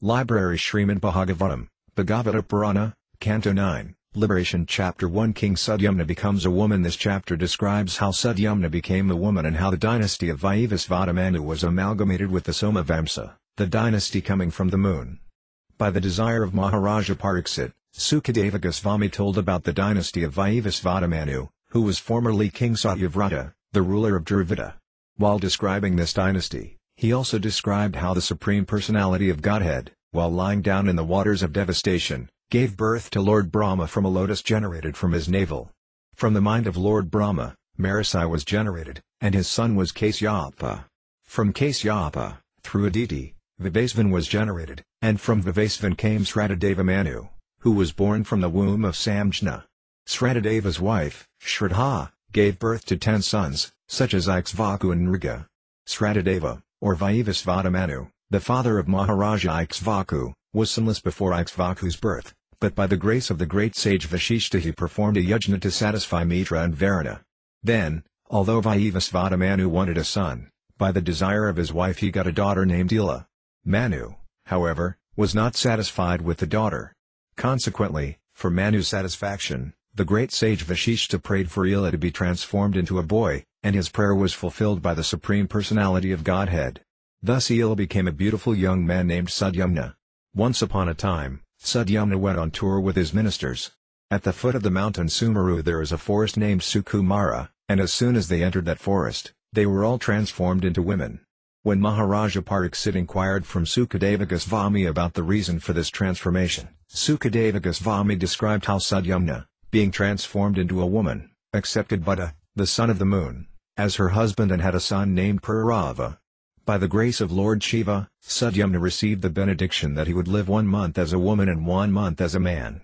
Library Śrīmad Bhāgavatam, Bhagavata Purana, Canto 9, Liberation Chapter 1 King Sudyamna becomes a woman. This chapter describes how Sudyamna became a woman and how the dynasty of Vaivasvata Manu was amalgamated with the Somavamsa, the dynasty coming from the moon. By the desire of Maharaja Pariksit, Sukadeva Goswami told about the dynasty of Vaivasvata Manu, who was formerly King Satyavrata, the ruler of Dravida. While describing this dynasty, he also described how the Supreme Personality of Godhead, while lying down in the waters of devastation, gave birth to Lord Brahma from a lotus generated from his navel. From the mind of Lord Brahma, Marisi was generated, and his son was Kasyapa. From Kasyapa, through Aditi, Vivasvan was generated, and from Vivasvan came Sratadeva Manu, who was born from the womb of Samjna. Sratadeva's wife, Shraddha, gave birth to 10 sons, such as Ikshvaku and Nriga. Sratadeva, or Vaivasvata Manu, the father of Maharaja Ikshvaku, was sinless before Ikshvaku's birth, but by the grace of the great sage Vashishta he performed a yajna to satisfy Mitra and Varuna. Then, although Vaivasvata Manu wanted a son, by the desire of his wife he got a daughter named Ila. Manu, however, was not satisfied with the daughter. Consequently, for Manu's satisfaction, the great sage Vashishta prayed for Ila to be transformed into a boy, and his prayer was fulfilled by the Supreme Personality of Godhead. Thus Ila became a beautiful young man named Sudyamna. Once upon a time, Sudyamna went on tour with his ministers. At the foot of the mountain Sumeru there is a forest named Sukumara, and as soon as they entered that forest, they were all transformed into women. When Maharaja Pariksit inquired from Sukadeva Goswami about the reason for this transformation, Sukadeva Goswami described how Sudyamna, being transformed into a woman, accepted Buddha, the son of the moon, as her husband and had a son named Purava. By the grace of Lord Shiva, Sudyamna received the benediction that he would live 1 month as a woman and 1 month as a man.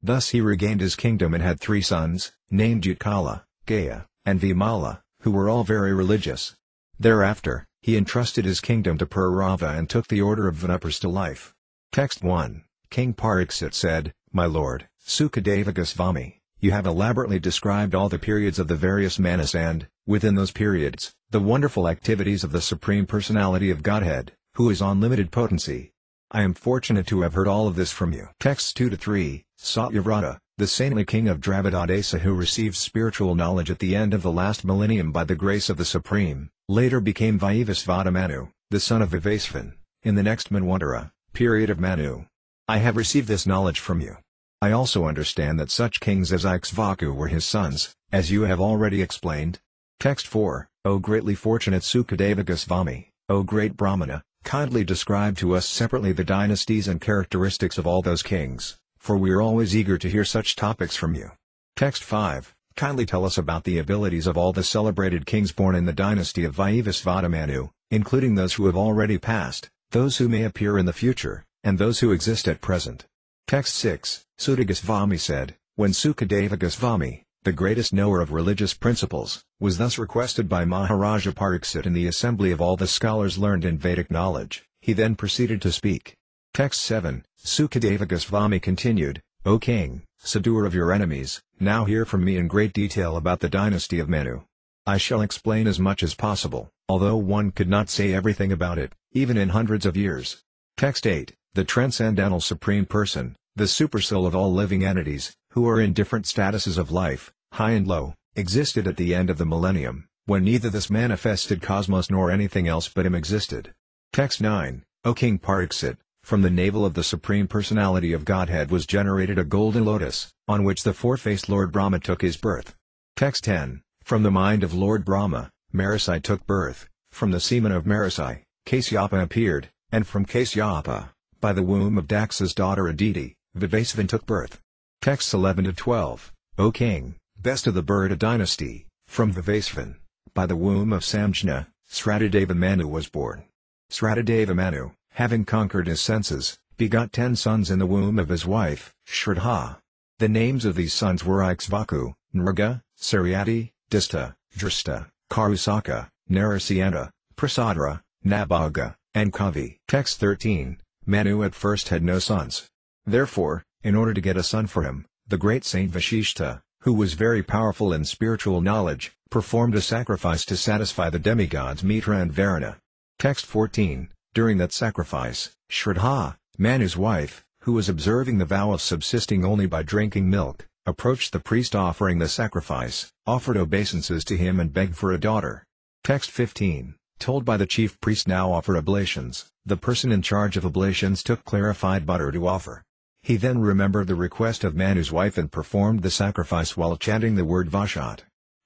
Thus he regained his kingdom and had 3 sons, named Utkala, Gaya, and Vimala, who were all very religious. Thereafter, he entrusted his kingdom to Purava and took the order of Vinapras life. Text 1. King Pariksit said, "My lord, Sukadeva Goswami, you have elaborately described all the periods of the various manas and, within those periods, the wonderful activities of the Supreme Personality of Godhead, who is unlimited potency. I am fortunate to have heard all of this from you." Texts 2-3, Satyavrata, the saintly king of Dravidadesa who received spiritual knowledge at the end of the last millennium by the grace of the Supreme, later became Vaivasvata Manu, the son of Vivasvan, in the next Manvantara, period of Manu. I have received this knowledge from you. I also understand that such kings as Ikshvaku were his sons, as you have already explained. Text 4, O greatly fortunate Sukadeva Goswami, O great Brahmana, kindly describe to us separately the dynasties and characteristics of all those kings, for we are always eager to hear such topics from you. Text 5, kindly tell us about the abilities of all the celebrated kings born in the dynasty of Vaivasvata Manu, including those who have already passed, those who may appear in the future, and those who exist at present. Text 6, Suta Goswami said, when Sukadeva Goswami, the greatest knower of religious principles, was thus requested by Maharaja Pariksit in the assembly of all the scholars learned in Vedic knowledge, he then proceeded to speak. Text 7, Sukadeva Goswami continued, O king, subduer of your enemies, now hear from me in great detail about the dynasty of Manu. I shall explain as much as possible, although one could not say everything about it, even in hundreds of years. Text 8, the transcendental Supreme Person, the supersoul of all living entities, who are in different statuses of life, high and low, existed at the end of the millennium, when neither this manifested cosmos nor anything else but him existed. Text 9, O King Pariksit, from the navel of the Supreme Personality of Godhead was generated a golden lotus, on which the four-faced Lord Brahma took his birth. Text 10, from the mind of Lord Brahma, Marisi took birth, from the semen of Marisi, Kasyapa appeared, and from Kasyapa, by the womb of Daksha's daughter Aditi, Vivasvan took birth. Texts 11-12, O king, best of the Burda dynasty, from Vivasvan, by the womb of Samjna, Sratadeva Manu was born. Sratadeva Manu, having conquered his senses, begot 10 sons in the womb of his wife, Shraddha. The names of these sons were Ikshvaku, Nriga, Saryati, Dista, Drista, Karusaka, Narasyana, Prasadra, Nabhaga, and Kavi. Text 13, Manu at first had no sons. Therefore, in order to get a son for him, the great saint Vashishta, who was very powerful in spiritual knowledge, performed a sacrifice to satisfy the demigods Mitra and Varuna. Text 14, during that sacrifice, Shraddha, Manu's wife, who was observing the vow of subsisting only by drinking milk, approached the priest offering the sacrifice, offered obeisances to him and begged for a daughter. Text 15, told by the chief priest now offer oblations, the person in charge of oblations took clarified butter to offer. He then remembered the request of Manu's wife and performed the sacrifice while chanting the word Vashat.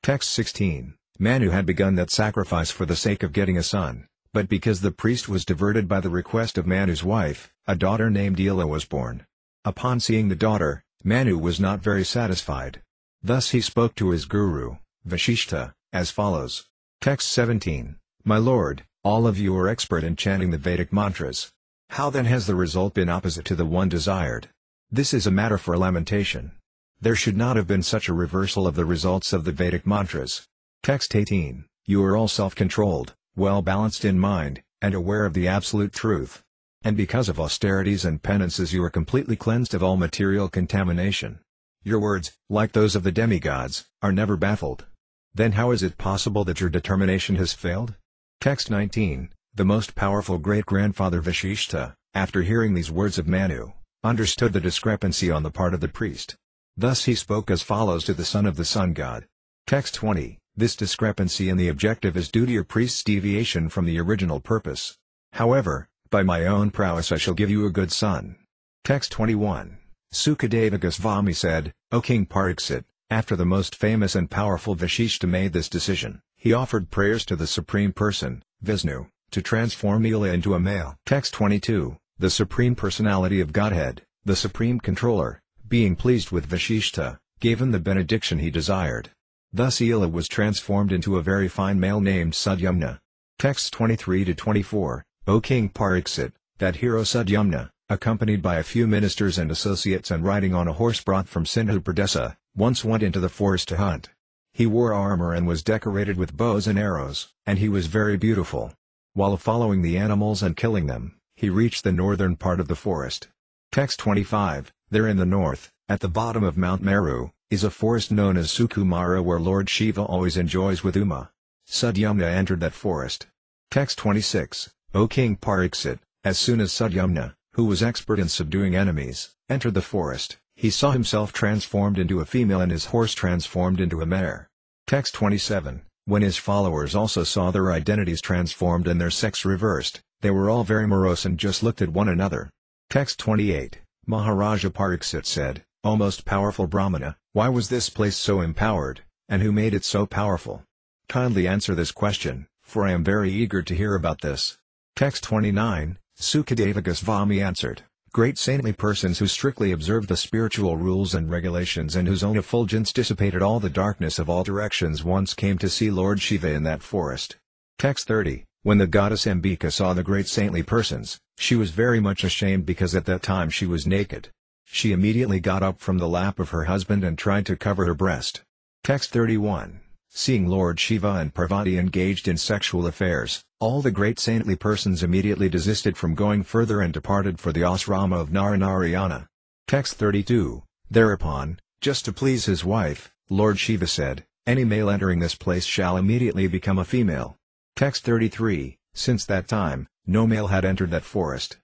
Text 16, Manu had begun that sacrifice for the sake of getting a son, but because the priest was diverted by the request of Manu's wife, a daughter named Ela was born. Upon seeing the daughter, Manu was not very satisfied. Thus he spoke to his guru, Vashishta, as follows. Text 17, My lord, all of you are expert in chanting the Vedic mantras. How then has the result been opposite to the one desired? This is a matter for lamentation. There should not have been such a reversal of the results of the Vedic mantras. Text 18, You are all self-controlled, well-balanced in mind, and aware of the absolute truth. And because of austerities and penances you are completely cleansed of all material contamination. Your words, like those of the demigods, are never baffled. Then how is it possible that your determination has failed? Text 19, The most powerful great-grandfather Vashishta, after hearing these words of Manu, understood the discrepancy on the part of the priest. Thus he spoke as follows to the son of the sun god. Text 20, This discrepancy in the objective is due to your priest's deviation from the original purpose. However, by my own prowess I shall give you a good son. Text 21, Sukadeva Goswami said, O King Pariksit, after the most famous and powerful Vashishta made this decision, he offered prayers to the Supreme Person, Vishnu, to transform Ela into a male. Text 22, The Supreme Personality of Godhead, the Supreme Controller, being pleased with Vashishta, gave him the benediction he desired. Thus Ela was transformed into a very fine male named Sudyamna. Texts 23-24, O King Pariksit, that hero Sudyamna, accompanied by a few ministers and associates and riding on a horse brought from Sindhu Pradesa, once went into the forest to hunt. He wore armor and was decorated with bows and arrows, and he was very beautiful. While following the animals and killing them, he reached the northern part of the forest. Text 25, There in the north, at the bottom of Mount Meru, is a forest known as Sukumara where Lord Shiva always enjoys with Uma. Sudyamna entered that forest. Text 26, O King Pariksit, as soon as Sudyamna, who was expert in subduing enemies, entered the forest, he saw himself transformed into a female and his horse transformed into a mare. Text 27, When his followers also saw their identities transformed and their sex reversed, they were all very morose and just looked at one another. Text 28, Maharaja Pariksit said, O most powerful Brahmana, why was this place so empowered, and who made it so powerful? Kindly answer this question, for I am very eager to hear about this. Text 29, Sukadeva Goswami answered, Great saintly persons who strictly observed the spiritual rules and regulations and whose own effulgence dissipated all the darkness of all directions once came to see Lord Shiva in that forest. Text 30, When the goddess Ambika saw the great saintly persons, she was very much ashamed because at that time she was naked. She immediately got up from the lap of her husband and tried to cover her breast. Text 31, Seeing Lord Shiva and Parvati engaged in sexual affairs, all the great saintly persons immediately desisted from going further and departed for the asrama of Naranarayana. Text 32, Thereupon, just to please his wife, Lord Shiva said, Any male entering this place shall immediately become a female. Text 33, Since that time, no male had entered that forest.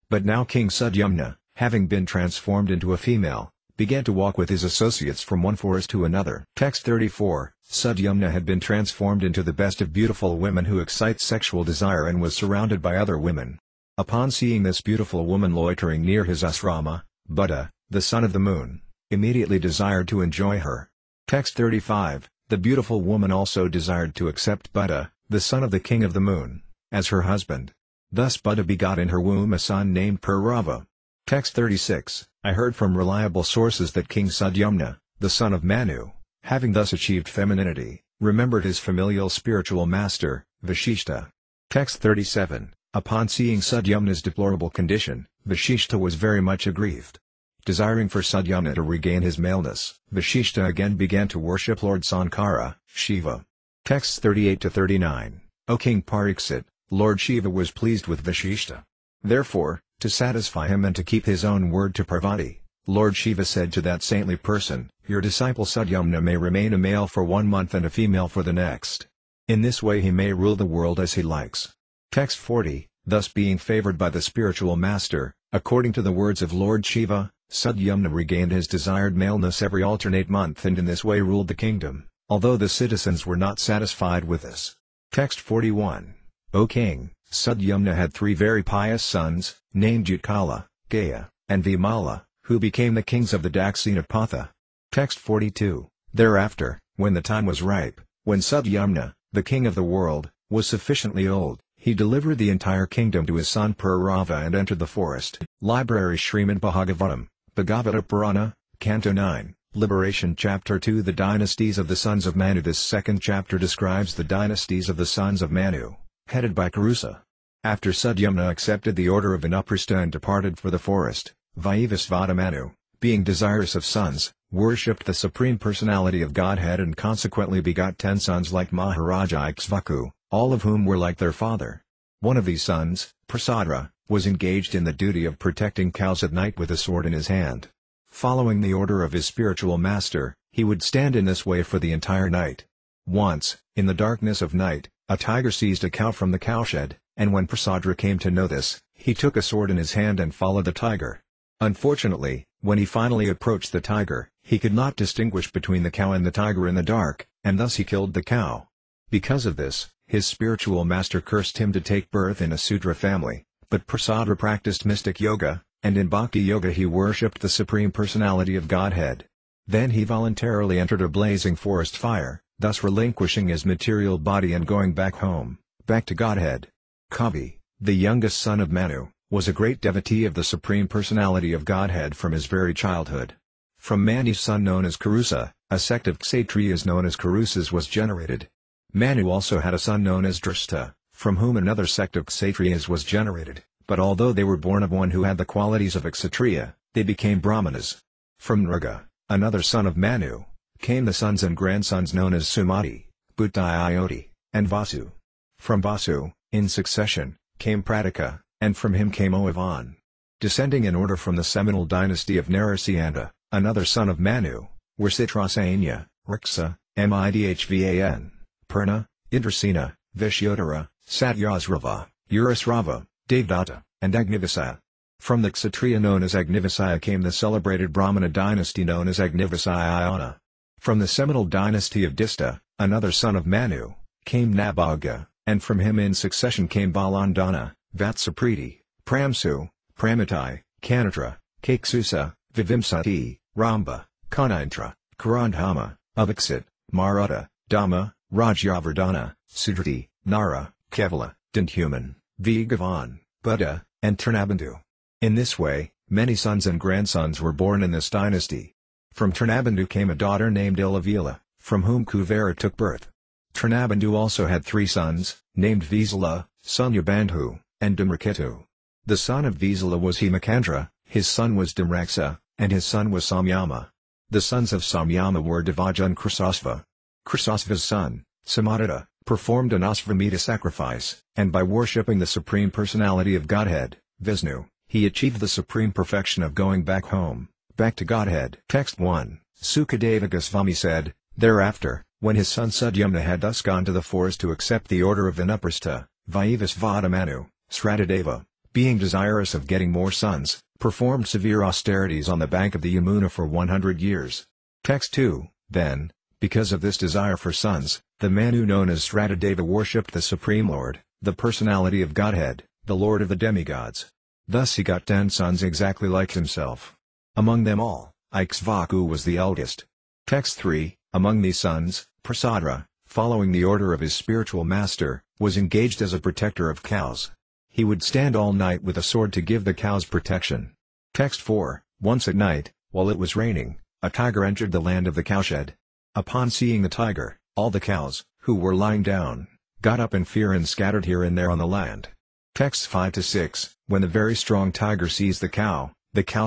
But now King Sudyamna, having been transformed into a female, began to walk with his associates from one forest to another. Text 34, Sudyamna had been transformed into the best of beautiful women who excite sexual desire and was surrounded by other women. Upon seeing this beautiful woman loitering near his asrama, Buddha, the son of the moon, immediately desired to enjoy her. Text 35, The beautiful woman also desired to accept Buddha, the son of the king of the moon, as her husband. Thus Buddha begot in her womb a son named Purava. Text 36, I heard from reliable sources that King Sudyamna, the son of Manu, having thus achieved femininity, remembered his familial spiritual master, Vashishta. Text 37, Upon seeing Sudyamna's deplorable condition, Vashishta was very much aggrieved. Desiring for Sudyamna to regain his maleness, Vashishta again began to worship Lord Sankara, Shiva. Texts 38-39, O King Pariksit, Lord Shiva was pleased with Vashishta. Therefore, to satisfy him and to keep his own word to Parvati, Lord Shiva said to that saintly person, Your disciple Sudyamna may remain a male for 1 month and a female for the next. In this way he may rule the world as he likes. Text 40, thus being favored by the spiritual master. According to the words of Lord Shiva, Satyamna regained his desired maleness every alternate month and in this way ruled the kingdom, although the citizens were not satisfied with this. Text 41. O king, Satyamna had 3 very pious sons, named Utkala, Gaya, and Vimala, who became the kings of the Daksina Patha. Text 42. Thereafter, when the time was ripe, when Satyamna, the king of the world, was sufficiently old, he delivered the entire kingdom to his son Purava and entered the forest. Library Śrīmad Bhāgavatam, Bhagavata Purana, Canto 9, Liberation Chapter 2. The Dynasties of the Sons of Manu. This second chapter describes the dynasties of the sons of Manu, headed by Kurusa. After Satyamna accepted the order of Vanaprastha and departed for the forest, Vaivasvata Manu, being desirous of sons, worshipped the Supreme Personality of Godhead and consequently begot 10 sons like Maharaja Ikshvaku, all of whom were like their father. One of these sons, Prasadra, was engaged in the duty of protecting cows at night with a sword in his hand. Following the order of his spiritual master, he would stand in this way for the entire night. Once, in the darkness of night, a tiger seized a cow from the cowshed, and when Prasadra came to know this, he took a sword in his hand and followed the tiger. Unfortunately, when he finally approached the tiger, he could not distinguish between the cow and the tiger in the dark, and thus he killed the cow. Because of this, his spiritual master cursed him to take birth in a Sudra family, but Prasadra practiced mystic yoga, and in bhakti yoga he worshipped the Supreme Personality of Godhead. Then he voluntarily entered a blazing forest fire, thus relinquishing his material body and going back home, back to Godhead. Kavi, the youngest son of Manu, was a great devotee of the Supreme Personality of Godhead from his very childhood. From Manu's son known as Kurusa, a sect of Kshatriyas known as Kurusas was generated. Manu also had a son known as Drishta, from whom another sect of Kshatriyas was generated, but although they were born of one who had the qualities of a Kshatriya, they became Brahmanas. From Nriga, another son of Manu, came the sons and grandsons known as Sumati, Bhuttayoti, and Vasu. From Vasu, in succession, came Prataka, and from him came Oavan. Descending in order from the seminal dynasty of Narasyanda, another son of Manu, were Citrasanya, Riksa, Midhvan, Purna, Indrasena, Vishyodhara, Satyasrava, Urasrava, Devdatta, and Agnivasaya. From the Kshatriya known as Agnivasaya came the celebrated Brahmana dynasty known as Agnivasayana. From the seminal dynasty of Dista, another son of Manu, came Nabhaga, and from him in succession came Balandana, Vatsapriti, Pramsu, Pramitai, Kanatra, Kaksusa, Vivimsati, Ramba, Kanaintra, Karandhama, Aviksit, Maruta, Dhamma, Rajyavardhana, Sudrati, Nara, Kevala, Dindhuman, Vrindavan, Buddha, and Trinabandhu. In this way, many sons and grandsons were born in this dynasty. From Trinabandhu came a daughter named Ilavila, from whom Kuvera took birth. Trinabandhu also had 3 sons, named Visala, Sunyabandhu, and Dhumraketu. The son of Visala was Hemakandra, his son was Dhumraksa, and his son was Samyama. The sons of Samyama were Devaja and Krisasva. Krisasva's son, Samadata, performed an Asvamedha sacrifice, and by worshipping the Supreme Personality of Godhead, Vishnu, he achieved the supreme perfection of going back home, back to Godhead. Text 1. Sukadeva Goswami said, thereafter, when his son Satyamna had thus gone to the forest to accept the order of Vanaprastha, Vaivasvata Manu, Sratadeva, being desirous of getting more sons, performed severe austerities on the bank of the Yamuna for 100 years. Text 2. Then, because of this desire for sons, the Manu known as Sratadeva worshipped the Supreme Lord, the Personality of Godhead, the Lord of the demigods. Thus he got 10 sons exactly like himself. Among them all, Ikshvaku was the eldest. Text 3. Among these sons, Prasadra, following the order of his spiritual master, was engaged as a protector of cows. He would stand all night with a sword to give the cows protection. Text 4. Once at night, while it was raining, a tiger entered the land of the cowshed. Upon seeing the tiger, all the cows, who were lying down, got up in fear and scattered here and there on the land. Texts 5-6. When the very strong tiger seized the cow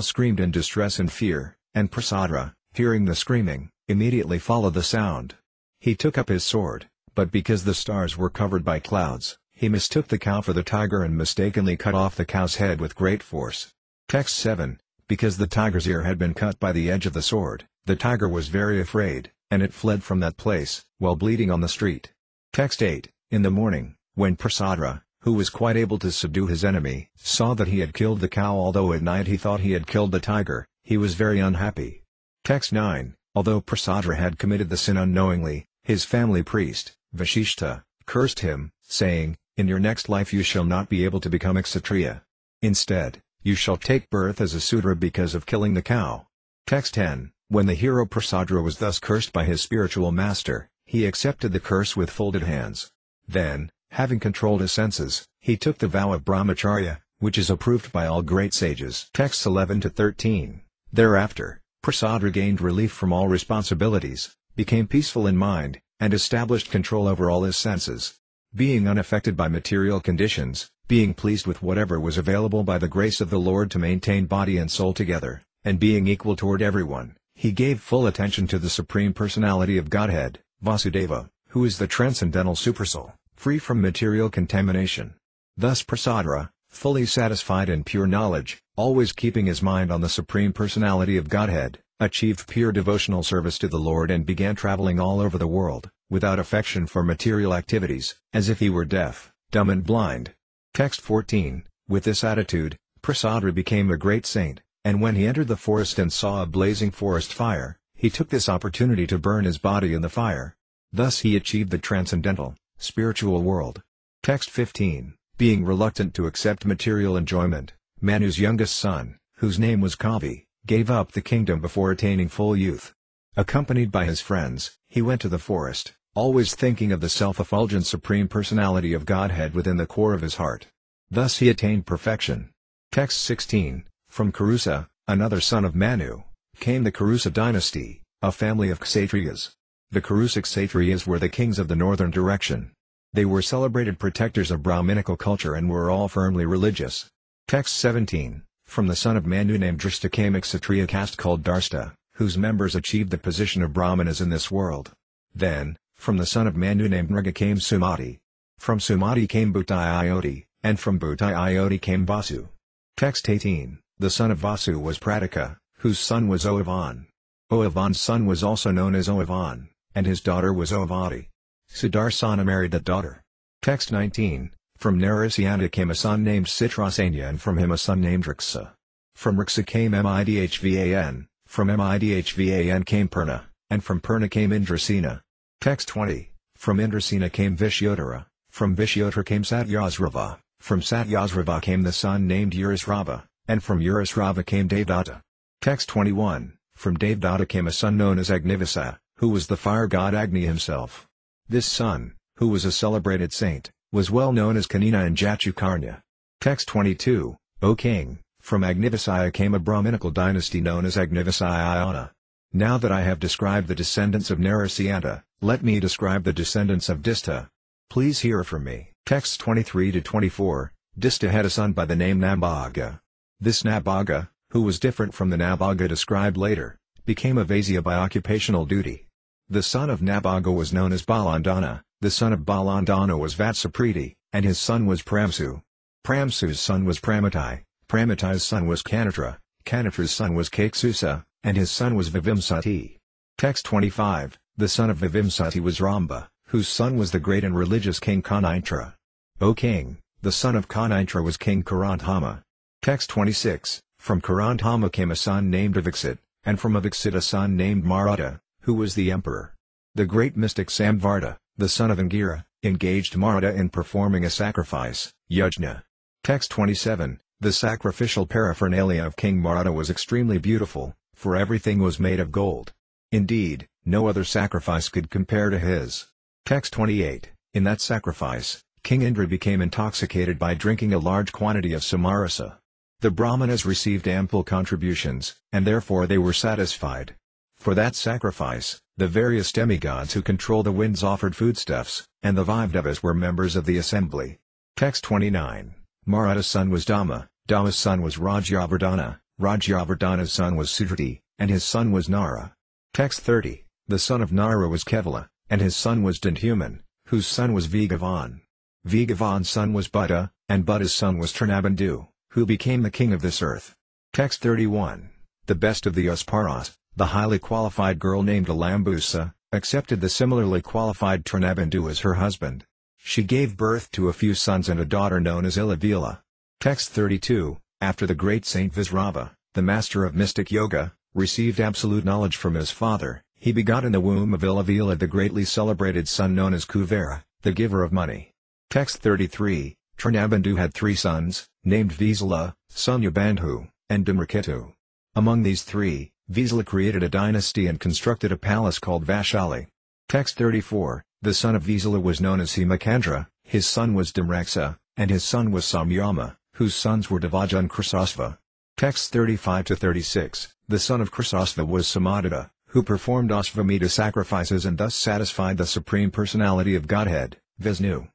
screamed in distress and fear, and Prasadra, hearing the screaming, immediately followed the sound. He took up his sword, but because the stars were covered by clouds, he mistook the cow for the tiger and mistakenly cut off the cow's head with great force. Text 7. Because the tiger's ear had been cut by the edge of the sword, the tiger was very afraid, and it fled from that place, while bleeding on the street. Text 8. In the morning, when Prasadra, who was quite able to subdue his enemy, saw that he had killed the cow although at night he thought he had killed the tiger. He was very unhappy. Text 9. Although Prasadra had committed the sin unknowingly, his family priest, Vashishta, cursed him, saying, "In your next life you shall not be able to become a Kshatriya. Instead, you shall take birth as a Sudra because of killing the cow." Text 10. When the hero Prasadra was thus cursed by his spiritual master, he accepted the curse with folded hands. Then, having controlled his senses, he took the vow of brahmacharya, which is approved by all great sages. Texts 11 to 13. Thereafter, Prasadra gained relief from all responsibilities, became peaceful in mind, and established control over all his senses. Being unaffected by material conditions, being pleased with whatever was available by the grace of the Lord to maintain body and soul together, and being equal toward everyone, he gave full attention to the Supreme Personality of Godhead, Vasudeva, who is the transcendental supersoul, free from material contamination. Thus Prasadra, fully satisfied in pure knowledge, always keeping his mind on the Supreme Personality of Godhead, achieved pure devotional service to the Lord and began traveling all over the world, without affection for material activities, as if he were deaf, dumb and blind. Text 14. With this attitude, Prasadra became a great saint, and when he entered the forest and saw a blazing forest fire, he took this opportunity to burn his body in the fire. Thus he achieved the transcendental, spiritual world. Text 15. Being reluctant to accept material enjoyment, Manu's youngest son, whose name was Kavi, gave up the kingdom before attaining full youth. Accompanied by his friends, he went to the forest, always thinking of the self-effulgent Supreme Personality of Godhead within the core of his heart. Thus he attained perfection. Text 16. From Kurusa, another son of Manu, came the Kurusa dynasty, a family of Kshatriyas. The Kurusa Kshatriyas were the kings of the northern direction. They were celebrated protectors of Brahminical culture and were all firmly religious. Text 17. From the son of Manu named Drishta came a Kshatriya caste called Darshta, whose members achieved the position of Brahmanas in this world. Then, from the son of Manu named Mriga came Sumati. From Sumati came Bhutayayoti, and from Bhutayayoti came Vasu. Text 18. The son of Vasu was Prataka, whose son was Oavan. Oavan's son was also known as Oavan, and his daughter was Oavati. Sudarsana married that daughter. Text 19. From Narasyana came a son named Citrasanya and from him a son named Riksa. From Riksa came Midhvan, from Midhvan came Purna, and from Purna came Indrasena. Text 20. From Indrasena came Vishyotara, from Vishyotara came Satyasrava, from Satyasrava came the son named Urasrava, and from Urasrava came Devdatta. Text 21. From Devdatta came a son known as Agnivasa, who was the fire god Agni himself. This son, who was a celebrated saint, was well known as Kanina and Jatukarnya. Text 22. O king, from Agnivasaya came a Brahminical dynasty known as Agnivasayana. Now that I have described the descendants of Narasyana, let me describe the descendants of Dista. Please hear from me. Texts 23 to 24. Dista had a son by the name Nabhaga. This Nabhaga, who was different from the Nabhaga described later, became a Vaisya by occupational duty. The son of Nabhaga was known as Balandana, the son of Balandana was Vatsapriti, and his son was Pramsu. Pramsu's son was Pramitai, Pramitai's son was Kanatra, Kanatra's son was Kaksusa, and his son was Vivimsati. Text 25. The son of Vivimsati was Ramba, whose son was the great and religious king Kanitra. O king, the son of Kanitra was King Karantama. Text 26. From Karantama came a son named Aviksit, and from Aviksit a son named Maratha, who was the emperor. The great mystic Samvarta, the son of Angira, engaged Maratha in performing a sacrifice, yajna. Text 27. The sacrificial paraphernalia of King Maratha was extremely beautiful, for everything was made of gold. Indeed, no other sacrifice could compare to his. Text 28. In that sacrifice, King Indra became intoxicated by drinking a large quantity of samarasa. The Brahmanas received ample contributions, and therefore they were satisfied. For that sacrifice, the various demigods who control the winds offered foodstuffs, and the Vaivdavas were members of the assembly. Text 29. Maratha's son was Dhamma, Dhamma's son was Rajyavardhana, Rajyavardhana's son was Sudrati, and his son was Nara. Text 30. The son of Nara was Kevala, and his son was Danthuman, whose son was Vighavan. Vighavan's son was Buddha, and Buddha's son was Trinabandhu, who became the king of this earth. Text 31. The best of the Asparas, the highly qualified girl named Alambusa, accepted the similarly qualified Trinabandhu as her husband. She gave birth to a few sons and a daughter known as Ilavila. Text 32, after the great saint Visrava, the master of mystic yoga, received absolute knowledge from his father, he begot in the womb of Ilavila the greatly celebrated son known as Kuvera, the giver of money. Text 33, Trinabandhu had 3 sons, named Visala, Sunyabandhu, and Dhumraketu. Among these 3, Visala created a dynasty and constructed a palace called Vaishali. Text 34, the son of Visala was known as Hemakandra, his son was Dhumraksa, and his son was Samyama, whose sons were Devaja and Krisasva. Text 35-36, the son of Krisasva was Samadata, who performed Ashvamedha sacrifices and thus satisfied the Supreme Personality of Godhead, Vishnu.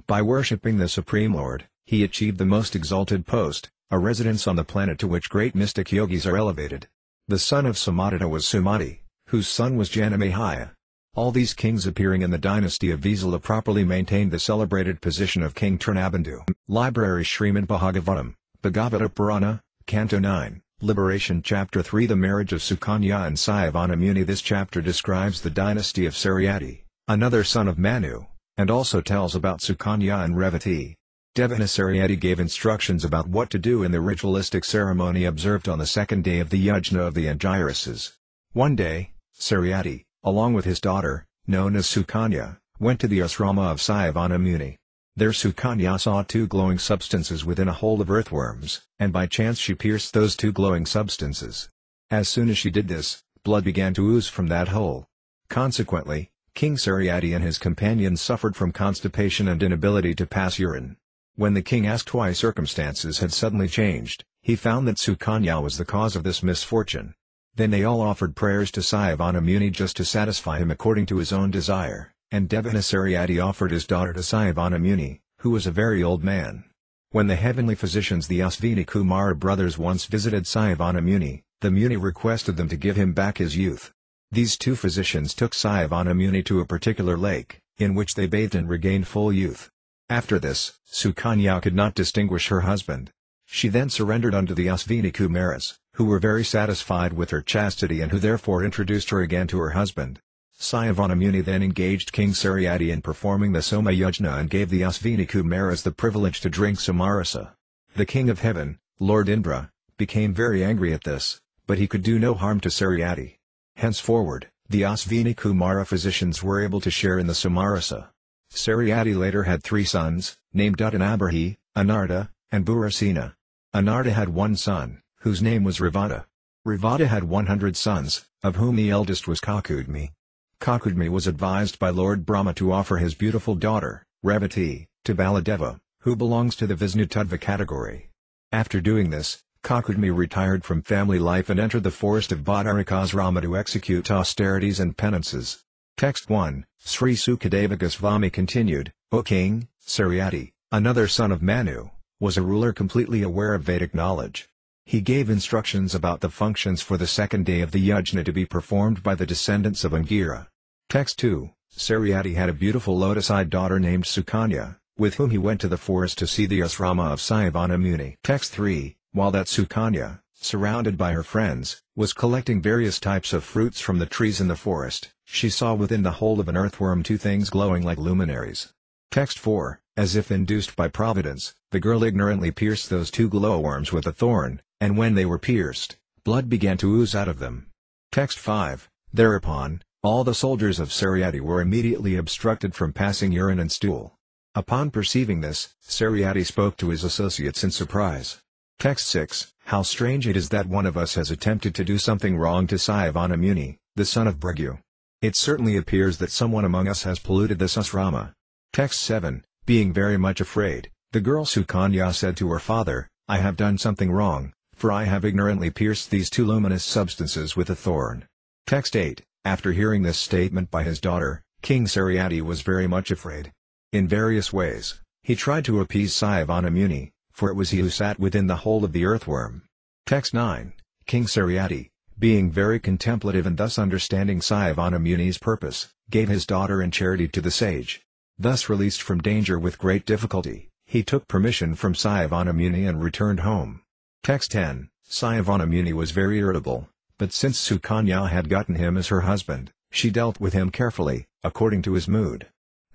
By worshipping the Supreme Lord, he achieved the most exalted post, a residence on the planet to which great mystic yogis are elevated. The son of Samadata was Sumati, whose son was Janamahaya. All these kings appearing in the dynasty of Visala properly maintained the celebrated position of King Trinabandhu. Library Śrīmad Bhāgavatam, Bhagavata Purana, Canto 9, Liberation Chapter 3 The marriage of Sukanya and Sayavana Muni. This chapter describes the dynasty of Saryati, another son of Manu, and also tells about Sukanya and Revati. Devana Saryati gave instructions about what to do in the ritualistic ceremony observed on the second day of the yajna of the Angirases. One day, Saryati, along with his daughter, known as Sukanya, went to the asrama of Sayavana Muni. There Sukanya saw 2 glowing substances within a hole of earthworms, and by chance she pierced those 2 glowing substances. As soon as she did this, blood began to ooze from that hole. Consequently, King Saryati and his companions suffered from constipation and inability to pass urine. When the king asked why circumstances had suddenly changed, he found that Sukanya was the cause of this misfortune. Then they all offered prayers to Sayavana Muni just to satisfy him according to his own desire, and Devana Saryati offered his daughter to Sayavana Muni, who was a very old man. When the heavenly physicians the Asvini Kumara brothers once visited Sayavana Muni, the Muni requested them to give him back his youth. These 2 physicians took Sayavana Muni to a particular lake, in which they bathed and regained full youth. After this, Sukanya could not distinguish her husband. She then surrendered unto the Asvini Kumaras, who were very satisfied with her chastity and who therefore introduced her again to her husband. Sayavana Muni then engaged King Saryati in performing the Soma Yajna and gave the Asvini Kumaras the privilege to drink Samarasa. The king of heaven, Lord Indra, became very angry at this, but he could do no harm to Saryati. Henceforward, the Asvini Kumara physicians were able to share in the Samarasa. Saryati later had 3 sons, named Uttanabarhi, Anarta, and Burasena. Anarta had 1 son, whose name was Ravata. Ravata had 100 sons, of whom the eldest was Kakudmi. Kakudmi was advised by Lord Brahma to offer his beautiful daughter, Revati, to Baladeva, who belongs to the Vishnutattva category. After doing this, Kakudmi retired from family life and entered the forest of Badarikasrama to execute austerities and penances. Text 1, Sri Sukadeva Goswami continued, O King, Saryati, another son of Manu, was a ruler completely aware of Vedic knowledge. He gave instructions about the functions for the second day of the yajna to be performed by the descendants of Angira. Text 2, Saryati had a beautiful lotus-eyed daughter named Sukanya, with whom he went to the forest to see the asrama of Sayavana Muni. Text 3, while that Sukanya, surrounded by her friends, was collecting various types of fruits from the trees in the forest, she saw within the hole of an earthworm 2 things glowing like luminaries. Text 4, as if induced by providence, the girl ignorantly pierced those 2 glowworms with a thorn, and when they were pierced, blood began to ooze out of them. Text 5, thereupon, all the soldiers of Saryati were immediately obstructed from passing urine and stool. Upon perceiving this, Saryati spoke to his associates in surprise. Text 6, how strange it is that one of us has attempted to do something wrong to Sayavana Muni, the son of Bhrigu. It certainly appears that someone among us has polluted this asrama. Text 7, being very much afraid, the girl Sukanya said to her father, I have done something wrong, for I have ignorantly pierced these 2 luminous substances with a thorn. Text 8, after hearing this statement by his daughter, King Saryati was very much afraid. In various ways, he tried to appease Sayavana Muni, for it was he who sat within the hole of the earthworm. Text 9, King Saryati, being very contemplative and thus understanding Sayavana Muni's purpose, gave his daughter in charity to the sage. Thus released from danger with great difficulty, he took permission from Sayavana Muni and returned home. Text 10, Sayavana Muni was very irritable, but since Sukanya had gotten him as her husband, she dealt with him carefully, according to his mood.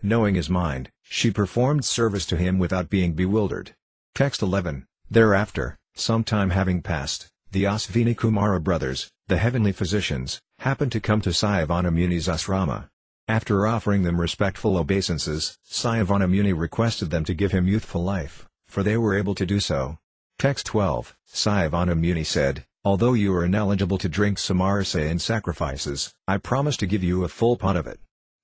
Knowing his mind, she performed service to him without being bewildered. Text 11. Thereafter, some time having passed, the Asvini Kumara brothers, the heavenly physicians, happened to come to Sayavana Muni's asrama. After offering them respectful obeisances, Sayavana Muni requested them to give him youthful life, for they were able to do so. Text 12. Sayavana Muni said, "Although you are ineligible to drink samarasa in sacrifices, I promise to give you a full pot of it.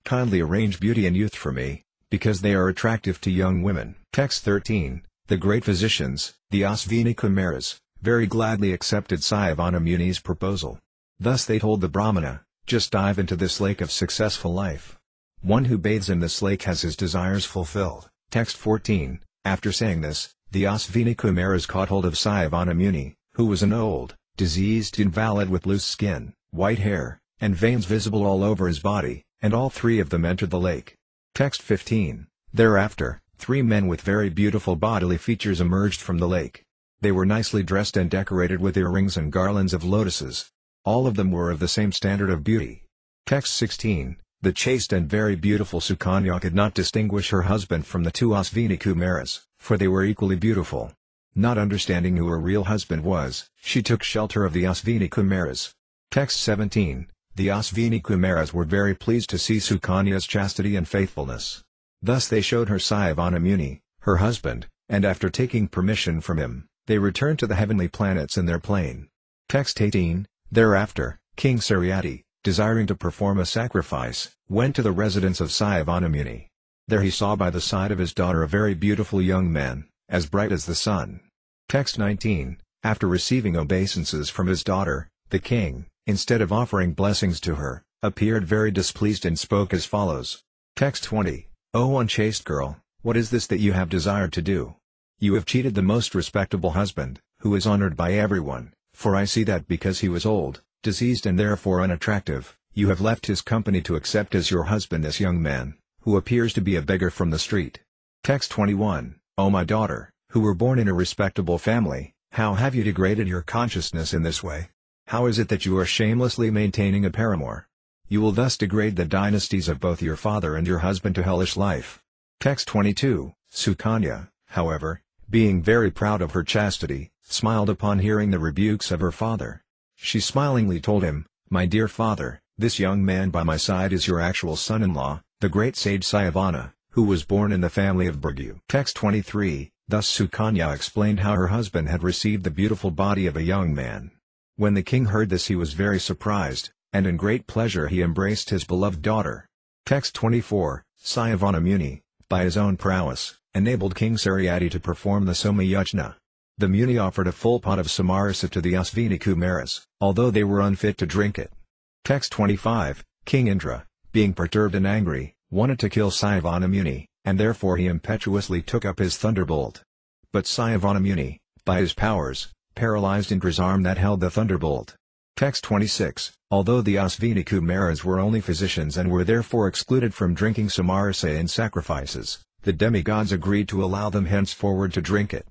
Kindly arrange beauty and youth for me, because they are attractive to young women." Text 13. The great physicians, the Asvini Kumaras, very gladly accepted Sayavana Muni's proposal. Thus they told the Brahmana, "Just dive into this lake of successful life. One who bathes in this lake has his desires fulfilled." Text 14. After saying this, the Asvini Kumaras caught hold of Sayavana Muni, who was an old, diseased invalid with loose skin, white hair, and veins visible all over his body, and all three of them entered the lake. Text 15. Thereafter, three men with very beautiful bodily features emerged from the lake. They were nicely dressed and decorated with earrings and garlands of lotuses. All of them were of the same standard of beauty. Text 16. The chaste and very beautiful Sukanya could not distinguish her husband from the two Asvini Kumaras, for they were equally beautiful. Not understanding who her real husband was, she took shelter of the Asvini Kumaras. Text 17. The Asvini Kumaras were very pleased to see Sukanya's chastity and faithfulness. Thus they showed her Sayavana Muni, her husband, and after taking permission from him, they returned to the heavenly planets in their plane. Text 18. Thereafter, King Saryati, desiring to perform a sacrifice, went to the residence of Sayavana Muni. There he saw by the side of his daughter a very beautiful young man, as bright as the sun. Text 19. After receiving obeisances from his daughter, the king, instead of offering blessings to her, appeared very displeased and spoke as follows. Text 20. "O unchaste girl, what is this that you have desired to do? You have cheated the most respectable husband, who is honored by everyone, for I see that because he was old, diseased and therefore unattractive, you have left his company to accept as your husband this young man, who appears to be a beggar from the street." Text 21. "O my daughter, who were born in a respectable family, how have you degraded your consciousness in this way? How is it that you are shamelessly maintaining a paramour? You will thus degrade the dynasties of both your father and your husband to hellish life." Text 22. Sukanya, however, being very proud of her chastity, smiled upon hearing the rebukes of her father. She smilingly told him, "My dear father, this young man by my side is your actual son-in-law, the great sage Sayavana, who was born in the family of Bhrigu." Text 23. Thus Sukanya explained how her husband had received the beautiful body of a young man. When the king heard this he was very surprised, and in great pleasure he embraced his beloved daughter. Text 24. Sayavana Muni, by his own prowess, enabled King Saryati to perform the Soma Yajna. The Muni offered a full pot of samarasa to the Asvini Kumaras, although they were unfit to drink it. Text 25. King Indra, being perturbed and angry, wanted to kill Sayavana Muni, and therefore he impetuously took up his thunderbolt. But Sayavana Muni, by his powers, paralyzed Indra's arm that held the thunderbolt. Text 26. Although the Asvini Kumaras were only physicians and were therefore excluded from drinking samarasa in sacrifices, the demigods agreed to allow them henceforward to drink it.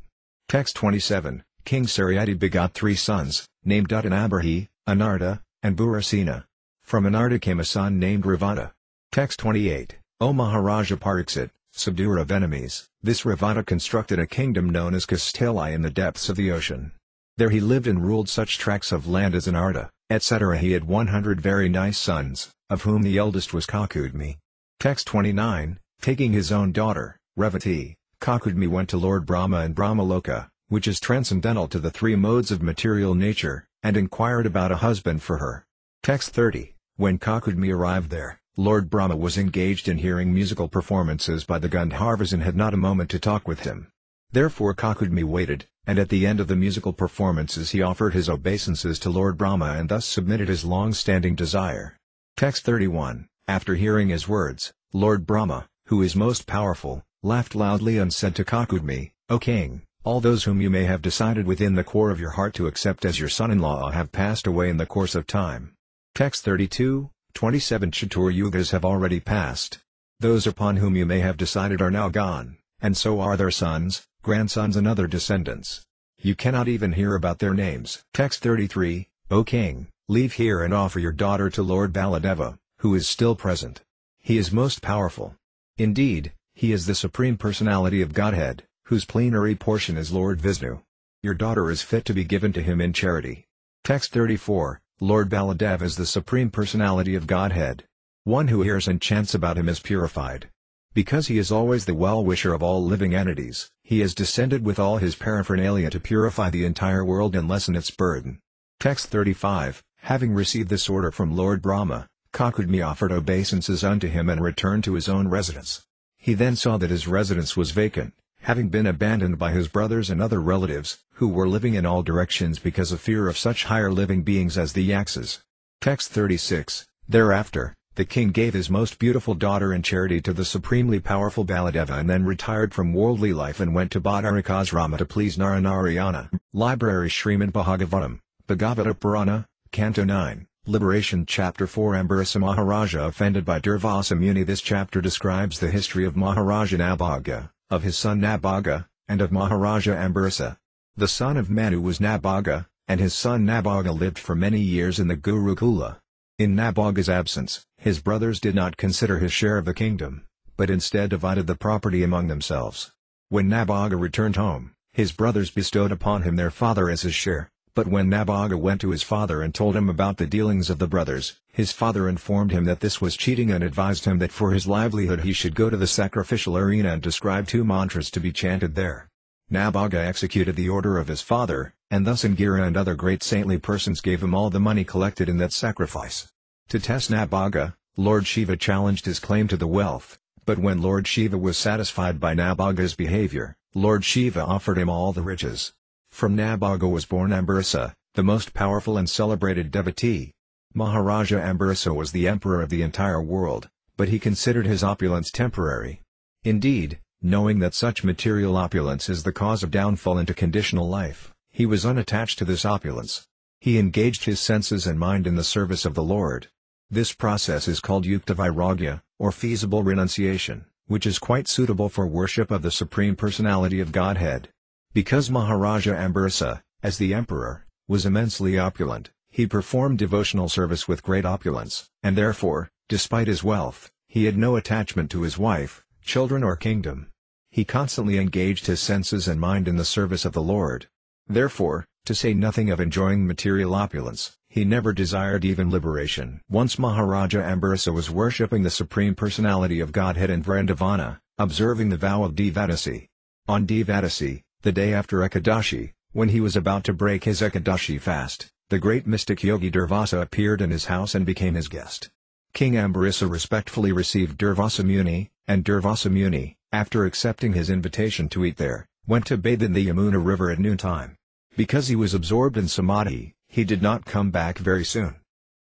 Text 27. King Saryati begot three sons, named Uttanabarhi, Anarta, and Burasena. From Anarta came a son named Ravana. Text 28. O Maharaja Pariksit, subduer of enemies, this Ravana constructed a kingdom known as Kastali in the depths of the ocean. There he lived and ruled such tracts of land as Anarta, etc. He had 100 very nice sons, of whom the eldest was Kakudmi. Text 29. Taking his own daughter, Revati, Kakudmi went to Lord Brahma in Brahmaloka, which is transcendental to the three modes of material nature, and inquired about a husband for her. Text 30. When Kakudmi arrived there, Lord Brahma was engaged in hearing musical performances by the Gandharvas and had not a moment to talk with him. Therefore Kakudmi waited, and at the end of the musical performances he offered his obeisances to Lord Brahma and thus submitted his long-standing desire. Text 31. After hearing his words, Lord Brahma, who is most powerful, laughed loudly and said to Kakudmi, "O king, all those whom you may have decided within the core of your heart to accept as your son-in-law have passed away in the course of time." Text 32. 27 Chatur Yugas have already passed. Those upon whom you may have decided are now gone, and so are their sons, grandsons and other descendants. You cannot even hear about their names. Text 33. O king, leave here and offer your daughter to Lord Baladeva, who is still present. He is most powerful. Indeed, he is the Supreme Personality of Godhead, whose plenary portion is Lord Vishnu. Your daughter is fit to be given to him in charity. Text 34, Lord Baladeva is the Supreme Personality of Godhead. One who hears and chants about him is purified. Because he is always the well-wisher of all living entities, he is descended with all his paraphernalia to purify the entire world and lessen its burden. Text 35, having received this order from Lord Brahma, Kakudmi offered obeisances unto him and returned to his own residence. He then saw that his residence was vacant, having been abandoned by his brothers and other relatives, who were living in all directions because of fear of such higher living beings as the Yakshas. Text 36, thereafter, the king gave his most beautiful daughter in charity to the supremely powerful Baladeva and then retired from worldly life and went to Badarikasrama to please Narayana. Library Śrīmad Bhāgavatam, Bhagavata Purana, Canto 9, Liberation Chapter 4 Ambarasa Maharaja offended by Durvasa Muni. This chapter describes the history of Maharaja Nabhaga, of his son Nabhaga, and of Maharaja Ambarasa. The son of Manu was Nabhaga, and his son Nabhaga lived for many years in the Gurukula. In Nabhaga's absence, his brothers did not consider his share of the kingdom, but instead divided the property among themselves. When Nabhaga returned home, his brothers bestowed upon him their father as his share, but when Nabhaga went to his father and told him about the dealings of the brothers, his father informed him that this was cheating and advised him that for his livelihood he should go to the sacrificial arena and describe 2 mantras to be chanted there. Nabhaga executed the order of his father, and thus Angira and other great saintly persons gave him all the money collected in that sacrifice. To test Nabhaga, Lord Shiva challenged his claim to the wealth, but when Lord Shiva was satisfied by Nabhaga's behavior, Lord Shiva offered him all the riches. From Nabhaga was born Ambarasa, the most powerful and celebrated devotee. Maharaja Ambarasa was the emperor of the entire world, but he considered his opulence temporary. Indeed, knowing that such material opulence is the cause of downfall into conditional life, he was unattached to this opulence. He engaged his senses and mind in the service of the Lord. This process is called yukta vairagya, or feasible renunciation, which is quite suitable for worship of the Supreme Personality of Godhead. Because Maharaja Ambarasa, as the emperor, was immensely opulent, he performed devotional service with great opulence, and therefore, despite his wealth, he had no attachment to his wife, children or kingdom. He constantly engaged his senses and mind in the service of the Lord. Therefore, to say nothing of enjoying material opulence, he never desired even liberation. Once Maharaja Ambarasa was worshipping the Supreme Personality of Godhead in Vrindavana, observing the vow of Devadasi. On Devadasi, the day after Ekadashi, when he was about to break his Ekadashi fast, the great mystic yogi Durvasa appeared in his house and became his guest. King Ambarasa respectfully received Durvasa Muni, and Durvasa Muni, after accepting his invitation to eat there, went to bathe in the Yamuna river at noontime. Because he was absorbed in samadhi, he did not come back very soon.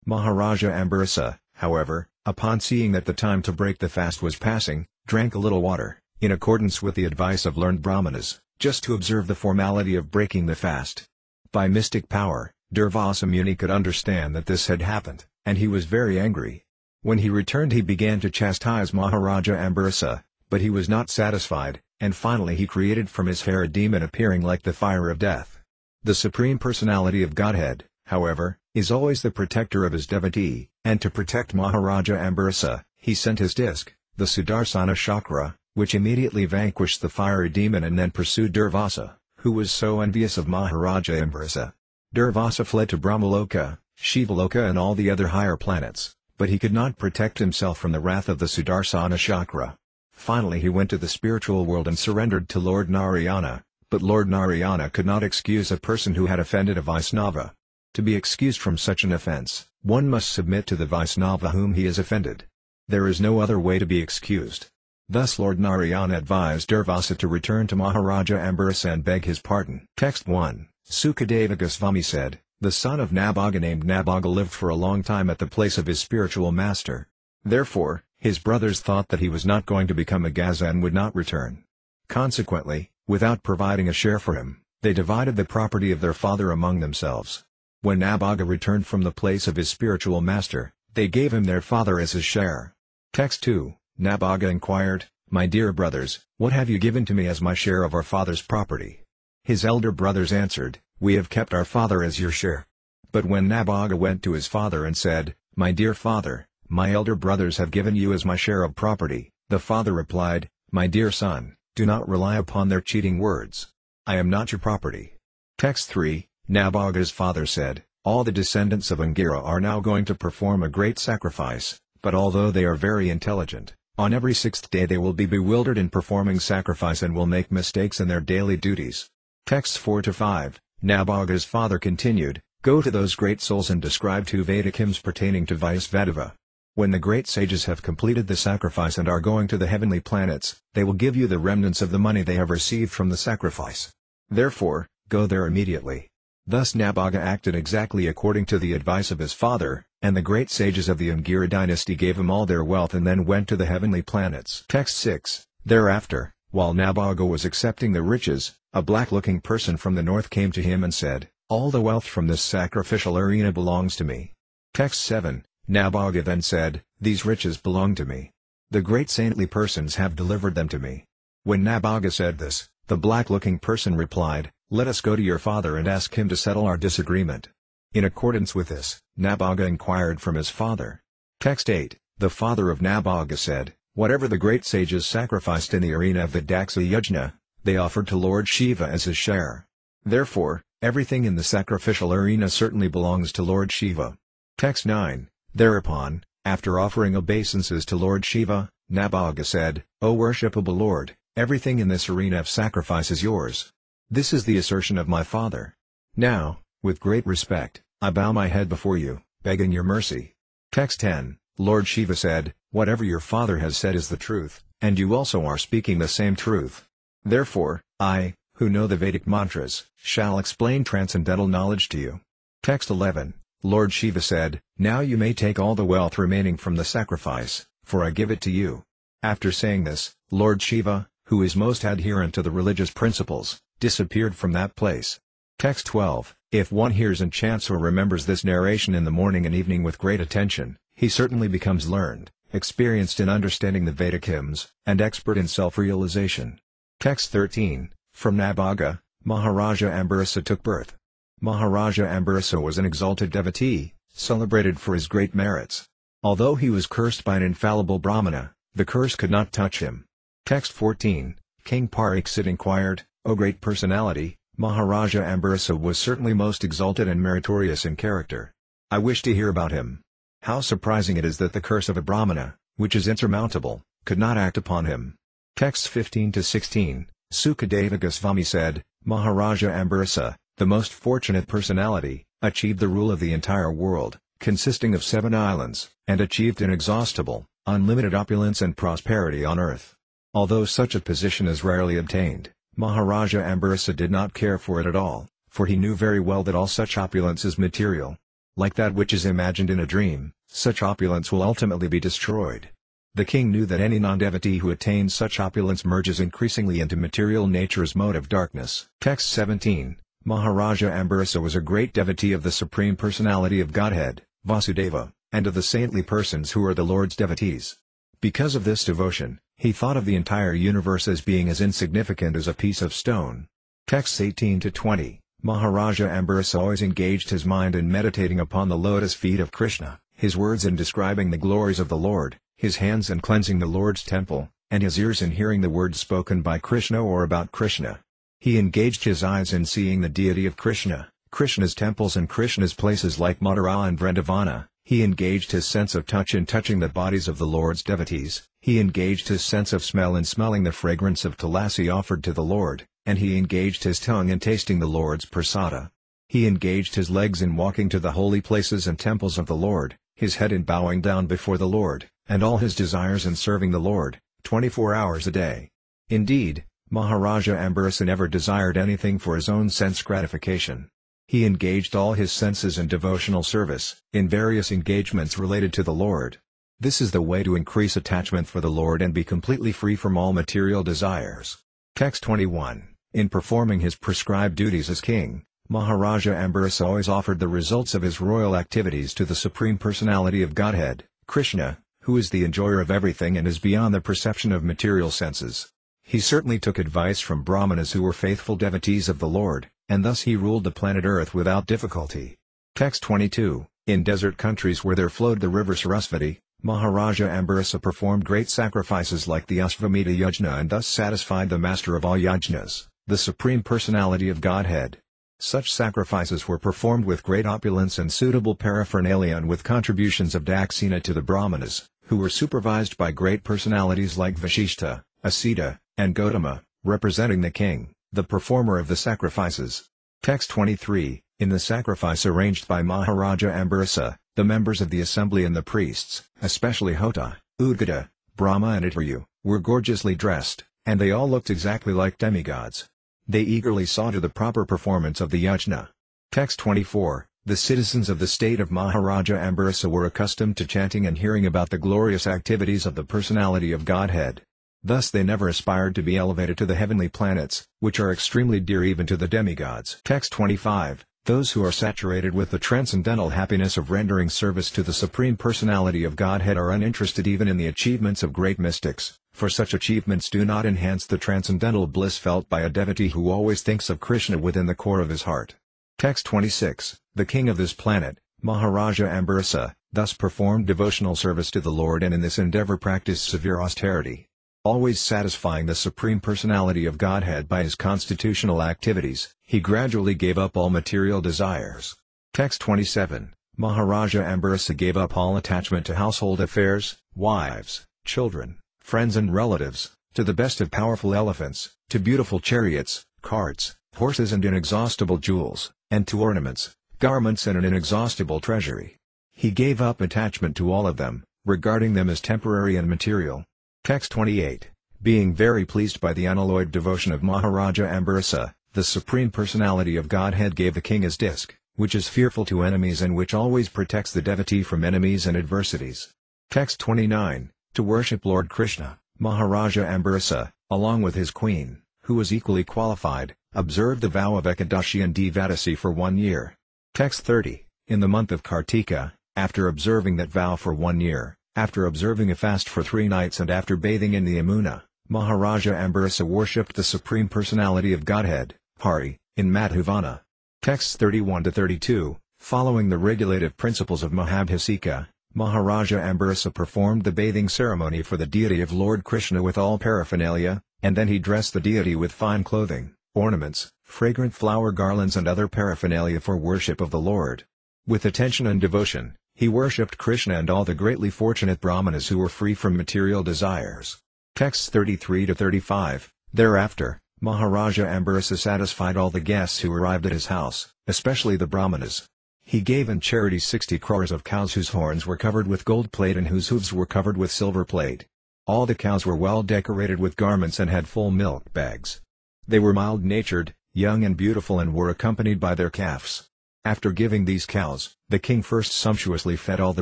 Maharaja Ambarasa, however, upon seeing that the time to break the fast was passing, drank a little water, in accordance with the advice of learned brahmanas, just to observe the formality of breaking the fast. By mystic power, Durvasa Muni could understand that this had happened, and he was very angry. When he returned he began to chastise Maharaja Ambarasa, but he was not satisfied, and finally he created from his hair a demon appearing like the fire of death. The Supreme Personality of Godhead, however, is always the protector of his devotee, and to protect Maharaja Ambarasa, he sent his disc, the Sudarsana Chakra, which immediately vanquished the fiery demon and then pursued Durvasa, who was so envious of Maharaja Ambarasa. Durvasa fled to Brahmaloka, Shivaloka and all the other higher planets, but he could not protect himself from the wrath of the Sudarsana Chakra. Finally he went to the spiritual world and surrendered to Lord Narayana, but Lord Narayana could not excuse a person who had offended a Vaisnava. To be excused from such an offense, one must submit to the Vaisnava whom he has offended. There is no other way to be excused. Thus Lord Narayana advised Durvasa to return to Maharaja Ambarasa and beg his pardon. Text 1, Sukadeva Goswami said, the son of Nabhaga named Nabhaga lived for a long time at the place of his spiritual master. Therefore, his brothers thought that he was not going to become a Gaza and would not return. Consequently, without providing a share for him, they divided the property of their father among themselves. When Nabhaga returned from the place of his spiritual master, they gave him their father as his share. Text 2, Nabhaga inquired, my dear brothers, what have you given to me as my share of our father's property? His elder brothers answered, we have kept our father as your share. But when Nabhaga went to his father and said, my dear father, my elder brothers have given you as my share of property, The father replied, "My dear son, do not rely upon their cheating words. I am not your property." Text 3, Nabhaga's father said, "All the descendants of Angira are now going to perform a great sacrifice, but although they are very intelligent, on every sixth day they will be bewildered in performing sacrifice and will make mistakes in their daily duties." Texts 4-5, Nabhaga's father continued, "Go to those great souls and describe 2 Vedic hymns pertaining to Vaisvedeva. When the great sages have completed the sacrifice and are going to the heavenly planets, they will give you the remnants of the money they have received from the sacrifice. Therefore, go there immediately." Thus Nabhaga acted exactly according to the advice of his father, and the great sages of the Angira dynasty gave him all their wealth and then went to the heavenly planets. Text 6, Thereafter, while Nabhaga was accepting the riches, a black-looking person from the north came to him and said, "All the wealth from this sacrificial arena belongs to me." Text 7, Nabhaga then said, "These riches belong to me. The great saintly persons have delivered them to me." When Nabhaga said this, the black-looking person replied, "Let us go to your father and ask him to settle our disagreement." In accordance with this, Nabhaga inquired from his father. Text 8, the father of Nabhaga said, "Whatever the great sages sacrificed in the arena of the Daksa Yajna, they offered to Lord Shiva as his share. Therefore, everything in the sacrificial arena certainly belongs to Lord Shiva." Text 9, Thereupon, after offering obeisances to Lord Shiva, Nabhaga said, "O worshipable Lord, everything in this arena of sacrifice is yours. This is the assertion of my father. Now, with great respect, I bow my head before you, begging your mercy." Text 10, Lord Shiva said, "Whatever your father has said is the truth, and you also are speaking the same truth. Therefore, I, who know the Vedic mantras, shall explain transcendental knowledge to you." Text 11, Lord Shiva said, "Now you may take all the wealth remaining from the sacrifice, for I give it to you." After saying this, Lord Shiva, who is most adherent to the religious principles, disappeared from that place. Text 12, If one hears and chants or remembers this narration in the morning and evening with great attention, he certainly becomes learned, experienced in understanding the Vedic hymns, and expert in self-realization. Text 13, From Nabhaga, Maharaja Ambarasa took birth. Maharaja Ambarasa was an exalted devotee, celebrated for his great merits. Although he was cursed by an infallible Brahmana, the curse could not touch him. Text 14, King Pariksit inquired, "O great personality, Maharaja Ambarasa was certainly most exalted and meritorious in character. I wish to hear about him. How surprising it is that the curse of a Brahmana, which is insurmountable, could not act upon him." Texts 15-16, Sukadeva Goswami said, Maharaja Ambarasa, the most fortunate personality, achieved the rule of the entire world, consisting of 7 islands, and achieved inexhaustible, unlimited opulence and prosperity on earth. Although such a position is rarely obtained, Maharaja Ambarasa did not care for it at all, for he knew very well that all such opulence is material. Like that which is imagined in a dream, such opulence will ultimately be destroyed. The king knew that any non-devotee who attains such opulence merges increasingly into material nature's mode of darkness. Text 17, Maharaja Ambarasa was a great devotee of the Supreme Personality of Godhead, Vasudeva, and of the saintly persons who are the Lord's devotees. Because of this devotion, he thought of the entire universe as being as insignificant as a piece of stone. Texts 18-20, Maharaja Ambarasa always engaged his mind in meditating upon the lotus feet of Krishna, his words in describing the glories of the Lord, his hands in cleansing the Lord's temple, and his ears in hearing the words spoken by Krishna or about Krishna. He engaged his eyes in seeing the deity of Krishna, Krishna's temples and Krishna's places like Mathura and Vrindavana. He engaged his sense of touch in touching the bodies of the Lord's devotees, he engaged his sense of smell in smelling the fragrance of tulasi offered to the Lord, and he engaged his tongue in tasting the Lord's prasada. He engaged his legs in walking to the holy places and temples of the Lord, his head in bowing down before the Lord, and all his desires in serving the Lord, 24 hours a day. Indeed, Maharaja Ambarasa never desired anything for his own sense gratification. He engaged all his senses in devotional service, in various engagements related to the Lord. This is the way to increase attachment for the Lord and be completely free from all material desires. Text 21, In performing his prescribed duties as king, Maharaja Ambarasa always offered the results of his royal activities to the Supreme Personality of Godhead, Krishna, who is the enjoyer of everything and is beyond the perception of material senses. He certainly took advice from Brahmanas who were faithful devotees of the Lord, and thus he ruled the planet Earth without difficulty. Text 22, In desert countries where there flowed the river Sarasvati, Maharaja Ambarasa performed great sacrifices like the Ashvamedha Yajna and thus satisfied the master of all yajnas, the Supreme Personality of Godhead. Such sacrifices were performed with great opulence and suitable paraphernalia and with contributions of Daksina to the Brahmanas, who were supervised by great personalities like Vashishta, Asita, and Gautama, representing the king, the performer of the sacrifices. Text 23, in the sacrifice arranged by Maharaja Ambarasa, the members of the assembly and the priests, especially Hota, Udgata, Brahma and Itayu, were gorgeously dressed, and they all looked exactly like demigods. They eagerly saw to the proper performance of the yajna. Text 24, the citizens of the state of Maharaja Ambarasa were accustomed to chanting and hearing about the glorious activities of the personality of Godhead. Thus they never aspired to be elevated to the heavenly planets, which are extremely dear even to the demigods. Text 25, those who are saturated with the transcendental happiness of rendering service to the Supreme Personality of Godhead are uninterested even in the achievements of great mystics, for such achievements do not enhance the transcendental bliss felt by a devotee who always thinks of Krishna within the core of his heart. Text 26, the king of this planet, Maharaja Ambarasa, thus performed devotional service to the Lord and in this endeavor practiced severe austerity. Always satisfying the Supreme Personality of Godhead by his constitutional activities, he gradually gave up all material desires. Text 27, Maharaja Ambarasa gave up all attachment to household affairs, wives, children, friends and relatives, to the best of powerful elephants, to beautiful chariots, carts, horses and inexhaustible jewels, and to ornaments, garments and an inexhaustible treasury. He gave up attachment to all of them, regarding them as temporary and material. Text 28, being very pleased by the unalloyed devotion of Maharaja Ambarasa, the Supreme Personality of Godhead gave the king his disc, which is fearful to enemies and which always protects the devotee from enemies and adversities. Text 29, to worship Lord Krishna, Maharaja Ambarasa, along with his queen, who was equally qualified, observed the vow of Ekadashi and Devadasi for 1 year. Text 30, in the month of Kartika, after observing that vow for 1 year, after observing a fast for 3 nights and after bathing in the Yamuna, Maharaja Ambarasa worshipped the Supreme Personality of Godhead, Hari, in Madhuvana. Texts 31-32, following the regulative principles of Mahabhisika, Maharaja Ambarasa performed the bathing ceremony for the deity of Lord Krishna with all paraphernalia, and then he dressed the deity with fine clothing, ornaments, fragrant flower garlands and other paraphernalia for worship of the Lord. With attention and devotion, he worshipped Krishna and all the greatly fortunate Brahmanas who were free from material desires. Texts 33-35, thereafter, Maharaja Ambarasa satisfied all the guests who arrived at his house, especially the Brahmanas. He gave in charity 60 crores of cows whose horns were covered with gold plate and whose hooves were covered with silver plate. All the cows were well decorated with garments and had full milk bags. They were mild-natured, young and beautiful and were accompanied by their calves. After giving these cows, the king first sumptuously fed all the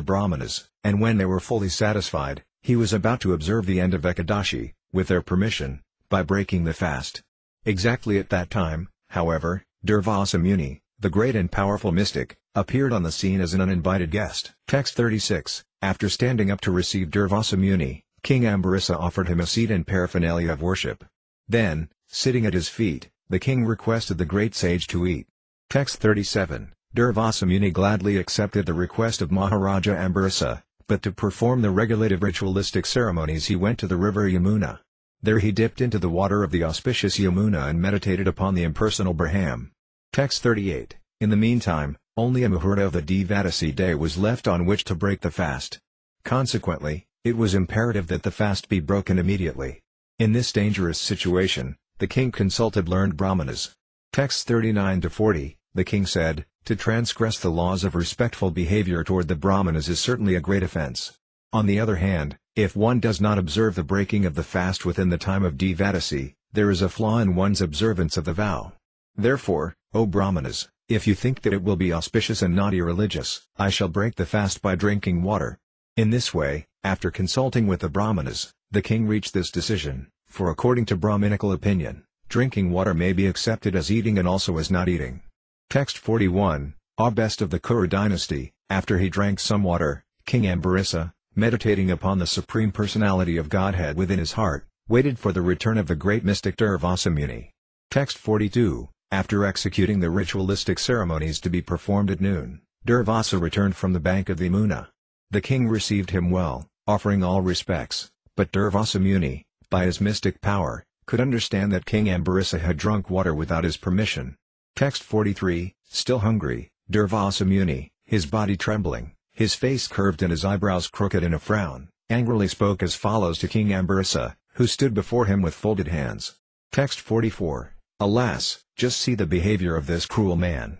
Brahmanas, and when they were fully satisfied, he was about to observe the end of Ekadashi, with their permission, by breaking the fast. Exactly at that time, however, Durvasa Muni, the great and powerful mystic, appeared on the scene as an uninvited guest. Text 36, after standing up to receive Durvasa Muni, King Ambarasa offered him a seat and paraphernalia of worship. Then, sitting at his feet, the king requested the great sage to eat. Text 37, Durvasa Muni gladly accepted the request of Maharaja Ambarasa, but to perform the regulative ritualistic ceremonies he went to the river Yamuna. There he dipped into the water of the auspicious Yamuna and meditated upon the impersonal Brahman. Text 38, in the meantime, only a muhurta of the Devadasi day was left on which to break the fast. Consequently, it was imperative that the fast be broken immediately. In this dangerous situation, the king consulted learned Brahmanas. Texts 39-40, the king said, to transgress the laws of respectful behavior toward the Brahmanas is certainly a great offense. On the other hand, if one does not observe the breaking of the fast within the time of Devadasi, there is a flaw in one's observance of the vow. Therefore, O Brahmanas, if you think that it will be auspicious and not irreligious, I shall break the fast by drinking water. In this way, after consulting with the Brahmanas, the king reached this decision, for according to Brahminical opinion, drinking water may be accepted as eating and also as not eating. Text 41, Best of the Kuru dynasty, after he drank some water, King Ambarasa, meditating upon the Supreme Personality of Godhead within his heart, waited for the return of the great mystic Durvasa Muni. Text 42, after executing the ritualistic ceremonies to be performed at noon, Durvasa returned from the bank of the Yamuna. The king received him well, offering all respects, but Durvasa Muni, by his mystic power, could understand that King Ambarisa had drunk water without his permission. Text 43, still hungry, Durvasa Muni, his body trembling, his face curved and his eyebrows crooked in a frown, angrily spoke as follows to King Ambarisa, who stood before him with folded hands. Text 44, alas, just see the behavior of this cruel man.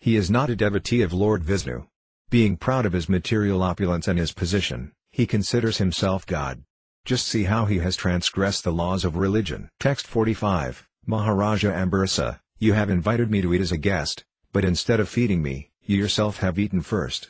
He is not a devotee of Lord Vishnu. Being proud of his material opulence and his position, he considers himself God. Just see how he has transgressed the laws of religion. Text 45, Maharaja Ambarisa, you have invited me to eat as a guest, but instead of feeding me, you yourself have eaten first.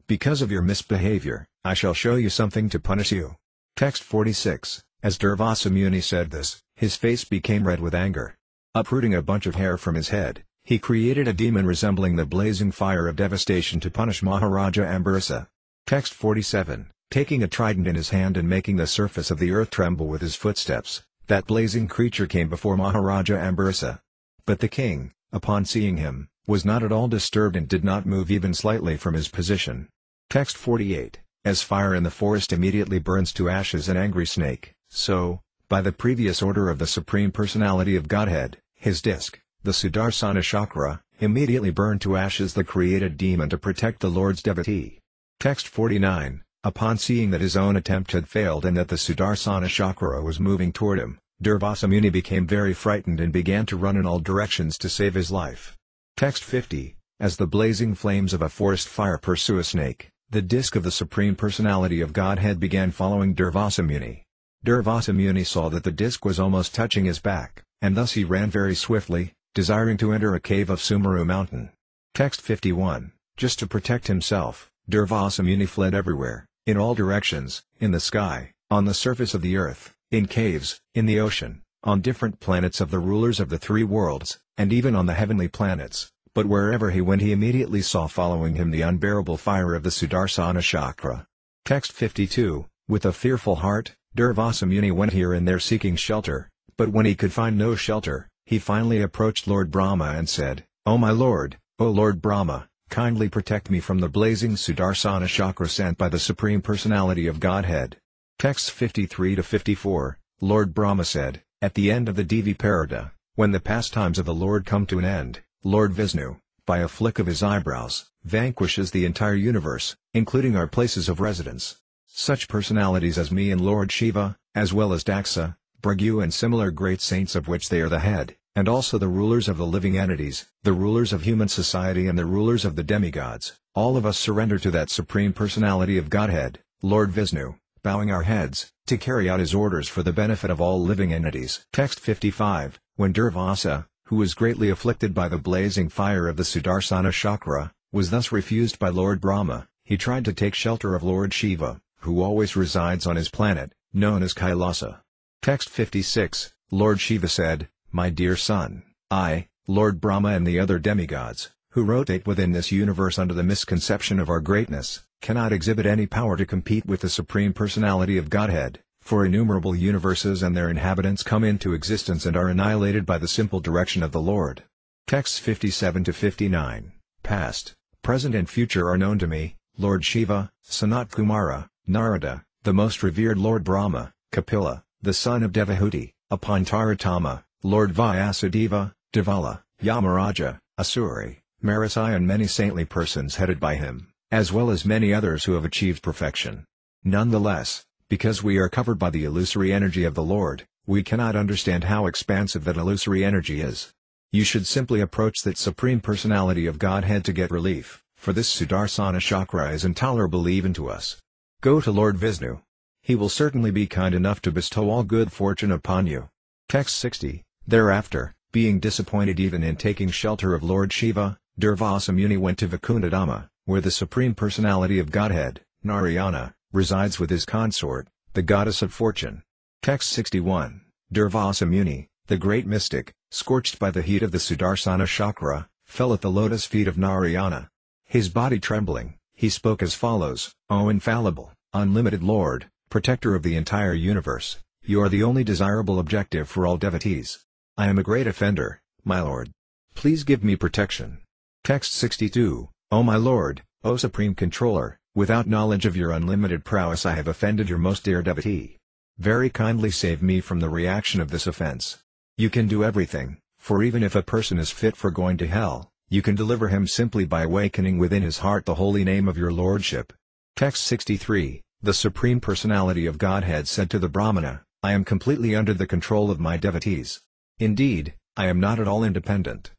Because of your misbehavior, I shall show you something to punish you. Text 46, as Durvasa Muni said this, his face became red with anger. Uprooting a bunch of hair from his head, he created a demon resembling the blazing fire of devastation to punish Maharaja Ambarisa. Text 47, taking a trident in his hand and making the surface of the earth tremble with his footsteps, that blazing creature came before Maharaja Ambarisa. But the king, upon seeing him, was not at all disturbed and did not move even slightly from his position. Text 48, as fire in the forest immediately burns to ashes an angry snake, so, by the previous order of the Supreme Personality of Godhead, his disk, the Sudarsana Chakra, immediately burned to ashes the created demon to protect the Lord's devotee. Text 49, upon seeing that his own attempt had failed and that the Sudarsana Chakra was moving toward him, Durvasa Muni became very frightened and began to run in all directions to save his life. Text 50, as the blazing flames of a forest fire pursue a snake, the disk of the Supreme Personality of Godhead began following Durvasa Muni. Durvasa Muni saw that the disk was almost touching his back, and thus he ran very swiftly, desiring to enter a cave of Sumeru mountain. Text 51, just to protect himself, Durvasa Muni fled everywhere, in all directions, in the sky, on the surface of the earth, in caves, in the ocean, on different planets of the rulers of the three worlds, and even on the heavenly planets, but wherever he went he immediately saw following him the unbearable fire of the Sudarsana Chakra. Text 52, with a fearful heart, Durvasa Muni went here and there seeking shelter, but when he could find no shelter, he finally approached Lord Brahma and said, O my Lord, O Lord Brahma, kindly protect me from the blazing Sudarsana Chakra sent by the Supreme Personality of Godhead. Texts 53 to 54, Lord Brahma said, at the end of the Devi Parada, when the pastimes of the Lord come to an end, Lord Vishnu, by a flick of his eyebrows, vanquishes the entire universe, including our places of residence. Such personalities as me and Lord Shiva, as well as Daksa, Bhrigu and similar great saints of which they are the head, and also the rulers of the living entities, the rulers of human society and the rulers of the demigods, all of us surrender to that Supreme Personality of Godhead, Lord Vishnu, bowing our heads, to carry out his orders for the benefit of all living entities. Text 55, when Durvasa, who was greatly afflicted by the blazing fire of the Sudarsana Chakra, was thus refused by Lord Brahma, he tried to take shelter of Lord Shiva, who always resides on his planet, known as Kailasa. Text 56, Lord Shiva said, my dear son, I, Lord Brahma and the other demigods, who rotate within this universe under the misconception of our greatness, cannot exhibit any power to compete with the Supreme Personality of Godhead, for innumerable universes and their inhabitants come into existence and are annihilated by the simple direction of the Lord. Texts 57 to 59, past, present and future are known to me, Lord Shiva, Sanat Kumara, Narada, the most revered Lord Brahma, Kapila, the son of Devahuti, Apantaratama, Lord Vyasadeva, Devala, Yamaraja, Asuri, Marisai and many saintly persons headed by him, as well as many others who have achieved perfection. Nonetheless, because we are covered by the illusory energy of the Lord, we cannot understand how expansive that illusory energy is. You should simply approach that Supreme Personality of Godhead to get relief, for this Sudarsana Chakra is intolerable even to us. Go to Lord Vishnu. He will certainly be kind enough to bestow all good fortune upon you. Text 60, thereafter, being disappointed even in taking shelter of Lord Shiva, Durvasa Muni went to Vaikunthadhama, where the Supreme Personality of Godhead, Narayana, resides with his consort, the goddess of fortune. Text 61, Durvasa Muni, the great mystic, scorched by the heat of the Sudarsana Chakra, fell at the lotus feet of Narayana. His body trembling, he spoke as follows, O infallible, unlimited Lord, protector of the entire universe, you are the only desirable objective for all devotees. I am a great offender, my Lord. Please give me protection. Text 62, O my Lord, O Supreme Controller, Without knowledge of your unlimited prowess I have offended your most dear devotee. Very kindly save me from the reaction of this offense. You can do everything, for even if a person is fit for going to hell, you can deliver him simply by awakening within his heart the holy name of your lordship. Text 63, the Supreme Personality of Godhead said to the Brahmana, I am completely under the control of my devotees. Indeed, I am not at all independent.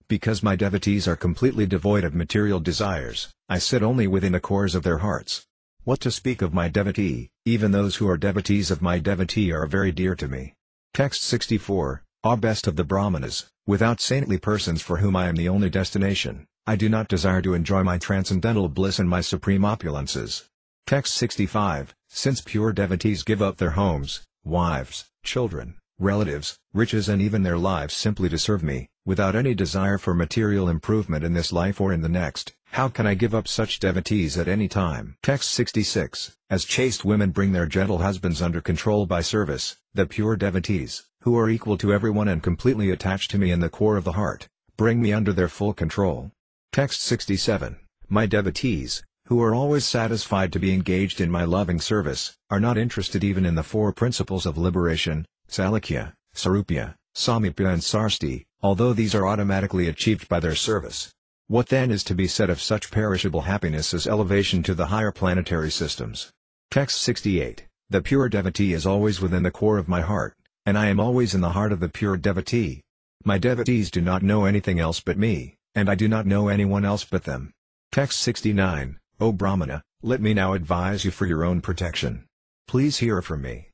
Because my devotees are completely devoid of material desires, I sit only within the cores of their hearts. What to speak of my devotee, even those who are devotees of my devotee are very dear to me. Text 64, O best of the Brahmanas, without saintly persons for whom I am the only destination, I do not desire to enjoy my transcendental bliss and my supreme opulences. Text 65, since pure devotees give up their homes, wives, children, relatives, riches and even their lives simply to serve me, without any desire for material improvement in this life or in the next, how can I give up such devotees at any time? Text 66, as chaste women bring their gentle husbands under control by service, the pure devotees, who are equal to everyone and completely attached to me in the core of the heart, bring me under their full control. Text 67, my devotees, who are always satisfied to be engaged in my loving service, are not interested even in the four principles of liberation, Salakya, Sarupya, Samipya and Sarsti, although these are automatically achieved by their service. What then is to be said of such perishable happiness as elevation to the higher planetary systems? Text 68, the pure devotee is always within the core of my heart, and I am always in the heart of the pure devotee. My devotees do not know anything else but me, and I do not know anyone else but them. Text 69, O Brahmana, let me now advise you for your own protection. Please hear from me.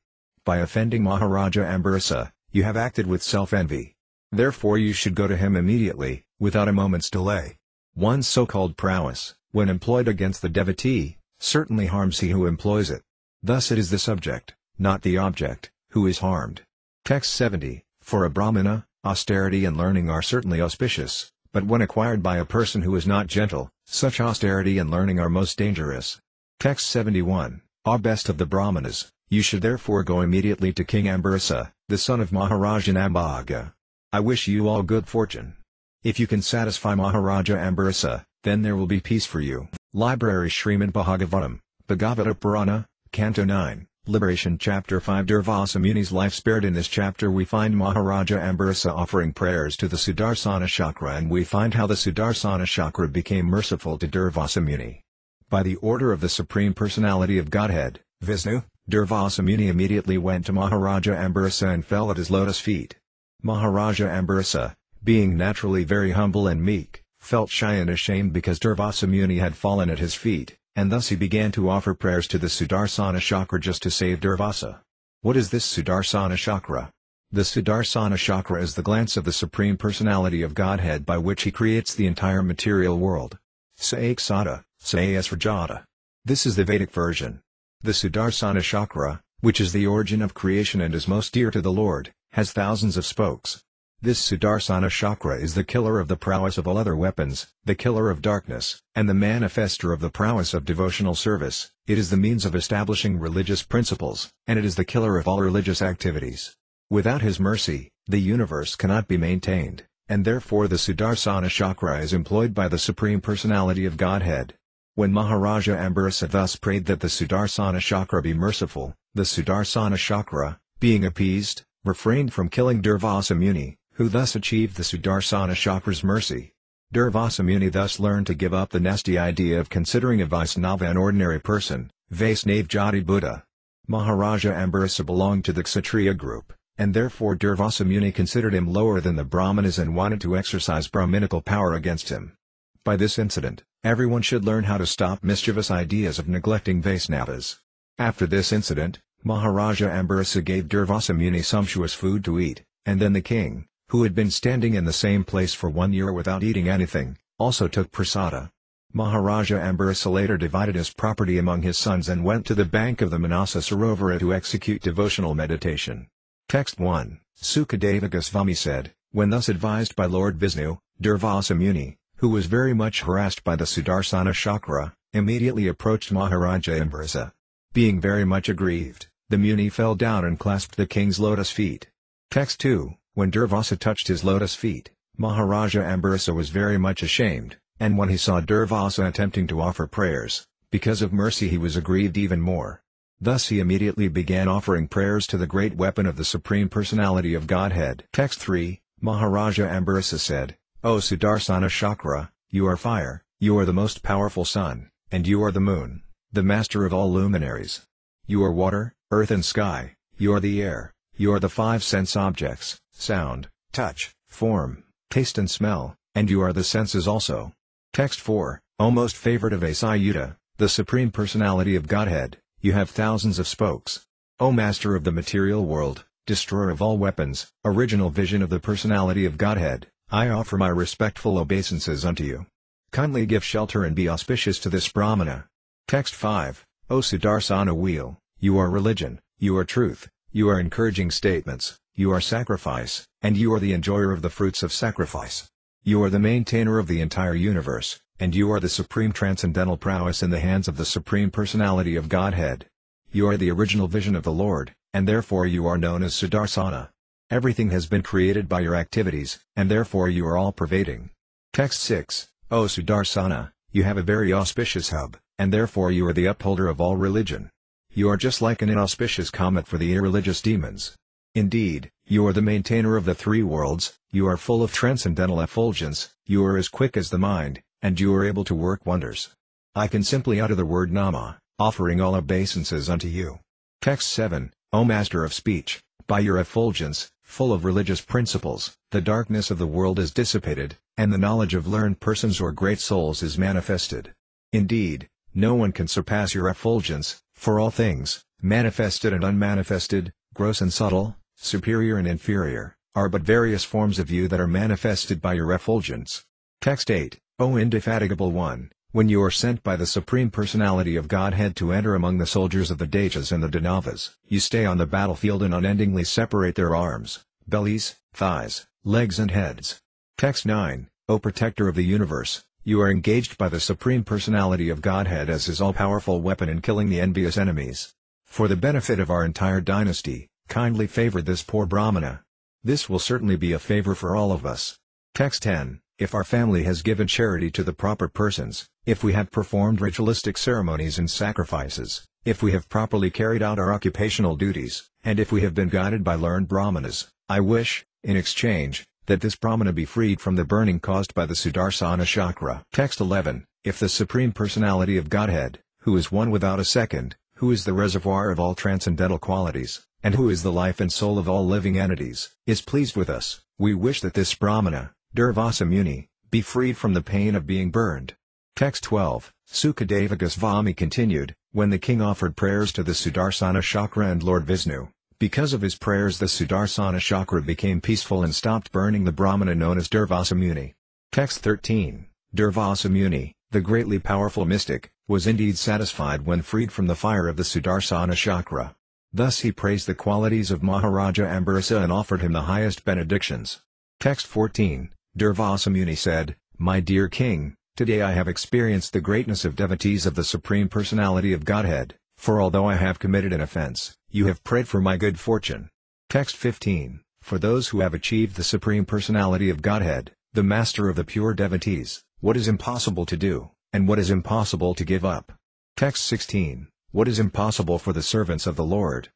By offending Maharaja Ambarasa, you have acted with self-envy. Therefore you should go to him immediately, without a moment's delay. One's so-called prowess, when employed against the devotee, certainly harms he who employs it. Thus it is the subject, not the object, who is harmed. Text 70, for a Brahmana, austerity and learning are certainly auspicious, but when acquired by a person who is not gentle, such austerity and learning are most dangerous. Text 71, O best of the Brahmanas, you should therefore go immediately to King Ambarasa, the son of Maharaja Nambhaga. I wish you all good fortune. If you can satisfy Maharaja Ambarasa, then there will be peace for you. Library Śrīmad Bhāgavatam, Bhagavata Purana, Canto 9, Liberation Chapter 5. Durvasa Muni's life spared. In this chapter we find Maharaja Ambarasa offering prayers to the Sudarsana Chakra, and we find how the Sudarsana Chakra became merciful to Durvasa Muni. By the order of the Supreme Personality of Godhead, Vishnu, Durvasa Muni immediately went to Maharaja Ambarasa and fell at his lotus feet. Maharaja Ambarasa, being naturally very humble and meek, felt shy and ashamed because Durvasa Muni had fallen at his feet, and thus he began to offer prayers to the Sudarsana Chakra just to save Durvasa. What is this Sudarsana Chakra? The Sudarsana Chakra is the glance of the Supreme Personality of Godhead by which he creates the entire material world. Saeksata, Saesrajata. This is the Vedic version. The Sudarsana Chakra, which is the origin of creation and is most dear to the Lord, has thousands of spokes. This Sudarsana Chakra is the killer of the prowess of all other weapons, the killer of darkness, and the manifester of the prowess of devotional service. It is the means of establishing religious principles, and it is the killer of all religious activities. Without his mercy, the universe cannot be maintained, and therefore the Sudarsana Chakra is employed by the Supreme Personality of Godhead. When Maharaja Ambarasa thus prayed that the Sudarsana Chakra be merciful, the Sudarsana Chakra, being appeased, refrained from killing Durvasa Muni, who thus achieved the Sudarsana Chakra's mercy. Durvasa Muni thus learned to give up the nasty idea of considering a Vaisnava an ordinary person, Vaisnava Jati Buddha. Maharaja Ambarasa belonged to the Kshatriya group, and therefore Durvasa Muni considered him lower than the Brahmanas and wanted to exercise Brahminical power against him. By this incident, everyone should learn how to stop mischievous ideas of neglecting Vaisnavas. After this incident, Maharaja Ambarasa gave Durvasa Muni sumptuous food to eat, and then the king, who had been standing in the same place for 1 year without eating anything, also took prasada. Maharaja Ambarasa later divided his property among his sons and went to the bank of the Manasa Sarovara to execute devotional meditation. Text 1, Sukadeva Goswami said, when thus advised by Lord Vishnu, Durvasa Muni, who was very much harassed by the Sudarsana Chakra, immediately approached Maharaja Ambarasa. Being very much aggrieved, the Muni fell down and clasped the king's lotus feet. Text 2, when Durvasa touched his lotus feet, Maharaja Ambarasa was very much ashamed, and when he saw Durvasa attempting to offer prayers, Because of mercy he was aggrieved even more. Thus he immediately began offering prayers to the great weapon of the Supreme Personality of Godhead. Text 3, Maharaja Ambarasa said, O Sudarsana Chakra, you are fire, you are the most powerful sun, and you are the moon, the master of all luminaries. You are water, earth and sky, you are the air, you are the five sense objects, sound, touch, form, taste and smell, and you are the senses also. Text 4, O most favorite of Asayuta, the Supreme Personality of Godhead, you have thousands of spokes. O Master of the material world, destroyer of all weapons, original vision of the Personality of Godhead, I offer my respectful obeisances unto you. Kindly give shelter and be auspicious to this Brahmana. Text 5, O Sudarsana wheel, you are religion, you are truth, you are encouraging statements, you are sacrifice, and you are the enjoyer of the fruits of sacrifice. You are the maintainer of the entire universe, and you are the supreme transcendental prowess in the hands of the Supreme Personality of Godhead. You are the original vision of the Lord, and therefore you are known as Sudarsana. Everything has been created by your activities, and therefore you are all-pervading. Text 6, O Sudarsana, you have a very auspicious hub, and therefore you are the upholder of all religion. You are just like an inauspicious comet for the irreligious demons. Indeed, you are the maintainer of the three worlds, you are full of transcendental effulgence, you are as quick as the mind, and you are able to work wonders. I can simply utter the word Nama, offering all obeisances unto you. Text 7, O Master of Speech, by your effulgence, full of religious principles, the darkness of the world is dissipated, and the knowledge of learned persons or great souls is manifested. Indeed, no one can surpass your effulgence, for all things, manifested and unmanifested, gross and subtle, superior and inferior, are but various forms of you that are manifested by your effulgence. Text 8, O Indefatigable One, when you are sent by the Supreme Personality of Godhead to enter among the soldiers of the Dajas and the Danavas, you stay on the battlefield and unendingly separate their arms, bellies, thighs, legs and heads. Text 9, O Protector of the Universe, you are engaged by the Supreme Personality of Godhead as his all-powerful weapon in killing the envious enemies. For the benefit of our entire dynasty, kindly favor this poor Brahmana. This will certainly be a favor for all of us. Text 10, if our family has given charity to the proper persons, if we have performed ritualistic ceremonies and sacrifices, if we have properly carried out our occupational duties, and if we have been guided by learned brahmanas, I wish, in exchange, that this brahmana be freed from the burning caused by the Sudarsana chakra. Text 11, if the Supreme Personality of Godhead, who is one without a second, who is the reservoir of all transcendental qualities, and who is the life and soul of all living entities, is pleased with us, we wish that this brahmana, Durvasa Muni, be freed from the pain of being burned. Text 12, Sukadeva Goswami continued, when the king offered prayers to the Sudarsana chakra and Lord Vishnu, because of his prayers the Sudarsana chakra became peaceful and stopped burning the brahmana known as Durvasa Muni. Text 13, Durvasa Muni, the greatly powerful mystic, was indeed satisfied when freed from the fire of the Sudarsana chakra. Thus he praised the qualities of Maharaja Ambarasa and offered him the highest benedictions. Text 14, Durvasa Muni said, My dear king, today I have experienced the greatness of devotees of the Supreme Personality of Godhead, for although I have committed an offense, you have prayed for my good fortune. Text 15, for those who have achieved the Supreme Personality of Godhead, the Master of the pure devotees, what is impossible to do, and what is impossible to give up? Text 16, what is impossible for the servants of the Lord?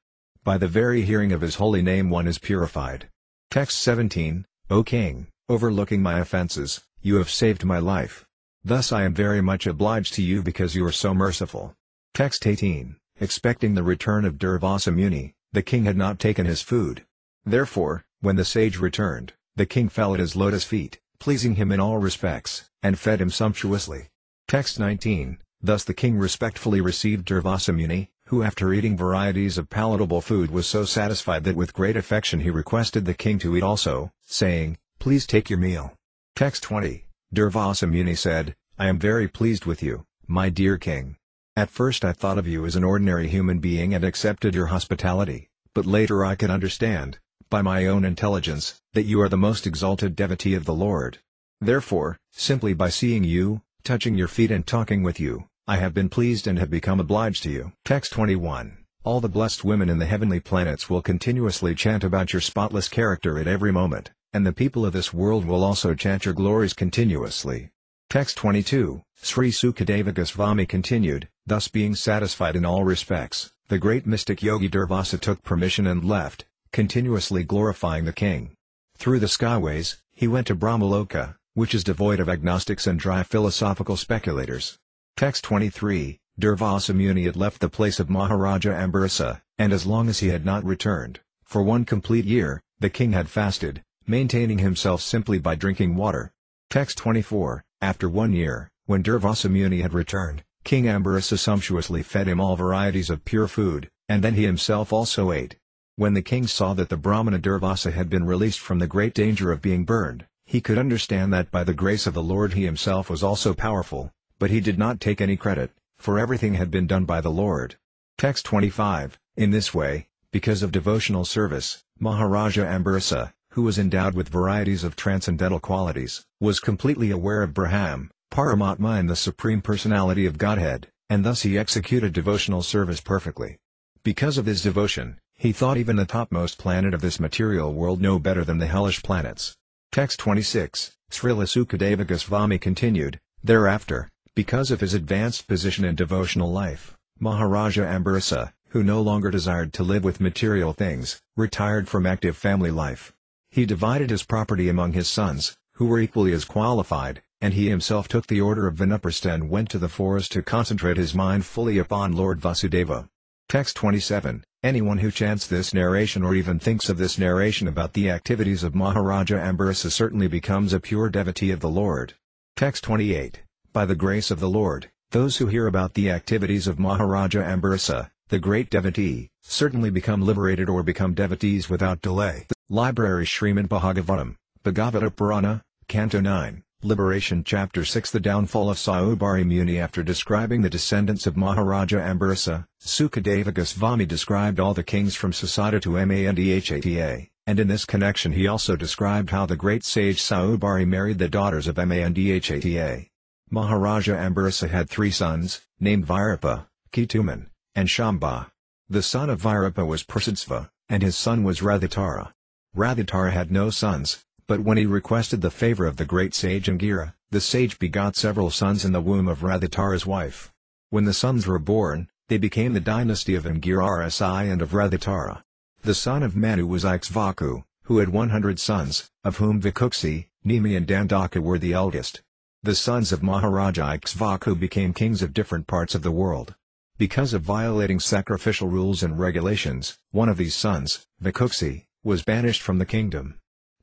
By the very hearing of his holy name one is purified. Text 17, O king, overlooking my offenses, you have saved my life. Thus I am very much obliged to you because you are so merciful. Text 18, expecting the return of Durvasa Muni, the king had not taken his food. Therefore, when the sage returned, the king fell at his lotus feet, pleasing him in all respects, and fed him sumptuously. Text 19, thus the king respectfully received Durvasa Muni, who after eating varieties of palatable food was so satisfied that with great affection he requested the king to eat also, saying, Please take your meal. Text 20, Durvasa Muni said, I am very pleased with you, my dear king. At first I thought of you as an ordinary human being and accepted your hospitality, but later I could understand, by my own intelligence, that you are the most exalted devotee of the Lord. Therefore, simply by seeing you, touching your feet and talking with you, I have been pleased and have become obliged to you. Text 21, all the blessed women in the heavenly planets will continuously chant about your spotless character at every moment, and the people of this world will also chant your glories continuously. Text 22, Sri Sukadeva Goswami continued, Thus being satisfied in all respects, the great mystic yogi Durvasa took permission and left, continuously glorifying the king. Through the skyways, he went to Brahmaloka, which is devoid of agnostics and dry philosophical speculators. Text 23, Durvasa Muni had left the place of Maharaja Ambarasa, and as long as he had not returned, for 1 complete year, the king had fasted, maintaining himself simply by drinking water. Text 24, after 1 year, when Durvasa Muni had returned, King Ambarasa sumptuously fed him all varieties of pure food, and then he himself also ate. When the king saw that the Brahmana Durvasa had been released from the great danger of being burned, he could understand that by the grace of the Lord he himself was also powerful, but he did not take any credit, for everything had been done by the Lord. Text 25, in this way, because of devotional service, Maharaja Ambarasa, who was endowed with varieties of transcendental qualities, was completely aware of Brahman, Paramatma and the Supreme Personality of Godhead, and thus he executed devotional service perfectly. Because of his devotion, he thought even the topmost planet of this material world no better than the hellish planets. Text 26, Srila Sukadeva Goswami continued, thereafter, because of his advanced position in devotional life, Maharaja Ambarasa, who no longer desired to live with material things, retired from active family life. He divided his property among his sons, who were equally as qualified, and he himself took the order of Vanaprastha and went to the forest to concentrate his mind fully upon Lord Vasudeva. Text 27, anyone who chants this narration or even thinks of this narration about the activities of Maharaja Ambarasa certainly becomes a pure devotee of the Lord. Text 28, by the grace of the Lord, those who hear about the activities of Maharaja Ambarasa, the great devotee, certainly become liberated or become devotees without delay. Library Śrīmad Bhāgavatam, Bhagavata Purana, Canto 9, Liberation Chapter 6. The downfall of Saubhari Muni. After describing the descendants of Maharaja Ambarasa, Sukadeva Goswami described all the kings from Sasata to Mandhata, and in this connection he also described how the great sage Saubhari married the daughters of Mandhata. Maharaja Ambarasa had 3 sons, named Virapa, Ketuman, and Shambha. The son of Virapa was Prasadstva, and his son was Radhitara. Radhitara had no sons, but when he requested the favor of the great sage Angira, the sage begot several sons in the womb of Radhitara's wife. When the sons were born, they became the dynasty of Angira and of Radhitara. The son of Manu was Ikshvaku, who had 100 sons, of whom Vikuksi, Nimi and Dandaka were the eldest. The sons of Maharaja Ikshvaku became kings of different parts of the world. Because of violating sacrificial rules and regulations, one of these sons, Vikuksi, was banished from the kingdom.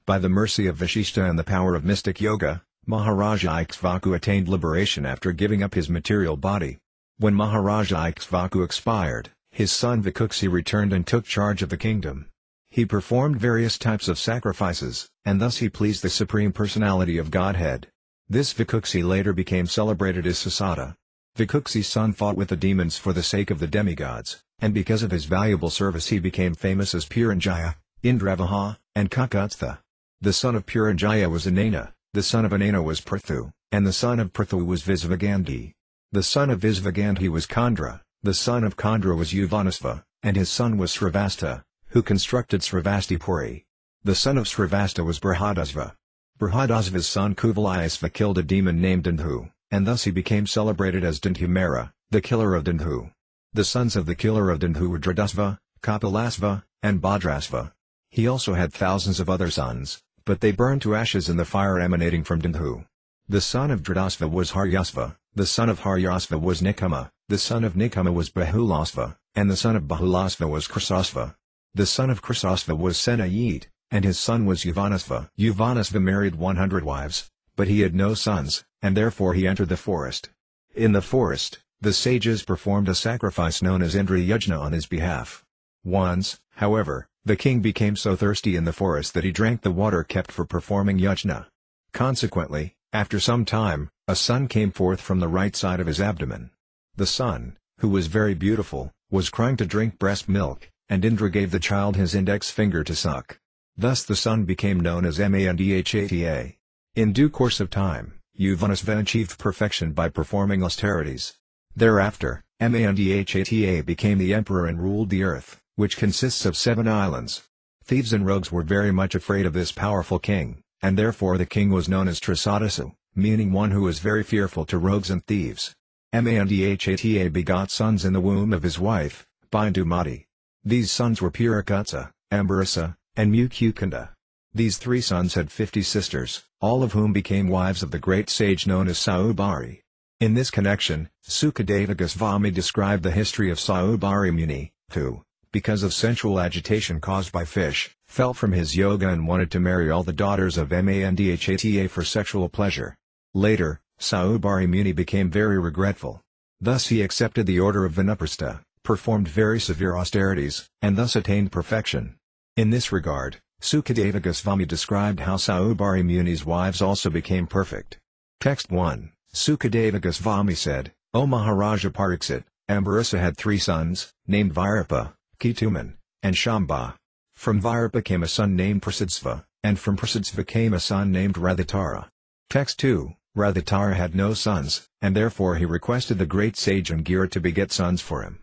By the mercy of Vashishta and the power of mystic yoga, Maharaja Ikshvaku attained liberation after giving up his material body. When Maharaja Ikshvaku expired, his son Vikuksi returned and took charge of the kingdom. He performed various types of sacrifices, and thus he pleased the Supreme Personality of Godhead. This Vikuksi later became celebrated as Sasata. Vikuksi's son fought with the demons for the sake of the demigods, and because of his valuable service he became famous as Puranjaya, Indravaha, and Kakutstha. The son of Puranjaya was Anana, the son of Anana was Prithu, and the son of Prithu was Visvagandhi. The son of Visvagandhi was Khandra, the son of Khandra was Yuvanasva, and his son was Sravasta, who constructed Sravastipuri. The son of Sravasta was Brihadasva. Brihadasva's son Kuvalayasva killed a demon named Dindhu, and thus he became celebrated as Dindhumara, the killer of Dindhu. The sons of the killer of Dindhu were Dradasva, Kapilasva, and Bhadrasva. He also had thousands of other sons, but they burned to ashes in the fire emanating from Dindhu. The son of Dradasva was Haryasva, the son of Haryasva was Nikama, the son of Nikama was Bahulasva, and the son of Bahulasva was Krisasva. The son of Krisasva was Senayit, and his son was Yuvanasva. Yuvanasva married 100 wives, but he had no sons, and therefore he entered the forest. In the forest, the sages performed a sacrifice known as Indra Yajna on his behalf. Once, however, the king became so thirsty in the forest that he drank the water kept for performing yajna. Consequently, after some time, a son came forth from the right side of his abdomen. The son, who was very beautiful, was crying to drink breast milk, and Indra gave the child his index finger to suck. Thus the son became known as Mandhata. In due course of time, Yuvanasva achieved perfection by performing austerities. Thereafter, Mandhata became the emperor and ruled the earth, which consists of 7 islands. Thieves and rogues were very much afraid of this powerful king, and therefore the king was known as Trisadasu, meaning one who was very fearful to rogues and thieves. Mandhata begot sons in the womb of his wife, Bindumati. These sons were Purakutsa, Ambarasa, and Mukyukunda. These 3 sons had 50 sisters, all of whom became wives of the great sage known as Saubhari. In this connection, Sukadeva Goswami described the history of Saubhari Muni, who, because of sensual agitation caused by fish, fell from his yoga and wanted to marry all the daughters of Mandhata for sexual pleasure. Later, Saubhari Muni became very regretful. Thus he accepted the order of Vanaprastha, performed very severe austerities, and thus attained perfection. In this regard, Sukadeva Goswami described how Saubhari Muni's wives also became perfect. Text 1, Sukadeva Goswami said, O Maharaja Pariksit, Ambarasa had 3 sons, named Virapa, Ketuman, and Shamba. From Virapa came a son named Prasadstva, and from Prasadstva came a son named Radhatara. Text 2, Radhatara had no sons, and therefore he requested the great sage Angira to beget sons for him.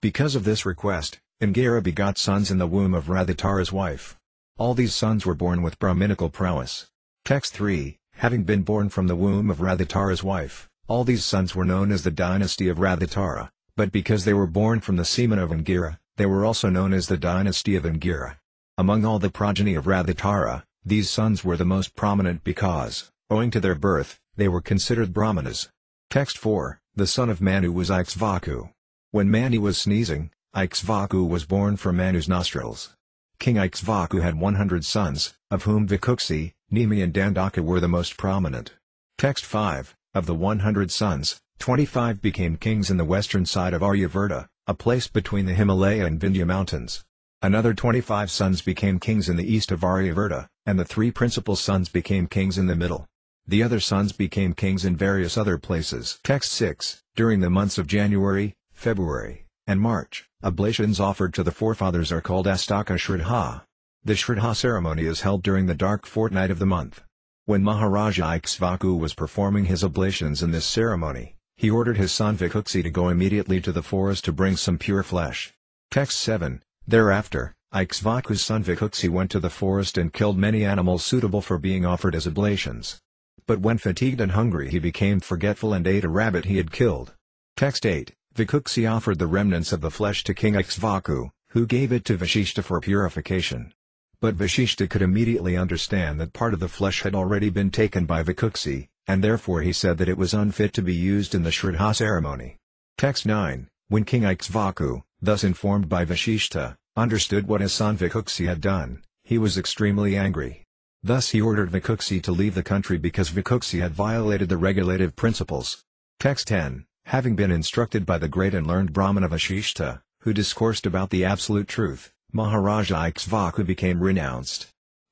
Because of this request, Angira begot sons in the womb of Radhatara's wife. All these sons were born with Brahminical prowess. Text 3, having been born from the womb of Radhatara's wife, all these sons were known as the dynasty of Radhatara, but because they were born from the semen of Angira, they were also known as the dynasty of Angira. Among all the progeny of Radhatara, these sons were the most prominent because, owing to their birth, they were considered Brahmanas. Text 4, the son of Manu was Ikshvaku. When Manu was sneezing, Ikshvaku was born from Manu's nostrils. King Ikshvaku had 100 sons, of whom Vikuksi, Nemi and Dandaka were the most prominent. Text 5, of the 100 sons, 25 became kings in the western side of Aryavurta, a place between the Himalaya and Vindhya mountains. Another 25 sons became kings in the east of Aryavurta, and the 3 principal sons became kings in the middle. The other sons became kings in various other places. Text 6, during the months of January, February, and March, oblations offered to the forefathers are called Astaka Shraddha. The Shraddha ceremony is held during the dark fortnight of the month. When Maharaja Ikshvaku was performing his oblations in this ceremony, he ordered his son Vikuksi to go immediately to the forest to bring some pure flesh. Text 7, thereafter, Ikshvaku's son Vikuksi went to the forest and killed many animals suitable for being offered as oblations. But when fatigued and hungry he became forgetful and ate a rabbit he had killed. Text 8, Vikuksi offered the remnants of the flesh to King Ikshvaku, who gave it to Vashishta for purification. But Vashishta could immediately understand that part of the flesh had already been taken by Vikuksi, and therefore he said that it was unfit to be used in the Shraddha ceremony. Text 9, when King Ikshvaku, thus informed by Vashishta, understood what his son Vikuksi had done, he was extremely angry. Thus he ordered Vikuksi to leave the country because Vikuksi had violated the regulative principles. Text 10, having been instructed by the great and learned Brahmana Vashishta, who discoursed about the absolute truth, Maharaja Ikshvaku became renounced.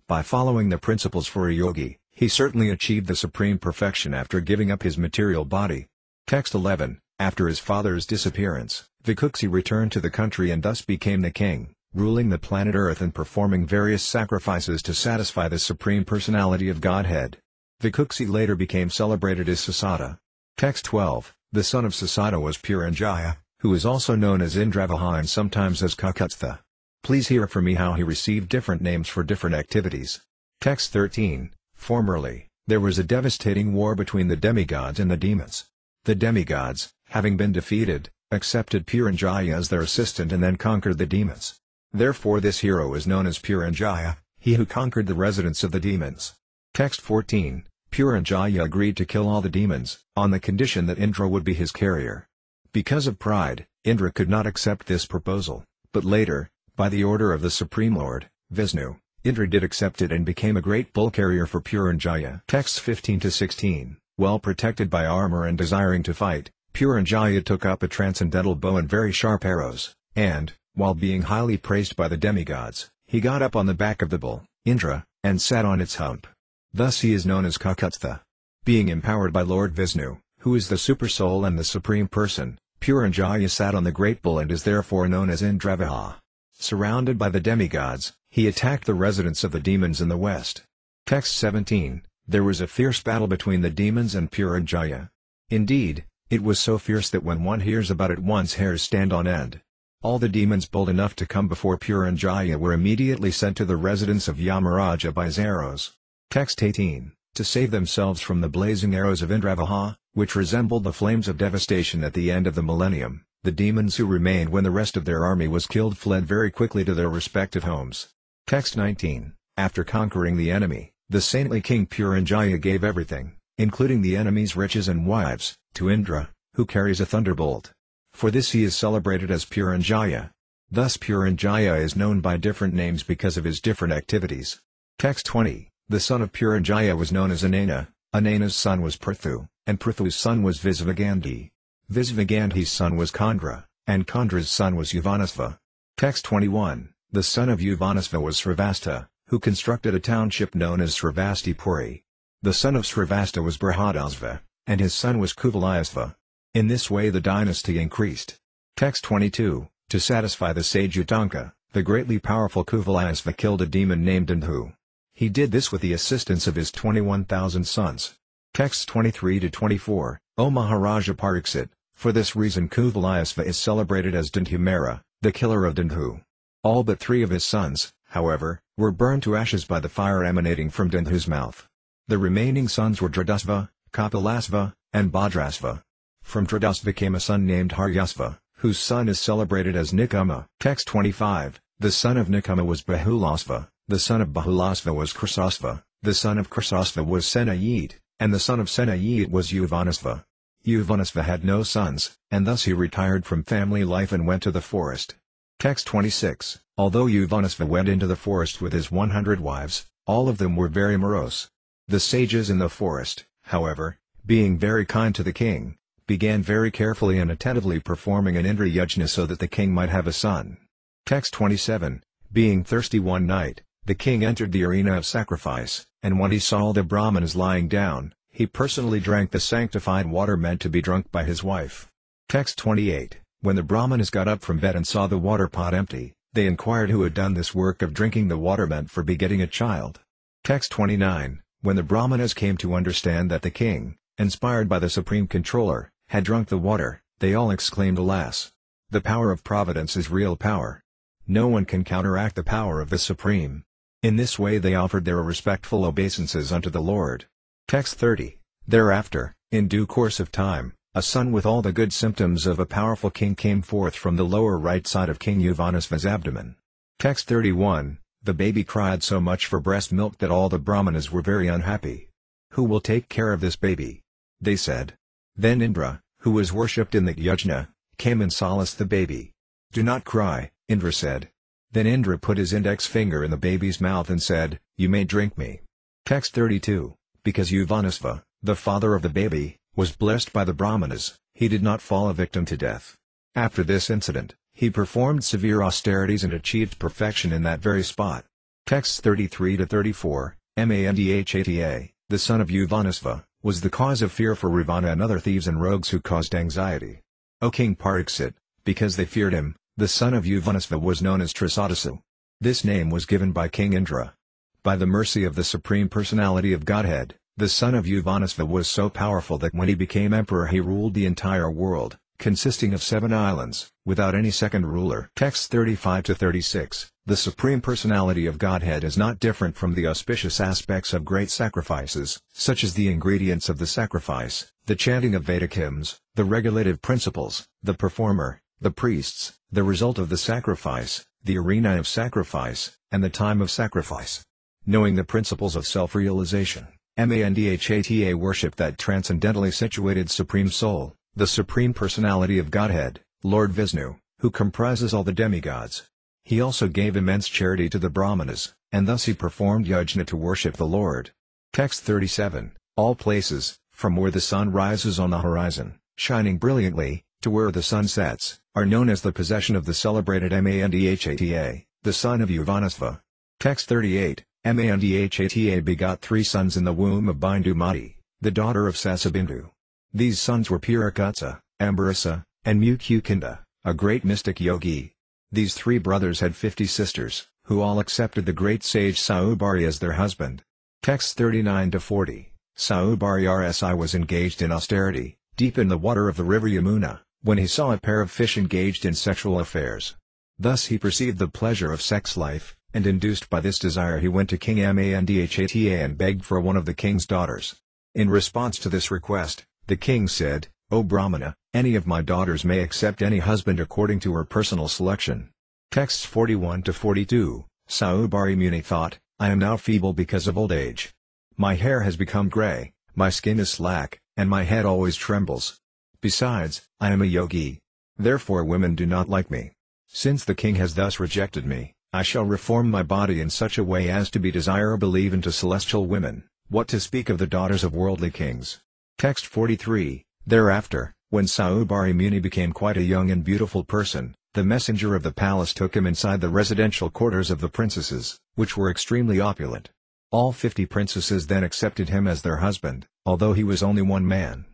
By following the principles for a yogi, he certainly achieved the supreme perfection after giving up his material body. Text 11, after his father's disappearance, Vikuksi returned to the country and thus became the king, ruling the planet Earth and performing various sacrifices to satisfy the Supreme Personality of Godhead. Vikuksi later became celebrated as Sasata. Text 12, the son of Sasata was Puranjaya, who is also known as Indravaha and sometimes as Kakutstha. Please hear from me how he received different names for different activities. Text 13, formerly, there was a devastating war between the demigods and the demons. The demigods, having been defeated, accepted Puranjaya as their assistant and then conquered the demons. Therefore this hero is known as Puranjaya, he who conquered the residents of the demons. Text 14, Puranjaya agreed to kill all the demons, on the condition that Indra would be his carrier. Because of pride, Indra could not accept this proposal, but later, by the order of the Supreme Lord, Vishnu, Indra did accept it and became a great bull carrier for Puranjaya. Texts 15-16, well protected by armor and desiring to fight, Puranjaya took up a transcendental bow and very sharp arrows, and, while being highly praised by the demigods, he got up on the back of the bull, Indra, and sat on its hump. Thus he is known as Kakutstha. Being empowered by Lord Vishnu, who is the Supersoul and the Supreme Person, Puranjaya sat on the great bull and is therefore known as Indravaha. Surrounded by the demigods, he attacked the residents of the demons in the west. Text 17, there was a fierce battle between the demons and Puranjaya. Indeed, it was so fierce that when one hears about it one's hairs stand on end. All the demons bold enough to come before Puranjaya were immediately sent to the residence of Yamaraja by his arrows. Text 18, to save themselves from the blazing arrows of Indravaha, which resembled the flames of devastation at the end of the millennium. The demons who remained when the rest of their army was killed fled very quickly to their respective homes. Text 19. After conquering the enemy, the saintly king Puranjaya gave everything, including the enemy's riches and wives, to Indra, who carries a thunderbolt. For this he is celebrated as Puranjaya. Thus Puranjaya is known by different names because of his different activities. Text 20. The son of Puranjaya was known as Anana. Anana's son was Prithu, and Prithu's son was Visvagandhi. Visvagandhi's son was Khandra, and Khandra's son was Yuvanasva. Text 21. The son of Yuvanasva was Sravasta, who constructed a township known as Sravastipuri. The son of Sravasta was Brihadasva, and his son was Kuvalayasva. In this way the dynasty increased. Text 22. To satisfy the sage Utanka, the greatly powerful Kuvalayasva killed a demon named Andhu. He did this with the assistance of his 21,000 sons. Texts 23-24, O Maharaja Pariksit, for this reason Kuvalayasva is celebrated as Dandhumara, the killer of Dandhu. All but 3 of his sons, however, were burned to ashes by the fire emanating from Dandhu's mouth. The remaining sons were Dradasva, Kapilasva, and Bhadrasva. From Dradasva came a son named Haryasva, whose son is celebrated as Nikama. Text 25, the son of Nikama was Bahulasva, the son of Bahulasva was Krisasva, the son of Krisasva was Senayid, and the son of Senayid was Yuvanasva. Yuvanasva had no sons, and thus he retired from family life and went to the forest. Text 26, although Yuvanasva went into the forest with his 100 wives, all of them were very morose. The sages in the forest, however, being very kind to the king, began very carefully and attentively performing an Indra yajna so that the king might have a son. Text 27, being thirsty one night, the king entered the arena of sacrifice, and when he saw all the Brahmanas lying down, he personally drank the sanctified water meant to be drunk by his wife. Text 28, when the Brahmanas got up from bed and saw the water pot empty, they inquired who had done this work of drinking the water meant for begetting a child. Text 29, when the Brahmanas came to understand that the king, inspired by the supreme controller, had drunk the water, they all exclaimed, alas! The power of providence is real power. No one can counteract the power of the Supreme. In this way they offered their respectful obeisances unto the Lord. Text 30, thereafter, in due course of time, a son with all the good symptoms of a powerful king came forth from the lower right side of King Yuvanasva's abdomen. Text 31, the baby cried so much for breast milk that all the Brahmanas were very unhappy. Who will take care of this baby? They said. Then Indra, who was worshipped in the yajna, came and solaced the baby. Do not cry, Indra said. Then Indra put his index finger in the baby's mouth and said, you may drink me. Text 32, because Yuvanasva, the father of the baby, was blessed by the Brahmanas, he did not fall a victim to death. After this incident, he performed severe austerities and achieved perfection in that very spot. Texts 33-34, Mandhata, the son of Yuvanasva, was the cause of fear for Ravana and other thieves and rogues who caused anxiety. O King Pariksit, because they feared him, the son of Yuvanasva was known as Trisadasu. This name was given by King Indra. By the mercy of the Supreme Personality of Godhead, the son of Yuvanasva was so powerful that when he became emperor he ruled the entire world, consisting of 7 islands, without any second ruler. Texts 35-36, the Supreme Personality of Godhead is not different from the auspicious aspects of great sacrifices, such as the ingredients of the sacrifice, the chanting of Vedic hymns, the regulative principles, the performer, the priests, the result of the sacrifice, the arena of sacrifice, and the time of sacrifice. Knowing the principles of self-realization, Mandhata worship that transcendentally situated Supreme Soul, the Supreme Personality of Godhead, Lord Vishnu, who comprises all the demigods. He also gave immense charity to the Brahmanas, and thus he performed yajna to worship the Lord. Text 37, all places, from where the sun rises on the horizon, shining brilliantly, to where the sun sets, are known as the possession of the celebrated Mandhata, the son of Yuvanasva. Text 38, Mandhata begot 3 sons in the womb of Bindumati, the daughter of Sasabindu. These sons were Purakatsa, Ambarasa, and Mukukunda, a great mystic yogi. These 3 brothers had 50 sisters, who all accepted the great sage Saubhari as their husband. Texts 39-40, Saubhari Rsi was engaged in austerity, deep in the water of the river Yamuna, when he saw a pair of fish engaged in sexual affairs. Thus he perceived the pleasure of sex life, and induced by this desire he went to King Mandhata and begged for one of the king's daughters. In response to this request, The king said, "O Brahmana, any of my daughters may accept any husband according to her personal selection." Texts 41-42, Saubhari Muni thought, "I am now feeble because of old age. My hair has become grey, my skin is slack, and my head always trembles. Besides, I am a yogi. Therefore women do not like me. Since the king has thus rejected me, I shall reform my body in such a way as to be desirable even to celestial women, what to speak of the daughters of worldly kings." Text 43, Thereafter, when Saubhari Muni became quite a young and beautiful person, the messenger of the palace took him inside the residential quarters of the princesses, which were extremely opulent. All 50 princesses then accepted him as their husband, although he was only one man.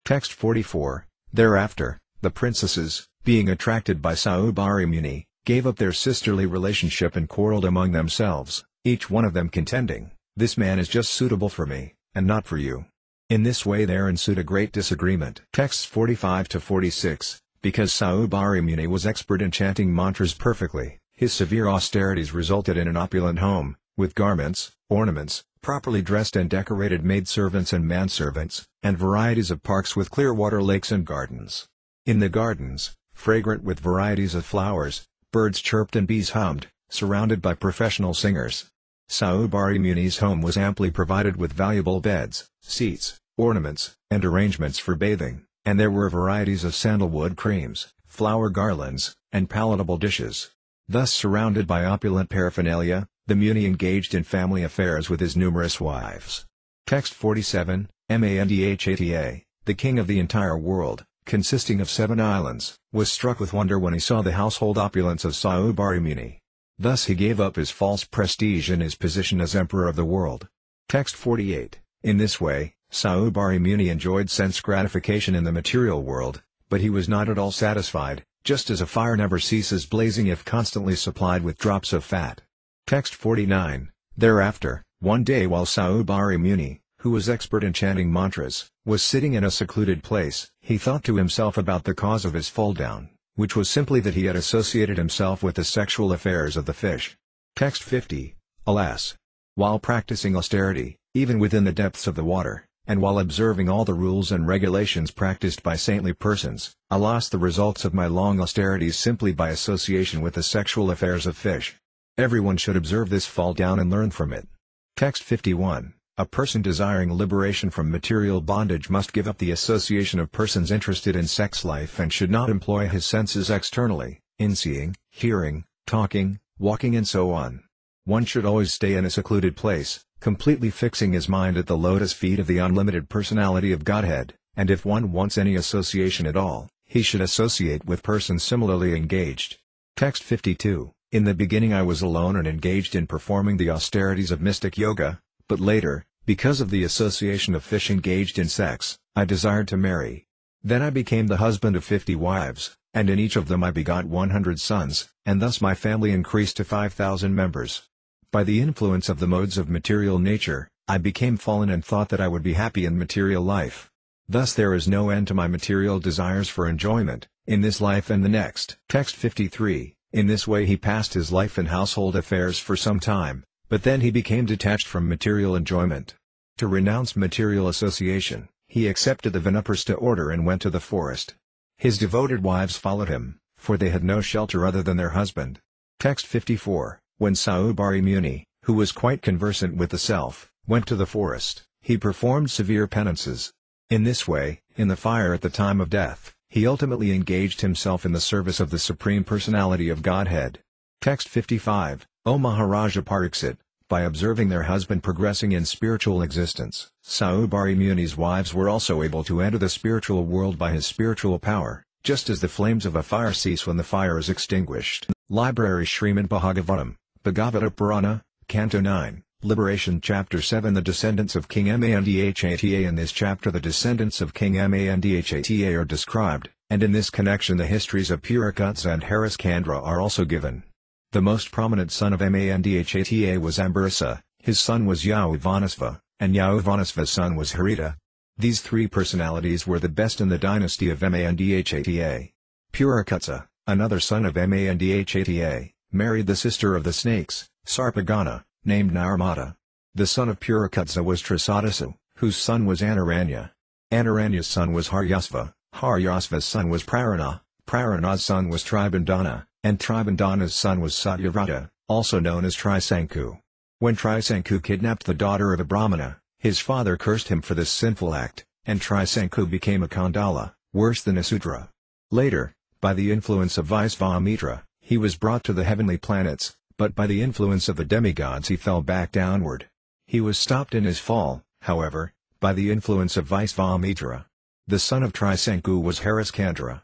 Text 44, Thereafter, the princesses, being attracted by Saubhari Muni, gave up their sisterly relationship and quarreled among themselves, each one of them contending, "This man is just suitable for me, and not for you." In this way there ensued a great disagreement. Texts 45-46, because Saubhari Muni was expert in chanting mantras perfectly, his severe austerities resulted in an opulent home, with garments, ornaments, properly dressed and decorated maidservants and manservants, and varieties of parks with clear water lakes and gardens. In the gardens, fragrant with varieties of flowers, birds chirped and bees hummed, surrounded by professional singers. Saubhari Muni's home was amply provided with valuable beds, seats, ornaments, and arrangements for bathing, and there were varieties of sandalwood creams, flower garlands, and palatable dishes. Thus surrounded by opulent paraphernalia, the Muni engaged in family affairs with his numerous wives. Text 47, Mandhata, the king of the entire world, consisting of 7 islands, was struck with wonder when he saw the household opulence of Saubhari Muni. Thus he gave up his false prestige and his position as emperor of the world. Text 48, in this way, Saubhari Muni enjoyed sense gratification in the material world, but he was not at all satisfied, just as a fire never ceases blazing if constantly supplied with drops of fat. Text 49, Thereafter, one day while Saubhari Muni, who was expert in chanting mantras, was sitting in a secluded place, he thought to himself about the cause of his fall down, which was simply that he had associated himself with the sexual affairs of the fish. Text 50, Alas! While practicing austerity, even within the depths of the water, and while observing all the rules and regulations practiced by saintly persons, I lost the results of my long austerities simply by association with the sexual affairs of fish. Everyone should observe this fall down and learn from it. Text 51, A person desiring liberation from material bondage must give up the association of persons interested in sex life and should not employ his senses externally, in seeing, hearing, talking, walking and so on. One should always stay in a secluded place, completely fixing his mind at the lotus feet of the unlimited personality of Godhead, and if one wants any association at all, he should associate with persons similarly engaged. Text 52, In the beginning I was alone and engaged in performing the austerities of mystic yoga, but later, because of the association of fish engaged in sex, I desired to marry. Then I became the husband of 50 wives, and in each of them I begot 100 sons, and thus my family increased to 5,000 members. By the influence of the modes of material nature, I became fallen and thought that I would be happy in material life. Thus there is no end to my material desires for enjoyment, in this life and the next. Text 53, In this way he passed his life in household affairs for some time, but then he became detached from material enjoyment. To renounce material association, he accepted the Vanaprastha order and went to the forest. His devoted wives followed him, for they had no shelter other than their husband. Text 54, When Saubhari Muni, who was quite conversant with the self, went to the forest, he performed severe penances. In this way, in the fire at the time of death, he ultimately engaged himself in the service of the Supreme Personality of Godhead. Text 55, O Maharaja Pariksit, by observing their husband progressing in spiritual existence, Saubhari Muni's wives were also able to enter the spiritual world by his spiritual power, just as the flames of a fire cease when the fire is extinguished. Library Śrīmad Bhāgavatam, Bhagavata Purana, Canto 9, Liberation Chapter 7 The descendants of King Mandhata. In this chapter the descendants of King Mandhata are described, and in this connection the histories of Purukutsa and Hariscandra are also given. The most prominent son of Mandhata was Ambarasa, his son was Yauvanasva, and Yauvanasva's son was Harita. These 3 personalities were the best in the dynasty of Mandhata. Purukutsa, another son of Mandhata, married the sister of the snakes, Sarpagana, named Narmada. The son of Purukutsa was Trisadasu, whose son was Anaranya. Anaranya's son was Haryasva, Haryasva's son was Prarana, Prarana's son was Tribandana, and Tribandana's son was Satyavrata, also known as Trisanku. When Trisanku kidnapped the daughter of a Brahmana, his father cursed him for this sinful act, and Trisanku became a Khandala, worse than a Sudra. Later, by the influence of Vaisvamitra, he was brought to the heavenly planets, but by the influence of the demigods he fell back downward. He was stopped in his fall, however, by the influence of Vaisvamitra. The son of Trisanku was Hariskandra.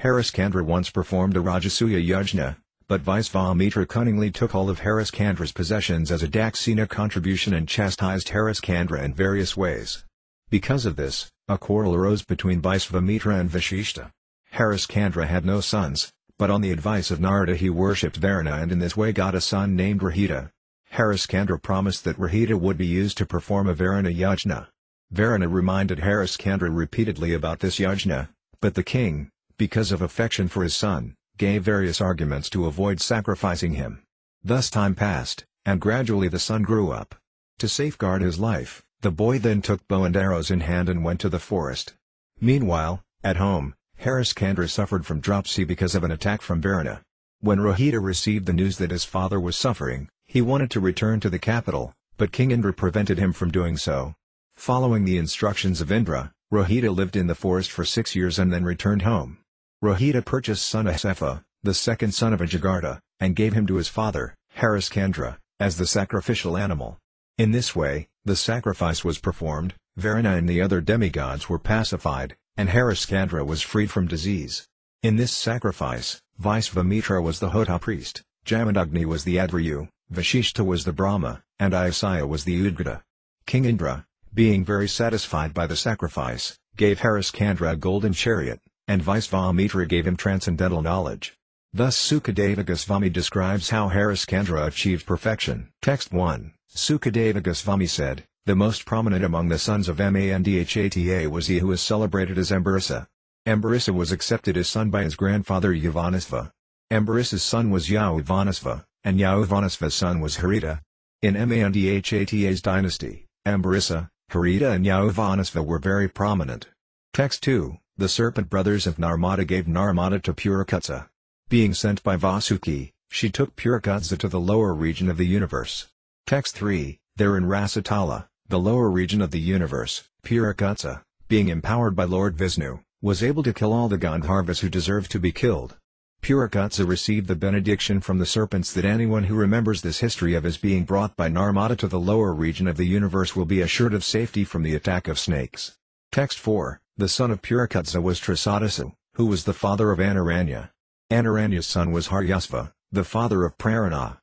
Hariskandra once performed a Rajasuya yajna, but Vaisvamitra cunningly took all of Hariskandra's possessions as a Daksina contribution and chastised Hariskandra in various ways. Because of this, a quarrel arose between Vaisvamitra and Vashishta. Hariskandra had no sons, but on the advice of Narada he worshipped Varuna and in this way got a son named Rahita. Hariskandra promised that Rahita would be used to perform a Varuna yajna. Varuna reminded Hariskandra repeatedly about this yajna, but the king, because of affection for his son, gave various arguments to avoid sacrificing him. Thus time passed, and gradually the son grew up. To safeguard his life, the boy then took bow and arrows in hand and went to the forest. Meanwhile, at home, Hariskandra suffered from dropsy because of an attack from Varuna. When Rahita received the news that his father was suffering, he wanted to return to the capital, but King Indra prevented him from doing so. Following the instructions of Indra, Rahita lived in the forest for 6 years and then returned home. Rahita purchased son Asefa, the second son of Ajagartha, and gave him to his father, Hariskandra, as the sacrificial animal. In this way, the sacrifice was performed, Varuna and the other demigods were pacified, and Hariskandra was freed from disease. In this sacrifice, Vaisvamitra was the Hota priest, Jamadagni was the Adryu, Vashishta was the Brahma, and Ayasaya was the Udgata. King Indra, being very satisfied by the sacrifice, gave Hariskandra a golden chariot, and Vaisvamitra gave him transcendental knowledge. Thus Sukadeva Goswami describes how Hariskandra achieved perfection. Text 1. Sukadeva Goswami said, "The most prominent among the sons of Mandhata was he who was celebrated as Ambarisa. Ambarisa was accepted as son by his grandfather Yavanasva. Ambarisa's son was Yavanasva, and Yavanasva's son was Harita. In Mandhata's dynasty, Ambarisa, Harita and Yavanasva were very prominent." Text 2. The serpent brothers of Narmada gave Narmada to Purakutsa. Being sent by Vasuki, she took Purakutsa to the lower region of the universe. Text 3. There in Rasatala, the lower region of the universe, Purakutsa, being empowered by Lord Vishnu, was able to kill all the Gandharvas who deserved to be killed. Purakutsa received the benediction from the serpents that anyone who remembers this history of his being brought by Narmada to the lower region of the universe will be assured of safety from the attack of snakes. Text 4. The son of Purakutsa was Trisadasu, who was the father of Anaranya. Anaranya's son was Haryasva, the father of Prarana.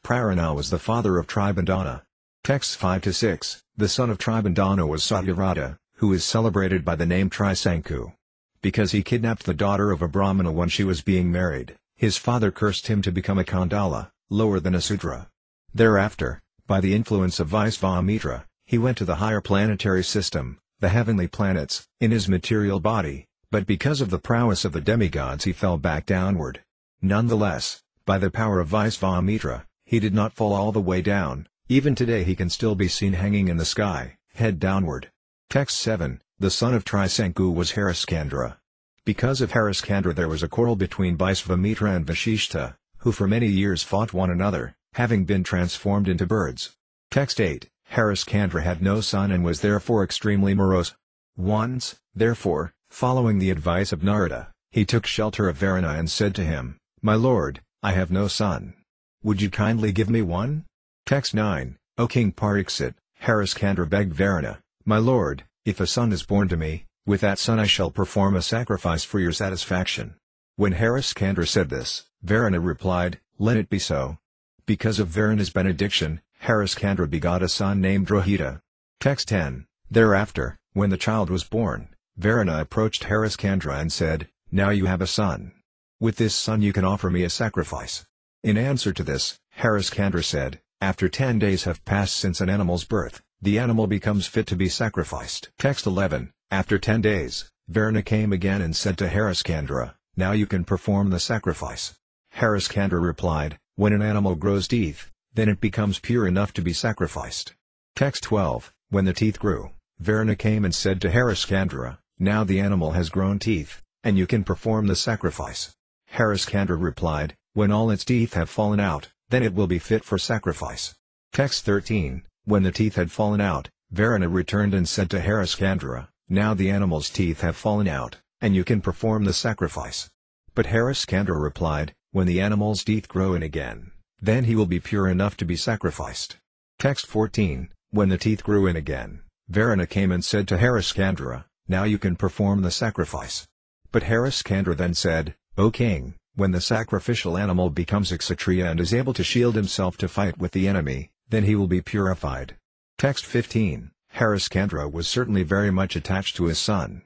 Prarana was the father of Tribandana. Texts 5-6. The son of Tribandana was Satyavrata, who is celebrated by the name Trisanku. Because he kidnapped the daughter of a Brahmana when she was being married, his father cursed him to become a Khandala, lower than a Sudra. Thereafter, by the influence of Vaisvamitra, he went to the higher planetary system, the heavenly planets, in his material body, but because of the prowess of the demigods he fell back downward. Nonetheless, by the power of Vaisvamitra, he did not fall all the way down. Even today he can still be seen hanging in the sky, head downward. Text 7. The son of Trisanku was Hariskandra. Because of Hariskandra there was a quarrel between Vaisvamitra and Vashishta, who for many years fought one another, having been transformed into birds. Text 8. Hariskandra had no son and was therefore extremely morose. Once, therefore, following the advice of Narada, he took shelter of Varuna and said to him, "My lord, I have no son. Would you kindly give me one?" Text 9. O King Pariksit, Hariskandra begged Varuna, "My lord, if a son is born to me, with that son I shall perform a sacrifice for your satisfaction." When Hariskandra said this, Varuna replied, "Let it be so." Because of Varuna's benediction, Hariskandra begot a son named Rahita. Text 10. Thereafter, when the child was born, Varuna approached Hariskandra and said, "Now you have a son. With this son you can offer me a sacrifice." In answer to this, Hariskandra said, "After 10 days have passed since an animal's birth, the animal becomes fit to be sacrificed." Text 11. After 10 days, Varuna came again and said to Hariskandra, "Now you can perform the sacrifice." Hariskandra replied, "When an animal grows teeth, then it becomes pure enough to be sacrificed." Text 12. When the teeth grew, Varuna came and said to Hariskandra, "Now the animal has grown teeth, and you can perform the sacrifice." Hariskandra replied, "When all its teeth have fallen out, then it will be fit for sacrifice." Text 13. When the teeth had fallen out, Varuna returned and said to Hariskandra, "Now the animal's teeth have fallen out, and you can perform the sacrifice." But Hariskandra replied, "When the animal's teeth grow in again, then he will be pure enough to be sacrificed." Text 14. When the teeth grew in again, Varuna came and said to Hariskandra, "Now you can perform the sacrifice." But Hariskandra then said, "O king, when the sacrificial animal becomes a kshatriya and is able to shield himself to fight with the enemy, then he will be purified." Text 15. Hariskandra was certainly very much attached to his son.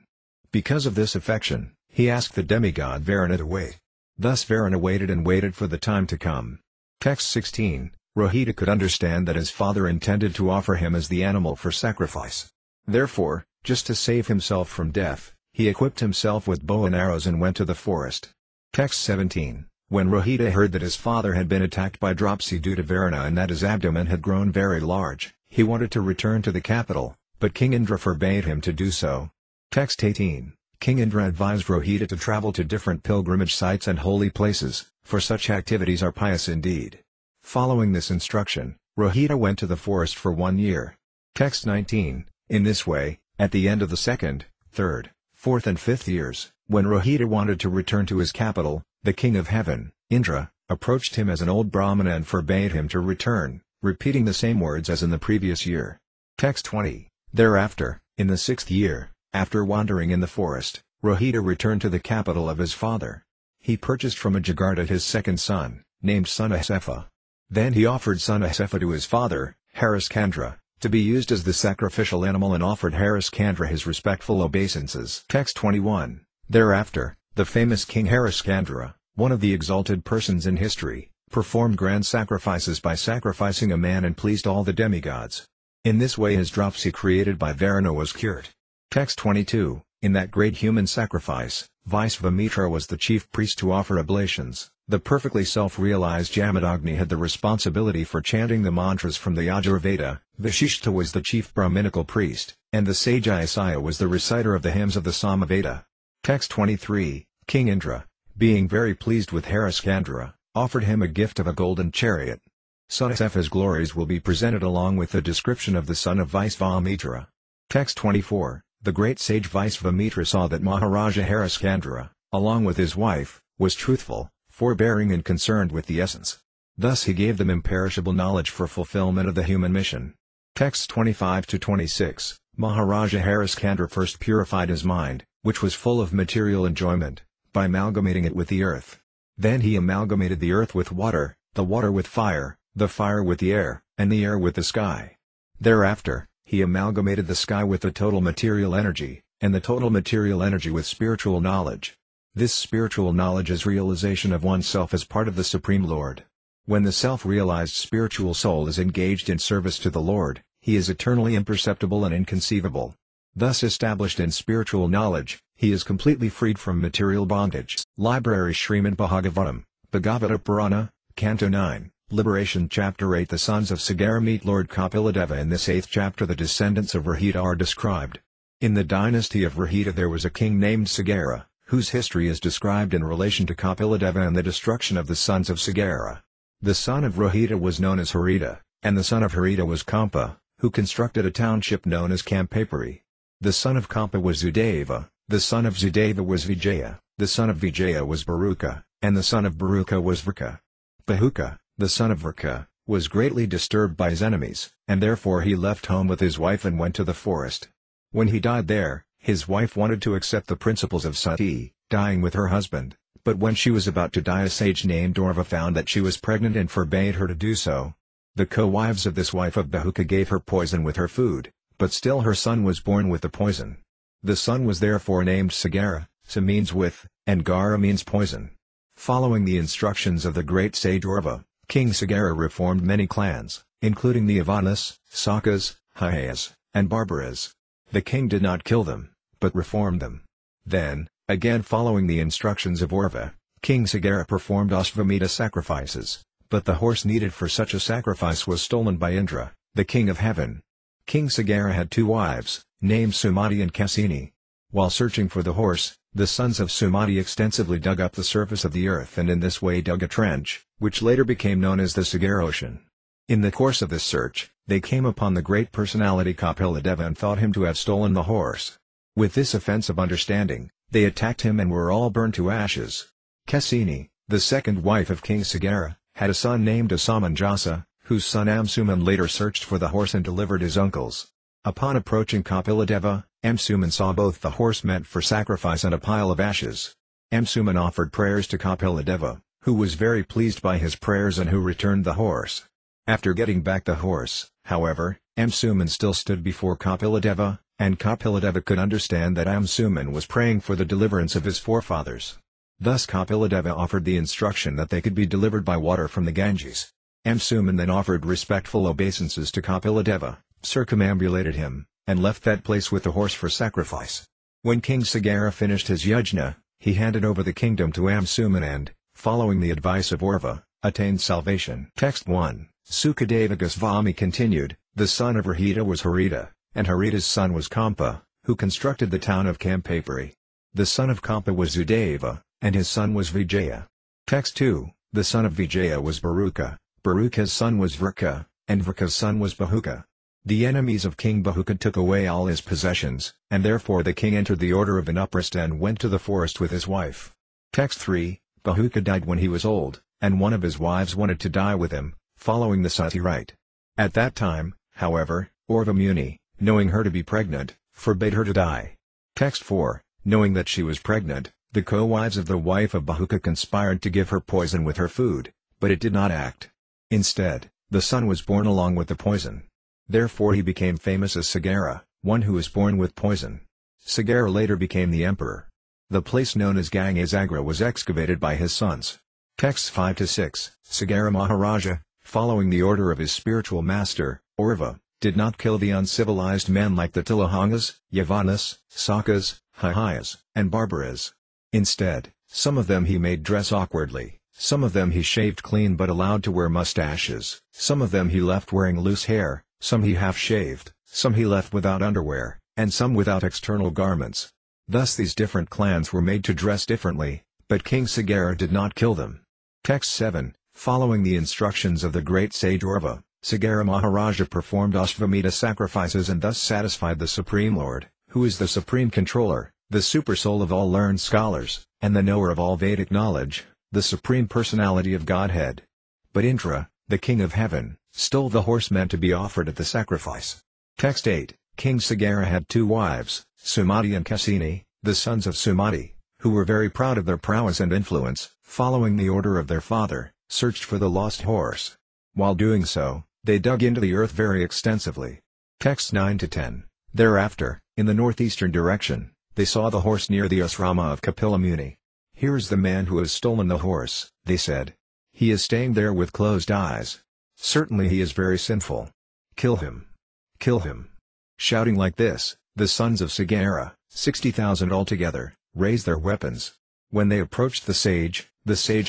Because of this affection, he asked the demigod Varuna to wait. Thus Varuna waited and waited for the time to come. Text 16. Rohita could understand that his father intended to offer him as the animal for sacrifice. Therefore, just to save himself from death, he equipped himself with bow and arrows and went to the forest. Text 17. When Rohita heard that his father had been attacked by dropsy due to Varuna and that his abdomen had grown very large, he wanted to return to the capital, but King Indra forbade him to do so. Text 18. King Indra advised Rohita to travel to different pilgrimage sites and holy places, for such activities are pious indeed. Following this instruction, Rohita went to the forest for 1 year. Text 19. In this way, at the end of the second, third, fourth and fifth years, when Rohita wanted to return to his capital, the king of heaven, Indra, approached him as an old Brahmana and forbade him to return, repeating the same words as in the previous year. Text 20. Thereafter, in the 6th year, after wandering in the forest, Rohita returned to the capital of his father. He purchased from a Jagarta his second son, named Sunasefa. Then he offered Sunasefa to his father, Hariskandra, to be used as the sacrificial animal and offered Hariskandra his respectful obeisances. Text 21. Thereafter, the famous king Hariskandra, one of the exalted persons in history, performed grand sacrifices by sacrificing a man and pleased all the demigods. In this way his dropsy created by Varuna was cured. Text 22. In that great human sacrifice, Vaisvamitra was the chief priest to offer oblations. The perfectly self-realized Jamadagni had the responsibility for chanting the mantras from the Yajurveda, Vashishta was the chief Brahminical priest, and the sage Ayasaya was the reciter of the hymns of the Samaveda. Text 23. King Indra, being very pleased with Hariskandra, offered him a gift of a golden chariot. Sunasefa's glories will be presented along with the description of the son of Vaisvamitra. Text 24. The great sage Vaisvamitra saw that Maharaja Hariskandra, along with his wife, was truthful, forbearing and concerned with the essence. Thus he gave them imperishable knowledge for fulfillment of the human mission. Texts 25-26. Maharaja Hariskandra first purified his mind, which was full of material enjoyment, by amalgamating it with the earth. Then he amalgamated the earth with water, the water with fire, the fire with the air, and the air with the sky. Thereafter, he amalgamated the sky with the total material energy, and the total material energy with spiritual knowledge. This spiritual knowledge is realization of oneself as part of the Supreme Lord. When the self-realized spiritual soul is engaged in service to the Lord, he is eternally imperceptible and inconceivable. Thus established in spiritual knowledge, he is completely freed from material bondage. Library Śrīmad Bhāgavatam, Bhagavata Purana, Canto 9, Liberation Chapter 8. The sons of Sagara meet Lord Kapiladeva. In this 8th chapter the descendants of Rohita are described. In the dynasty of Rohita there was a king named Sagara, whose history is described in relation to Kapiladeva and the destruction of the sons of Sagara. The son of Rohita was known as Harita, and the son of Harita was Kampa, who constructed a township known as Kampapuri. The son of Kampa was Zudeva, the son of Zudeva was Vijaya, the son of Vijaya was Baruka, and the son of Baruka was Vrka. Bahuka, the son of Vrka, was greatly disturbed by his enemies, and therefore he left home with his wife and went to the forest. When he died there, his wife wanted to accept the principles of sati, dying with her husband, but when she was about to die a sage named Uddhava found that she was pregnant and forbade her to do so. The co-wives of this wife of Bahuka gave her poison with her food, but still her son was born with the poison. The son was therefore named Sagara, Sa means with, and Gara means poison. Following the instructions of the great sage Uddhava, King Sagara reformed many clans, including the Avanas, Sakas, Hayas, and Barbaras. The king did not kill them, but reformed them. Then, again following the instructions of Uddhava, King Sagara performed Ashvamedha sacrifices, but the horse needed for such a sacrifice was stolen by Indra, the king of heaven. King Sagara had 2 wives, named Sumati and Cassini. While searching for the horse, the sons of Sumati extensively dug up the surface of the earth and in this way dug a trench, which later became known as the Sagara Ocean. In the course of this search, they came upon the great personality Kapiladeva and thought him to have stolen the horse. With this offensive understanding, they attacked him and were all burned to ashes. Cassini, the second wife of King Sagara, had a son named Asamanjasa, whose son Amsuman later searched for the horse and delivered his uncles. Upon approaching Kapiladeva, Amsuman saw both the horse meant for sacrifice and a pile of ashes. Amsuman offered prayers to Kapiladeva, who was very pleased by his prayers and who returned the horse. After getting back the horse, however, Amsuman still stood before Kapiladeva, and Kapiladeva could understand that Amsuman was praying for the deliverance of his forefathers. Thus Kapiladeva offered the instruction that they could be delivered by water from the Ganges. Amsuman then offered respectful obeisances to Kapiladeva, circumambulated him, and left that place with the horse for sacrifice. When King Sagara finished his yajna, he handed over the kingdom to Amsuman and, following the advice of Uddhava, attained salvation. Text 1. Sukadeva Goswami continued, the son of Rahita was Harita, and Harita's son was Kampa, who constructed the town of Kampapuri. The son of Kampa was Uddhava, and his son was Vijaya. Text 2. The son of Vijaya was Baruka, Baruka's son was Vrika, and Vrika's son was Bahuka. The enemies of King Bahuka took away all his possessions, and therefore the king entered the order of Vanuprastha and went to the forest with his wife. Text 3. Bahuka died when he was old, and one of his wives wanted to die with him, following the sati rite. At that time, however, Urva Muni, knowing her to be pregnant, forbade her to die. Text 4. Knowing that she was pregnant, the co-wives of the wife of Bahuka conspired to give her poison with her food, but it did not act. Instead, the son was born along with the poison. Therefore he became famous as Sagara, one who was born with poison. Sagara later became the emperor. The place known as Gangasagra was excavated by his sons. Texts 5-6. Sagara Maharaja, following the order of his spiritual master, Urva, did not kill the uncivilized men like the Tilahangas, Yavanas, Sakas, Hihayas, and Barbaras. Instead, some of them he made dress awkwardly, some of them he shaved clean but allowed to wear mustaches, some of them he left wearing loose hair, some he half-shaved, some he left without underwear, and some without external garments. Thus these different clans were made to dress differently, but King Sagara did not kill them. Text 7. Following the instructions of the great sage Urva, Sagara Maharaja performed Ashvamedha sacrifices and thus satisfied the Supreme Lord, who is the Supreme Controller, the Super-Soul of all learned scholars, and the knower of all Vedic knowledge, the Supreme Personality of Godhead. But Indra, the King of Heaven, stole the horse meant to be offered at the sacrifice. Text 8. King Sagara had two wives, Sumati and Cassini, the sons of Sumati, who were very proud of their prowess and influence, following the order of their father, searched for the lost horse. While doing so, they dug into the earth very extensively. Texts 9-10. Thereafter, in the northeastern direction, they saw the horse near the asrama of Kapila Muni. "Here is the man who has stolen the horse," they said. "He is staying there with closed eyes. Certainly he is very sinful. Kill him! Kill him!" Shouting like this, the sons of Sagara, 60,000 altogether, raised their weapons. When they approached the sage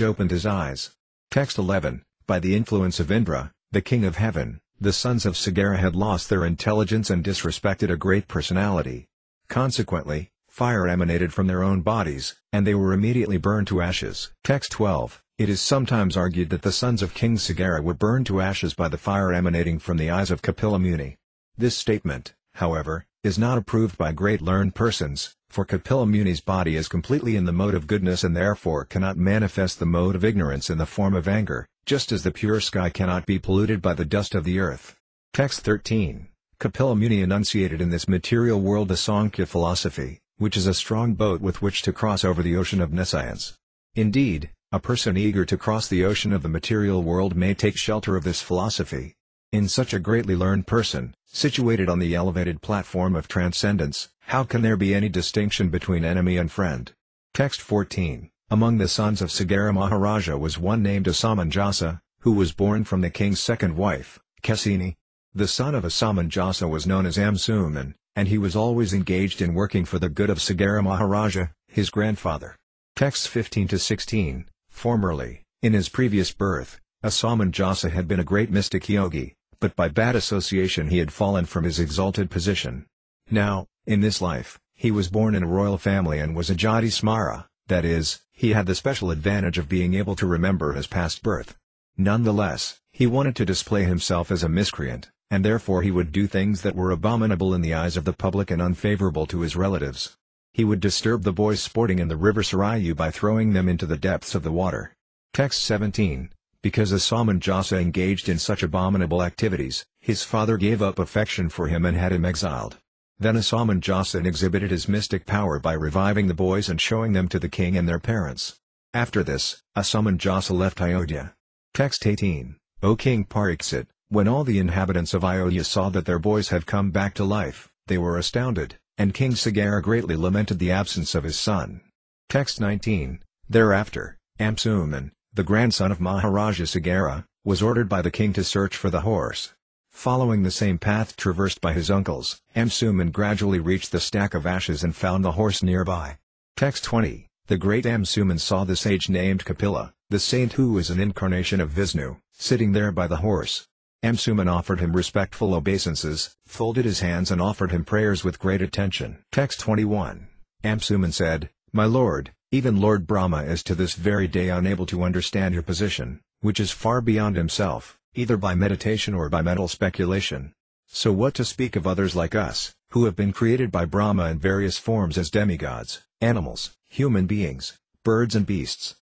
opened his eyes. Text 11. By the influence of Indra, the king of heaven, the sons of Sagara had lost their intelligence and disrespected a great personality. Consequently, fire emanated from their own bodies, and they were immediately burned to ashes. Text 12. It is sometimes argued that the sons of King Sagara were burned to ashes by the fire emanating from the eyes of Kapila Muni. This statement, however, is not approved by great learned persons, for Kapila Muni's body is completely in the mode of goodness and therefore cannot manifest the mode of ignorance in the form of anger, just as the pure sky cannot be polluted by the dust of the earth. Text 13. Kapila Muni enunciated in this material world the Sankhya philosophy, which is a strong boat with which to cross over the ocean of nescience. Indeed, a person eager to cross the ocean of the material world may take shelter of this philosophy. In such a greatly learned person, situated on the elevated platform of transcendence, how can there be any distinction between enemy and friend? Text 14. Among the sons of Sagara Maharaja was one named Asamanjasa, who was born from the king's second wife, Cassini. The son of Asamanjasa was known as Amsuman, and he was always engaged in working for the good of Sagara Maharaja, his grandfather. Texts 15-16. Formerly, in his previous birth, Asamanjasa had been a great mystic yogi, but by bad association he had fallen from his exalted position. Now, in this life, he was born in a royal family and was a Jati Smara, that is, he had the special advantage of being able to remember his past birth. Nonetheless, he wanted to display himself as a miscreant, and therefore he would do things that were abominable in the eyes of the public and unfavorable to his relatives. He would disturb the boys sporting in the river Sarayu by throwing them into the depths of the water. Text 17. Because Asamandjasa engaged in such abominable activities, his father gave up affection for him and had him exiled. Then Asamandjasa exhibited his mystic power by reviving the boys and showing them to the king and their parents. After this, Asamandjasa left Ayodhya. Text 18. O King Pariksit, when all the inhabitants of Ayodhya saw that their boys have come back to life, they were astounded, and King Sagara greatly lamented the absence of his son. Text 19. Thereafter, Amsuman, the grandson of Maharaja Sagara, was ordered by the king to search for the horse. Following the same path traversed by his uncles, Amsuman gradually reached the stack of ashes and found the horse nearby. Text 20. The great Amsuman saw the sage named Kapila, the saint who is an incarnation of Vishnu, sitting there by the horse. Amsuman offered him respectful obeisances, folded his hands and offered him prayers with great attention. Text 21. Amsuman said, My lord, even Lord Brahma is to this very day unable to understand your position, which is far beyond himself, either by meditation or by mental speculation. So what to speak of others like us, who have been created by Brahma in various forms as demigods, animals, human beings, birds and beasts?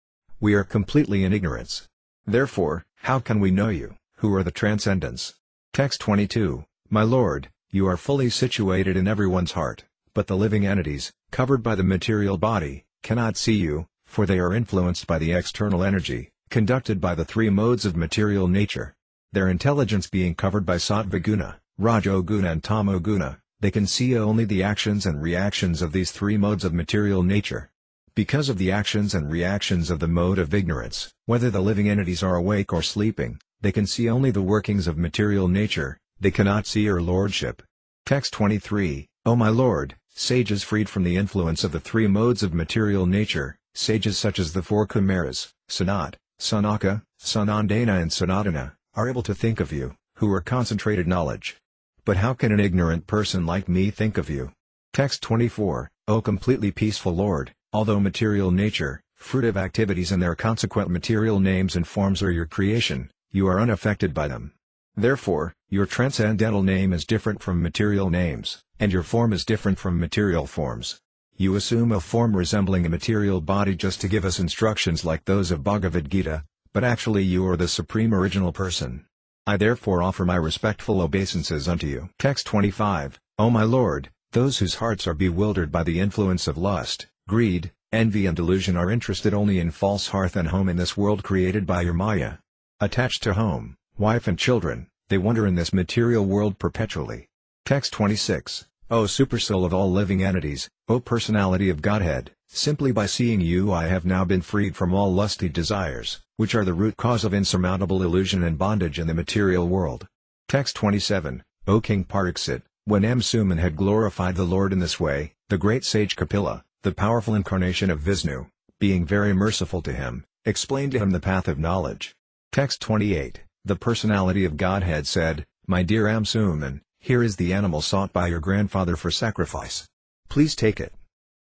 We are completely in ignorance. Therefore, how can we know you, who are the transcendents? Text 22. My lord, you are fully situated in everyone's heart, but the living entities, covered by the material body, cannot see you, for they are influenced by the external energy, conducted by the three modes of material nature. Their intelligence being covered by sattva guna, rajoguna and tamoguna, they can see only the actions and reactions of these three modes of material nature. Because of the actions and reactions of the mode of ignorance, whether the living entities are awake or sleeping, they can see only the workings of material nature, they cannot see your lordship. Text 23. O my lord, sages freed from the influence of the three modes of material nature, sages such as the four Kumaras, Sanat, Sanaka, Sanandana and Sanatana, are able to think of you, who are concentrated knowledge. But how can an ignorant person like me think of you? Text 24. O completely peaceful Lord, although material nature, fruitive activities and their consequent material names and forms are your creation, you are unaffected by them. Therefore, your transcendental name is different from material names, and your form is different from material forms. You assume a form resembling a material body just to give us instructions like those of Bhagavad Gita, but actually you are the supreme original person. I therefore offer my respectful obeisances unto you. Text 25. O my lord, those whose hearts are bewildered by the influence of lust, greed, envy and delusion are interested only in false hearth and home in this world created by your Maya. Attached to home, wife and children, they wander in this material world perpetually. Text 26. O Supersoul of all living entities, O Personality of Godhead, simply by seeing you I have now been freed from all lusty desires, which are the root cause of insurmountable illusion and bondage in the material world. Text 27. O King Pariksit, when Amsuman had glorified the Lord in this way, the great sage Kapila, the powerful incarnation of Vishnu, being very merciful to him, explained to him the path of knowledge. Text 28. The Personality of Godhead said, My dear Amsuman, here is the animal sought by your grandfather for sacrifice. Please take it.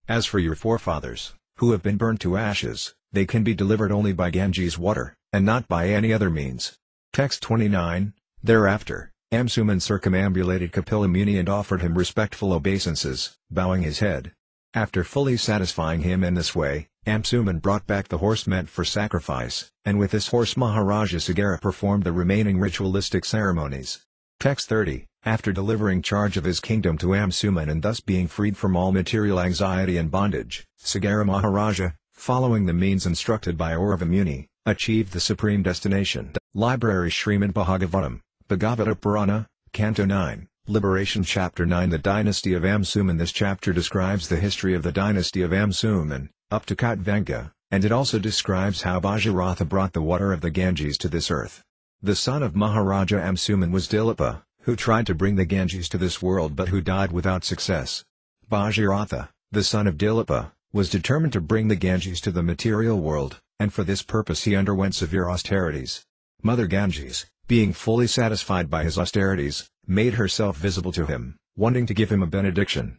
As for your forefathers, who have been burnt to ashes, they can be delivered only by Ganges water, and not by any other means. Text 29. Thereafter, Amsuman circumambulated Kapila Muni and offered him respectful obeisances, bowing his head. After fully satisfying him in this way, Amsuman brought back the horse meant for sacrifice, and with this horse Maharaja Sagara performed the remaining ritualistic ceremonies. Text 30. After delivering charge of his kingdom to Amsuman and thus being freed from all material anxiety and bondage, Sagara Maharaja, following the means instructed by Uddhava Muni, achieved the supreme destination. Library SRIMAD Bhāgavatam, Bhagavata Purana, Canto 9, Liberation Chapter 9. The Dynasty of Amsuman. This chapter describes the history of the dynasty of Amsuman, up to Katvenga, and it also describes how Bhagiratha brought the water of the Ganges to this earth. The son of Maharaja Amsuman was Dilapa, who tried to bring the Ganges to this world but who died without success. Bhagiratha, the son of Dilapa, was determined to bring the Ganges to the material world, and for this purpose he underwent severe austerities. Mother Ganges, being fully satisfied by his austerities, made herself visible to him, wanting to give him a benediction.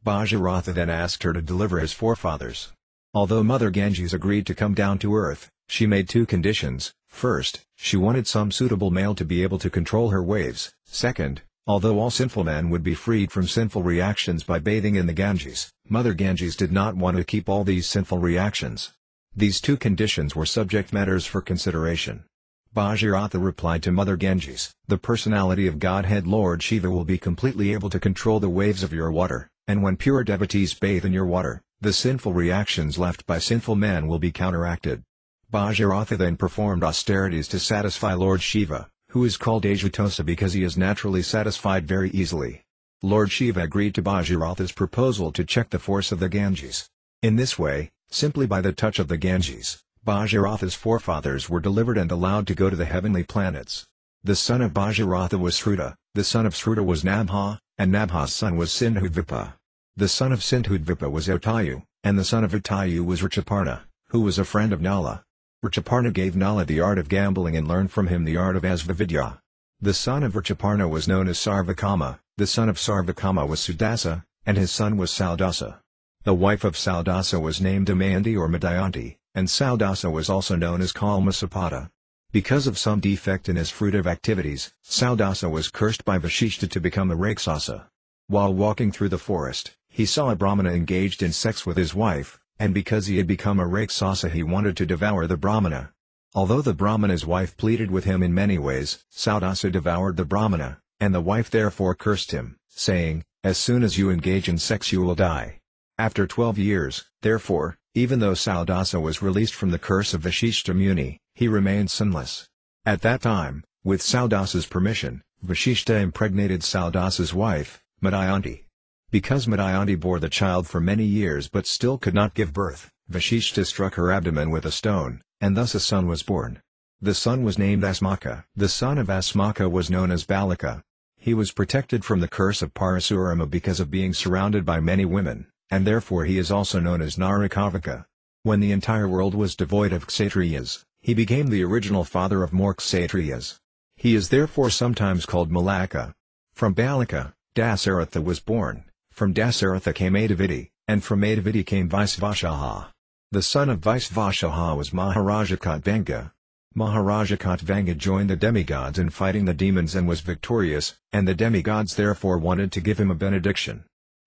Bhagirath then asked her to deliver his forefathers. Although Mother Ganges agreed to come down to earth, she made two conditions. First, she wanted some suitable male to be able to control her waves. Second, although all sinful men would be freed from sinful reactions by bathing in the Ganges, Mother Ganges did not want to keep all these sinful reactions. These two conditions were subject matters for consideration. Bhagiratha replied to Mother Ganges, "The personality of Godhead Lord Shiva will be completely able to control the waves of your water, and when pure devotees bathe in your water, the sinful reactions left by sinful men will be counteracted." Bhagiratha then performed austerities to satisfy Lord Shiva, who is called Ajutosa because he is naturally satisfied very easily. Lord Shiva agreed to Bhagiratha's proposal to check the force of the Ganges. In this way, simply by the touch of the Ganges, Bhagiratha's forefathers were delivered and allowed to go to the heavenly planets. The son of Bhagiratha was Sruta, the son of Sruta was Nabha, and Nabha's son was Sindhudvipa. The son of Sindhudvipa was Utayu, and the son of Utayu was Richaparna, who was a friend of Nala. Richaparna gave Nala the art of gambling and learned from him the art of Asvavidya. The son of Richaparna was known as Sarvakama, the son of Sarvakama was Sudasa, and his son was Saudasa. The wife of Saudasa was named Damayanti or Madayanti, and Saudasa was also known as Kalmasapata. Because of some defect in his fruitive activities, Saudasa was cursed by Vashishta to become a Rakshasa. While walking through the forest, he saw a Brahmana engaged in sex with his wife, and because he had become a Rakshasa he wanted to devour the Brahmana. Although the Brahmana's wife pleaded with him in many ways, Saudasa devoured the Brahmana, and the wife therefore cursed him, saying, "As soon as you engage in sex you will die." After 12 years, therefore, even though Saudasa was released from the curse of Vashishta Muni, he remained sinless. At that time, with Saudasa's permission, Vashishta impregnated Saudasa's wife, Madayanti. Because Madayanti bore the child for many years but still could not give birth, Vashishta struck her abdomen with a stone, and thus a son was born. The son was named Asmaka. The son of Asmaka was known as Balaka. He was protected from the curse of Parasurama because of being surrounded by many women, and therefore he is also known as Narakavaka. When the entire world was devoid of Kshatriyas, he became the original father of more Kshatriyas. He is therefore sometimes called Malaka. From Balaka, Dasaratha was born. From Dasaratha came Adavidi, and from Adavidi came Vaisvashaha. The son of Vaisvashaha was Maharaja Katvanga. Maharaja Katvanga joined the demigods in fighting the demons and was victorious, and the demigods therefore wanted to give him a benediction.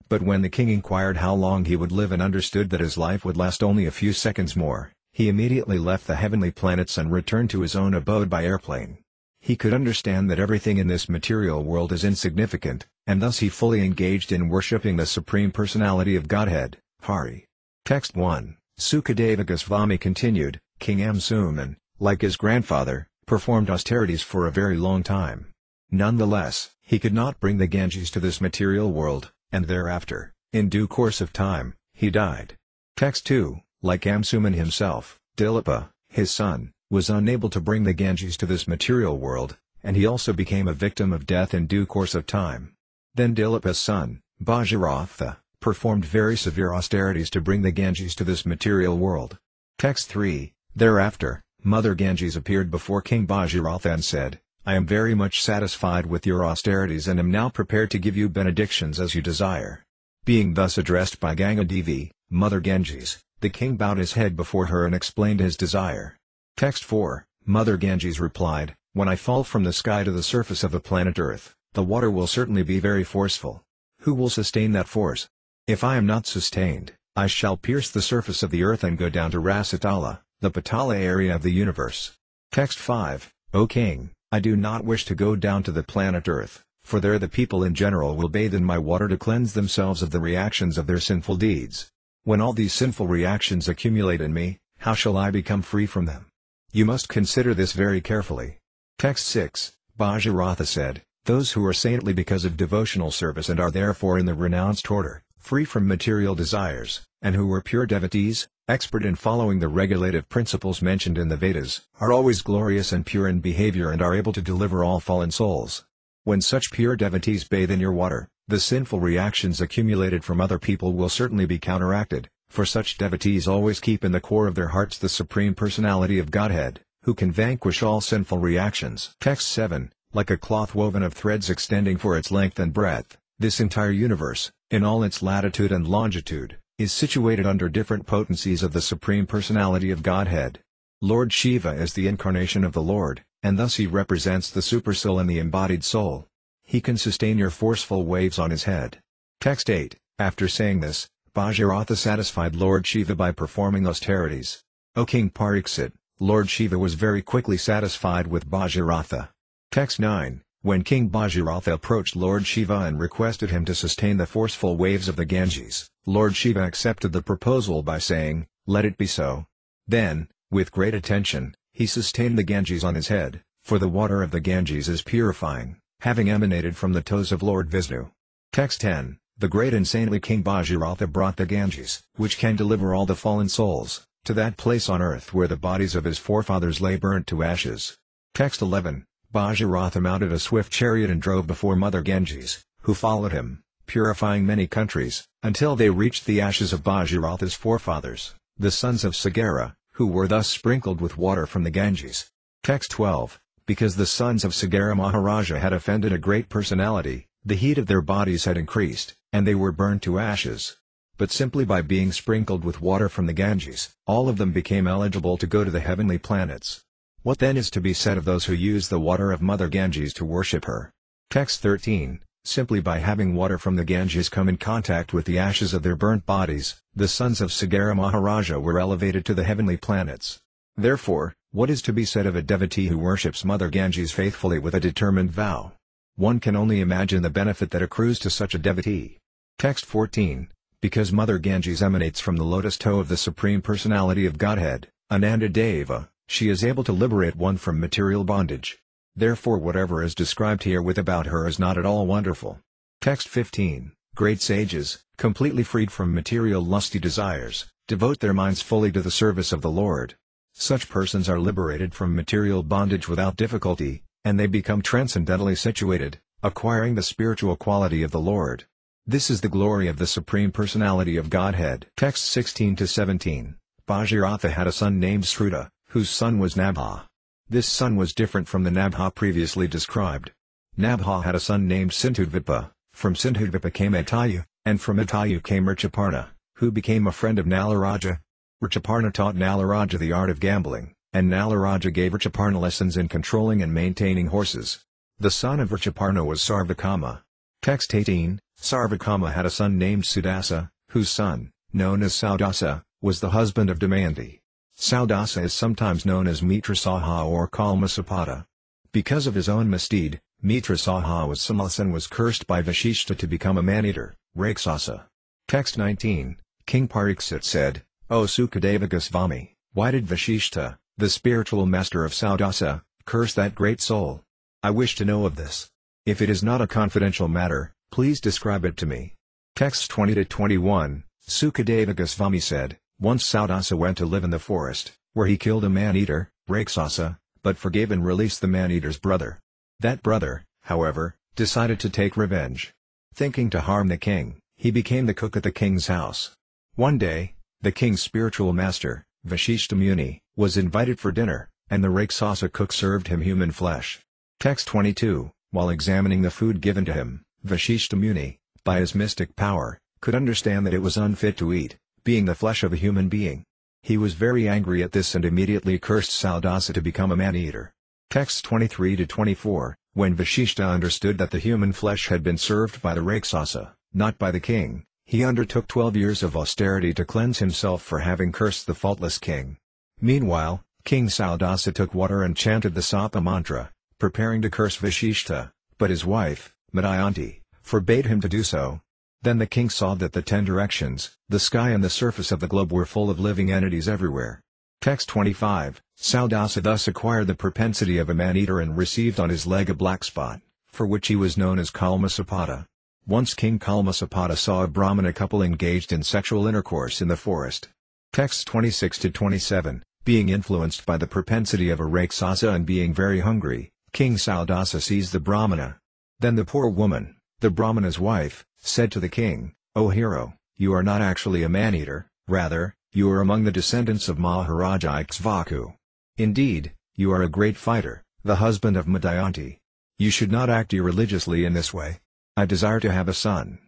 But when the king inquired how long he would live and understood that his life would last only a few seconds more, he immediately left the heavenly planets and returned to his own abode by airplane. He could understand that everything in this material world is insignificant, and thus he fully engaged in worshipping the Supreme Personality of Godhead, Hari. Text 1, Sukadeva Goswami continued, King Amsuman, like his grandfather, performed austerities for a very long time. Nonetheless, he could not bring the Ganges to this material world, and thereafter, in due course of time, he died. Text 2, like Amsuman himself, Dilapa, his son, was unable to bring the Ganges to this material world, and he also became a victim of death in due course of time. Then Dilapa's son, Bhagiratha, performed very severe austerities to bring the Ganges to this material world. Text 3, thereafter, Mother Ganges appeared before King Bhagiratha and said, I am very much satisfied with your austerities and am now prepared to give you benedictions as you desire. Being thus addressed by Ganga Devi, Mother Ganges, the king bowed his head before her and explained his desire. Text 4, Mother Ganges replied, When I fall from the sky to the surface of the planet Earth, the water will certainly be very forceful. Who will sustain that force? If I am not sustained, I shall pierce the surface of the earth and go down to Rasatala, the Patala area of the universe. Text 5, O King, I do not wish to go down to the planet Earth, for there the people in general will bathe in my water to cleanse themselves of the reactions of their sinful deeds. When all these sinful reactions accumulate in me, how shall I become free from them? You must consider this very carefully. Text 6, Bhagiratha said, Those who are saintly because of devotional service and are therefore in the renounced order, free from material desires, and who are pure devotees, expert in following the regulative principles mentioned in the Vedas, are always glorious and pure in behavior and are able to deliver all fallen souls. When such pure devotees bathe in your water, the sinful reactions accumulated from other people will certainly be counteracted, for such devotees always keep in the core of their hearts the Supreme Personality of Godhead, who can vanquish all sinful reactions. Text 7, Like a cloth woven of threads extending for its length and breadth, This entire universe, in all its latitude and longitude, is situated under different potencies of the Supreme Personality of Godhead. Lord Shiva is the incarnation of the Lord, and thus he represents the supersoul and the embodied soul. He can sustain your forceful waves on his head. Text 8. After saying this, Bhagirath satisfied Lord Shiva by performing austerities. O King Pariksit, Lord Shiva was very quickly satisfied with Bhagiratha. Text 9. When King Bhagiratha approached Lord Shiva and requested him to sustain the forceful waves of the Ganges, Lord Shiva accepted the proposal by saying, "Let it be so." Then, with great attention, he sustained the Ganges on his head, for the water of the Ganges is purifying, having emanated from the toes of Lord Vishnu. Text 10. The great and saintly King Bhagiratha brought the Ganges, which can deliver all the fallen souls, to that place on earth where the bodies of his forefathers lay burnt to ashes. Text 11. Bhagiratha mounted a swift chariot and drove before Mother Ganges, who followed him, purifying many countries, until they reached the ashes of Bhagiratha's forefathers, the sons of Sagara, who were thus sprinkled with water from the Ganges. Text 12. Because the sons of Sagara Maharaja had offended a great personality, the heat of their bodies had increased, and they were burned to ashes. But simply by being sprinkled with water from the Ganges, all of them became eligible to go to the heavenly planets. What then is to be said of those who use the water of Mother Ganges to worship her? Text 13. Simply by having water from the Ganges come in contact with the ashes of their burnt bodies, the sons of Sagara Maharaja were elevated to the heavenly planets. Therefore, what is to be said of a devotee who worships Mother Ganges faithfully with a determined vow? One can only imagine the benefit that accrues to such a devotee. Text 14. Because Mother Ganges emanates from the lotus toe of the Supreme Personality of Godhead, Ananda Deva, she is able to liberate one from material bondage. Therefore whatever is described herewith about her is not at all wonderful. Text 15. Great sages, completely freed from material lusty desires, devote their minds fully to the service of the Lord. Such persons are liberated from material bondage without difficulty, and they become transcendentally situated, acquiring the spiritual quality of the Lord. This is the glory of the Supreme Personality of Godhead. Text 16-17. Bhagiratha had a son named Sruta, whose son was Nabha. This son was different from the Nabha previously described. Nabha had a son named Sindhudvipa, from Sindhudvipa came Atayu, and from Atayu came Richaparna, who became a friend of Nalaraja. Richaparna taught Nalaraja the art of gambling, and Nalaraja gave Richaparna lessons in controlling and maintaining horses. The son of Richaparna was Sarvakama. Text 18. Sarvakama had a son named Sudasa, whose son, known as Saudasa, was the husband of Damayanti. Saudasa is sometimes known as Mitrasaha or Kalmasapata. Because of his own misdeed, Mitrasaha was sinless and was cursed by Vashishta to become a man-eater, Rakshasa. Text 19. King Pariksit said, "O Sukadeva Goswami, why did Vashishta, the spiritual master of Saudasa, curse that great soul? I wish to know of this. If it is not a confidential matter, please describe it to me." Texts 20-21, Sukadeva Goswami said, once Saudasa went to live in the forest, where he killed a man-eater, Rakshasa, but forgave and released the man-eater's brother. That brother, however, decided to take revenge. Thinking to harm the king, he became the cook at the king's house. One day, the king's spiritual master, Vashishta Muni, was invited for dinner, and the Rakshasa cook served him human flesh. Text 22. While examining the food given to him, Vashishta Muni, by his mystic power, could understand that it was unfit to eat, being the flesh of a human being. He was very angry at this and immediately cursed Saudasa to become a man-eater. Texts 23-24, when Vashishta understood that the human flesh had been served by the Rakshasa, not by the king, he undertook 12 years of austerity to cleanse himself for having cursed the faultless king. Meanwhile, King Saudasa took water and chanted the Sapa mantra, preparing to curse Vashishta, but his wife, Madhyayanti, forbade him to do so. Then the king saw that the 10 directions, the sky and the surface of the globe were full of living entities everywhere. Text 25, Saudasa thus acquired the propensity of a man-eater and received on his leg a black spot, for which he was known as Kalmasapata. Once King Kalmasapata saw a Brahmana couple engaged in sexual intercourse in the forest. Texts 26-27, being influenced by the propensity of a Rakshasa and being very hungry, King Saudasa seized the Brahmana. Then the poor woman, the Brahmana's wife, said to the king, "O hero, you are not actually a man-eater, rather, you are among the descendants of Maharaja Ikshvaku. Indeed, you are a great fighter, the husband of Madhyayanti. You should not act irreligiously in this way." I desire to have a son.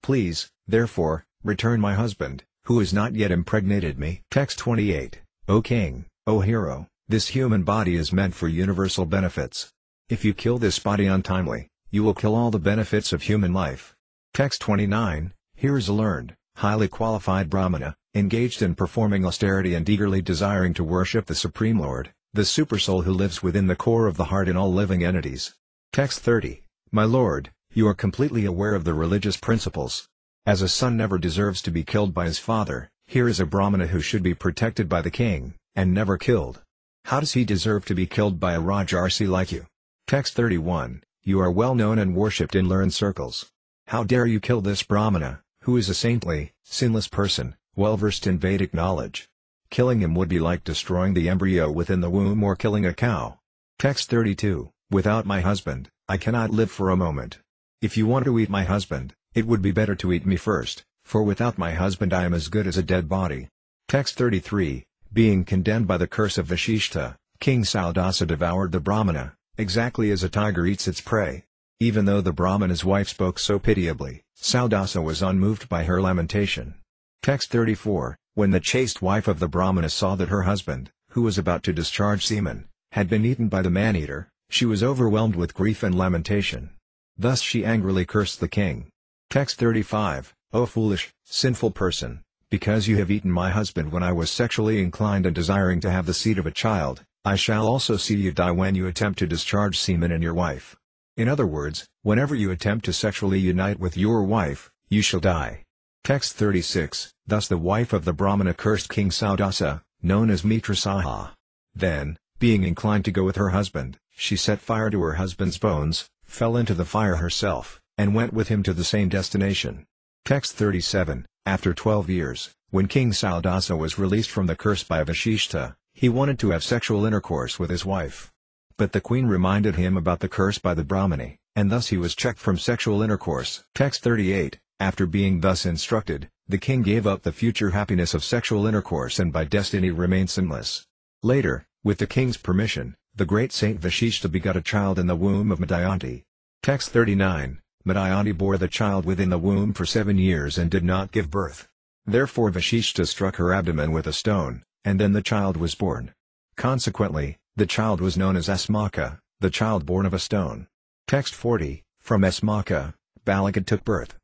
Please, therefore, return my husband, who has not yet impregnated me. Text 28. O king, O hero, this human body is meant for universal benefits. If you kill this body untimely, you will kill all the benefits of human life. Text 29. Here is a learned, highly qualified Brahmana, engaged in performing austerity and eagerly desiring to worship the Supreme Lord, the Supersoul who lives within the core of the heart in all living entities. Text 30. My lord, you are completely aware of the religious principles. As a son never deserves to be killed by his father, here is a Brahmana who should be protected by the king, and never killed. How does he deserve to be killed by a Rajarsi like you? Text 31. You are well known and worshipped in learned circles. How dare you kill this Brahmana, who is a saintly, sinless person, well versed in Vedic knowledge? Killing him would be like destroying the embryo within the womb or killing a cow. Text 32. Without my husband, I cannot live for a moment. If you want to eat my husband, it would be better to eat me first, for without my husband I am as good as a dead body. Text 33. Being condemned by the curse of Vashishta, King Saudasa devoured the Brahmana, exactly as a tiger eats its prey. Even though the Brahmana's wife spoke so pitiably, Saudasa was unmoved by her lamentation. Text 34. When the chaste wife of the Brahmana saw that her husband, who was about to discharge semen, had been eaten by the man-eater, she was overwhelmed with grief and lamentation. Thus she angrily cursed the king. Text 35. O foolish, sinful person, because you have eaten my husband when I was sexually inclined and desiring to have the seed of a child, I shall also see you die when you attempt to discharge semen in your wife. In other words, whenever you attempt to sexually unite with your wife, you shall die. Text 36. Thus the wife of the Brahmana cursed King Saudasa, known as Mitrasaha. Then, being inclined to go with her husband, she set fire to her husband's bones, fell into the fire herself, and went with him to the same destination. Text 37. After 12 years, when King Saudasa was released from the curse by Vashishta, he wanted to have sexual intercourse with his wife. But the queen reminded him about the curse by the Brahmani, and thus he was checked from sexual intercourse. Text 38. After being thus instructed, the king gave up the future happiness of sexual intercourse and by destiny remained sinless. Later, with the king's permission, the great saint Vashishta begot a child in the womb of Madhyanti. Text 39. Madhyanti bore the child within the womb for 7 years and did not give birth. Therefore Vashishta struck her abdomen with a stone, and then the child was born. Consequently, the child was known as Asmaka, the child born of a stone. Text 40. From Asmaka, Balaka took birth.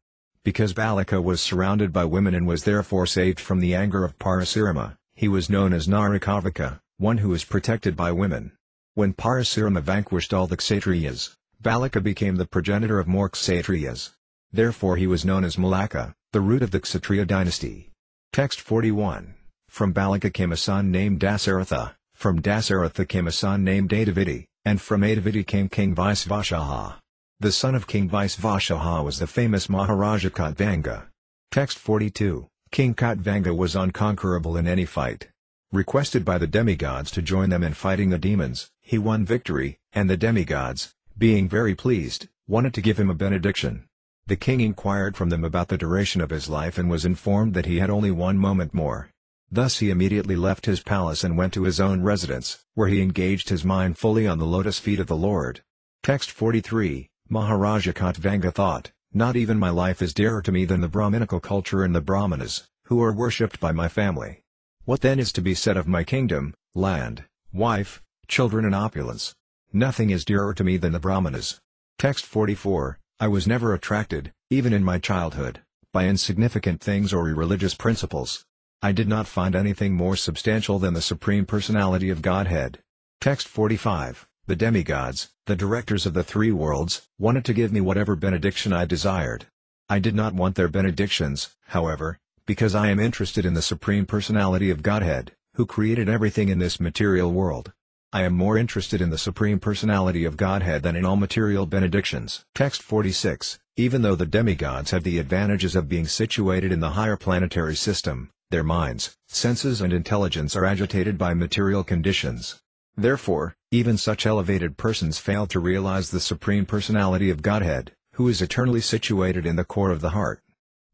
Because Balaka was surrounded by women and was therefore saved from the anger of Parasirama, he was known as Narakavaka, one who is protected by women. When Parasirama vanquished all the Kshatriyas, Balaka became the progenitor of more Kshatriyas. Therefore he was known as Malaka, the root of the Kshatriya dynasty. Text 41. From Balaka came a son named Dasaratha, from Dasaratha came a son named Adavidi, and from Adavidi came King Vaisvashaha. The son of King Vaisvashaha was the famous Maharaja Katvanga. Text 42. King Katvanga was unconquerable in any fight. Requested by the demigods to join them in fighting the demons, he won victory, and the demigods, being very pleased, wanted to give him a benediction. The king inquired from them about the duration of his life and was informed that he had only 1 moment more. Thus he immediately left his palace and went to his own residence, where he engaged his mind fully on the lotus feet of the Lord. Text 43. Maharaja Katvanga thought, not even my life is dearer to me than the Brahminical culture and the Brahmanas, who are worshipped by my family. What then is to be said of my kingdom, land, wife, children and opulence? Nothing is dearer to me than the Brahmanas. Text 44. I was never attracted, even in my childhood, by insignificant things or irreligious principles. I did not find anything more substantial than the Supreme Personality of Godhead. Text 45. The demigods, the directors of the 3 worlds, wanted to give me whatever benediction I desired. I did not want their benedictions, however, because I am interested in the Supreme Personality of Godhead, who created everything in this material world. I am more interested in the Supreme Personality of Godhead than in all material benedictions. Text 46. Even though the demigods have the advantages of being situated in the higher planetary system, their minds, senses and intelligence are agitated by material conditions. Therefore, even such elevated persons fail to realize the Supreme Personality of Godhead, who is eternally situated in the core of the heart.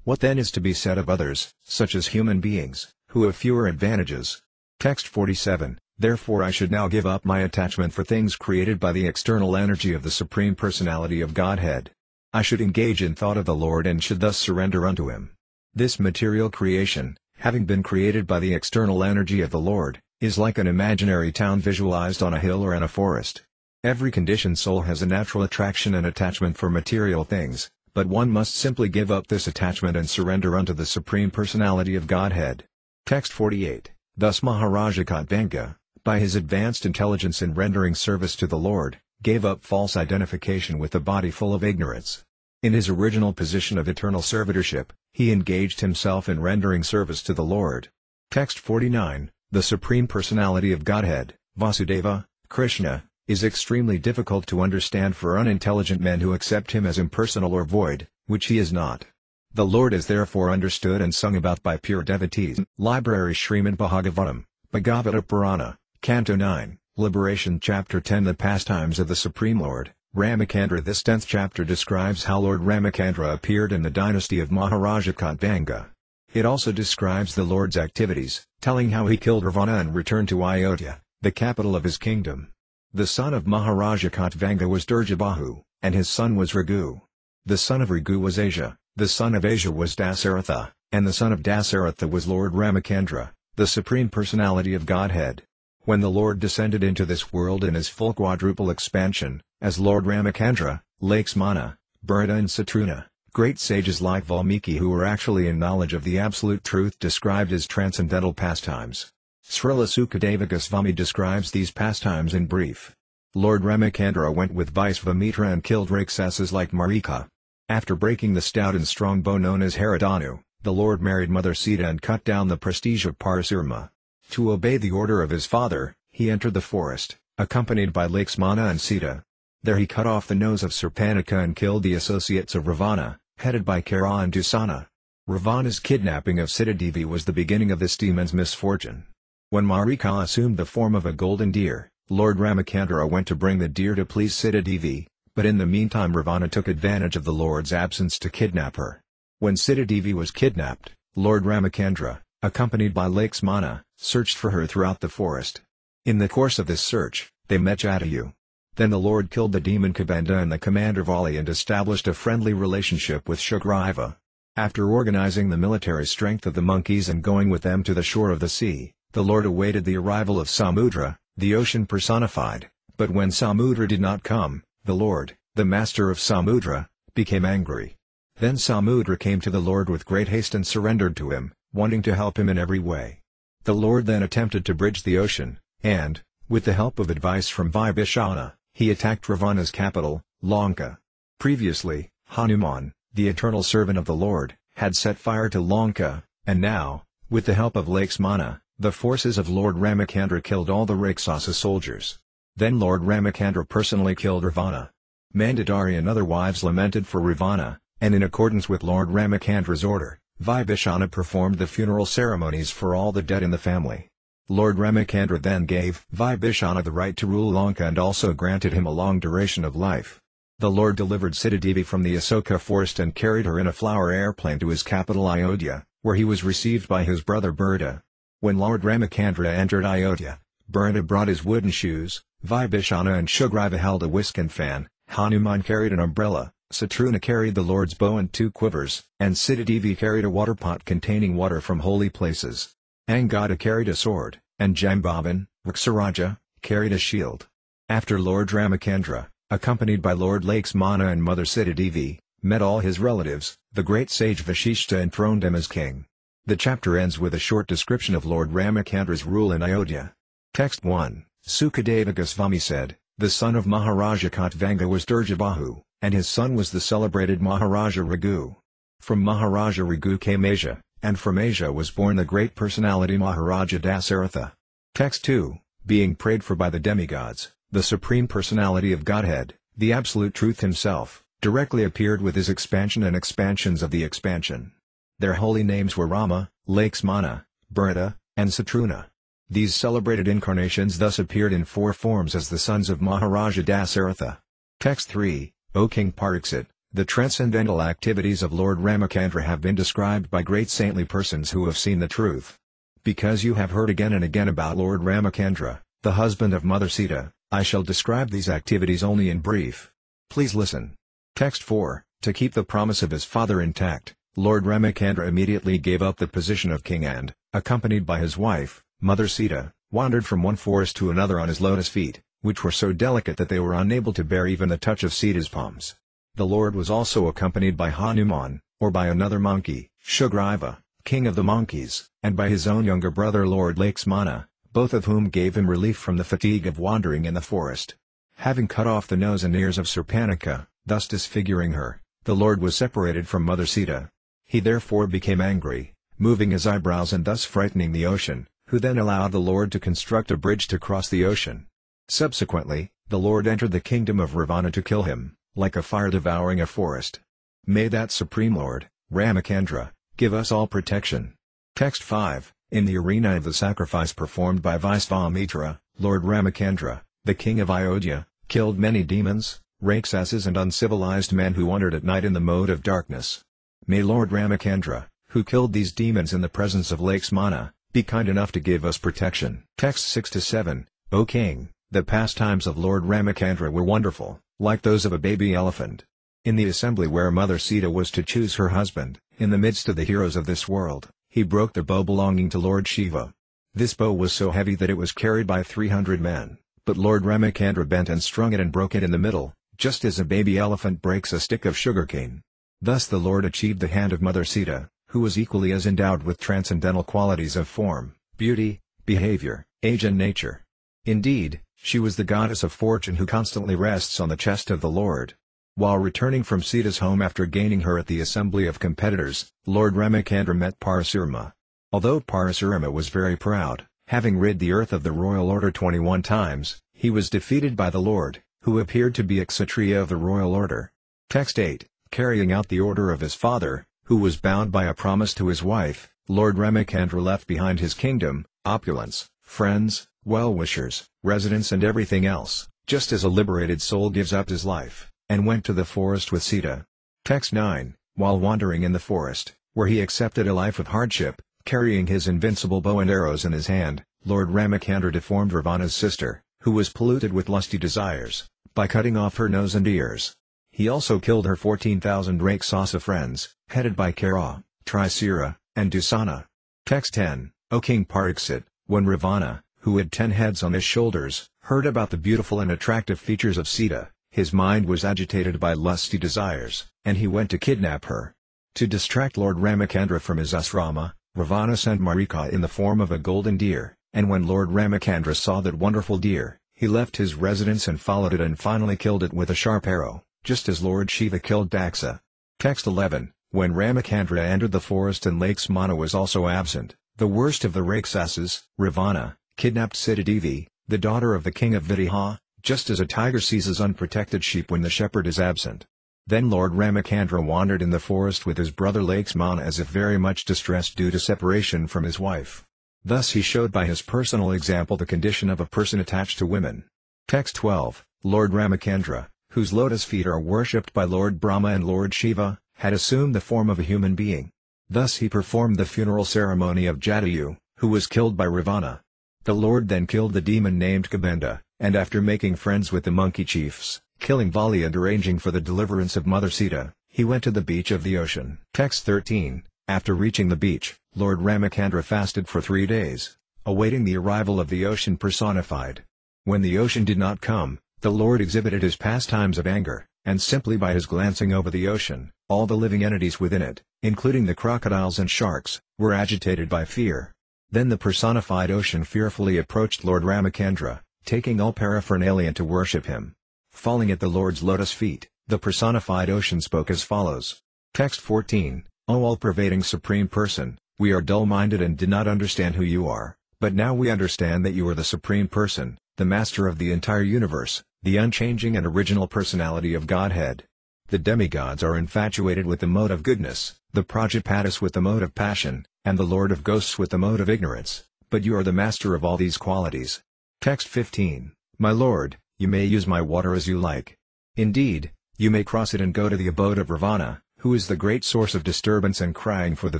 What then is to be said of others, such as human beings, who have fewer advantages? Text 47. Therefore I should now give up my attachment for things created by the external energy of the Supreme Personality of Godhead. I should engage in thought of the Lord and should thus surrender unto Him. This material creation, having been created by the external energy of the Lord, is like an imaginary town visualized on a hill or in a forest. Every conditioned soul has a natural attraction and attachment for material things, but one must simply give up this attachment and surrender unto the Supreme Personality of Godhead. Text 48. Thus Maharaja Katvanga, by his advanced intelligence in rendering service to the Lord, gave up false identification with the body full of ignorance. In his original position of eternal servitorship, he engaged himself in rendering service to the Lord. Text 49. The Supreme Personality of Godhead, Vasudeva, Krishna, is extremely difficult to understand for unintelligent men who accept him as impersonal or void, which he is not. The Lord is therefore understood and sung about by pure devotees. Library Śrīmad Bhāgavatam, Bhagavata Purana, Canto 9, Liberation Chapter 10. The Pastimes of the Supreme Lord, Ramacandra. This 10th chapter describes how Lord Ramacandra appeared in the dynasty of Maharaja Katvanga. It also describes the Lord's activities, telling how he killed Ravana and returned to Ayodhya, the capital of his kingdom. The son of Maharaja Katvanga was Durjabahu, and his son was Raghu. The son of Raghu was Asia, the son of Asia was Dasaratha, and the son of Dasaratha was Lord Ramacandra, the Supreme Personality of Godhead. When the Lord descended into this world in his full quadruple expansion, as Lord Ramacandra, Lakshmana, Bharata and Satruna, great sages like Valmiki who were actually in knowledge of the absolute truth described his transcendental pastimes. Srila Sukadeva Goswami describes these pastimes in brief. Lord Ramacandra went with Vaisvamitra and killed Rakshasas like Marika. After breaking the stout and strong bow known as Haridanu, the Lord married Mother Sita and cut down the prestige of Parasurma. To obey the order of his father, he entered the forest, accompanied by Lakshmana and Sita. There he cut off the nose of Sarpanika and killed the associates of Ravana, headed by Kara and Dusana. Ravana's kidnapping of Sitadevi was the beginning of this demon's misfortune. When Marika assumed the form of a golden deer, Lord Ramacandra went to bring the deer to please Sitadevi, but in the meantime Ravana took advantage of the Lord's absence to kidnap her. When Sitadevi was kidnapped, Lord Ramacandra, accompanied by Lakshmana, searched for her throughout the forest. In the course of this search, they met Jatayu. Then the Lord killed the demon Kabanda and the commander Vali and established a friendly relationship with Sugriva. After organizing the military strength of the monkeys and going with them to the shore of the sea, the Lord awaited the arrival of Samudra, the ocean personified, but when Samudra did not come, the Lord, the master of Samudra, became angry. Then Samudra came to the Lord with great haste and surrendered to him, wanting to help him in every way. The Lord then attempted to bridge the ocean, and, with the help of advice from Vibhishana, he attacked Ravana's capital, Lanka. Previously, Hanuman, the eternal servant of the Lord, had set fire to Lanka, and now, with the help of Lakshmana, the forces of Lord Ramacandra killed all the Rakshasa soldiers. Then Lord Ramacandra personally killed Ravana. Mandodari and other wives lamented for Ravana, and in accordance with Lord Ramacandra's order, Vibhishana performed the funeral ceremonies for all the dead in the family. Lord Ramacandra then gave Vibhishana the right to rule Lanka and also granted him a long duration of life. The Lord delivered Sitadevi from the Asoka forest and carried her in a flower airplane to his capital Ayodhya, where he was received by his brother Bharata. When Lord Ramacandra entered Ayodhya, Bharata brought his wooden shoes, Vibhishana and Sugriva held a whisk and fan, Hanuman carried an umbrella, Satruna carried the Lord's bow and 2 quivers, and Sitadevi carried a water pot containing water from holy places. Angada carried a sword, and Jambavan, Vaksaraja, carried a shield. After Lord Ramacandra, accompanied by Lord Lakshmana and Mother Sitadevi, met all his relatives, the great sage Vashishta enthroned him as king. The chapter ends with a short description of Lord Ramacandra's rule in Ayodhya. Text 1. Sukadeva Goswami said, the son of Maharaja Katvanga was Durjabahu, and his son was the celebrated Maharaja Raghu. From Maharaja Raghu came Asia, and from Asia was born the great personality Maharaja Dasaratha. Text 2. Being prayed for by the demigods, the Supreme Personality of Godhead, the Absolute Truth himself, directly appeared with his expansion and expansions of the expansion. Their holy names were Rama, Lakshmana, Bharata, and Satruna. These celebrated incarnations thus appeared in 4 forms as the sons of Maharaja Dasaratha. Text 3. O King Pariksit, the transcendental activities of Lord Ramacandra have been described by great saintly persons who have seen the truth. Because you have heard again and again about Lord Ramacandra, the husband of Mother Sita, I shall describe these activities only in brief. Please listen. Text 4. To keep the promise of his father intact, Lord Ramachandra immediately gave up the position of king and, accompanied by his wife, Mother Sita, wandered from one forest to another on his lotus feet, which were so delicate that they were unable to bear even the touch of Sita's palms. The Lord was also accompanied by Hanuman, or by another monkey, Sugriva, king of the monkeys, and by his own younger brother Lord Lakshmana, both of whom gave him relief from the fatigue of wandering in the forest. Having cut off the nose and ears of Surpanaka, thus disfiguring her, the Lord was separated from Mother Sita. He therefore became angry, moving his eyebrows and thus frightening the ocean, who then allowed the Lord to construct a bridge to cross the ocean. Subsequently, the Lord entered the kingdom of Ravana to kill him, like a fire devouring a forest. May that Supreme Lord, Ramachandra, give us all protection. Text 5. In the arena of the sacrifice performed by Visvamitra, Lord Ramachandra, the king of Ayodhya, killed many demons, Rakshasas and uncivilized men who wandered at night in the mode of darkness. May Lord Ramachandra, who killed these demons in the presence of Lakshmana, be kind enough to give us protection. Text 6-7. O King, the pastimes of Lord Ramachandra were wonderful, like those of a baby elephant. In the assembly where Mother Sita was to choose her husband, in the midst of the heroes of this world, he broke the bow belonging to Lord Shiva. This bow was so heavy that it was carried by 300 men, but Lord Ramachandra bent and strung it and broke it in the middle, just as a baby elephant breaks a stick of sugarcane. Thus the Lord achieved the hand of Mother Sita, who was equally as endowed with transcendental qualities of form, beauty, behavior, age and nature. Indeed, she was the goddess of fortune who constantly rests on the chest of the Lord. While returning from Sita's home after gaining her at the assembly of competitors, Lord Ramachandra met Parasurama. Although Parasurama was very proud, having rid the earth of the royal order 21 times, he was defeated by the Lord, who appeared to be a Kshatriya of the royal order. Text 8. Carrying out the order of his father, who was bound by a promise to his wife, Lord Ramachandra left behind his kingdom, opulence, friends, well-wishers, residence and everything else, just as a liberated soul gives up his life, and went to the forest with Sita. Text 9. While wandering in the forest, where he accepted a life of hardship, carrying his invincible bow and arrows in his hand, Lord Ramachandra deformed Ravana's sister, who was polluted with lusty desires, by cutting off her nose and ears. He also killed her 14,000 Rakshasa friends, headed by Kara, Trisira, and Dusana. Text 10. O King Pariksit, when Ravana, who had 10 heads on his shoulders, heard about the beautiful and attractive features of Sita, his mind was agitated by lusty desires, and he went to kidnap her. To distract Lord Ramachandra from his asrama, Ravana sent Marika in the form of a golden deer, and when Lord Ramachandra saw that wonderful deer, he left his residence and followed it and finally killed it with a sharp arrow, just as Lord Shiva killed Daksa. Text 11. When Ramachandra entered the forest and Lakshmana was also absent, the worst of the Rakshasas, Ravana, kidnapped Sitadevi, the daughter of the king of Videha, just as a tiger seizes unprotected sheep when the shepherd is absent. Then Lord Ramachandra wandered in the forest with his brother Lakshmana as if very much distressed due to separation from his wife. Thus he showed by his personal example the condition of a person attached to women. Text 12. Lord Ramachandra, whose lotus feet are worshipped by Lord Brahma and Lord Shiva, had assumed the form of a human being. Thus he performed the funeral ceremony of Jatayu, who was killed by Ravana. The Lord then killed the demon named Gobinda, and after making friends with the monkey chiefs, killing Vali and arranging for the deliverance of Mother Sita, he went to the beach of the ocean. Text 13. After reaching the beach, Lord Ramachandra fasted for 3 days, awaiting the arrival of the ocean personified. When the ocean did not come, the Lord exhibited his pastimes of anger, and simply by his glancing over the ocean, all the living entities within it, including the crocodiles and sharks, were agitated by fear. Then the personified ocean fearfully approached Lord Ramachandra, taking all paraphernalia to worship him. Falling at the Lord's lotus feet, the personified ocean spoke as follows. Text 14. O all-pervading Supreme Person, we are dull-minded and did not understand who you are, but now we understand that you are the Supreme Person, the Master of the entire universe, the unchanging and original personality of Godhead. The demigods are infatuated with the mode of goodness, the Prajapatis with the mode of passion, and the Lord of Ghosts with the mode of ignorance, but you are the master of all these qualities. Text 15. My Lord, you may use my water as you like. Indeed, you may cross it and go to the abode of Ravana, who is the great source of disturbance and crying for the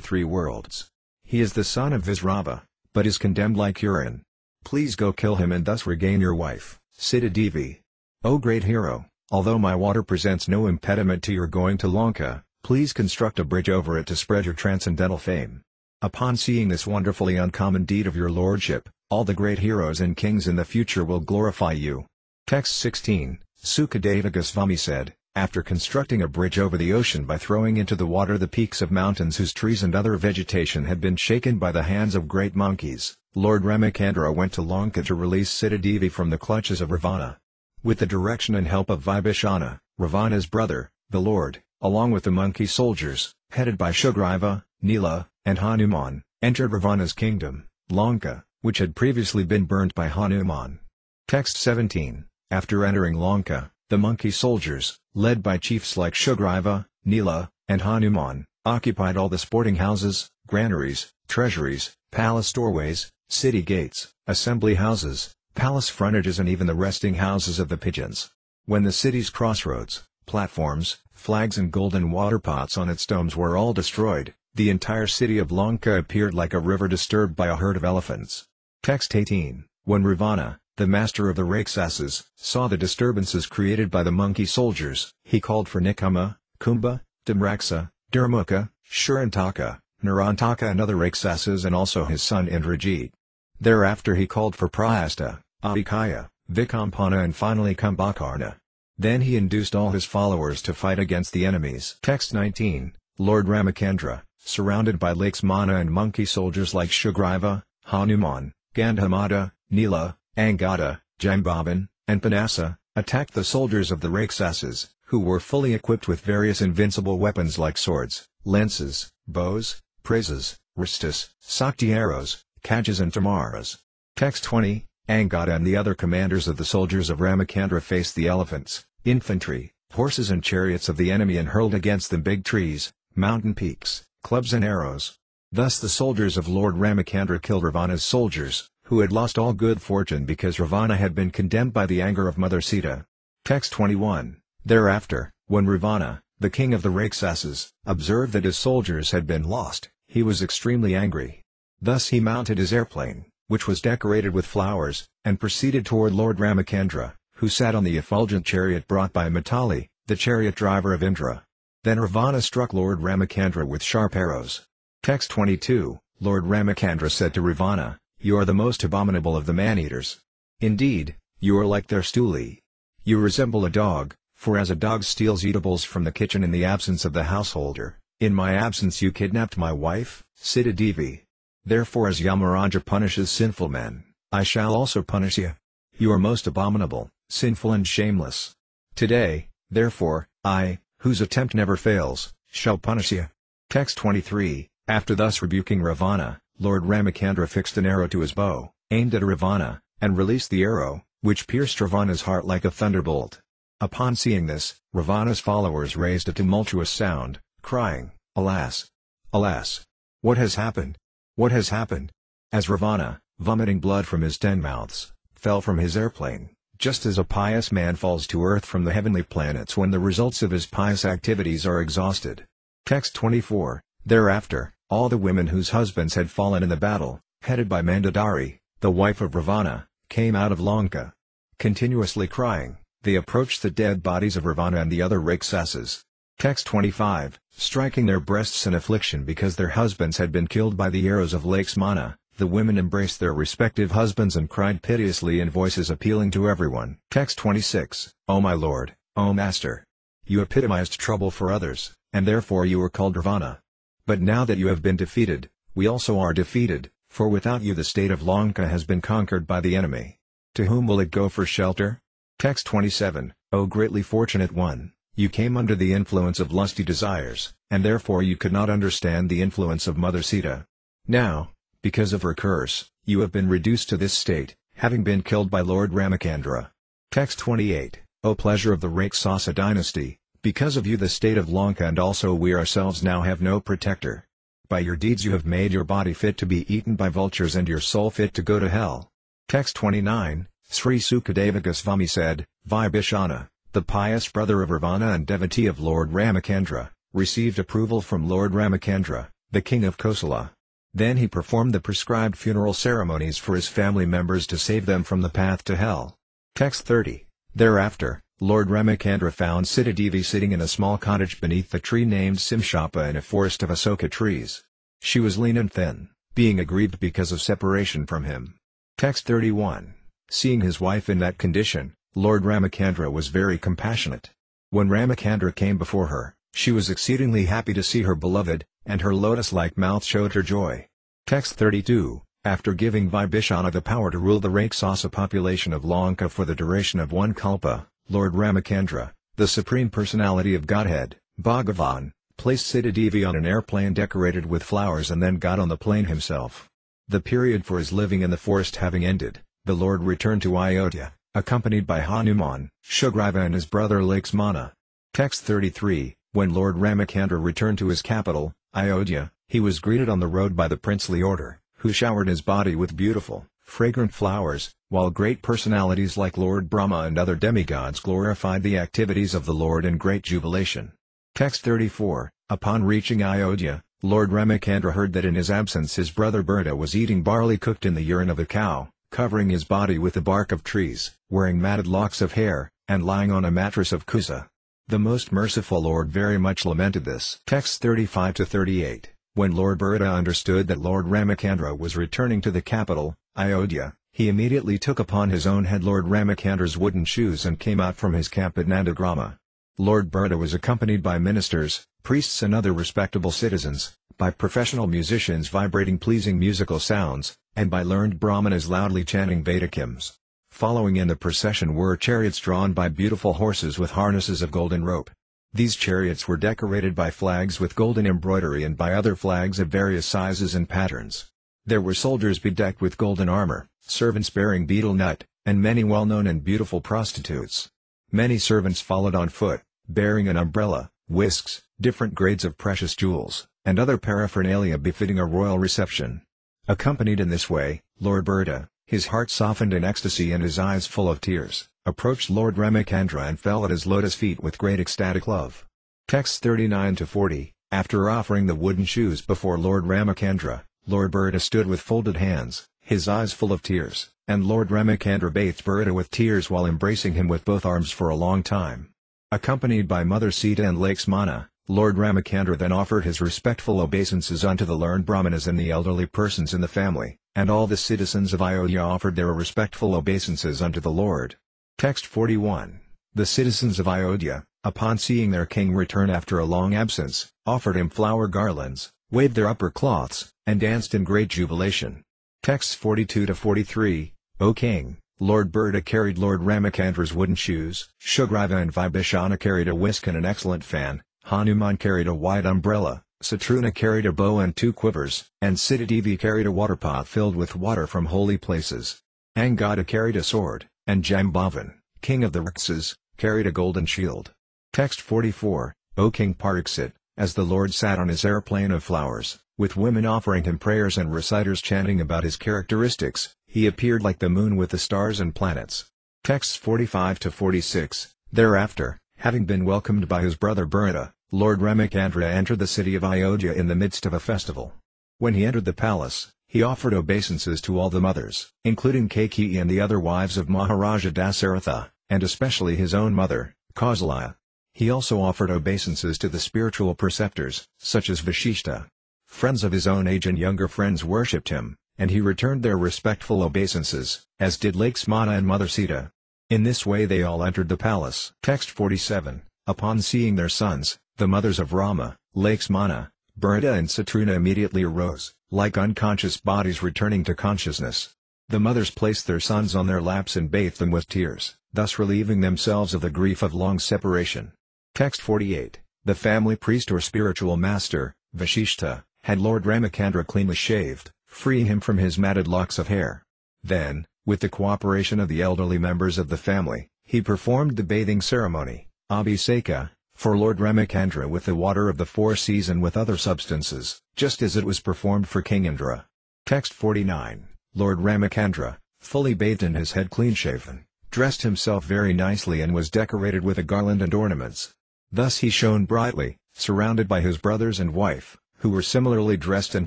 3 worlds. He is the son of Visrava, but is condemned like urine. Please go kill him and thus regain your wife, Sitadevi. O great hero, although my water presents no impediment to your going to Lanka, please construct a bridge over it to spread your transcendental fame. Upon seeing this wonderfully uncommon deed of your lordship, all the great heroes and kings in the future will glorify you. Text 16, Sukadeva Goswami said, after constructing a bridge over the ocean by throwing into the water the peaks of mountains whose trees and other vegetation had been shaken by the hands of great monkeys, Lord Ramachandra went to Lanka to release Sita Devi from the clutches of Ravana. With the direction and help of Vibhishana, Ravana's brother, the Lord, along with the monkey soldiers, headed by Sugriva, Nila, and Hanuman, entered Ravana's kingdom, Lanka, which had previously been burnt by Hanuman. Text 17, after entering Lanka, the monkey soldiers, led by chiefs like Sugriva, Nila, and Hanuman, occupied all the sporting houses, granaries, treasuries, palace doorways, city gates, assembly houses, palace frontages and even the resting houses of the pigeons. When the city's crossroads, platforms, flags and golden water pots on its domes were all destroyed, the entire city of Lanka appeared like a river disturbed by a herd of elephants. Text 18, when Ravana, the master of the Rakshasas, saw the disturbances created by the monkey soldiers, he called for Nikama, Kumbha, Dhimraksa, Dharmukha, Shurantaka, Narantaka and other Rakshasas and also his son Indrajit. Thereafter he called for Prayasta, Adikaya, Vikampana and finally Kumbhakarna. Then he induced all his followers to fight against the enemies. Text 19, Lord Ramachandra, surrounded by Lakshmana and monkey soldiers like Sugriva, Hanuman, Gandhamata, Nila, Angada, Jambavan, and Panasa, attacked the soldiers of the Rakshasas, who were fully equipped with various invincible weapons like swords, lances, bows, prasas, ristas, sakti arrows, kajas and tamaras. Text 20, Angada and the other commanders of the soldiers of Ramachandra faced the elephants, infantry, horses and chariots of the enemy and hurled against them big trees, mountain peaks, clubs and arrows. Thus the soldiers of Lord Ramachandra killed Ravana's soldiers, who had lost all good fortune because Ravana had been condemned by the anger of Mother Sita. Text 21, thereafter, when Ravana, the king of the Rakshasas, observed that his soldiers had been lost, he was extremely angry. Thus he mounted his airplane, which was decorated with flowers, and proceeded toward Lord Ramachandra, who sat on the effulgent chariot brought by Mitali, the chariot driver of Indra. Then Ravana struck Lord Ramachandra with sharp arrows. Text 22, Lord Ramachandra said to Ravana, "You are the most abominable of the man-eaters. Indeed, you are like their stuli. You resemble a dog, for as a dog steals eatables from the kitchen in the absence of the householder, in my absence you kidnapped my wife, Sita Devi. Therefore as Yamaraja punishes sinful men, I shall also punish you. You are most abominable, sinful and shameless. Today, therefore, I, whose attempt never fails, shall punish you." Text 23, after thus rebuking Ravana, Lord Ramachandra fixed an arrow to his bow, aimed at Ravana, and released the arrow, which pierced Ravana's heart like a thunderbolt. Upon seeing this, Ravana's followers raised a tumultuous sound, crying, "Alas! Alas! What has happened? What has happened?" As Ravana, vomiting blood from his 10 mouths, fell from his airplane, just as a pious man falls to earth from the heavenly planets when the results of his pious activities are exhausted. Text 24, thereafter, all the women whose husbands had fallen in the battle, headed by Mandodari, the wife of Ravana, came out of Lanka. Continuously crying, they approached the dead bodies of Ravana and the other Rakshasas. Text 25, striking their breasts in affliction because their husbands had been killed by the arrows of Lakshmana, the women embraced their respective husbands and cried piteously in voices appealing to everyone. Text 26, O my lord, O master! You epitomized trouble for others, and therefore you were called Ravana. But now that you have been defeated, we also are defeated, for without you the state of Lanka has been conquered by the enemy. To whom will it go for shelter? Text 27, O greatly fortunate one, you came under the influence of lusty desires, and therefore you could not understand the influence of Mother Sita. Now, because of her curse, you have been reduced to this state, having been killed by Lord Ramachandra. Text 28, O pleasure of the Rakshasa dynasty, because of you the state of Lanka and also we ourselves now have no protector. By your deeds you have made your body fit to be eaten by vultures and your soul fit to go to hell. Text 29, Sri Sukadeva Goswami said, Vibhishana, the pious brother of Ravana and devotee of Lord Ramachandra, received approval from Lord Ramachandra, the king of Kosala. Then he performed the prescribed funeral ceremonies for his family members to save them from the path to hell. Text 30, thereafter, Lord Ramachandra found Sita Devi sitting in a small cottage beneath the tree named Simshapa in a forest of Asoka trees. She was lean and thin, being aggrieved because of separation from him. Text 31. Seeing his wife in that condition, Lord Ramachandra was very compassionate. When Ramachandra came before her, she was exceedingly happy to see her beloved, and her lotus-like mouth showed her joy. Text 32. After giving Vibhishana the power to rule the Rakshasa population of Lanka for the duration of one kalpa, Lord Ramachandra, the Supreme Personality of Godhead, Bhagavan, placed Sita Devi on an airplane decorated with flowers and then got on the plane himself. The period for his living in the forest having ended, the Lord returned to Ayodhya, accompanied by Hanuman, Sugriva and his brother Lakshmana. Text 33. When Lord Ramachandra returned to his capital, Ayodhya, he was greeted on the road by the princely order, who showered his body with beautiful, fragrant flowers, while great personalities like Lord Brahma and other demigods glorified the activities of the Lord in great jubilation. Text 34. Upon reaching Ayodhya, Lord Ramachandra heard that in his absence his brother Bharata was eating barley cooked in the urine of a cow, covering his body with the bark of trees, wearing matted locks of hair, and lying on a mattress of kusa. The most merciful Lord very much lamented this. Text 35-38. When Lord Bharata understood that Lord Ramachandra was returning to the capital, Ayodhya, he immediately took upon his own head Lord Ramachandra's wooden shoes and came out from his camp at Nandagrama. Lord Bharata was accompanied by ministers, priests and other respectable citizens, by professional musicians vibrating pleasing musical sounds, and by learned brahmanas loudly chanting Vedic hymns. Following in the procession were chariots drawn by beautiful horses with harnesses of golden rope. These chariots were decorated by flags with golden embroidery and by other flags of various sizes and patterns. There were soldiers bedecked with golden armor, servants bearing betel nut, and many well-known and beautiful prostitutes. Many servants followed on foot, bearing an umbrella, whisks, different grades of precious jewels, and other paraphernalia befitting a royal reception. Accompanied in this way, Lord Bharata, his heart softened in ecstasy and his eyes full of tears, approached Lord Ramachandra and fell at his lotus feet with great ecstatic love. Text 39-40. After offering the wooden shoes before Lord Ramachandra, Lord Bharata stood with folded hands, his eyes full of tears, and Lord Ramachandra bathed Bharata with tears while embracing him with both arms for a long time. Accompanied by Mother Sita and Lakshmana, Lord Ramachandra then offered his respectful obeisances unto the learned brahmanas and the elderly persons in the family, and all the citizens of Ayodhya offered their respectful obeisances unto the Lord. Text 41. The citizens of Ayodhya, upon seeing their king return after a long absence, offered him flower garlands, waved their upper cloths, and danced in great jubilation. Texts 42-43. O king, Lord Bharata carried Lord Ramachandra's wooden shoes, Sugriva and Vibhishana carried a whisk and an excellent fan, Hanuman carried a wide umbrella, Satruna carried a bow and 2 quivers, and Sita Devi carried a waterpot filled with water from holy places. Angada carried a sword, and Jambavan, king of the Rakshas, carried a golden shield. Text 44. O King Pariksit, as the Lord sat on his airplane of flowers, with women offering him prayers and reciters chanting about his characteristics, he appeared like the moon with the stars and planets. Texts 45-46. Thereafter, having been welcomed by his brother Bharata, Lord Ramachandra entered the city of Ayodhya in the midst of a festival. When he entered the palace, he offered obeisances to all the mothers, including Kaikeyi and the other wives of Maharaja Dasaratha, and especially his own mother, Kausalya. He also offered obeisances to the spiritual preceptors, such as Vashishta. Friends of his own age and younger friends worshipped him, and he returned their respectful obeisances, as did Lakshmana and Mother Sita. In this way they all entered the palace. Text 47. Upon seeing their sons, the mothers of Rama, Lakshmana, Bharata and Satruna immediately arose, like unconscious bodies returning to consciousness. The mothers placed their sons on their laps and bathed them with tears, thus relieving themselves of the grief of long separation. Text 48. The family priest or spiritual master, Vashishta, had Lord Ramachandra cleanly shaved, freeing him from his matted locks of hair. Then, with the cooperation of the elderly members of the family, he performed the bathing ceremony, Abhiseka, for Lord Ramachandra with the water of the 4 seas and with other substances, just as it was performed for King Indra. Text 49. Lord Ramachandra, fully bathed and his head clean-shaven, dressed himself very nicely and was decorated with a garland and ornaments. Thus he shone brightly, surrounded by his brothers and wife, who were similarly dressed and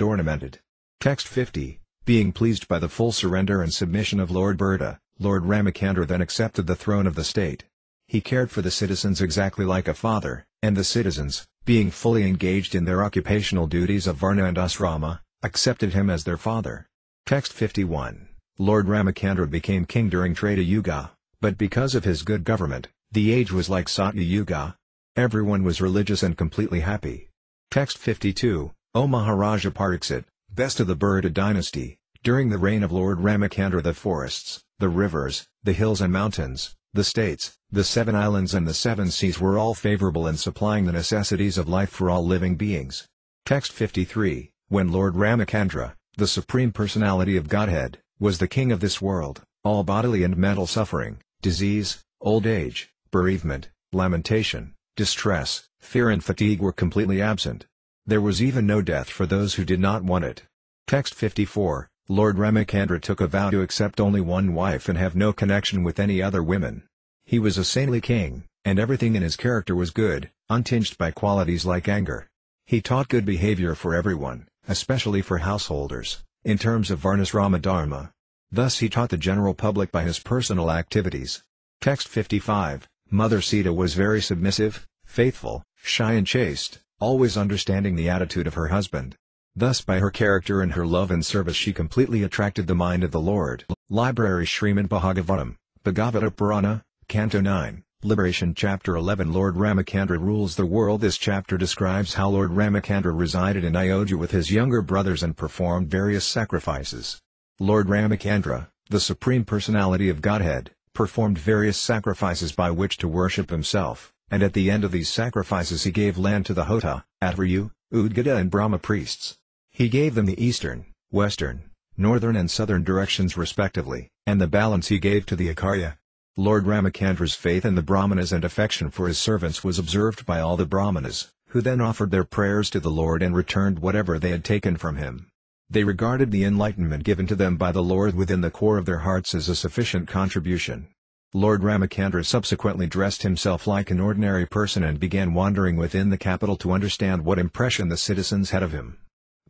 ornamented. Text 50. Being pleased by the full surrender and submission of Lord Bharata, Lord Ramachandra then accepted the throne of the state. He cared for the citizens exactly like a father, and the citizens, being fully engaged in their occupational duties of Varna and Asrama, accepted him as their father. Text 51. Lord Ramachandra became king during Treta Yuga, but because of his good government, the age was like Satya Yuga. Everyone was religious and completely happy. Text 52. O Maharaja Pariksit, best of the Burda dynasty, during the reign of Lord Ramachandra the forests, the rivers, the hills and mountains, the states, the 7 islands and the 7 seas were all favorable in supplying the necessities of life for all living beings. Text 53. When Lord Ramachandra, the Supreme Personality of Godhead, was the king of this world, all bodily and mental suffering, disease, old age, bereavement, lamentation, distress, fear and fatigue were completely absent. There was even no death for those who did not want it. Text 54. Lord Ramachandra took a vow to accept only one wife and have no connection with any other women. He was a saintly king, and everything in his character was good, untinged by qualities like anger. He taught good behavior for everyone, especially for householders, in terms of Varnasrama Dharma. Thus he taught the general public by his personal activities. Text 55. Mother Sita was very submissive, faithful, shy and chaste, always understanding the attitude of her husband. Thus by her character and her love and service she completely attracted the mind of the Lord. Library Śrīmad Bhāgavatam, Bhagavata Purana, Canto 9, Liberation Chapter 11 Lord Ramachandra rules the world. This chapter describes how Lord Ramachandra resided in Ayodhya with his younger brothers and performed various sacrifices. Lord Ramachandra, the Supreme Personality of Godhead, performed various sacrifices by which to worship himself, and at the end of these sacrifices he gave land to the Hota, Atvaryu, Uddhava and Brahma priests. He gave them the eastern, western, northern and southern directions respectively, and the balance he gave to the Acharya. Lord Ramachandra's faith in the Brahmanas and affection for his servants was observed by all the Brahmanas, who then offered their prayers to the Lord and returned whatever they had taken from him. They regarded the enlightenment given to them by the Lord within the core of their hearts as a sufficient contribution. Lord Ramachandra subsequently dressed himself like an ordinary person and began wandering within the capital to understand what impression the citizens had of him.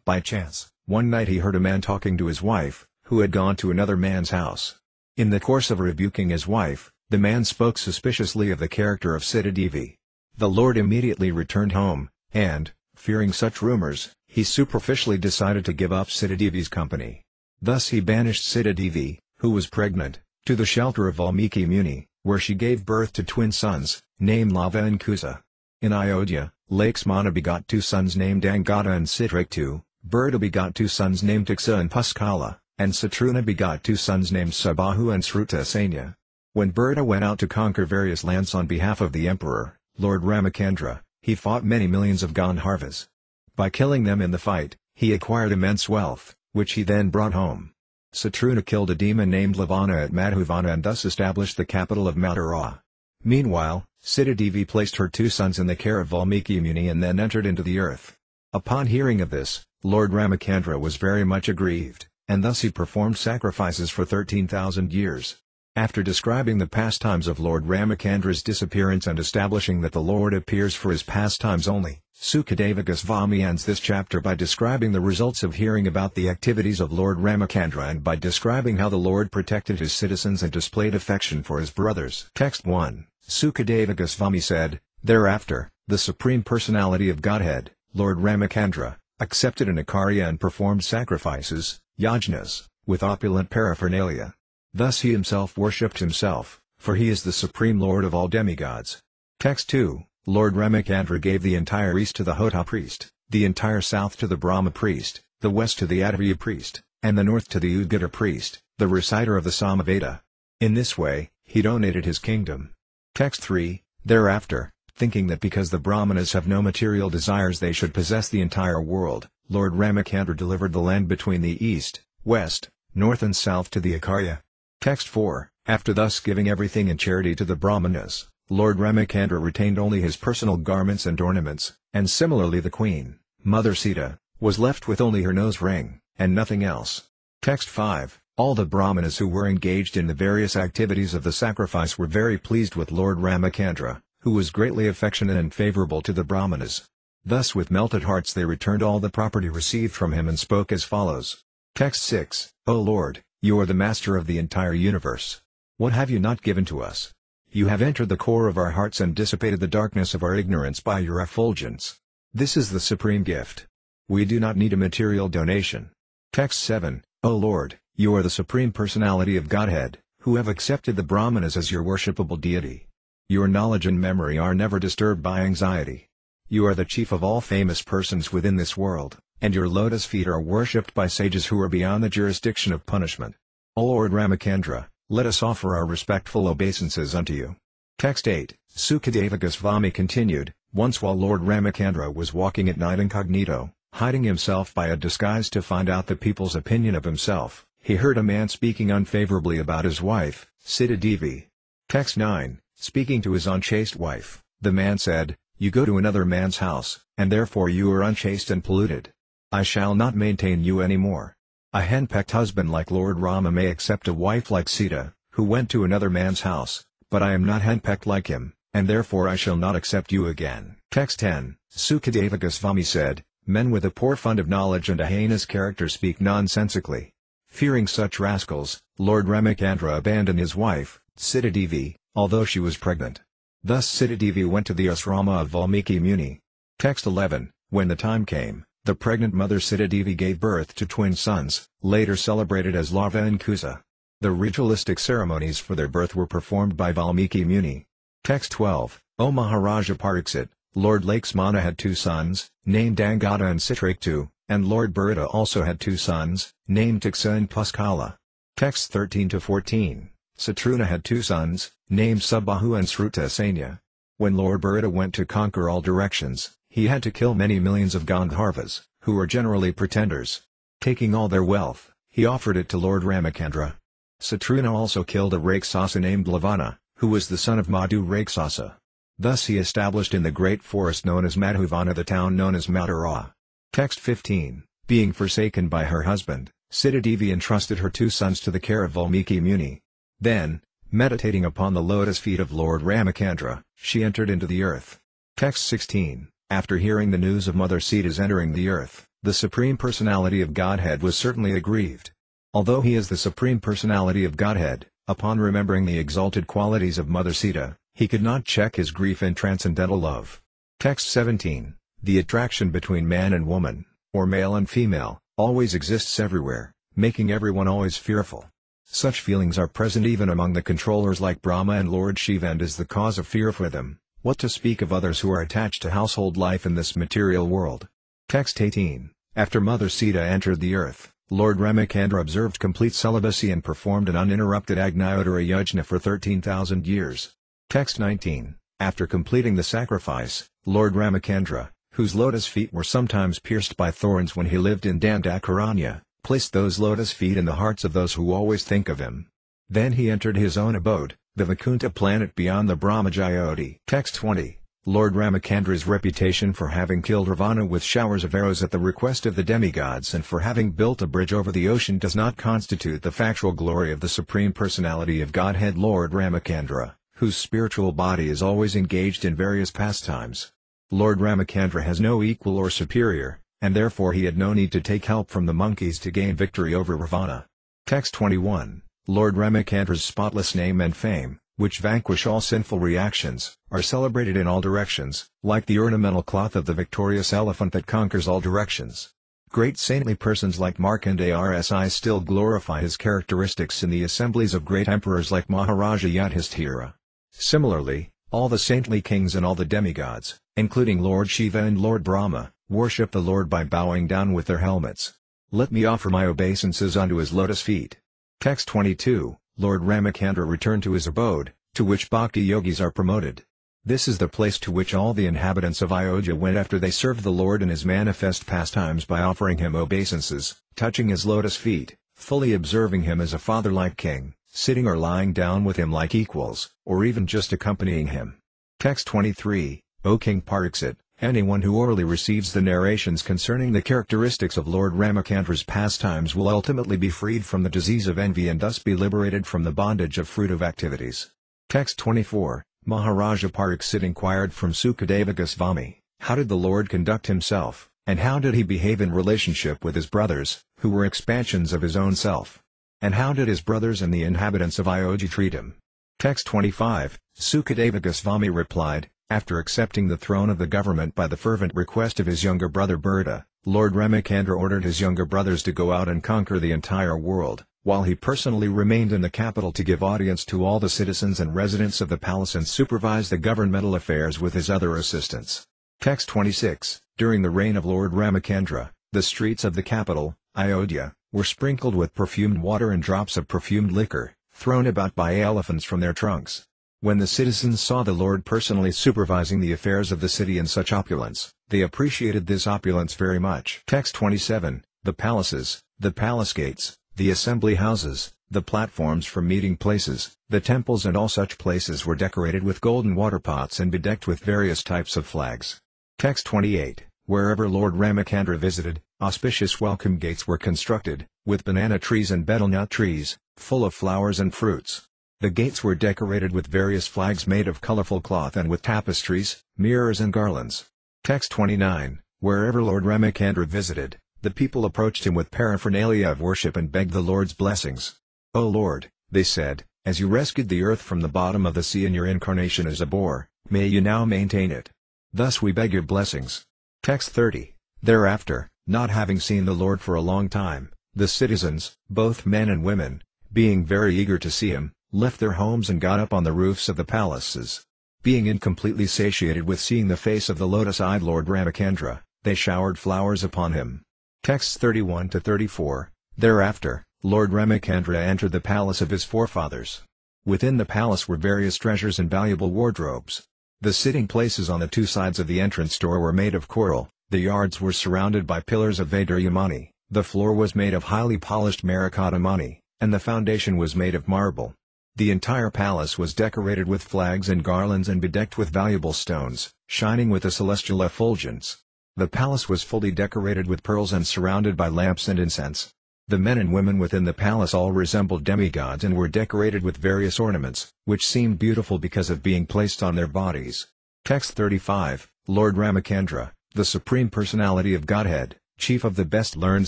By chance, one night he heard a man talking to his wife, who had gone to another man's house. In the course of rebuking his wife, the man spoke suspiciously of the character of Sita Devi. The Lord immediately returned home, and, fearing such rumors, he superficially decided to give up Sita Devi's company. Thus he banished Sita Devi, who was pregnant, to the shelter of Valmiki Muni, where she gave birth to twin sons, named Lava and Kusa. In Ayodhya, Lakshmana begot 2 sons named Angada and Citractu, Burda begot 2 sons named Tiksa and Puskala, and Satruna begot 2 sons named Sabahu and Srutasanya. When Burda went out to conquer various lands on behalf of the emperor, Lord Ramachandra, he fought many millions of Gandharvas. By killing them in the fight, he acquired immense wealth, which he then brought home. Satruna killed a demon named Lavana at Madhuvana and thus established the capital of Mathura. Meanwhile, Sita Devi placed her 2 sons in the care of Valmiki Muni and then entered into the earth. Upon hearing of this, Lord Ramachandra was very much aggrieved, and thus he performed sacrifices for 13,000 years. After describing the pastimes of Lord Ramachandra's disappearance and establishing that the Lord appears for his pastimes only, Sukadeva Goswami ends this chapter by describing the results of hearing about the activities of Lord Ramachandra and by describing how the Lord protected his citizens and displayed affection for his brothers. Text 1. Sukadeva Goswami said, Thereafter, the Supreme Personality of Godhead, Lord Ramachandra, accepted an Acharya and performed sacrifices, yajnas, with opulent paraphernalia. Thus he himself worshipped himself, for he is the Supreme Lord of all demigods. Text 2. Lord Ramachandra gave the entire east to the Hota priest, the entire south to the Brahma priest, the west to the Atvaryu priest, and the north to the Uddhava priest, the reciter of the Samaveda. In this way, he donated his kingdom. Text 3. Thereafter, thinking that because the Brahmanas have no material desires they should possess the entire world, Lord Ramachandra delivered the land between the east, west, north and south to the Acharya. Text 4. After thus giving everything in charity to the Brahmanas, Lord Ramachandra retained only his personal garments and ornaments, and similarly the queen, Mother Sita, was left with only her nose ring, and nothing else. Text 5. All the Brahmanas who were engaged in the various activities of the sacrifice were very pleased with Lord Ramachandra, who was greatly affectionate and favorable to the Brahmanas. Thus with melted hearts they returned all the property received from him and spoke as follows. Text 6. O Lord, you are the master of the entire universe. What have you not given to us? You have entered the core of our hearts and dissipated the darkness of our ignorance by your effulgence. This is the supreme gift. We do not need a material donation. Text 7, O Lord, you are the Supreme Personality of Godhead, who have accepted the Brahmanas as your worshipable deity. Your knowledge and memory are never disturbed by anxiety. You are the chief of all famous persons within this world, and your lotus feet are worshipped by sages who are beyond the jurisdiction of punishment. O Lord Ramacandra, let us offer our respectful obeisances unto you. Text 8, Sukadeva Goswami continued, once while Lord Ramacandra was walking at night incognito, hiding himself by a disguise to find out the people's opinion of himself, he heard a man speaking unfavorably about his wife, Sita Devi. Text 9, speaking to his unchaste wife, the man said, you go to another man's house, and therefore you are unchaste and polluted. I shall not maintain you any more. A henpecked husband like Lord Rama may accept a wife like Sita, who went to another man's house, but I am not henpecked like him, and therefore I shall not accept you again. Text 10, Sukadeva Goswami said, men with a poor fund of knowledge and a heinous character speak nonsensically. Fearing such rascals, Lord Ramacandra abandoned his wife, Sita Devi, although she was pregnant. Thus Sita Devi went to the asrama of Valmiki Muni. Text 11, when the time came, the pregnant mother Sita Devi gave birth to twin sons, later celebrated as Lava and Kusa. The ritualistic ceremonies for their birth were performed by Valmiki Muni. Text 12, O Maharaja Pariksit, Lord Lakshmana had two sons, named Angada and Citraketu, and Lord Bharata also had two sons, named Tiksa and Puskala. Text 13-14, Satruna had two sons, named Subbahu and Srutasanya. When Lord Bharata went to conquer all directions, he had to kill many millions of Gandharvas, who were generally pretenders. Taking all their wealth, he offered it to Lord Ramacandra. Satruna also killed a Rakshasa named Lavana, who was the son of Madhu Rakshasa. Thus he established in the great forest known as Madhuvana the town known as Mathura. Text 15, being forsaken by her husband, Sita Devi entrusted her two sons to the care of Valmiki Muni. Then, meditating upon the lotus feet of Lord Ramacandra, she entered into the earth. Text 16, after hearing the news of Mother Sita's entering the earth, the Supreme Personality of Godhead was certainly aggrieved. Although he is the Supreme Personality of Godhead, upon remembering the exalted qualities of Mother Sita, he could not check his grief in transcendental love. Text 17, the attraction between man and woman, or male and female, always exists everywhere, making everyone always fearful. Such feelings are present even among the controllers like Brahma and Lord Shiva and is the cause of fear for them, what to speak of others who are attached to household life in this material world. Text 18, after Mother Sita entered the earth, Lord Ramacandra observed complete celibacy and performed an uninterrupted Agnyotara Yajna for 13,000 years. Text 19, after completing the sacrifice, Lord Ramacandra, whose lotus feet were sometimes pierced by thorns when he lived in Dandakaranya, placed those lotus feet in the hearts of those who always think of him. Then he entered his own abode, the Vaikuntha planet beyond the Brahmajyoti. Text 20, Lord Ramacandra's reputation for having killed Ravana with showers of arrows at the request of the demigods and for having built a bridge over the ocean does not constitute the factual glory of the Supreme Personality of Godhead Lord Ramacandra, whose spiritual body is always engaged in various pastimes. Lord Ramacandra has no equal or superior, and therefore he had no need to take help from the monkeys to gain victory over Ravana. Text 21, Lord Ramacandra's spotless name and fame, which vanquish all sinful reactions, are celebrated in all directions, like the ornamental cloth of the victorious elephant that conquers all directions. Great saintly persons like Markandeya Rsi still glorify his characteristics in the assemblies of great emperors like Maharaja Yudhishthira. Similarly, all the saintly kings and all the demigods, including Lord Shiva and Lord Brahma, worship the Lord by bowing down with their helmets. Let me offer my obeisances unto his lotus feet. Text 22, Lord Ramacandra returned to his abode, to which bhakti yogis are promoted. This is the place to which all the inhabitants of Ayodhya went after they served the Lord in his manifest pastimes by offering him obeisances, touching his lotus feet, fully observing him as a father-like king, sitting or lying down with him like equals, or even just accompanying him. Text 23, O King Pariksit, anyone who orally receives the narrations concerning the characteristics of Lord Ramacandra's pastimes will ultimately be freed from the disease of envy and thus be liberated from the bondage of fruitive activities. Text 24, Maharaja Pariksit inquired from Sukadeva Goswami, how did the Lord conduct himself, and how did he behave in relationship with his brothers, who were expansions of his own self? And how did his brothers and the inhabitants of Ayodhya treat him? Text 25, Sukadeva Goswami replied, after accepting the throne of the government by the fervent request of his younger brother Bharata, Lord Ramachandra ordered his younger brothers to go out and conquer the entire world, while he personally remained in the capital to give audience to all the citizens and residents of the palace and supervise the governmental affairs with his other assistants. Text 26. During the reign of Lord Ramachandra, the streets of the capital, Ayodhya, were sprinkled with perfumed water and drops of perfumed liquor, thrown about by elephants from their trunks. When the citizens saw the Lord personally supervising the affairs of the city in such opulence, they appreciated this opulence very much. Text 27. The palaces, the palace gates, the assembly houses, the platforms for meeting places, the temples and all such places were decorated with golden water pots and bedecked with various types of flags. Text 28. Wherever Lord Ramachandra visited, auspicious welcome gates were constructed, with banana trees and betel nut trees, full of flowers and fruits. The gates were decorated with various flags made of colorful cloth and with tapestries, mirrors and garlands. Text 29. Wherever Lord Ramachandra visited, the people approached him with paraphernalia of worship and begged the Lord's blessings. "O Lord," they said, "as you rescued the earth from the bottom of the sea in your incarnation as a boar, may you now maintain it. Thus we beg your blessings." Text 30. Thereafter, not having seen the Lord for a long time, the citizens, both men and women, being very eager to see him, left their homes and got up on the roofs of the palaces. Being incompletely satiated with seeing the face of the lotus-eyed Lord Ramachandra, they showered flowers upon him. Texts 31-34. Thereafter, Lord Ramachandra entered the palace of his forefathers. Within the palace were various treasures and valuable wardrobes. The sitting places on the two sides of the entrance door were made of coral, the yards were surrounded by pillars of Vaiduryamani, the floor was made of highly polished Marakatamani, and the foundation was made of marble. The entire palace was decorated with flags and garlands and bedecked with valuable stones, shining with a celestial effulgence. The palace was fully decorated with pearls and surrounded by lamps and incense. The men and women within the palace all resembled demigods and were decorated with various ornaments, which seemed beautiful because of being placed on their bodies. Text 35. Lord Ramachandra, the Supreme Personality of Godhead, chief of the best learned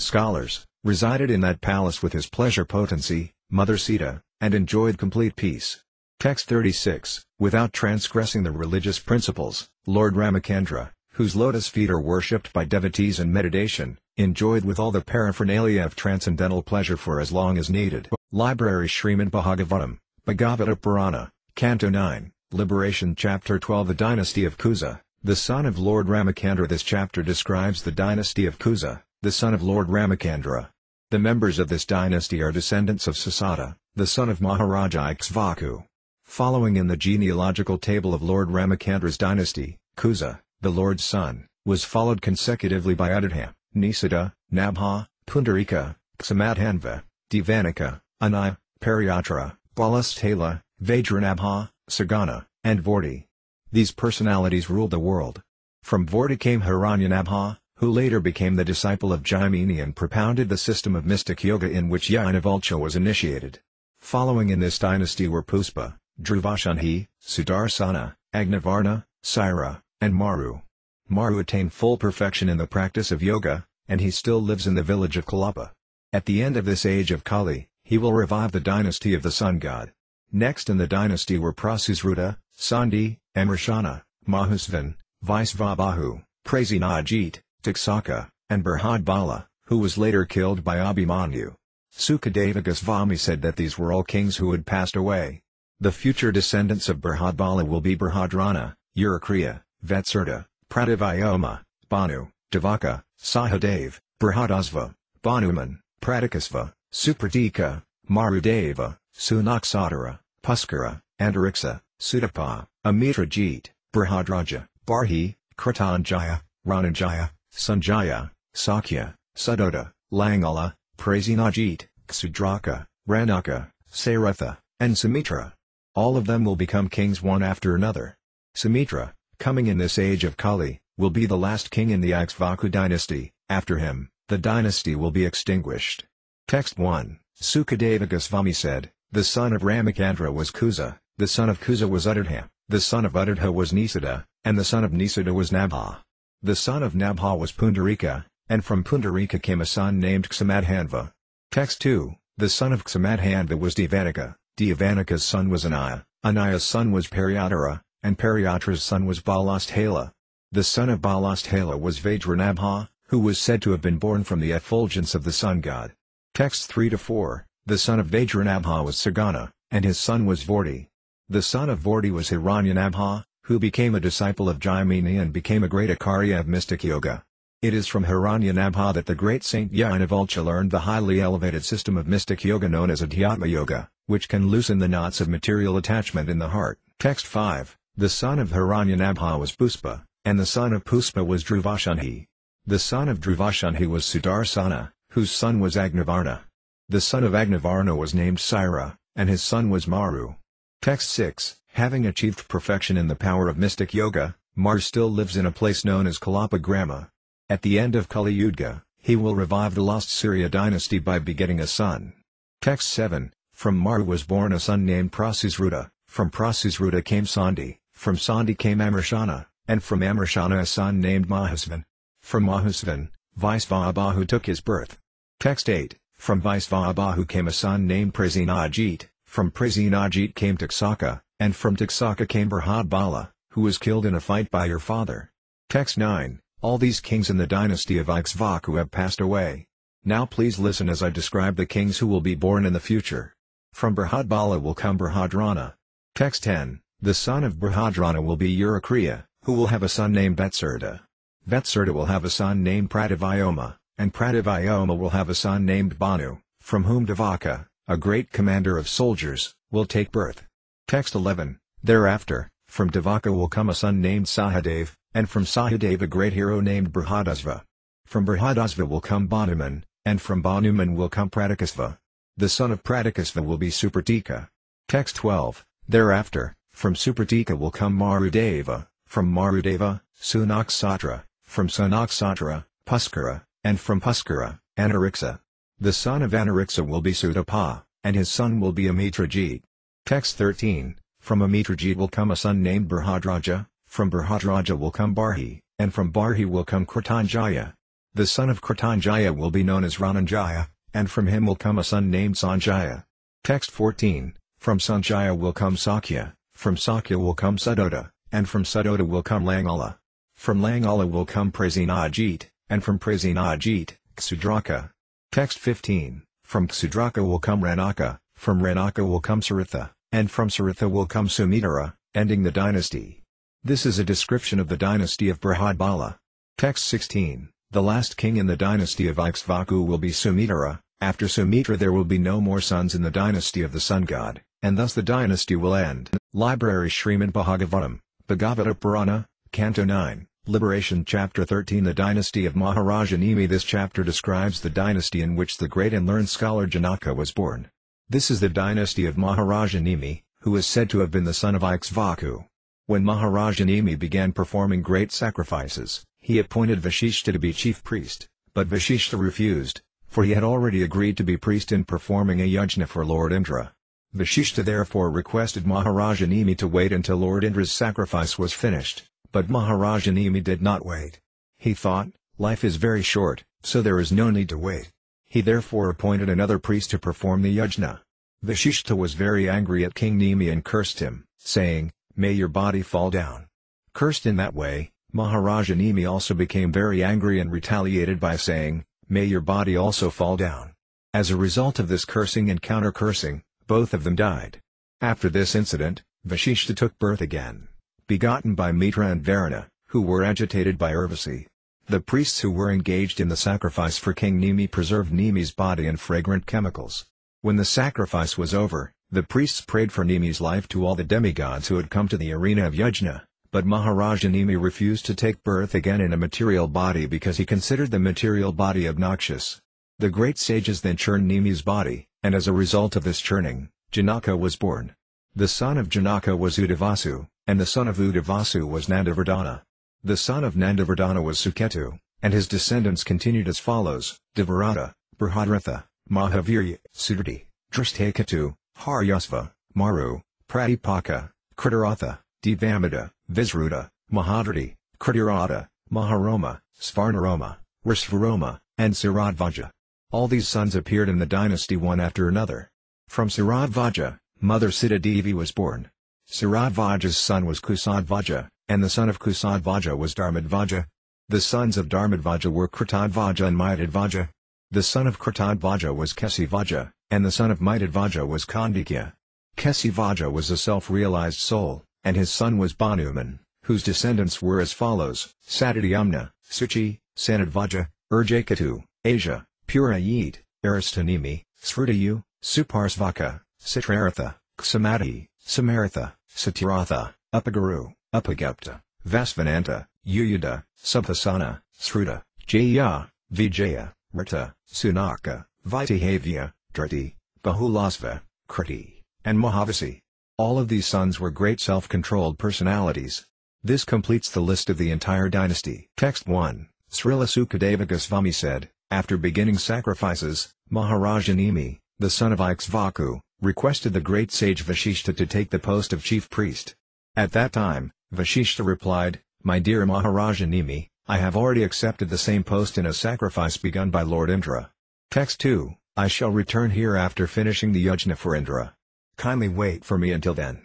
scholars, resided in that palace with his pleasure potency, Mother Sita, and enjoyed complete peace. Text 36. Without transgressing the religious principles, Lord Ramachandra, whose lotus feet are worshipped by devotees in meditation, enjoyed with all the paraphernalia of transcendental pleasure for as long as needed. Library Śrīmad Bhāgavatam, Bhagavata Purana, Canto 9, Liberation Chapter 12. The Dynasty of Kusa, the son of Lord Ramachandra. This chapter describes the dynasty of Kusa, the son of Lord Ramachandra. The members of this dynasty are descendants of Sasata, the son of Maharaja Ikshvaku. Following in the genealogical table of Lord Ramachandra's dynasty, Kusa, the Lord's son, was followed consecutively by Uddhava, Nisada, Nabha, Pundarika, Ksamadhanva, Devanika, Anaya, Pariyatra, Balasthala, Vajranabha, Sagana, and Vorti. These personalities ruled the world. From Vorti came Hiranyanabha, who later became the disciple of Jaimini and propounded the system of mystic yoga in which Yagnavulcha was initiated. Following in this dynasty were Puspa, Druvashanhi, Sudarsana, Agnavarna, Saira, and Maru. Maru attained full perfection in the practice of yoga, and he still lives in the village of Kalapa. At the end of this age of Kali, he will revive the dynasty of the sun god. Next in the dynasty were Prasusruta, Sandi, Amrishana, Mahusvan, Vaisvabahu, Prasenajit, Taksaka, and Brihadbala, who was later killed by Abhimanyu. Sukadeva Goswami said that these were all kings who had passed away. The future descendants of Brihadbala will be Brihadrana, Urukriya, Vatsarta, Prativyoma, Banu, Devaka, Sahadev, Brihadasva, Banuman, Pratikasva, Supratika, Marudeva, Sunaksatara, Puskara, Antariksa, Sudapa, Amitrajit, Brihadraja, Barhi, Kritanjaya, Rananjaya, Sanjaya, Sakya, Sudota, Langala, Prasenajit, Ksudraka, Ranaka, Saratha, and Sumitra. All of them will become kings one after another. Sumitra, coming in this age of Kali, will be the last king in the Ikshvaku dynasty. After him, the dynasty will be extinguished. Text 1. Sukadeva Goswami said, the son of Ramachandra was Kusa, the son of Kusa was Uddhava, the son of Uddhava was Nisada, and the son of Nisada was Nabha. The son of Nabha was Pundarika, and from Pundarika came a son named Ksamadhanva. Text 2. The son of Ksamadhanva was Devanika, Devanika's son was Anaya, Anaya's son was Periatara, and Periatra's son was Balasthala. The son of Balasthala was Vajranabha, who was said to have been born from the effulgence of the sun god. Text 3-4, the son of Vajranabha was Sagana, and his son was Vorti. The son of Vorti was Hiranyanabha, who became a disciple of Jaimini and became a great Acharya of mystic yoga. It is from Hiranyanabha that the great saint Yagnavulcha learned the highly elevated system of mystic yoga known as Adhyatma yoga, which can loosen the knots of material attachment in the heart. Text 5, the son of Hiranyanabha was Puspa, and the son of Puspa was Druvashanhi. The son of Druvashanhi was Sudarsana, whose son was Agnavarna. The son of Agnavarna was named Saira, and his son was Maru. Text 6, having achieved perfection in the power of mystic yoga, Maru still lives in a place known as Kalapagrama. At the end of Kali Yuga, he will revive the lost Surya dynasty by begetting a son. Text 7, from Maru was born a son named Prasusruta, from Prasusruta came Sandi, from Sandi came Amarshana, and from Amarshana a son named Mahasvan. From Mahasvan, Vaisvabahu took his birth. Text 8, from Vaisvabahu came a son named Prasenajit, from Prasenajit came Taksaka, and from Taksaka came Brihadbala, who was killed in a fight by your father. Text 9, all these kings in the dynasty of Ikshvaku have passed away. Now please listen as I describe the kings who will be born in the future. From Brihadbala will come Brihadrana. Text 10, the son of Brihadrana will be Urukriya, who will have a son named Vetsarta. Vetsarta will have a son named Prativyoma, and Prativyoma will have a son named Banu, from whom Devaka, a great commander of soldiers, will take birth. Text 11, thereafter, from Devaka will come a son named Sahadev, and from Sahadev a great hero named Brihadasva. From Brihadasva will come Banuman, and from Banuman will come Pratikasva. The son of Pratikasva will be Supratika. Text 12, thereafter, from Supratika will come Marudeva, from Marudeva, Sunaksatra, from Sunaksatra, Puskara, and from Puskara, Anariksa. The son of Anariksa will be Sudapa, and his son will be Amitrajit. Text 13, from Amitrajit will come a son named Brihadraja, from Brihadraja will come Barhi, and from Barhi will come Kritanjaya. The son of Kritanjaya will be known as Rananjaya, and from him will come a son named Sanjaya. Text 14, from Sanjaya will come Sakya, from Sakya will come Sudota, and from Sudota will come Langala. From Langala will come Prasenajit, and from Prasenajit, Ksudraka. Text 15, from Ksudraka will come Ranaka, from Ranaka will come Saritha, and from Saritha will come Sumitra, ending the dynasty. This is a description of the dynasty of Brihadbala. Text 16, the last king in the dynasty of Ikshvaku will be Sumitra. After Sumitra there will be no more sons in the dynasty of the sun god, and thus the dynasty will end. Library Śrīmad Bhāgavatam, Bhagavata Purana, Canto 9, Liberation Chapter 13 The Dynasty of Maharaja Nimi. This chapter describes the dynasty in which the great and learned scholar Janaka was born. This is the dynasty of Maharaja Nimi, who is said to have been the son of Ikshvaku. When Maharaja Nimi began performing great sacrifices, he appointed Vashishta to be chief priest, but Vashishta refused, for he had already agreed to be priest in performing a yajna for Lord Indra. Vashishta therefore requested Maharaja Nimi to wait until Lord Indra's sacrifice was finished, but Maharaja Nimi did not wait. He thought, life is very short, so there is no need to wait. He therefore appointed another priest to perform the yajna. Vashishta was very angry at King Nimi and cursed him, saying, "May your body fall down." Cursed in that way, Maharaja Nimi also became very angry and retaliated by saying, "May your body also fall down." As a result of this cursing and counter-cursing, both of them died. After this incident, Vashishta took birth again, begotten by Mitra and Varuna, who were agitated by Urvasi. The priests who were engaged in the sacrifice for King Nimi preserved Nimi's body in fragrant chemicals. When the sacrifice was over, the priests prayed for Nimi's life to all the demigods who had come to the arena of Yajna, but Maharaja Nimi refused to take birth again in a material body because he considered the material body obnoxious. The great sages then churned Nimi's body, and as a result of this churning, Janaka was born. The son of Janaka was Uddavasu, and the son of Uddavasu was Nandavardhana. The son of Nandavardhana was Suketu, and his descendants continued as follows: Devarata, Brihadratha, Mahavirya, Sudati, Drishtaketu, Haryasva, Maru, Pratipaka, Kritaratha, Devamida, Visruta, Mahadrati, Kritirata, Maharoma, Svarnaroma, Risvaroma, and Siradvaja. All these sons appeared in the dynasty one after another. From Siradvaja, Mother Sita Devi was born. Saradvaja's son was Kusadvaja, and the son of Kusadvaja was Dharmadvaja. The sons of Dharmadvaja were Kritadvaja and Maitadvaja. The son of Kritadvaja was Kesivaja, and the son of Maitadvaja was Kandikya. Kesivaja was a self-realized soul, and his son was Banuman, whose descendants were as follows: Satadyamna, Suchi, Sanadvaja, Urjakatu, Asia, Purayit, Aristanemi, Srudayu, Suparsvaka, Citraratha, Ksamati, Samaratha, Satiratha, Upagaru, Upagupta, Vasvananta, Uyuda, Subhasana, Sruta, Jaya, Vijaya, Rita, Sunaka, Vitahavya, Driti, Bahulasva, Kriti, and Mahavasi. All of these sons were great self-controlled personalities. This completes the list of the entire dynasty. Text 1. Srila Sukadeva Goswami said, after beginning sacrifices, Maharaja Nimi, the son of Ikshvaku, requested the great sage Vashishta to take the post of chief priest. At that time, Vashishta replied, "My dear Maharaja Nimi, I have already accepted the same post in a sacrifice begun by Lord Indra." Text 2. I shall return here after finishing the yajna for Indra. Kindly wait for me until then.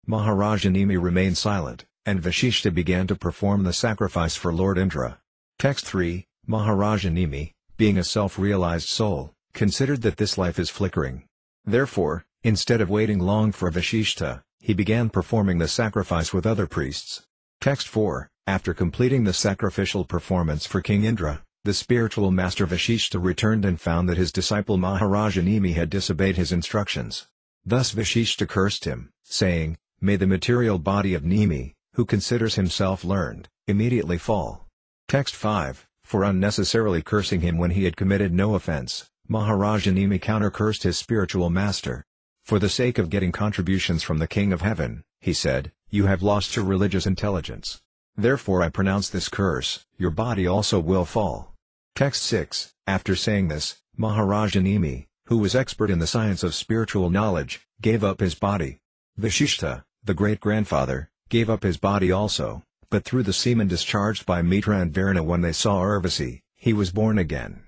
Maharaja Nimi remained silent, and Vashishta began to perform the sacrifice for Lord Indra. Text 3. Maharaja Nimi, being a self-realized soul, considered that this life is flickering. Therefore, instead of waiting long for Vashishta, he began performing the sacrifice with other priests. Text 4. After completing the sacrificial performance for King Indra, the spiritual master Vashishta returned and found that his disciple Maharaja Nimi had disobeyed his instructions. Thus Vashishta cursed him, saying, "May the material body of Nimi, who considers himself learned, immediately fall." Text 5. For unnecessarily cursing him when he had committed no offense, Maharaja Nimi counter-cursed his spiritual master. For the sake of getting contributions from the King of Heaven, he said, "You have lost your religious intelligence. Therefore I pronounce this curse, your body also will fall." Text 6. After saying this, Maharaja Nimi, who was expert in the science of spiritual knowledge, gave up his body. Vashishta, the great-grandfather, gave up his body also, but through the semen discharged by Mitra and Varuna when they saw Urvasi, he was born again.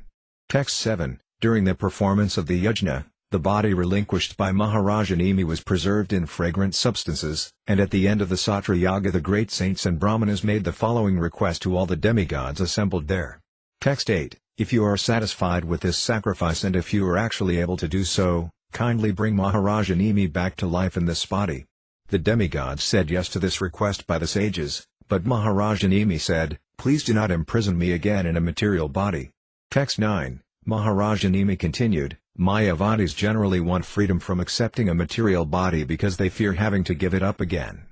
Text 7. During the performance of the yajna, the body relinquished by Maharaja Nimi was preserved in fragrant substances, and at the end of the Satra Yaga the great saints and brahmanas made the following request to all the demigods assembled there. Text 8. If you are satisfied with this sacrifice and if you are actually able to do so, kindly bring Maharaja Nimi back to life in this body. The demigods said yes to this request by the sages, but Maharaja Nimi said, "Please do not imprison me again in a material body." Text 9. Maharaja Nimi continued, Mayavadis generally want freedom from accepting a material body because they fear having to give it up again.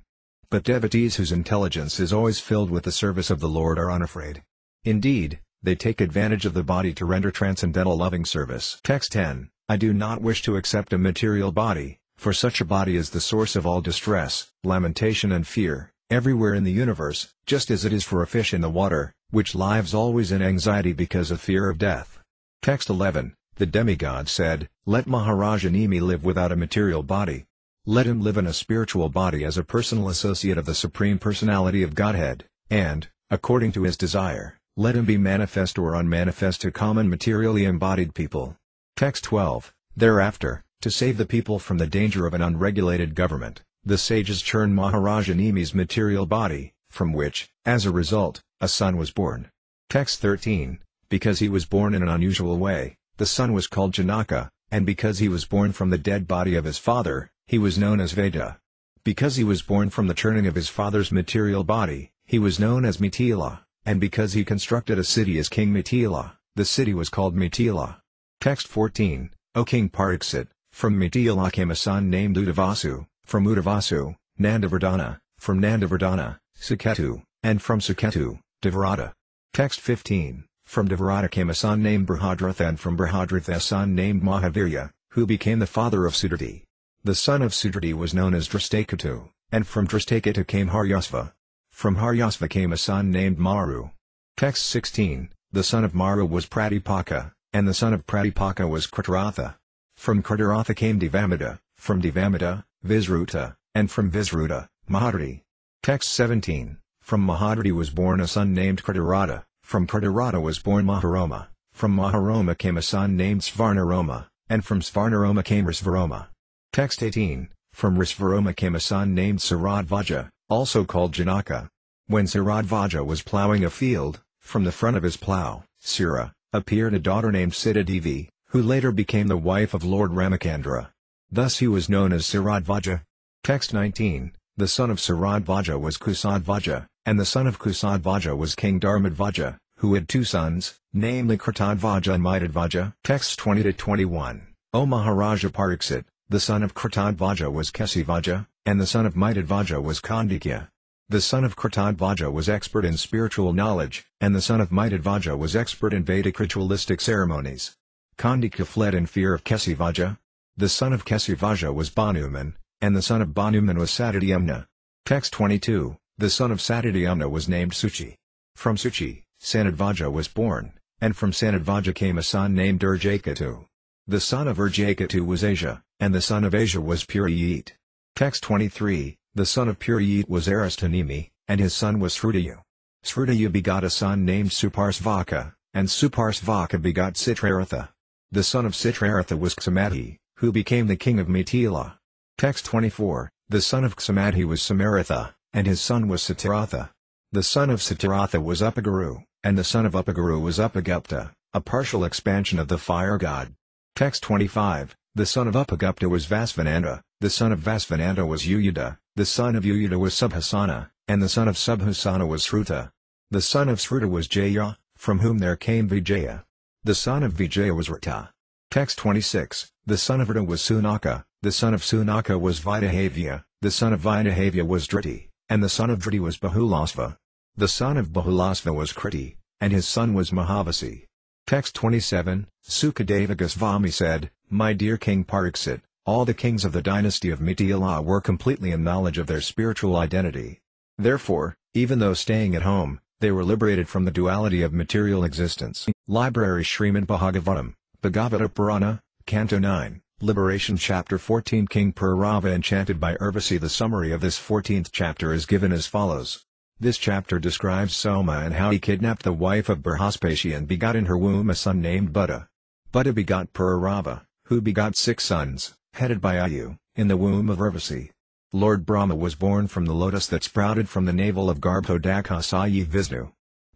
But devotees whose intelligence is always filled with the service of the Lord are unafraid. Indeed, they take advantage of the body to render transcendental loving service. Text 10. I do not wish to accept a material body, for such a body is the source of all distress, lamentation and fear, everywhere in the universe, just as it is for a fish in the water, which lives always in anxiety because of fear of death. Text 11. The demigod said, "Let Maharaja Nimi live without a material body. Let him live in a spiritual body as a personal associate of the Supreme Personality of Godhead, and, according to his desire, let him be manifest or unmanifest to common materially embodied people." Text 12. Thereafter, to save the people from the danger of an unregulated government, the sages churned Maharaja Nimi's material body, from which, as a result, a son was born. Text 13. Because he was born in an unusual way, the son was called Janaka, and because he was born from the dead body of his father, he was known as Veda. Because he was born from the churning of his father's material body, he was known as Mithila, and because he constructed a city as King Mithila, the city was called Mithila. Text 14. O King Pariksit, from Mithila came a son named Uddavasu, from Uddavasu, Nandavardhana, from Nandavardhana, Suketu, and from Suketu, Devarata. Text 15. From Devarata came a son named Brihadratha and from Brihadratha a son named Mahavirya, who became the father of Sudrati. The son of Sudrati was known as Drastakatu, and from Drastakatu came Haryasva. From Haryasva came a son named Maru. Text 16. The son of Maru was Pratipaka, and the son of Pratipaka was Kritaratha. From Kritaratha came Devamida, from Devamida, Visruta, and from Visruta, Mahadri. Text 17. From Mahadri was born a son named Kritarata. From Kritarata was born Maharoma, from Maharoma came a son named Svarnaroma, and from Svarnaroma came Risvaroma. Text 18. From Risvaroma came a son named Saradvaja, also called Janaka. When Saradvaja was plowing a field, from the front of his plow, Sira, appeared a daughter named Sita Devi, who later became the wife of Lord Ramacandra. Thus he was known as Saradvaja. Text 19, the son of Saradvaja was Kusadvaja, and the son of Kusadvaja was King Dharmadvaja, who had two sons, namely Kritadvaja and Maitadvaja. Texts 20-21, O Maharaja Pariksit, the son of Kritadvaja was Kesivaja, and the son of Maitadvaja was Kandikya. The son of Kritadvaja was expert in spiritual knowledge, and the son of Maitadvaja was expert in Vedic ritualistic ceremonies. Kandikya fled in fear of Kesivaja. The son of Kesivaja was Banuman, and the son of Banuman was Satadyamna. Text 22, the son of Satadyamna was named Suchi. From Suchi, Sanadvaja was born, and from Sanadvaja came a son named Urjakatu. The son of Urjakatu was Asia, and the son of Asia was Puriyit. Text 23, the son of Puriyit was Aristanemi, and his son was Srudayu. Srudayu begot a son named Suparsvaka, and Suparsvaka begot Citraratha. The son of Citraratha was Ksamadhi, who became the king of Mithila. Text 24, the son of Ksamadhi was Samaratha, and his son was Sataratha. The son of Sataratha was Upaguru, and the son of Upaguru was Upagupta, a partial expansion of the fire god. Text 25, the son of Upagupta was Vasvananda, the son of Vasvananda was Uyuda, the son of Uyuda was Subhasana, and the son of Subhasana was Sruta. The son of Sruta was Jaya, from whom there came Vijaya. The son of Vijaya was Rata. Text 26, the son of Rata was Sunaka, the son of Sunaka was Vidahavya, the son of Vidahavya was Driti, and the son of Driti was Bahulasva. The son of Bahulasva was Kriti, and his son was Mahavasi. Text 27, Sukadeva Goswami said, My dear King Pariksit, all the kings of the dynasty of Mithila were completely in knowledge of their spiritual identity. Therefore, even though staying at home, they were liberated from the duality of material existence. Library Śrīmad Bhāgavatam, Bhagavata Purana, Canto 9, Liberation Chapter 14 King Purava enchanted by Urvasi. The summary of this 14th chapter is given as follows. This chapter describes Soma and how he kidnapped the wife of Brihaspati and begot in her womb a son named Buddha. Buddha begot Purava, who begot 6 sons, headed by Ayu, in the womb of Urvasi. Lord Brahma was born from the lotus that sprouted from the navel of Garbhodakasaya Vishnu.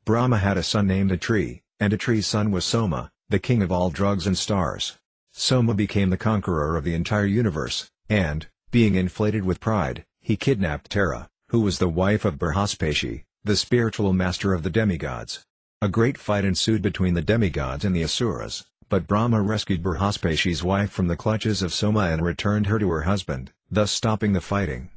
Brahma had a son named Atri, and Atri's son was Soma, the king of all drugs and stars. Soma became the conqueror of the entire universe, and, being inflated with pride, he kidnapped Tara, who was the wife of Brihaspati, the spiritual master of the demigods. A great fight ensued between the demigods and the Asuras, but Brahma rescued Brihaspati's wife from the clutches of Soma and returned her to her husband, thus stopping the fighting.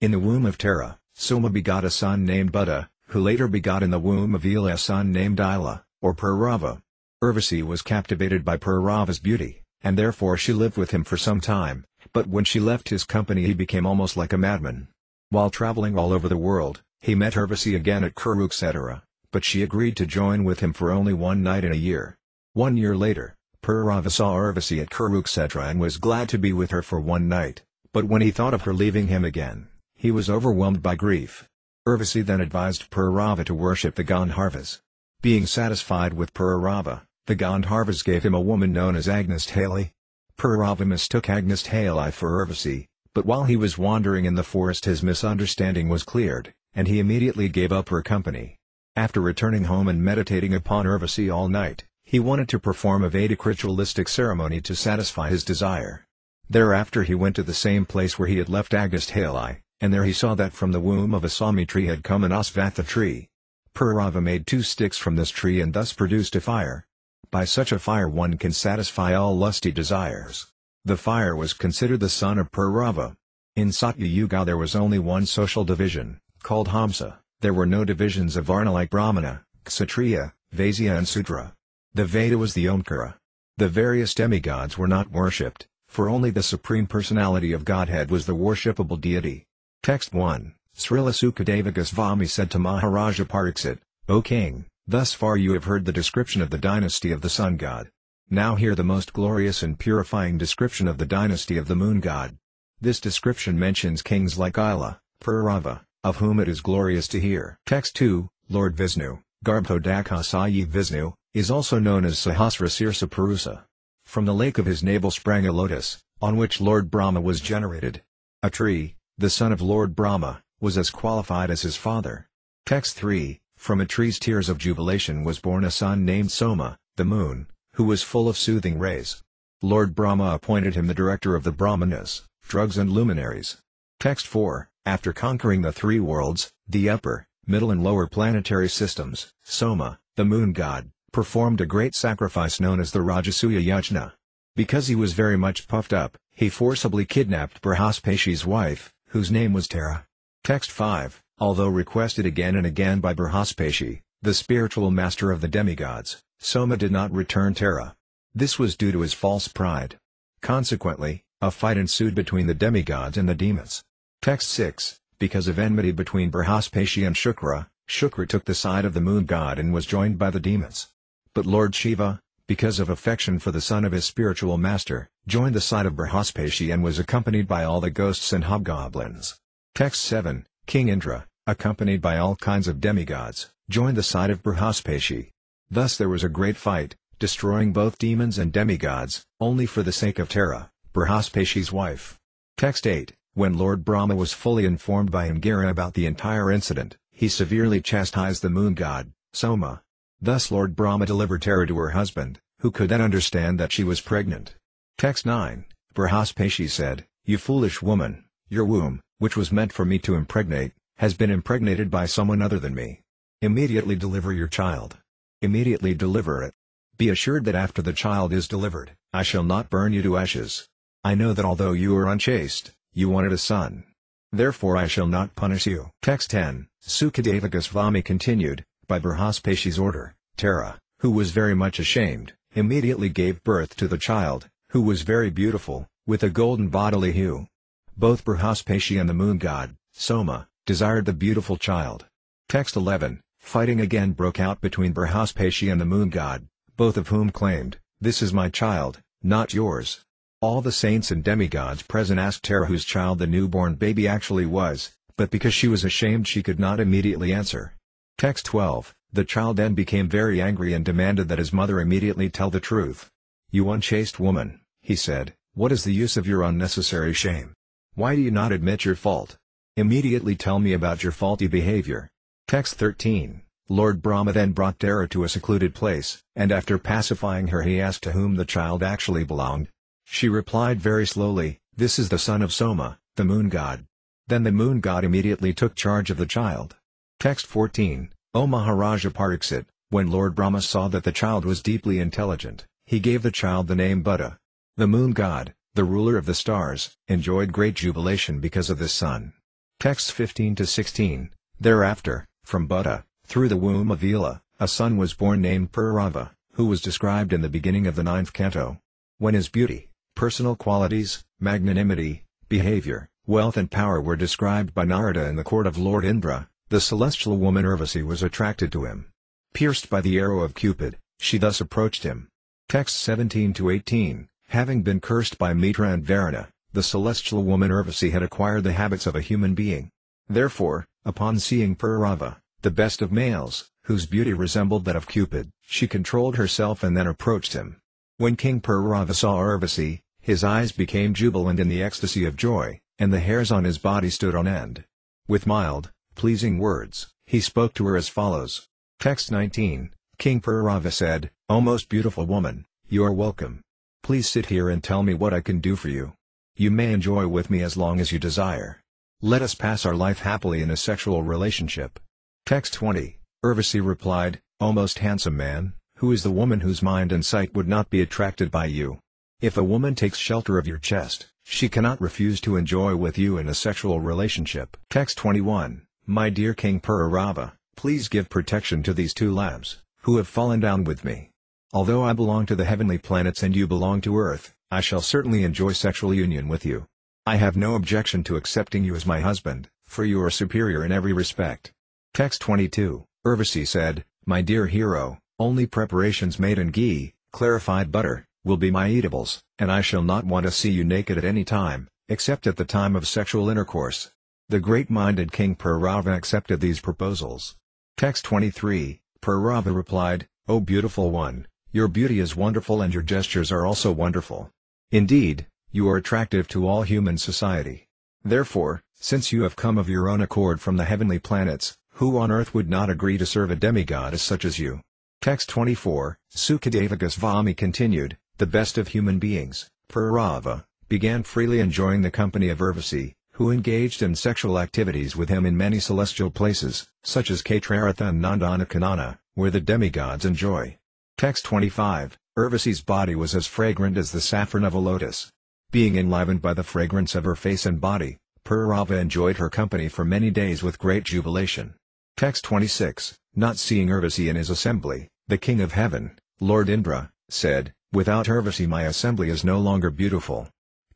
In the womb of Tara, Soma begot a son named Buddha, who later begot in the womb of Ila a son named Ila, or Purava. Urvasi was captivated by Purava's beauty, and therefore she lived with him for some time, but when she left his company he became almost like a madman. While traveling all over the world, he met Urvasi again at Kurukshetra, but she agreed to join with him for only one night in a year. 1 year later, Purava saw Urvasi at Kurukshetra and was glad to be with her for one night, but when he thought of her leaving him again, he was overwhelmed by grief. Urvasi then advised Purava to worship the Gandharvas. Being satisfied with Purava, the Gandharvas gave him a woman known as Agnisthali. Purava mistook Agnisthali for Urvasi, but while he was wandering in the forest his misunderstanding was cleared, and he immediately gave up her company. After returning home and meditating upon Urvasi all night, he wanted to perform a Vedic ritualistic ceremony to satisfy his desire. Thereafter he went to the same place where he had left Agnisthali, and there he saw that from the womb of a Sami tree had come an Asvatha tree. Purava made 2 sticks from this tree and thus produced a fire. By such a fire one can satisfy all lusty desires. The fire was considered the son of Purava. In Satya Yuga there was only one social division, called Hamsa. There were no divisions of Varna like Brahmana, Kshatriya, Vaisya and Sudra. The Veda was the Omkara. The various demigods were not worshipped, for only the Supreme Personality of Godhead was the worshipable deity. Text 1, Srila Sukadeva Goswami said to Maharaja Pariksit, O king, thus far you have heard the description of the dynasty of the sun god. Now hear the most glorious and purifying description of the dynasty of the moon god. This description mentions kings like Ila, Purava, of whom it is glorious to hear. Text 2, Lord Vishnu, Garbhodakasaya Vishnu, is also known as Sahasra Sirsa Purusa. From the lake of his navel sprang a lotus, on which Lord Brahma was generated. Atri, the son of Lord Brahma, was as qualified as his father. Text 3, from Atri's tears of jubilation was born a son named Soma, the moon, who was full of soothing rays. Lord Brahma appointed him the director of the Brahmanas, drugs and luminaries. Text 4, after conquering the three worlds, the upper, middle and lower planetary systems, Soma, the moon god, performed a great sacrifice known as the Rajasuya Yajna. Because he was very much puffed up, he forcibly kidnapped Brihaspati's wife, whose name was Tara. Text 5, although requested again and again by Brihaspati, the spiritual master of the demigods, Soma did not return Tara. This was due to his false pride. Consequently, a fight ensued between the demigods and the demons. Text 6, because of enmity between Brihaspati and Shukra, Shukra took the side of the moon god and was joined by the demons. But Lord Shiva, because of affection for the son of his spiritual master, joined the side of Brihaspati and was accompanied by all the ghosts and hobgoblins. Text 7, King Indra, accompanied by all kinds of demigods, joined the side of Brihaspati. Thus there was a great fight, destroying both demons and demigods, only for the sake of Tara, Brihaspati's wife. Text 8, when Lord Brahma was fully informed by Angira about the entire incident, he severely chastised the moon god, Soma. Thus Lord Brahma delivered Tara to her husband, who could then understand that she was pregnant. Text 9, Brihaspati said, "You foolish woman, your womb, which was meant for me to impregnate, has been impregnated by someone other than me. Immediately deliver your child. Immediately deliver it. Be assured that after the child is delivered, I shall not burn you to ashes. I know that although you are unchaste, you wanted a son. Therefore I shall not punish you." Text 10, Sukadeva Goswami continued, by Brihaspati's order, Tara, who was very much ashamed, immediately gave birth to the child, who was very beautiful, with a golden bodily hue. Both Brihaspati and the moon god, Soma, desired the beautiful child. Text 11, fighting again broke out between Brihaspati and the moon god, both of whom claimed, "This is my child, not yours." All the saints and demigods present asked Tara whose child the newborn baby actually was, but because she was ashamed she could not immediately answer. Text 12, the child then became very angry and demanded that his mother immediately tell the truth. "You unchaste woman," he said, "what is the use of your unnecessary shame? Why do you not admit your fault? Immediately tell me about your faulty behavior." Text 13, Lord Brahma then brought Tara to a secluded place, and after pacifying her he asked to whom the child actually belonged. She replied very slowly, "This is the son of Soma, the moon god." Then the moon god immediately took charge of the child. Text 14, O Maharaja Pariksit, when Lord Brahma saw that the child was deeply intelligent, he gave the child the name Buddha. The moon god, the ruler of the stars, enjoyed great jubilation because of this son. Texts 15 to 16, thereafter, from Buddha, through the womb of Ela, a son was born named Purava, who was described in the beginning of the 9th canto. When his beauty, personal qualities, magnanimity, behavior, wealth and power were described by Narada in the court of Lord Indra, the celestial woman Urvasi was attracted to him. Pierced by the arrow of Cupid, she thus approached him. Texts 17 to 18, having been cursed by Mitra and Varuna, the celestial woman Urvasi had acquired the habits of a human being. Therefore, upon seeing Purava, the best of males, whose beauty resembled that of Cupid, she controlled herself and then approached him. When King Purava saw Urvasi, his eyes became jubilant in the ecstasy of joy, and the hairs on his body stood on end. With mild, pleasing words, he spoke to her as follows. Text 19, King Purava said, "O most beautiful woman, you are welcome. Please sit here and tell me what I can do for you. You may enjoy with me as long as you desire. Let us pass our life happily in a sexual relationship." Text 20, Urvasi replied, "O most handsome man, who is the woman whose mind and sight would not be attracted by you? If a woman takes shelter of your chest, she cannot refuse to enjoy with you in a sexual relationship." Text 21, My dear King Purava, please give protection to these two lambs, who have fallen down with me. Although I belong to the heavenly planets and you belong to Earth, I shall certainly enjoy sexual union with you. I have no objection to accepting you as my husband, for you are superior in every respect. Text 22, Urvasi said, "My dear hero, only preparations made in ghee, clarified butter, will be my eatables, and I shall not want to see you naked at any time, except at the time of sexual intercourse." The great-minded King Purava accepted these proposals. Text 23, Purava replied, "O beautiful one, your beauty is wonderful and your gestures are also wonderful. Indeed, you are attractive to all human society. Therefore, since you have come of your own accord from the heavenly planets, who on earth would not agree to serve a demigoddess such as you? Text 24, Sukadeva Goswami continued, the best of human beings, Purava, began freely enjoying the company of Urvasi, who engaged in sexual activities with him in many celestial places, such as Kshetraratha and Nandanakanana, where the demigods enjoy. Text 25, Urvasi's body was as fragrant as the saffron of a lotus. Being enlivened by the fragrance of her face and body, Purava enjoyed her company for many days with great jubilation. Text 26, not seeing Urvasi in his assembly, the king of heaven, Lord Indra, said, without Urvasi my assembly is no longer beautiful.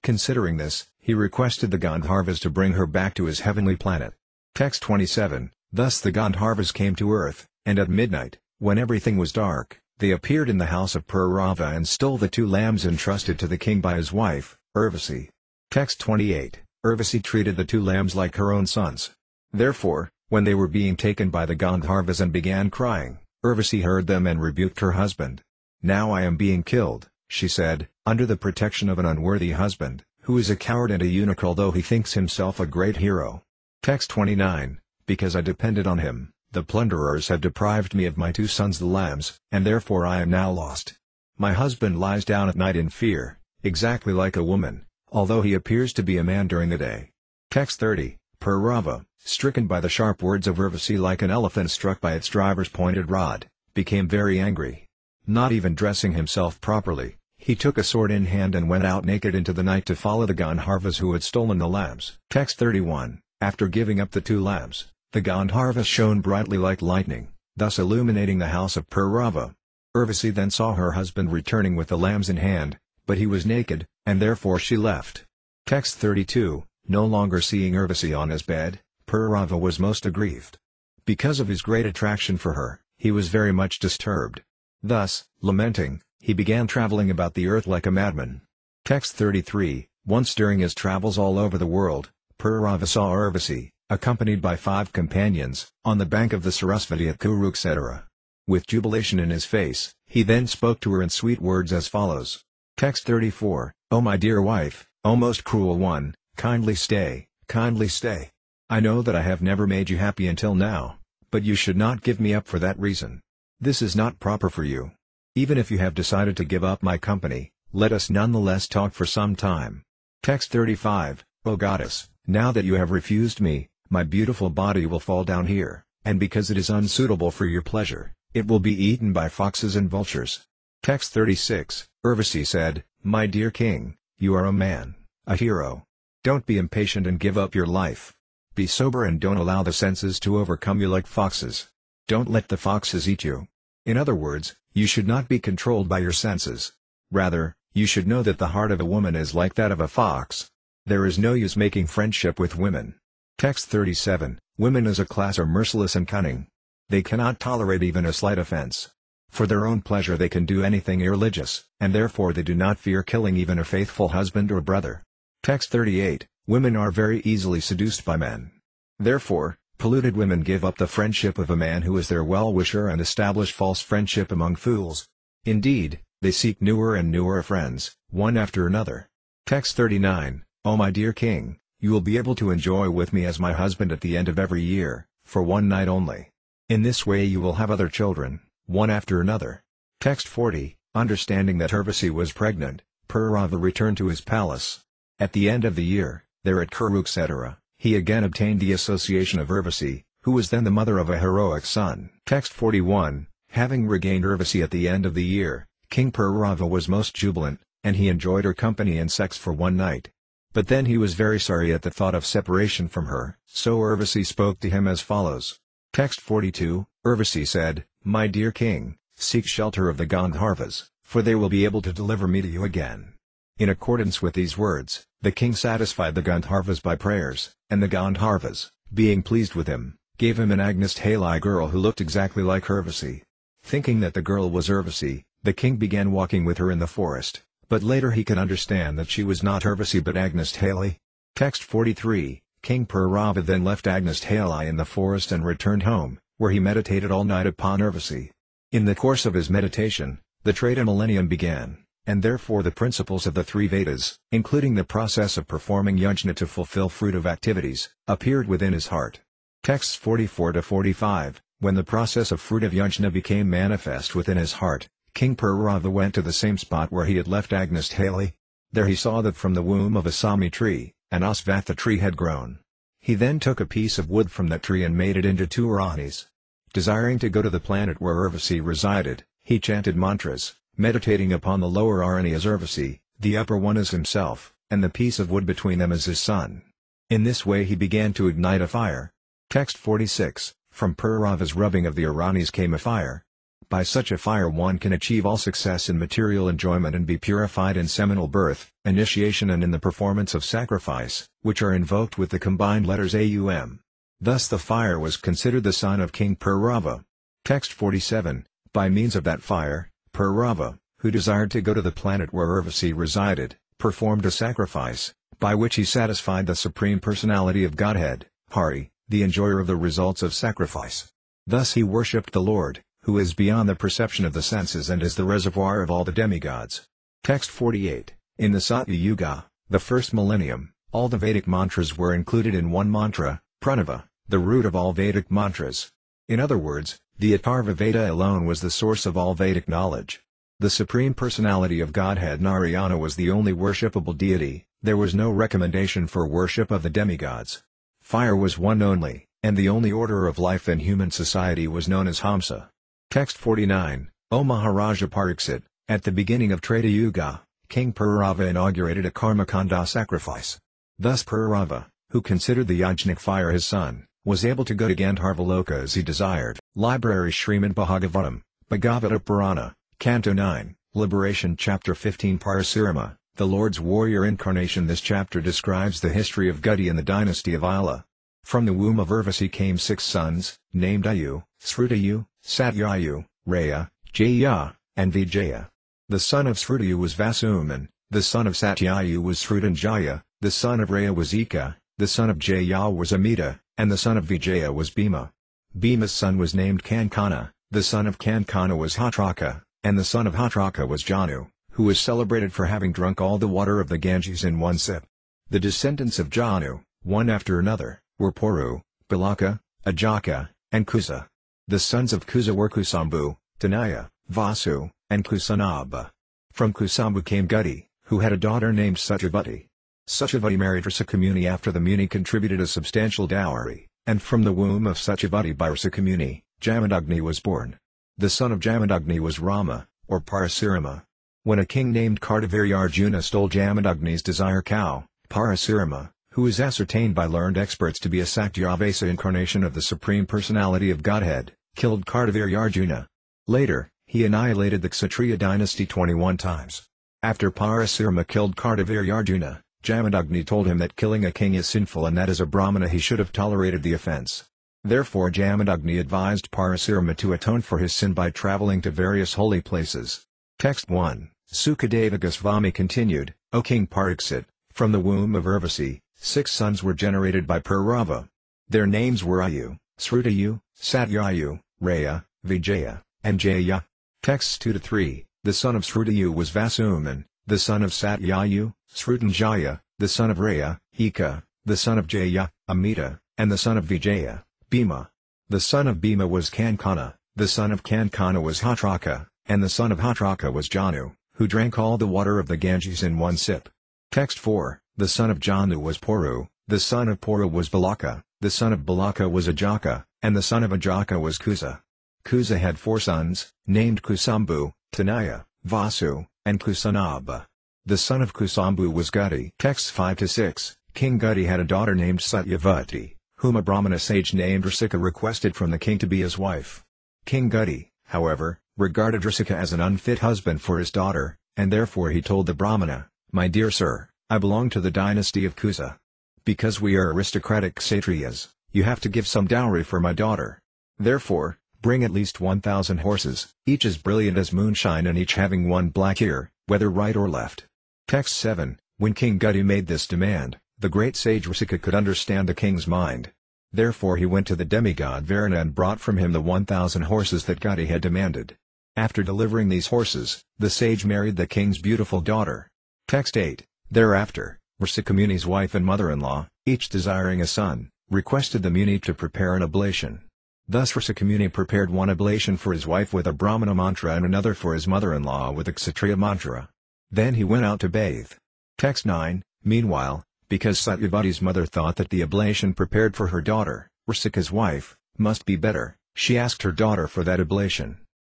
Considering this, he requested the Gandharvas to bring her back to his heavenly planet. Text 27, thus the Gandharvas came to earth, and at midnight, when everything was dark, they appeared in the house of Purava and stole the 2 lambs entrusted to the king by his wife, Urvasi. Text 28, Urvasi treated the 2 lambs like her own sons. Therefore, when they were being taken by the Gandharvas and began crying, Urvasi heard them and rebuked her husband. Now I am being killed, she said, under the protection of an unworthy husband, who is a coward and a eunuch although he thinks himself a great hero. Text 29, because I depended on him, the plunderers have deprived me of my 2 sons the lambs, and therefore I am now lost. My husband lies down at night in fear, exactly like a woman, although he appears to be a man during the day. Text 30, Purava, stricken by the sharp words of Urvasi like an elephant struck by its driver's pointed rod, became very angry. Not even dressing himself properly, he took a sword in hand and went out naked into the night to follow the Gandharvas who had stolen the lambs. Text 31, after giving up the 2 lambs, the Gandharvas shone brightly like lightning, thus illuminating the house of Purava. Urvasi then saw her husband returning with the lambs in hand, but he was naked, and therefore she left. Text 32, no longer seeing Urvasi on his bed, Purava was most aggrieved. Because of his great attraction for her, he was very much disturbed. Thus, lamenting, he began traveling about the earth like a madman. Text 33, once during his travels all over the world, Purava saw Urvasi, accompanied by 5 companions, on the bank of the Sarasvati at Kurukshetra. With jubilation in his face, he then spoke to her in sweet words as follows. Text 34, O my dear wife, O most cruel one, kindly stay, kindly stay. I know that I have never made you happy until now, but you should not give me up for that reason. This is not proper for you. Even if you have decided to give up my company, let us nonetheless talk for some time. Text 35, O goddess, now that you have refused me, my beautiful body will fall down here, and because it is unsuitable for your pleasure, it will be eaten by foxes and vultures. Text 36, Urvasi said, my dear king, you are a man, a hero. Don't be impatient and give up your life. Be sober and don't allow the senses to overcome you like foxes. Don't let the foxes eat you. In other words, you should not be controlled by your senses. Rather, you should know that the heart of a woman is like that of a fox. There is no use making friendship with women. Text 37, women as a class are merciless and cunning. They cannot tolerate even a slight offense. For their own pleasure they can do anything irreligious, and therefore they do not fear killing even a faithful husband or brother. Text 38, women are very easily seduced by men. Therefore, polluted women give up the friendship of a man who is their well-wisher and establish false friendship among fools. Indeed, they seek newer and newer friends, one after another. Text 39, O my dear king, you will be able to enjoy with me as my husband at the end of every year, for one night only. In this way you will have other children, one after another. Text 40, understanding that Urvasi was pregnant, Purava returned to his palace. At the end of the year, there at Kurukshetra, he again obtained the association of Urvasi, who was then the mother of a heroic son. Text 41, having regained Urvasi at the end of the year, King Purava was most jubilant, and he enjoyed her company and sex for one night. But then he was very sorry at the thought of separation from her, so Urvasi spoke to him as follows. Text 42, Urvasi said, my dear king, seek shelter of the Gandharvas, for they will be able to deliver me to you again. In accordance with these words, the king satisfied the Gandharvas by prayers, and the Gandharvas, being pleased with him, gave him an Agnesthali girl who looked exactly like Urvasi. Thinking that the girl was Urvasi, the king began walking with her in the forest, but later he could understand that she was not Urvasi but Agnesthali. Text 43, King Purava then left Agnesthali in the forest and returned home, where he meditated all night upon Urvasi. In the course of his meditation, the Treta millennium began, and therefore the principles of the three Vedas, including the process of performing yajna to fulfill fruitive activities, appeared within his heart. Texts 44-45, when the process of fruitive yajna became manifest within his heart, King Purava went to the same spot where he had left Agnes Haley. There he saw that from the womb of a Sami tree, an Asvatha tree had grown. He then took a piece of wood from that tree and made it into two Aranis. Desiring to go to the planet where Urvasi resided, he chanted mantras, meditating upon the lower Arani as Urvasi, the upper one as himself, and the piece of wood between them as his son. In this way he began to ignite a fire. Text 46, from Purava's rubbing of the Aranis came a fire. By such a fire one can achieve all success in material enjoyment and be purified in seminal birth, initiation and in the performance of sacrifice, which are invoked with the combined letters Aum. Thus the fire was considered the son of King Purava. Text 47, by means of that fire, Purava, who desired to go to the planet where Urvasi resided, performed a sacrifice, by which he satisfied the Supreme Personality of Godhead, Hari, the enjoyer of the results of sacrifice. Thus he worshipped the Lord, who is beyond the perception of the senses and is the reservoir of all the demigods. Text 48, in the Satya Yuga, the first millennium, all the Vedic mantras were included in one mantra, Pranava, the root of all Vedic mantras. In other words, the Atharva Veda alone was the source of all Vedic knowledge. The Supreme Personality of Godhead Narayana was the only worshipable deity, there was no recommendation for worship of the demigods. Fire was one only, and the only order of life in human society was known as Hamsa. Text 49, O Maharaja Pariksit, at the beginning of Treta Yuga, King Purava inaugurated a Karmakanda sacrifice. Thus Purava, who considered the yajnik fire his son, was able to go to Gandharvaloka as he desired. Library Śrīmad Bhāgavatam, Bhagavata Purana, Canto 9, Liberation Chapter 15 Parasirama, the Lord's warrior incarnation. This chapter describes the history of Gudi and the dynasty of Ila. From the womb of Urvasi came 6 sons, named Ayu, Srutayu, Satyayu, Raya, Jaya, and Vijaya. The son of Srutayu was Vasuman, the son of Satyayu was Srutanjaya, the son of Raya was Ika, the son of Jaya was Amita, and the son of Vijaya was Bhima. Bhima's son was named Kankana, the son of Kankana was Hatraka, and the son of Hatraka was Janu, who was celebrated for having drunk all the water of the Ganges in one sip. The descendants of Janu, one after another, were Puru, Balaka, Ajaka, and Kusa. The sons of Kusa were Kusambu, Tanaya, Vasu, and Kusanaba. From Kusambu came Gudi, who had a daughter named Satyavati. Satyavati married Rasakamuni after the Muni contributed a substantial dowry, and from the womb of Satyavati by Rasakamuni, Jamadagni was born. The son of Jamadagni was Rama, or Parasirama. When a king named Kartavirya stole Jamadagni's desire cow, Parasirama, who is ascertained by learned experts to be a Sakyavasa incarnation of the Supreme Personality of Godhead, killed Kartavirya. Later, he annihilated the Kshatriya dynasty 21 times. After Parasirama killed Kartavirya, Jamadagni told him that killing a king is sinful and that as a Brahmana he should have tolerated the offense. Therefore Jamadagni advised Parasirama to atone for his sin by traveling to various holy places. Text 1, Sukadeva Goswami continued, O King Pariksit, from the womb of Urvasi, 6 sons were generated by Purava. Their names were Ayu, Srutayu, Satyayu, Raya, Vijaya, and Jaya. Texts 2-3, the son of Srutayu was Vasuman, the son of Satyayu, Srutanjaya, the son of Raya, Ika, the son of Jaya, Amita, and the son of Vijaya, Bhima. The son of Bhima was Kankana, the son of Kankana was Hatraka, and the son of Hatraka was Janu, who drank all the water of the Ganges in one sip. Text 4, the son of Janu was Puru, the son of Puru was Balaka, the son of Balaka was Ajaka, and the son of Ajaka was Kusa. Kusa had 4 sons, named Kusambu, Tanaya, Vasu, and Kusanaba. The son of Kusambu was Gudi. Texts 5-6, King Gudi had a daughter named Satyavati, whom a Brahmana sage named Rasika requested from the king to be his wife. King Gudi, however, regarded Rasika as an unfit husband for his daughter, and therefore he told the Brahmana, My dear sir, I belong to the dynasty of Kusa. Because we are aristocratic Kshatriyas, you have to give some dowry for my daughter. Therefore, bring at least 1,000 horses, each as brilliant as moonshine and each having one black ear, whether right or left. Text 7, when King Gudi made this demand, the great sage Rasika could understand the king's mind. Therefore he went to the demigod Varuna and brought from him the 1,000 horses that Gudi had demanded. After delivering these horses, the sage married the king's beautiful daughter. Text 8. Thereafter, Risika Muni's wife and mother-in-law, each desiring a son, requested the Muni to prepare an oblation. Thus Risika Muni prepared one oblation for his wife with a Brahmana mantra and another for his mother-in-law with a Kshatriya mantra. Then he went out to bathe. Text 9. Meanwhile, because Satyavati's mother thought that the oblation prepared for her daughter, Risika's wife, must be better, she asked her daughter for that oblation.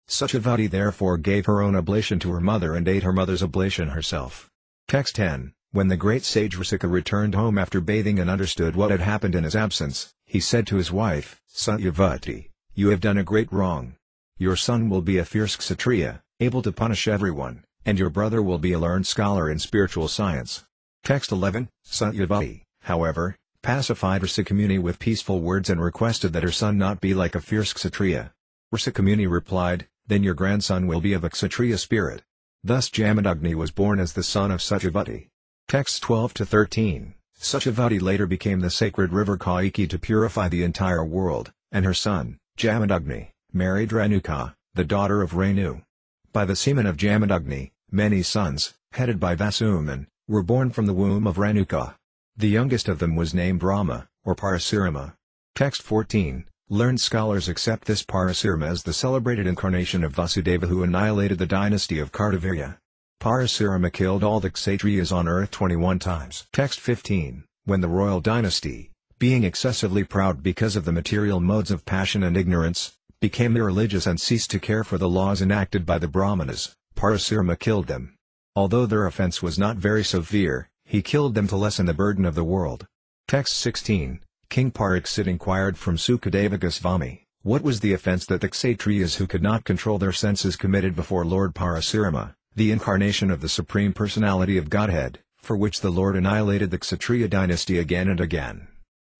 Satyavati therefore gave her own oblation to her mother and ate her mother's oblation herself. Text 10. When the great sage Risika returned home after bathing and understood what had happened in his absence, he said to his wife, Satyavati, you have done a great wrong. Your son will be a fierce Kshatriya, able to punish everyone, and your brother will be a learned scholar in spiritual science. Text 11. Satyavati, however, pacified Risika Muni with peaceful words and requested that her son not be like a fierce Kshatriya. Risika Muni replied, then your grandson will be of a Kshatriya spirit. Thus Jamadagni was born as the son of Satyavati. Texts 12 to 13. Satyavati later became the sacred river Kaiki to purify the entire world, and her son, Jamadagni, married Renuka, the daughter of Renu. By the semen of Jamadagni, many sons, headed by Vasuman, were born from the womb of Renuka. The youngest of them was named Rama, or Parasirama. Text 14. Learned scholars accept this Parasirama as the celebrated incarnation of Vasudeva who annihilated the dynasty of Kartavirya. Parasirama killed all the Kshatriyas on earth 21 times. Text 15. When the royal dynasty, being excessively proud because of the material modes of passion and ignorance, became irreligious and ceased to care for the laws enacted by the Brahmanas, Parasirama killed them. Although their offense was not very severe, he killed them to lessen the burden of the world. Text 16. King Pariksit inquired from Sukadeva Goswami, what was the offense that the Kshatriyas who could not control their senses committed before Lord Parasirama, the incarnation of the Supreme Personality of Godhead, for which the Lord annihilated the Kshatriya dynasty again and again.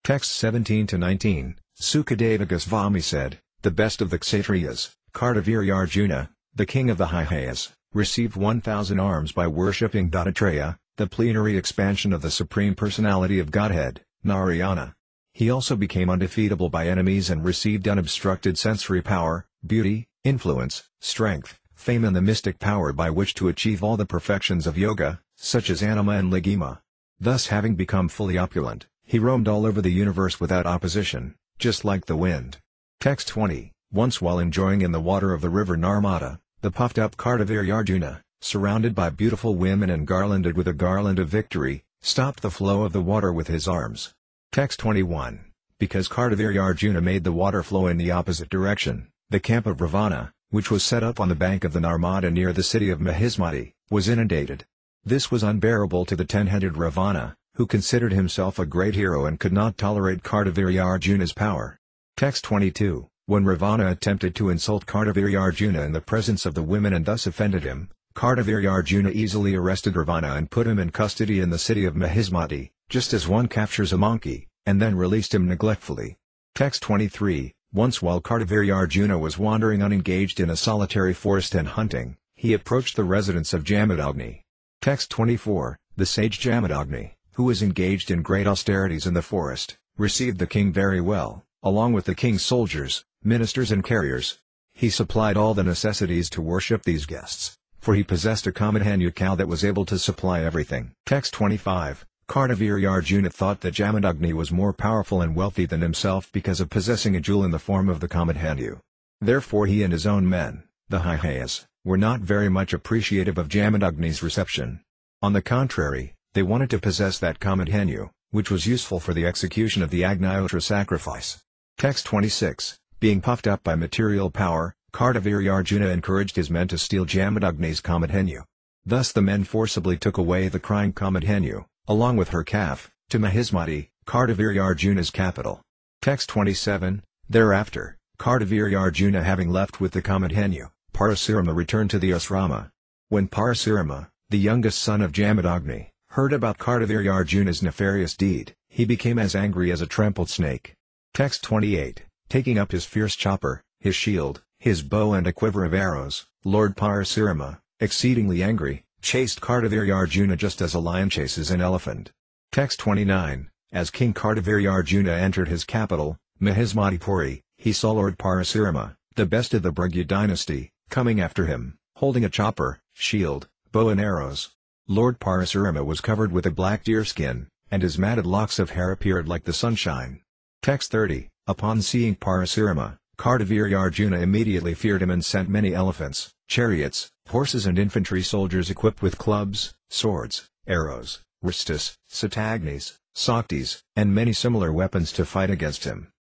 Text 17 to 19. Sukadeva Goswami said, the best of the Kshatriyas, Kartavirya Arjuna, the king of the Hihayas, received 1,000 arms by worshipping Dattatreya, the plenary expansion of the Supreme Personality of Godhead, Narayana. He also became undefeatable by enemies and received unobstructed sensory power, beauty, influence, strength, fame and the mystic power by which to achieve all the perfections of yoga, such as anima and ligima. Thus having become fully opulent, he roamed all over the universe without opposition, just like the wind. Text 20. Once while enjoying in the water of the river Narmada, the puffed-up Kartavirya Arjuna, surrounded by beautiful women and garlanded with a garland of victory, stopped the flow of the water with his arms. Text 21. Because Kartavirya Arjuna made the water flow in the opposite direction, the camp of Ravana, which was set up on the bank of the Narmada near the city of Mahismati, was inundated. This was unbearable to the 10-headed Ravana, who considered himself a great hero and could not tolerate Kartavirya Arjuna's power. Text 22. When Ravana attempted to insult Kartavirya Arjuna in the presence of the women and thus offended him, Kartavirya Arjuna easily arrested Ravana and put him in custody in the city of Mahismati, just as one captures a monkey, and then released him neglectfully. Text 23. Once while Kartavirya Arjuna was wandering unengaged in a solitary forest and hunting, he approached the residence of Jamadagni. Text 24. The sage Jamadagni, who was engaged in great austerities in the forest, received the king very well, along with the king's soldiers, ministers and carriers. He supplied all the necessities to worship these guests, for he possessed a Kamadhanu cow that was able to supply everything. Text 25. Kartavirya Arjuna thought that Jamadagni was more powerful and wealthy than himself because of possessing a jewel in the form of the Kamadhanu. Therefore he and his own men, the Hihayas, were not very much appreciative of Jamadagni's reception. On the contrary, they wanted to possess that Kamadhanu, which was useful for the execution of the Agnihotra sacrifice. Text 26. Being puffed up by material power, Kartavirya Arjuna encouraged his men to steal Jamadagni's Kamadhanu. Thus the men forcibly took away the crying Kamadhanu, along with her calf, to Mahismati, Kartavirya Arjuna's capital. Text 27. Thereafter, Kartavirya Arjuna having left with the Kamadhanu, Parasirama returned to the asrama. When Parasirama, the youngest son of Jamadagni, heard about Kartavirya Arjuna's nefarious deed, he became as angry as a trampled snake. Text 28. Taking up his fierce chopper, his shield, his bow and a quiver of arrows, Lord Parasirama, exceedingly angry, chased Kartavirya Arjuna just as a lion chases an elephant. Text 29. As King Kartavirya Arjuna entered his capital, Mahismatipuri, he saw Lord Parasirama, the best of the Bhragya dynasty, coming after him, holding a chopper, shield, bow and arrows. Lord Parasurama was covered with a black deerskin, and his matted locks of hair appeared like the sunshine. Text 30. Upon seeing Parasurama, Kartavirya Arjuna immediately feared him and sent many elephants, chariots, horses and infantry soldiers equipped with clubs, swords, arrows, ristas, satagnis, saktis, and many similar weapons to fight against him.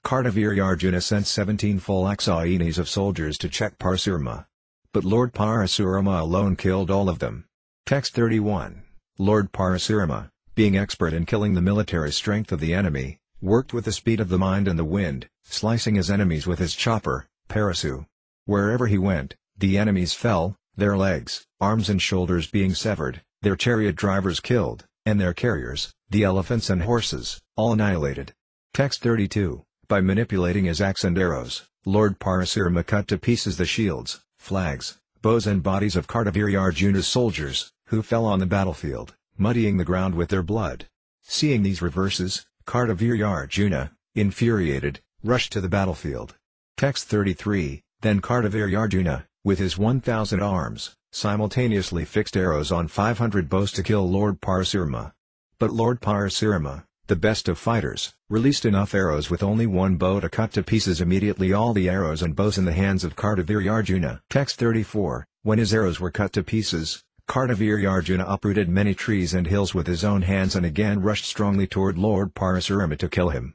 Kartavirya Arjuna sent 17 full Aksayinis of soldiers to check Parasurama. But Lord Parasurama alone killed all of them. Text 31. Lord Parasurama, being expert in killing the military strength of the enemy, worked with the speed of the mind and the wind, slicing his enemies with his chopper, Parasu. Wherever he went, the enemies fell, their legs, arms and shoulders being severed, their chariot drivers killed, and their carriers, the elephants and horses, all annihilated. Text 32. By manipulating his axe and arrows, Lord Parasurama cut to pieces the shields, flags, bows and bodies of Kartavirya Arjuna's soldiers, who fell on the battlefield, muddying the ground with their blood. Seeing these reverses, Kartavirya Arjuna, infuriated, rushed to the battlefield. Text 33. Then Kartavirya Arjuna, with his 1,000 arms, simultaneously fixed arrows on 500 bows to kill Lord Parasurama. But Lord Parasurama, the best of fighters, released enough arrows with only one bow to cut to pieces immediately all the arrows and bows in the hands of Kartavirya Arjuna. Text 34. When his arrows were cut to pieces, Kartavirya Arjuna uprooted many trees and hills with his own hands and again rushed strongly toward Lord Parasurama to kill him.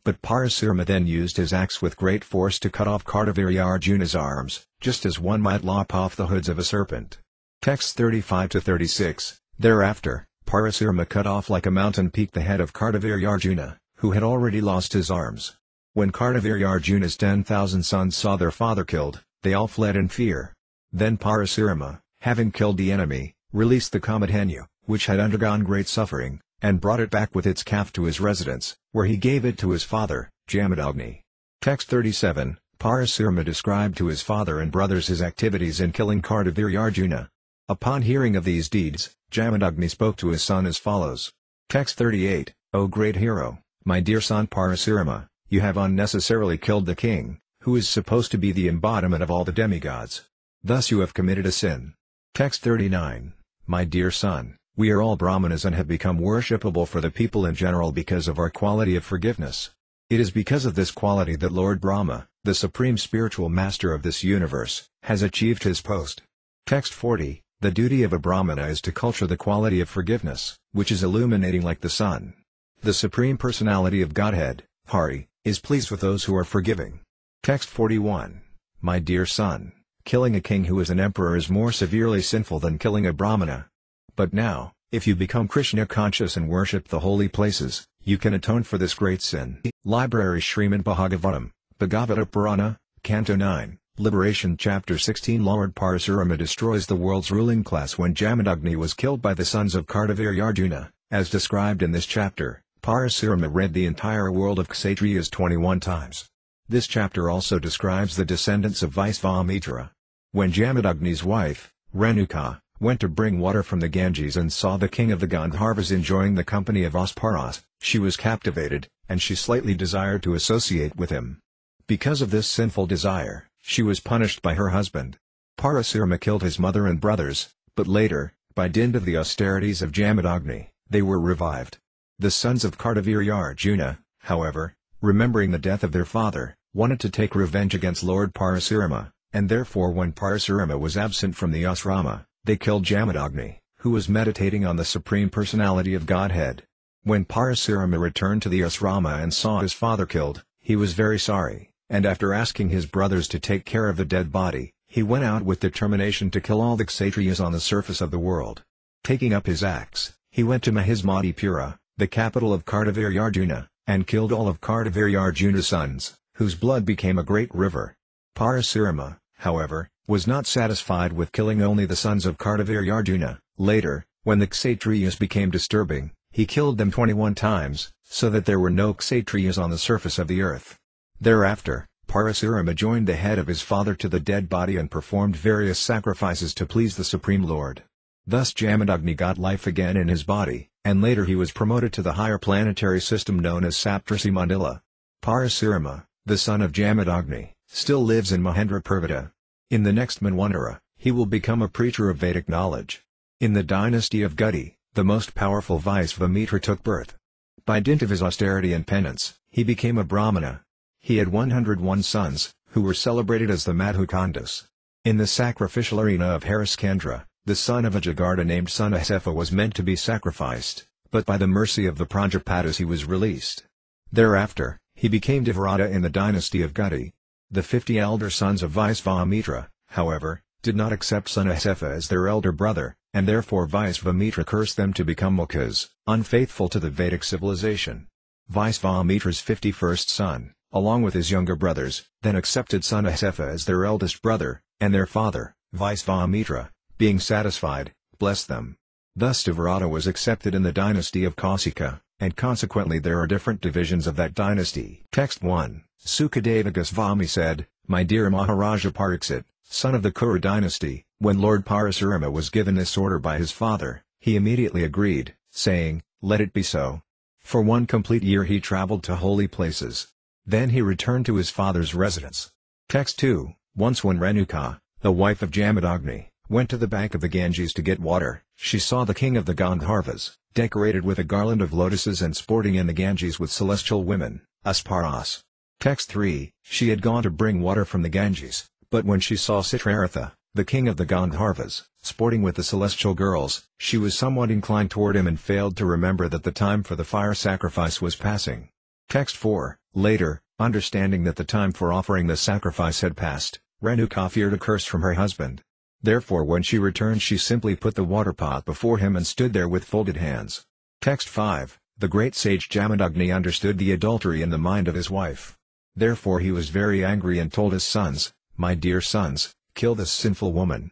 But Parasurama then used his axe with great force to cut off Kartavirya Arjuna's arms, just as one might lop off the hoods of a serpent. Text 35-36. Thereafter, Parasurama cut off like a mountain peak the head of Kartavirya Arjuna, who had already lost his arms. When Kartavirya Arjuna's 10,000 sons saw their father killed, they all fled in fear. Then Parasurama, having killed the enemy, released the Kamadhenu, which had undergone great suffering, and brought it back with its calf to his residence, where he gave it to his father, Jamadagni. Text 37. Parasurama described to his father and brothers his activities in killing Kartavirya Arjuna. Upon hearing of these deeds, Jamadagni spoke to his son as follows. Text 38. O great hero, my dear son Parasurama, you have unnecessarily killed the king, who is supposed to be the embodiment of all the demigods. Thus you have committed a sin. Text 39. My dear son, we are all Brahmanas and have become worshipable for the people in general because of our quality of forgiveness. It is because of this quality that Lord Brahma, the supreme spiritual master of this universe, has achieved his post. Text 40. The duty of a Brahmana is to culture the quality of forgiveness, which is illuminating like the sun. The Supreme Personality of Godhead, Hari, is pleased with those who are forgiving. Text 41. My dear son, killing a king who is an emperor is more severely sinful than killing a Brahmana. But now, if you become Krishna conscious and worship the holy places, you can atone for this great sin. Library Śrīmad Bhāgavatam, Bhagavata Purana, Canto 9, Liberation Chapter 16. Lord Parasurama destroys the world's ruling class when Jamadagni was killed by the sons of Kartavirya Arjuna. As described in this chapter, Parasurama read the entire world of Kshatriyas 21 times. This chapter also describes the descendants of Vaisvamitra. When Jamadagni's wife, Renuka, went to bring water from the Ganges and saw the king of the Gandharvas enjoying the company of Asparas, she was captivated, and she slightly desired to associate with him. Because of this sinful desire, she was punished by her husband. Parasurama killed his mother and brothers, but later, by dint of the austerities of Jamadagni, they were revived. The sons of Kartavirya Arjuna, however, remembering the death of their father, wanted to take revenge against Lord Parasurama, and therefore when Parasurama was absent from the asrama, they killed Jamadagni, who was meditating on the Supreme Personality of Godhead. When Parasurama returned to the asrama and saw his father killed, he was very sorry, and after asking his brothers to take care of the dead body, he went out with determination to kill all the Kshatriyas on the surface of the world. Taking up his axe, he went to Mahismatipura, the capital of Kartavirya Arjuna, and killed all of Kartavirya Arjuna's sons, whose blood became a great river. Parasurama, however, was not satisfied with killing only the sons of Kartavirya Arjuna. Later, when the Kshatriyas became disturbing, he killed them 21 times, so that there were no Kshatriyas on the surface of the earth. Thereafter, Parasurama joined the head of his father to the dead body and performed various sacrifices to please the Supreme Lord. Thus Jamadagni got life again in his body, and later he was promoted to the higher planetary system known as Saptarshi Mandala. Parasurama, the son of Jamadagni, still lives in Mahendra Purvata. In the next Manvantara, he will become a preacher of Vedic knowledge. In the dynasty of Gudi, the most powerful Vaisvamitra took birth. By dint of his austerity and penance, he became a Brahmana. He had 101 sons, who were celebrated as the Madhukandas. In the sacrificial arena of Hariskandra, the son of a Jagarda named Sunasefa was meant to be sacrificed, but by the mercy of the Prajapatis he was released. Thereafter, he became Devarata in the dynasty of Gudi. The 50 elder sons of Vaisvamitra, however, did not accept Sunasefa as their elder brother, and therefore Vaisvamitra cursed them to become Mukhas, unfaithful to the Vedic civilization. Vaisvamitra's 51st son, along with his younger brothers, then accepted Sunasefa as their eldest brother, and their father, Vaisvamitra, being satisfied, blessed them. Thus Devarata was accepted in the dynasty of Kausika, and consequently there are different divisions of that dynasty. Text 1. Sukadeva Goswami said, "My dear Maharaja Pariksit, son of the Kuru dynasty, when Lord Parasurama was given this order by his father, he immediately agreed, saying, 'Let it be so.' For 1 complete year he traveled to holy places. Then he returned to his father's residence." Text 2. Once when Renuka, the wife of Jamadagni, went to the bank of the Ganges to get water, she saw the king of the Gandharvas, decorated with a garland of lotuses and sporting in the Ganges with celestial women, Asparas. Text 3. She had gone to bring water from the Ganges, but when she saw Citraratha, the king of the Gandharvas, sporting with the celestial girls, she was somewhat inclined toward him and failed to remember that the time for the fire sacrifice was passing. Text 4. Later, understanding that the time for offering the sacrifice had passed, Renuka feared a curse from her husband. Therefore when she returned she simply put the water pot before him and stood there with folded hands. Text 5. The great sage Jamadagni understood the adultery in the mind of his wife. Therefore he was very angry and told his sons, "My dear sons, kill this sinful woman."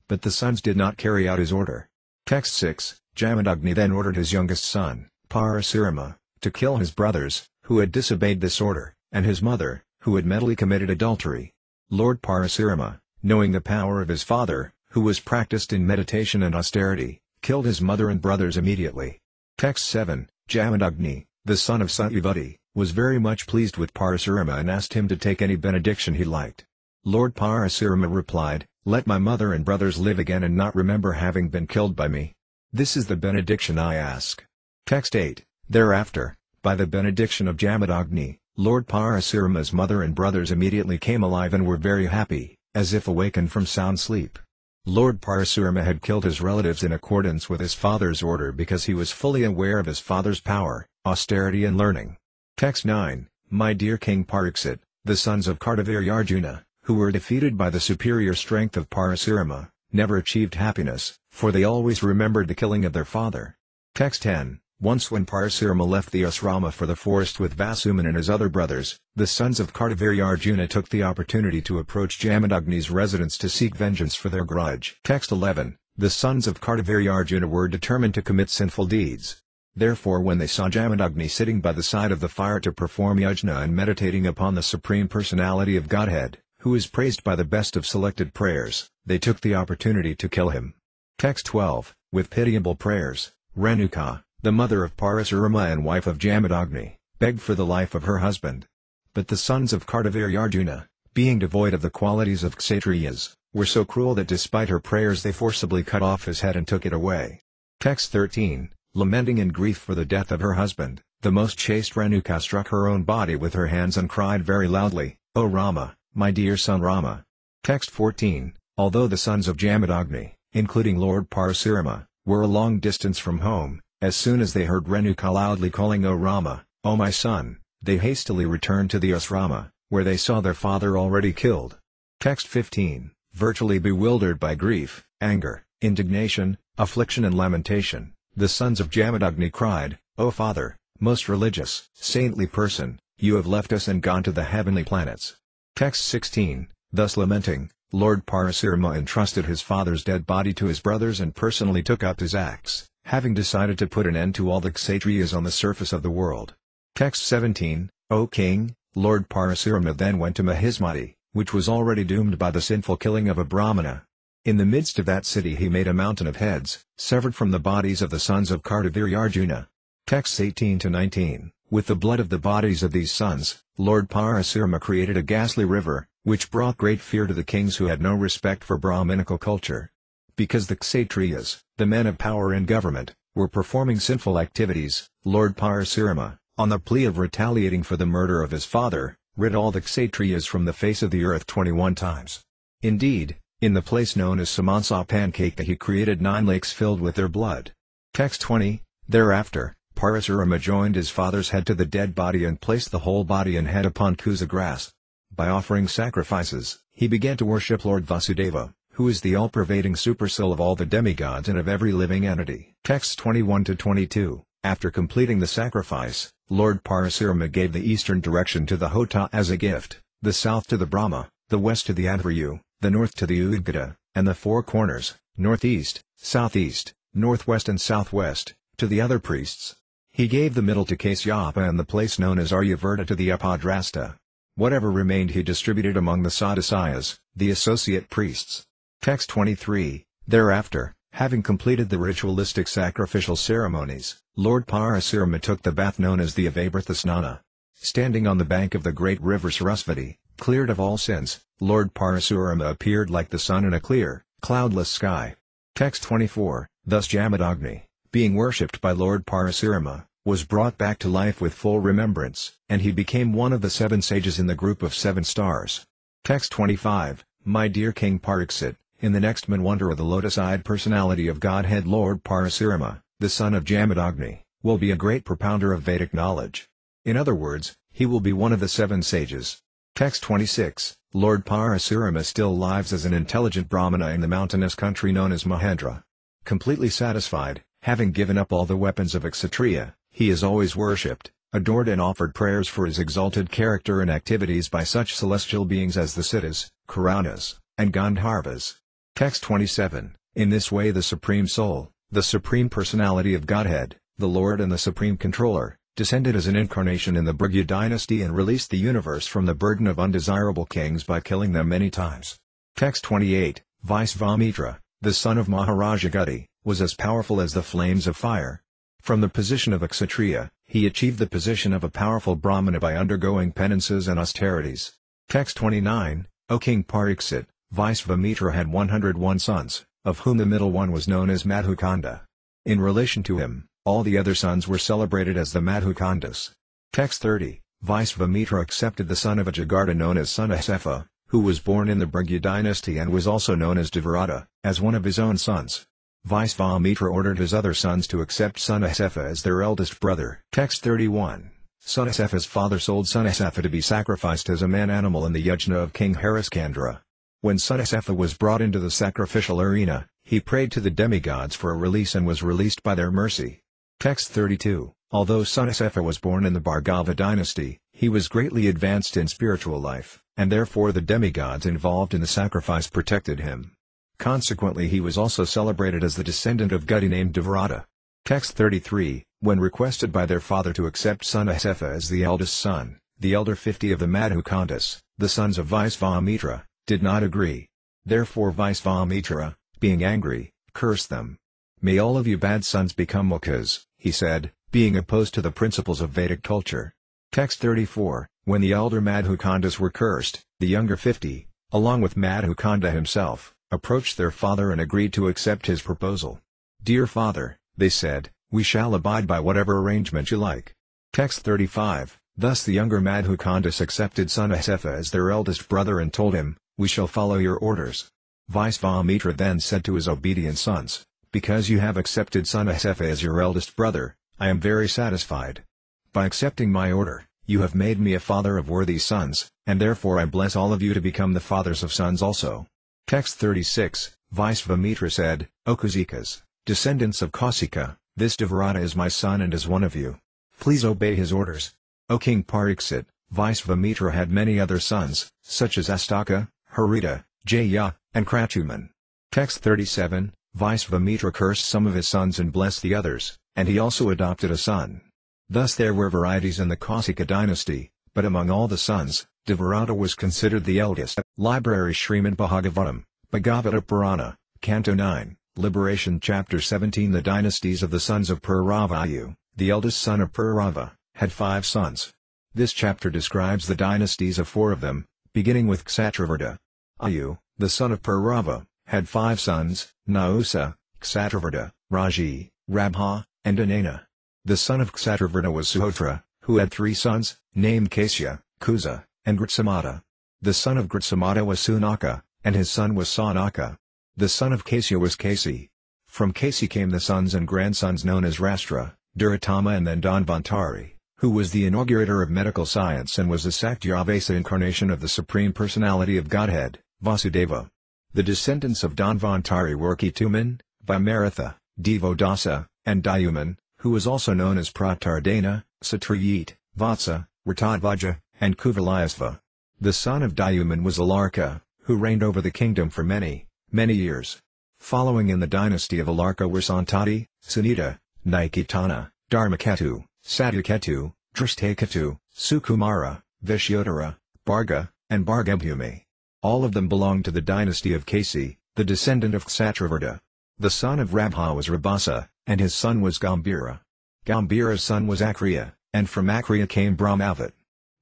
But the sons did not carry out his order. Text 6. Jamadagni then ordered his youngest son, Parasurama, to kill his brothers, who had disobeyed this order, and his mother, who had mentally committed adultery. Lord Parasurama, knowing the power of his father, who was practiced in meditation and austerity, killed his mother and brothers immediately. Text 7. Jamadagni, the son of Satyavati, was very much pleased with Parasurama and asked him to take any benediction he liked. Lord Parasurama replied, "Let my mother and brothers live again and not remember having been killed by me. This is the benediction I ask." Text 8. Thereafter, by the benediction of Jamadagni, Lord Parasurama's mother and brothers immediately came alive and were very happy, as if awakened from sound sleep. Lord Parasurama had killed his relatives in accordance with his father's order because he was fully aware of his father's power, austerity and learning. Text 9. My dear King Pariksit, the sons of Kartavirya-Arjuna, who were defeated by the superior strength of Parasurama, never achieved happiness, for they always remembered the killing of their father. Text 10. Once when Parasurama left the asrama for the forest with Vasuman and his other brothers, the sons of Kartavirya-Arjuna took the opportunity to approach Jamadagni's residence to seek vengeance for their grudge. Text 11. The sons of Kartavirya-Arjuna were determined to commit sinful deeds. Therefore when they saw Jamadagni sitting by the side of the fire to perform yajna and meditating upon the Supreme Personality of Godhead, who is praised by the best of selected prayers, they took the opportunity to kill him. Text 12. With pitiable prayers, Renuka, the mother of Parasurama and wife of Jamadagni, begged for the life of her husband. But the sons of Kartavirya-Arjuna, being devoid of the qualities of Kshatriyas, were so cruel that despite her prayers they forcibly cut off his head and took it away. Text 13. Lamenting in grief for the death of her husband, the most chaste Renuka struck her own body with her hands and cried very loudly, "O Rama, my dear son Rama." Text 14. Although the sons of Jamadagni, including Lord Parasurama, were a long distance from home, as soon as they heard Renuka loudly calling "O Rama, O my son," they hastily returned to the asrama, where they saw their father already killed. Text 15. Virtually bewildered by grief, anger, indignation, affliction and lamentation, the sons of Jamadagni cried, "O Father, most religious, saintly person, you have left us and gone to the heavenly planets." Text 16. Thus lamenting, Lord Parasurama entrusted his father's dead body to his brothers and personally took up his axe, having decided to put an end to all the Kshatriyas on the surface of the world. Text 17. O King, Lord Parasurama then went to Mahismati, which was already doomed by the sinful killing of a Brahmana. In the midst of that city he made a mountain of heads, severed from the bodies of the sons of Kartavirya-Arjuna. Texts 18-19. With the blood of the bodies of these sons, Lord Parasurama created a ghastly river, which brought great fear to the kings who had no respect for Brahminical culture. Because the Kshatriyas, the men of power and government, were performing sinful activities, Lord Parasurama, on the plea of retaliating for the murder of his father, rid all the Kshatriyas from the face of the earth 21 times. Indeed, in the place known as Samansa Pancake he created 9 lakes filled with their blood. Text 20, Thereafter, Parasurama joined his father's head to the dead body and placed the whole body and head upon kusa grass. By offering sacrifices, he began to worship Lord Vasudeva, who is the all-pervading supersoul of all the demigods and of every living entity. Texts 21-22, After completing the sacrifice, Lord Parasurama gave the eastern direction to the Hota as a gift, the south to the Brahma, the west to the Adhrayu, the north to the Uddhava, and the 4 corners, northeast, southeast, northwest and southwest, to the other priests. He gave the middle to Kasyapa and the place known as Aryavarta to the Upadrasta. Whatever remained he distributed among the Sadasayas, the associate priests. Text 23, Thereafter, having completed the ritualistic sacrificial ceremonies, Lord Parasurama took the bath known as the Avabrta Snana. Standing on the bank of the great river Sarasvati, cleared of all sins, Lord Parasurama appeared like the sun in a clear, cloudless sky. Text 24, Thus Jamadagni, being worshipped by Lord Parasurama, was brought back to life with full remembrance, and he became one of the 7 sages in the group of 7 stars. Text 25, My dear King Pariksit, in the next Manvantara the lotus-eyed personality of Godhead Lord Parasurama, the son of Jamadagni, will be a great propounder of Vedic knowledge. In other words, he will be one of the 7 sages. Text 26, Lord Parasurama still lives as an intelligent Brahmana in the mountainous country known as Mahendra. Completely satisfied, having given up all the weapons of a Kshatriya, he is always worshipped, adored and offered prayers for his exalted character and activities by such celestial beings as the Siddhas, Karanas, and Gandharvas. Text 27, In this way the Supreme Soul, the Supreme Personality of Godhead, the Lord and the Supreme Controller, descended as an incarnation in the Bhrigya dynasty and released the universe from the burden of undesirable kings by killing them many times. Text 28, Vaisvamitra, the son of Maharaja Gudi, was as powerful as the flames of fire. From the position of a Kshatriya, he achieved the position of a powerful Brahmana by undergoing penances and austerities. Text 29, O King Pariksit, Vaisvamitra had 101 sons, of whom the middle one was known as Madhukanda. In relation to him, all the other sons were celebrated as the Madhukandas. Text 30, Vaisvamitra accepted the son of a Jagartha known as Sunasefa, who was born in the Bhrigya dynasty and was also known as Devarata, as one of his own sons. Vaisvamitra ordered his other sons to accept Sunasefa as their eldest brother. Text 31, Sunasefa's father sold Sunasefa to be sacrificed as a man-animal in the yajna of King Hariskandra. When Sunasefa was brought into the sacrificial arena, he prayed to the demigods for a release and was released by their mercy. Text 32, Although Sunasefa was born in the Bhargava dynasty, he was greatly advanced in spiritual life, and therefore the demigods involved in the sacrifice protected him. Consequently he was also celebrated as the descendant of Gudi named Devarata. Text 33, When requested by their father to accept Sunasefa as the eldest son, the elder 50 of the Madhukandas, the sons of Vaisvamitra, did not agree. Therefore Vaisvamitra, being angry, cursed them. May all of you bad sons become mukhas, he said, being opposed to the principles of Vedic culture. Text 34, When the elder Madhukandas were cursed, the younger 50, along with Madhukanda himself, approached their father and agreed to accept his proposal. Dear father, they said, we shall abide by whatever arrangement you like. Text 35, Thus the younger Madhukandas accepted Sunasefa as their eldest brother and told him, we shall follow your orders. Vaisvamitra then said to his obedient sons, Because you have accepted Sunasefa as your eldest brother, I am very satisfied. By accepting my order, you have made me a father of worthy sons, and therefore I bless all of you to become the fathers of sons also. Text 36, Vaisvamitra said, O Kausikas, descendants of Kausika, this Devarata is my son and is one of you. Please obey his orders. O King Pariksit, Vaisvamitra had many other sons, such as Astaka, Harita, Jaya, and Kratuman. Text 37, Vaisvamitra cursed some of his sons and blessed the others, and he also adopted a son. Thus there were varieties in the Kausika dynasty, but among all the sons, Devarata was considered the eldest. Library Śrīmad Bhāgavatam, Bhagavata Purana, Canto 9, Liberation Chapter 17 The dynasties of the sons of Puravayu, the eldest son of Purava, had 5 sons. This chapter describes the dynasties of 4 of them, beginning with Kshatravarta. Ayu, the son of Purava, had 5 sons, Nausa, Kshatravarta, Raji, Rabha, and Anana. The son of Kshatravarta was Suhotra, who had 3 sons, named Kasya, Kusa, and Gritsamata. The son of Gritsamata was Sunaka, and his son was Sanaka. The son of Kasya was Kasi. From Kasi came the sons and grandsons known as Rashtra, Duratama and then Dhanvantari, who was the inaugurator of medical science and was the Sakyavasa incarnation of the Supreme Personality of Godhead, Vasudeva. The descendants of Dhanvantari were Ketuman, Vimaratha, Devodasa, and Dayuman, who was also known as Pratardana, Satrayit, Vatsa, Ratadvaja, and Kuvalayasva. The son of Dayuman was Alarka, who reigned over the kingdom for many years. Following in the dynasty of Alarka were Santati, Sunita, Naikitana, Dharmaketu, Satyaketu, Drishtaketu, Sukumara, Vishyodhara, Bharga, and Bhargabhumi. All of them belonged to the dynasty of Kasi, the descendant of Kshatravarta. The son of Rabha was Rabasa, and his son was Gambhira. Gambhira's son was Akriya, and from Akriya came Brahmavat.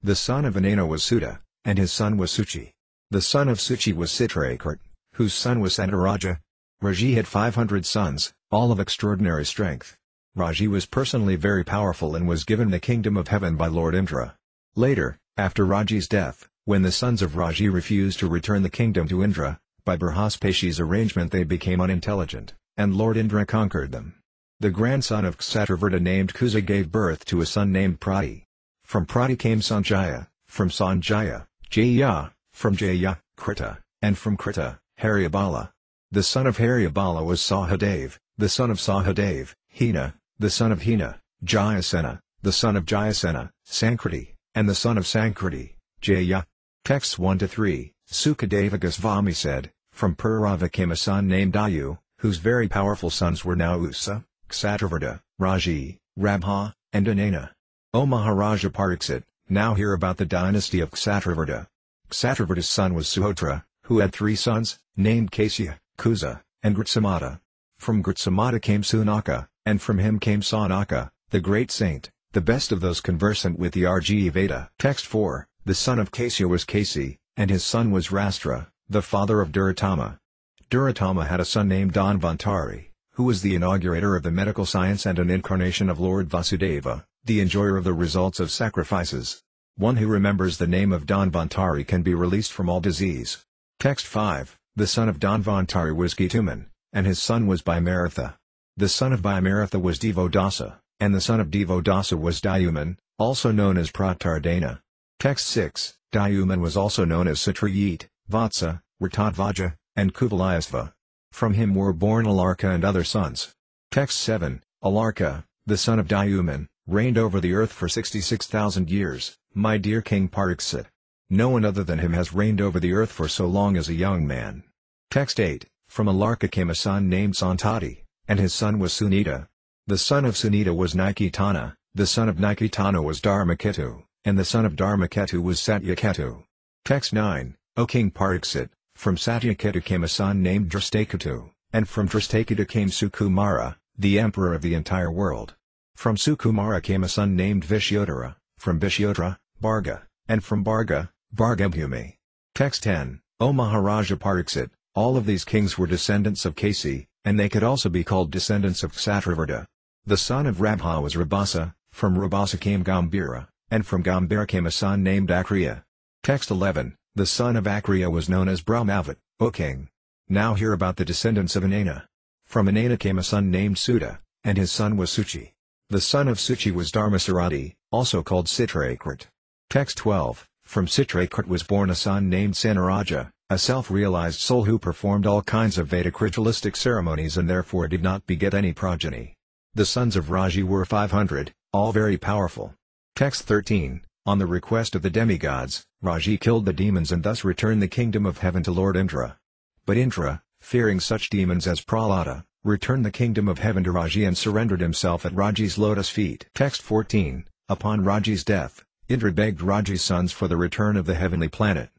The son of Anana was Suta, and his son was Suchi. The son of Suchi was Citrakrit, whose son was Santaraja. Raji had 500 sons, all of extraordinary strength. Raji was personally very powerful and was given the kingdom of heaven by Lord Indra. Later, after Raji's death, when the sons of Raji refused to return the kingdom to Indra, by Brihaspati's arrangement they became unintelligent, and Lord Indra conquered them. The grandson of Kshatravarta named Kusa gave birth to a son named Prati. From Prati came Sanjaya, from Sanjaya, Jaya, from Jaya, Krita, and from Krita, Haryabala. The son of Haryabala was Sahadev, the son of Sahadev, Hina, the son of Hina, Jayasena, the son of Jayasena, Sankriti, and the son of Sankriti, Jaya. Texts 1-3, Sukadeva Goswami said, from Purava came a son named Ayu, whose very powerful sons were Nausa, Kshatravarta, Raji, Rabha, and Anana. O Maharaja Pariksit, now hear about the dynasty of Kshatravarta. Kshatravarta's son was Suhotra, who had 3 sons, named Kasya, Kusa, and Gritsamata. From Gritsamata came Sunaka, and from him came Sanaka, the great saint, the best of those conversant with the Arjuna Veda. Text 4, the son of Kasya was Kasi, and his son was Rashtra, the father of Duratama. Duratama had a son named Dhanvantari, who was the inaugurator of the medical science and an incarnation of Lord Vasudeva, the enjoyer of the results of sacrifices. One who remembers the name of Dhanvantari can be released from all disease. Text 5, the son of Dhanvantari was Ketuman, and his son was Vimaratha. The son of Vimaratha was Devodasa, and the son of Devodasa was Dayuman, also known as Pratardana. Text 6, Dayuman was also known as Satrayit, Vatsa, Ratadvaja, and Kuvalayasva. From him were born Alarka and other sons. Text 7, Alarka, the son of Dayuman, reigned over the earth for 66,000 years, my dear King Pariksit. No one other than him has reigned over the earth for so long as a young man. Text 8, from Alarka came a son named Santati, and his son was Sunita. The son of Sunita was Naikitana, the son of Naikitana was Dharmaketu, and the son of Dharmaketu was Satyaketu. Text 9, O King Pariksit, from Satyaketu came a son named Drishtaketu, and from Drishtaketu came Sukumara, the emperor of the entire world. From Sukumara came a son named Vishyodhara, from Vishyodhara, Bharga, and from Bharga, Bhargabhumi. Text 10, O Maharaja Pariksit, all of these kings were descendants of Kasi, and they could also be called descendants of Kshatravarta. The son of Rabha was Rabasa, from Rabasa came Gambhira, and from Gambhira came a son named Akriya. Text 11, the son of Akriya was known as Brahmavat, O king. Now hear about the descendants of Anana. From Anana came a son named Suta, and his son was Suchi. The son of Suchi was Dharmasarati, also called Citrakrit. Text 12, from Citrakrit was born a son named Sanaraja, a self-realized soul who performed all kinds of Vedic ritualistic ceremonies and therefore did not beget any progeny. The sons of Raji were 500, all very powerful. Text 13, on the request of the demigods, Raji killed the demons and thus returned the kingdom of heaven to Lord Indra. But Indra, fearing such demons as Prahlada, returned the kingdom of heaven to Raji and surrendered himself at Raji's lotus feet. Text 14, upon Raji's death, Indra begged Raji's sons for the return of the heavenly planet.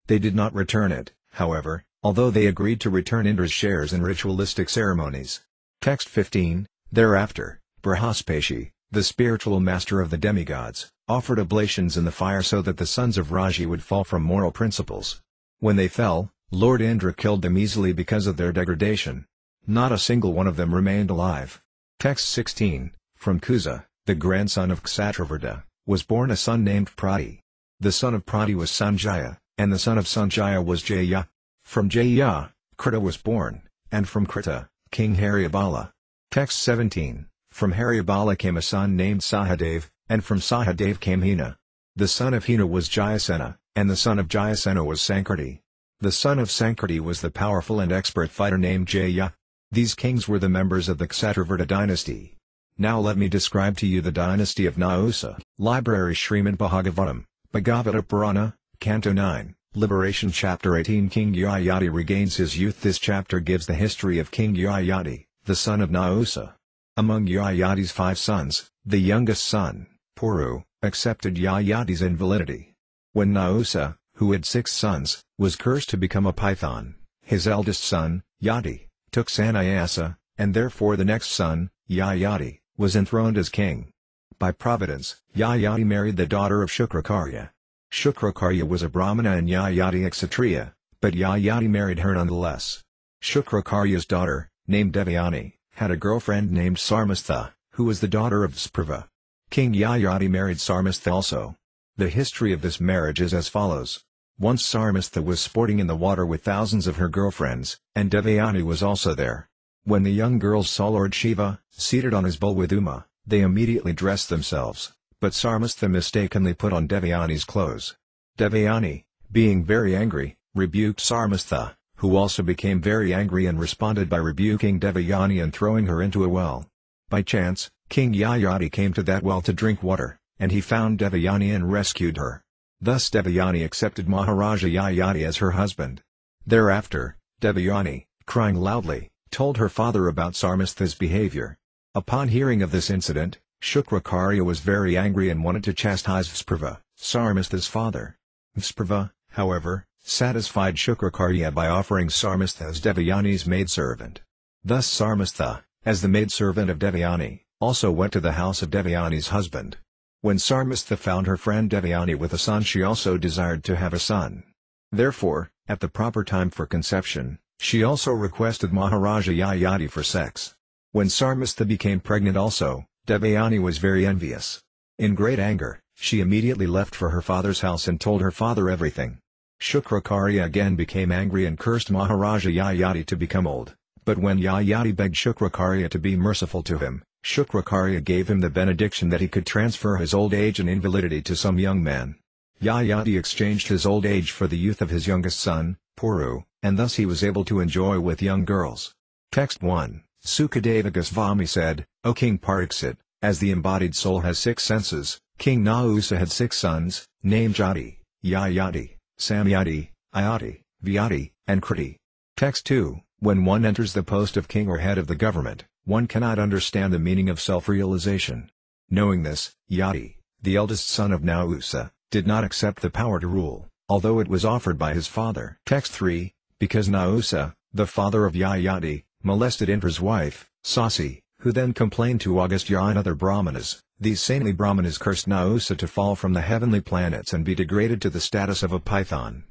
They did not return it, however, although they agreed to return Indra's shares in ritualistic ceremonies. Text 15, thereafter, Brihaspati, the spiritual master of the demigods, offered oblations in the fire so that the sons of Raji would fall from moral principles. When they fell, Lord Indra killed them easily because of their degradation. Not a single one of them remained alive. Text 16, from Kusa, the grandson of Kshatravarta, was born a son named Prati. The son of Prati was Sanjaya, and the son of Sanjaya was Jaya. From Jaya, Krita was born, and from Krita, King Haryabala. Text 17, from Haryabala came a son named Sahadev, and from Sahadev came Hina. The son of Hina was Jayasena, and the son of Jayasena was Sankirti. The son of Sankirti was the powerful and expert fighter named Jaya. These kings were the members of the Kshatravarta dynasty. Now let me describe to you the dynasty of Nausa. Library Śrīmad Bhāgavatam, Bhagavata Purana, Canto 9, Liberation Chapter 18. King Yayati regains his youth. This chapter gives the history of King Yayati, the son of Nausa. Among Yayati's 5 sons, the youngest son, Puru, accepted Yayati's invalidity. When Nausa, who had 6 sons, was cursed to become a python, his eldest son, Yati, took sannyasa, and therefore the next son, Yayati, was enthroned as king. By providence, Yayati married the daughter of Shukrakarya. Shukrakarya was a Brahmana and Yayati a Kshatriya, but Yayati married her nonetheless. Shukrakarya's daughter, named Devayani, had a girlfriend named Sarmastha, who was the daughter of Sprava. King Yayati married Sarmastha also. The history of this marriage is as follows. Once Sarmastha was sporting in the water with thousands of her girlfriends, and Devayani was also there. When the young girls saw Lord Shiva, seated on his bull with Uma, they immediately dressed themselves, but Sarmastha mistakenly put on Devayani's clothes. Devayani, being very angry, rebuked Sarmastha, who also became very angry and responded by rebuking Devayani and throwing her into a well. By chance, King Yayati came to that well to drink water, and he found Devayani and rescued her. Thus Devayani accepted Maharaja Yayati as her husband. Thereafter, Devayani, crying loudly, told her father about Sarmastha's behavior. Upon hearing of this incident, Shukrakarya was very angry and wanted to chastise Sprava, Sarmastha's father. Sprava, however, satisfied Shukrakarya by offering Sarmastha as Devayani's maidservant. Thus Sarmastha, as the maidservant of Devayani, also went to the house of Devayani's husband. When Sarmastha found her friend Devayani with a son, she also desired to have a son. Therefore, at the proper time for conception, she also requested Maharaja Yayati for sex. When Sarmastha became pregnant also, Devayani was very envious. In great anger, she immediately left for her father's house and told her father everything. Shukrakarya again became angry and cursed Maharaja Yayati to become old, but when Yayati begged Shukrakarya to be merciful to him, Shukrakarya gave him the benediction that he could transfer his old age and invalidity to some young man. Yayati exchanged his old age for the youth of his youngest son, Puru, and thus he was able to enjoy with young girls. Text 1, Sukadeva Goswami said, O King Pariksit, as the embodied soul has 6 senses, King Nausa had 6 sons, named Jati, Yayati, Samyati, Ayati, Vyati, and Kriti. Text 2, when one enters the post of king or head of the government, one cannot understand the meaning of self-realization. Knowing this, Yati, the eldest son of Nausa, did not accept the power to rule, although it was offered by his father. Text 3, because Nausa, the father of Yayati, molested Indra's wife, Sasi, who then complained to Agastya and other Brahmanas, these saintly Brahmanas cursed Nausa to fall from the heavenly planets and be degraded to the status of a python.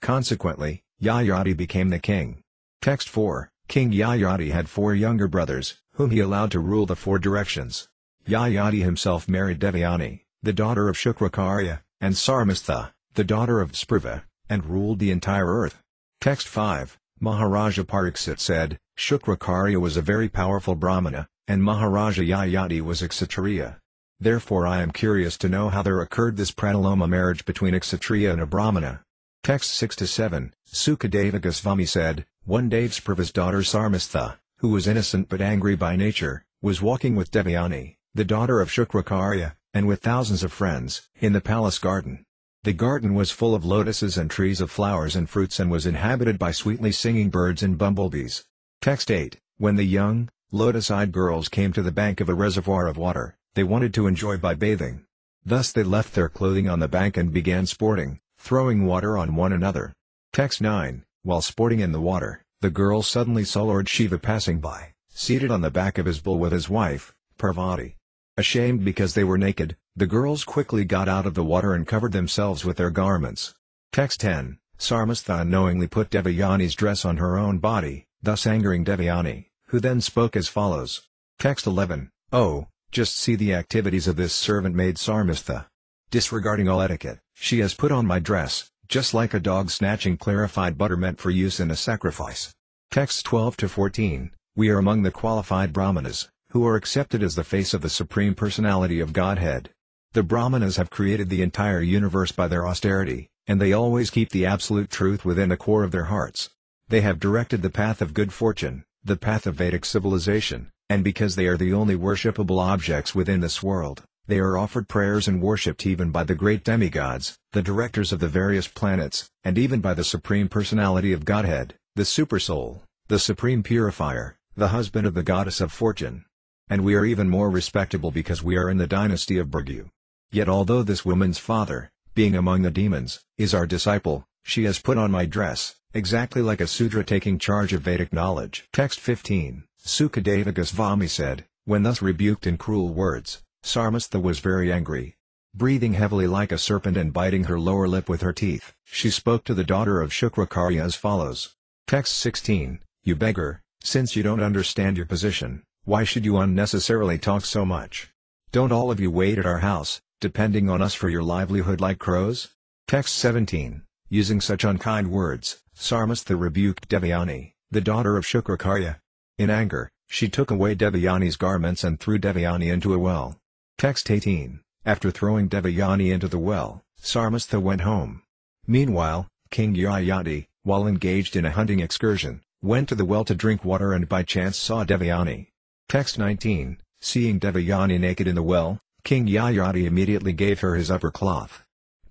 Consequently, Yayati became the king. Text 4, King Yayati had 4 younger brothers, whom he allowed to rule the 4 directions. Yayati himself married Devayani, the daughter of Shukrakarya, and Sarmastha, the daughter of Sprava, and ruled the entire earth. Text 5, Maharaja Pariksit said, Shukrakarya was a very powerful Brahmana, and Maharaja Yayati was a Kshatriya. Therefore I am curious to know how there occurred this pranaloma marriage between a Kshatriya and a Brahmana. Text 6-7, Sukadeva Goswami said, one day Sprava's daughter Sarmastha, who was innocent but angry by nature, was walking with Devayani, the daughter of Shukrakarya, and with thousands of friends, in the palace garden. The garden was full of lotuses and trees of flowers and fruits and was inhabited by sweetly singing birds and bumblebees. Text 8, when the young, lotus-eyed girls came to the bank of a reservoir of water, they wanted to enjoy by bathing. Thus they left their clothing on the bank and began sporting, throwing water on one another. Text 9, while sporting in the water, the girls suddenly saw Lord Shiva passing by, seated on the back of his bull with his wife, Parvati. Ashamed because they were naked, the girls quickly got out of the water and covered themselves with their garments. Text 10. Sarmastha unknowingly put Devayani's dress on her own body, thus angering Devayani, who then spoke as follows. Text 11. Oh, just see the activities of this servant maid Sarmastha. Disregarding all etiquette, she has put on my dress, just like a dog snatching clarified butter meant for use in a sacrifice. Texts 12 to 14. We are among the qualified Brahmanas, who are accepted as the face of the Supreme Personality of Godhead. The Brahmanas have created the entire universe by their austerity, and they always keep the absolute truth within the core of their hearts. They have directed the path of good fortune, the path of Vedic civilization, and because they are the only worshipable objects within this world, they are offered prayers and worshipped even by the great demigods, the directors of the various planets, and even by the Supreme Personality of Godhead, the Supersoul, the Supreme Purifier, the husband of the Goddess of Fortune. And we are even more respectable because we are in the dynasty of Bhrigu. Yet although this woman's father, being among the demons, is our disciple, she has put on my dress, exactly like a Sudra taking charge of Vedic knowledge. Text 15. Sukadeva Goswami said, when thus rebuked in cruel words, Sarmastha was very angry. Breathing heavily like a serpent and biting her lower lip with her teeth, she spoke to the daughter of Shukrakarya as follows. Text 16. You beggar, since you don't understand your position, why should you unnecessarily talk so much? Don't all of you wait at our house, depending on us for your livelihood like crows? Text 17. Using such unkind words, Sarmastha rebuked Devayani, the daughter of Shukrakarya. In anger, she took away Devayani's garments and threw Devayani into a well. Text 18. After throwing Devayani into the well, Sarmastha went home. Meanwhile, King Yayati, while engaged in a hunting excursion, went to the well to drink water and by chance saw Devayani. Text 19. Seeing Devayani naked in the well, King Yayati immediately gave her his upper cloth.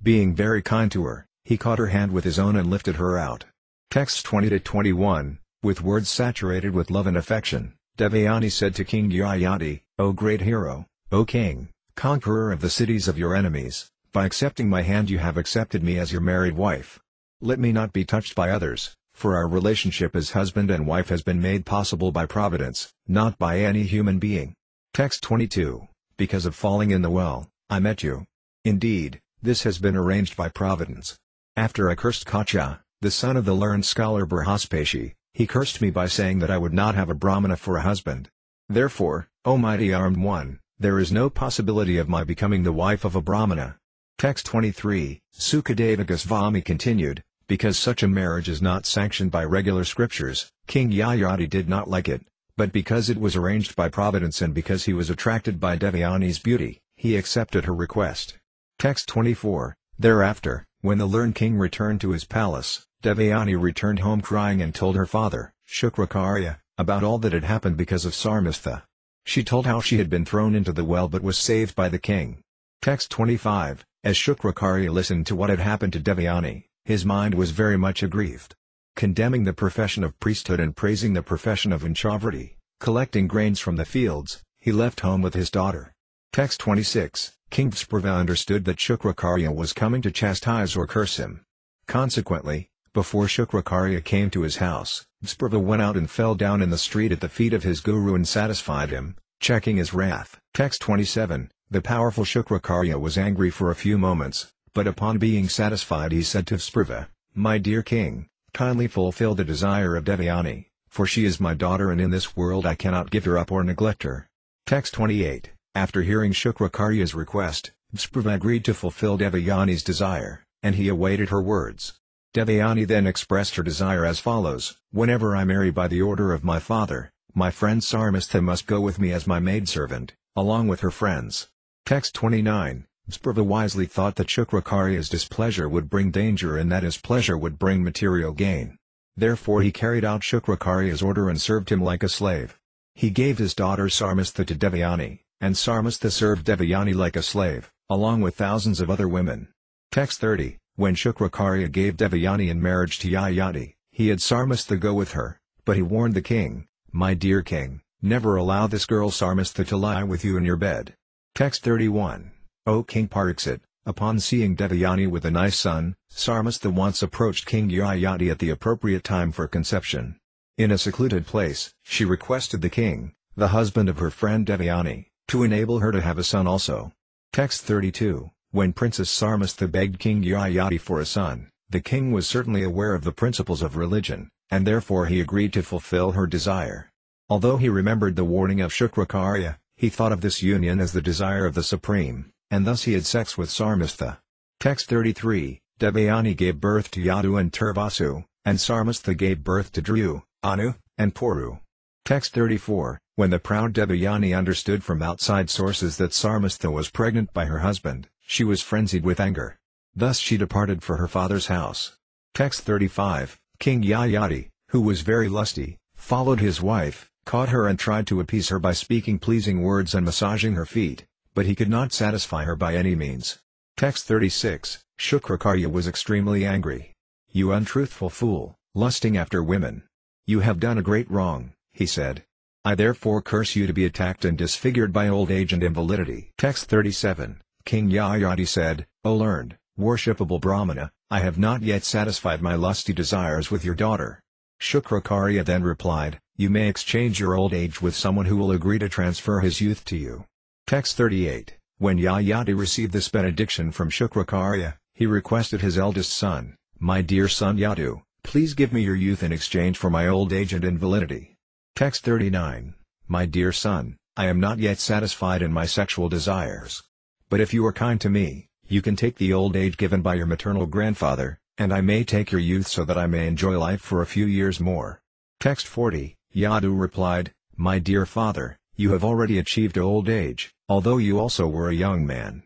Being very kind to her, he caught her hand with his own and lifted her out. Texts 20 to 21. With words saturated with love and affection, Devayani said to King Yayati, O great hero, O king, conqueror of the cities of your enemies, by accepting my hand you have accepted me as your married wife. Let me not be touched by others, for our relationship as husband and wife has been made possible by providence, not by any human being. Text 22. Because of falling in the well, I met you. Indeed, this has been arranged by providence. After I cursed Kacha, the son of the learned scholar Brihaspati, he cursed me by saying that I would not have a Brahmana for a husband. Therefore, O mighty armed one, there is no possibility of my becoming the wife of a Brahmana. Text 23. Sukadeva Goswami continued, because such a marriage is not sanctioned by regular scriptures, King Yayati did not like it, but because it was arranged by providence and because he was attracted by Devayani's beauty, he accepted her request. Text 24. Thereafter, when the learned king returned to his palace, Devayani returned home crying and told her father, Shukrakarya, about all that had happened because of Sarmastha. She told how she had been thrown into the well but was saved by the king. Text 25. As Shukrakarya listened to what had happened to Devayani, his mind was very much aggrieved. Condemning the profession of priesthood and praising the profession of Vanchavriti, collecting grains from the fields, he left home with his daughter. Text 26. King Vsprava understood that Shukrakarya was coming to chastise or curse him. Consequently, before Shukrakarya came to his house, Vsprava went out and fell down in the street at the feet of his guru and satisfied him, checking his wrath. Text 27. The powerful Shukrakarya was angry for a few moments, but upon being satisfied he said to Vsprava, My dear king, kindly fulfill the desire of Devayani, for she is my daughter and in this world I cannot give her up or neglect her. Text 28. After hearing Shukrakarya's request, Vsprava agreed to fulfill Devayani's desire, and he awaited her words. Devayani then expressed her desire as follows, Whenever I marry by the order of my father, my friend Sarmastha must go with me as my maidservant, along with her friends. Text 29. Vsprava wisely thought that Shukrakarya's displeasure would bring danger and that his pleasure would bring material gain. Therefore he carried out Shukrakarya's order and served him like a slave. He gave his daughter Sarmastha to Devayani, and Sarmastha served Devayani like a slave, along with thousands of other women. Text 30. When Shukrakarya gave Devayani in marriage to Yayati, he had Sarmastha go with her, but he warned the king, My dear king, never allow this girl Sarmastha to lie with you in your bed. Text 31. O King Pariksit, upon seeing Devayani with a nice son, Sarmastha once approached King Yayati at the appropriate time for conception. In a secluded place, she requested the king, the husband of her friend Devayani, to enable her to have a son also. Text 32. When Princess Sarmastha begged King Yayati for a son, the king was certainly aware of the principles of religion, and therefore he agreed to fulfill her desire. Although he remembered the warning of Shukrakarya, he thought of this union as the desire of the Supreme, and thus he had sex with Sarmastha. Text 33. Devayani gave birth to Yadu and Turvasu, and Sarmastha gave birth to Dhru, Anu, and Puru. Text 34. When the proud Devayani understood from outside sources that Sarmastha was pregnant by her husband, she was frenzied with anger. Thus she departed for her father's house. Text 35. King Yayati, who was very lusty, followed his wife, caught her and tried to appease her by speaking pleasing words and massaging her feet, but he could not satisfy her by any means. Text 36. Shukrakarya was extremely angry. "You untruthful fool, lusting after women! You have done a great wrong," he said. "I therefore curse you to be attacked and disfigured by old age and invalidity." Text 37. King Yayati said, "O learned, worshipable Brahmana, I have not yet satisfied my lusty desires with your daughter." Shukrakarya then replied, "You may exchange your old age with someone who will agree to transfer his youth to you." Text 38. When Yayati received this benediction from Shukrakarya, he requested his eldest son, "My dear son Yadu, please give me your youth in exchange for my old age and invalidity." Text 39. "My dear son, I am not yet satisfied in my sexual desires. But if you are kind to me, you can take the old age given by your maternal grandfather, and I may take your youth so that I may enjoy life for a few years more." Text 40. Yadu replied, "My dear father, you have already achieved old age, although you also were a young man.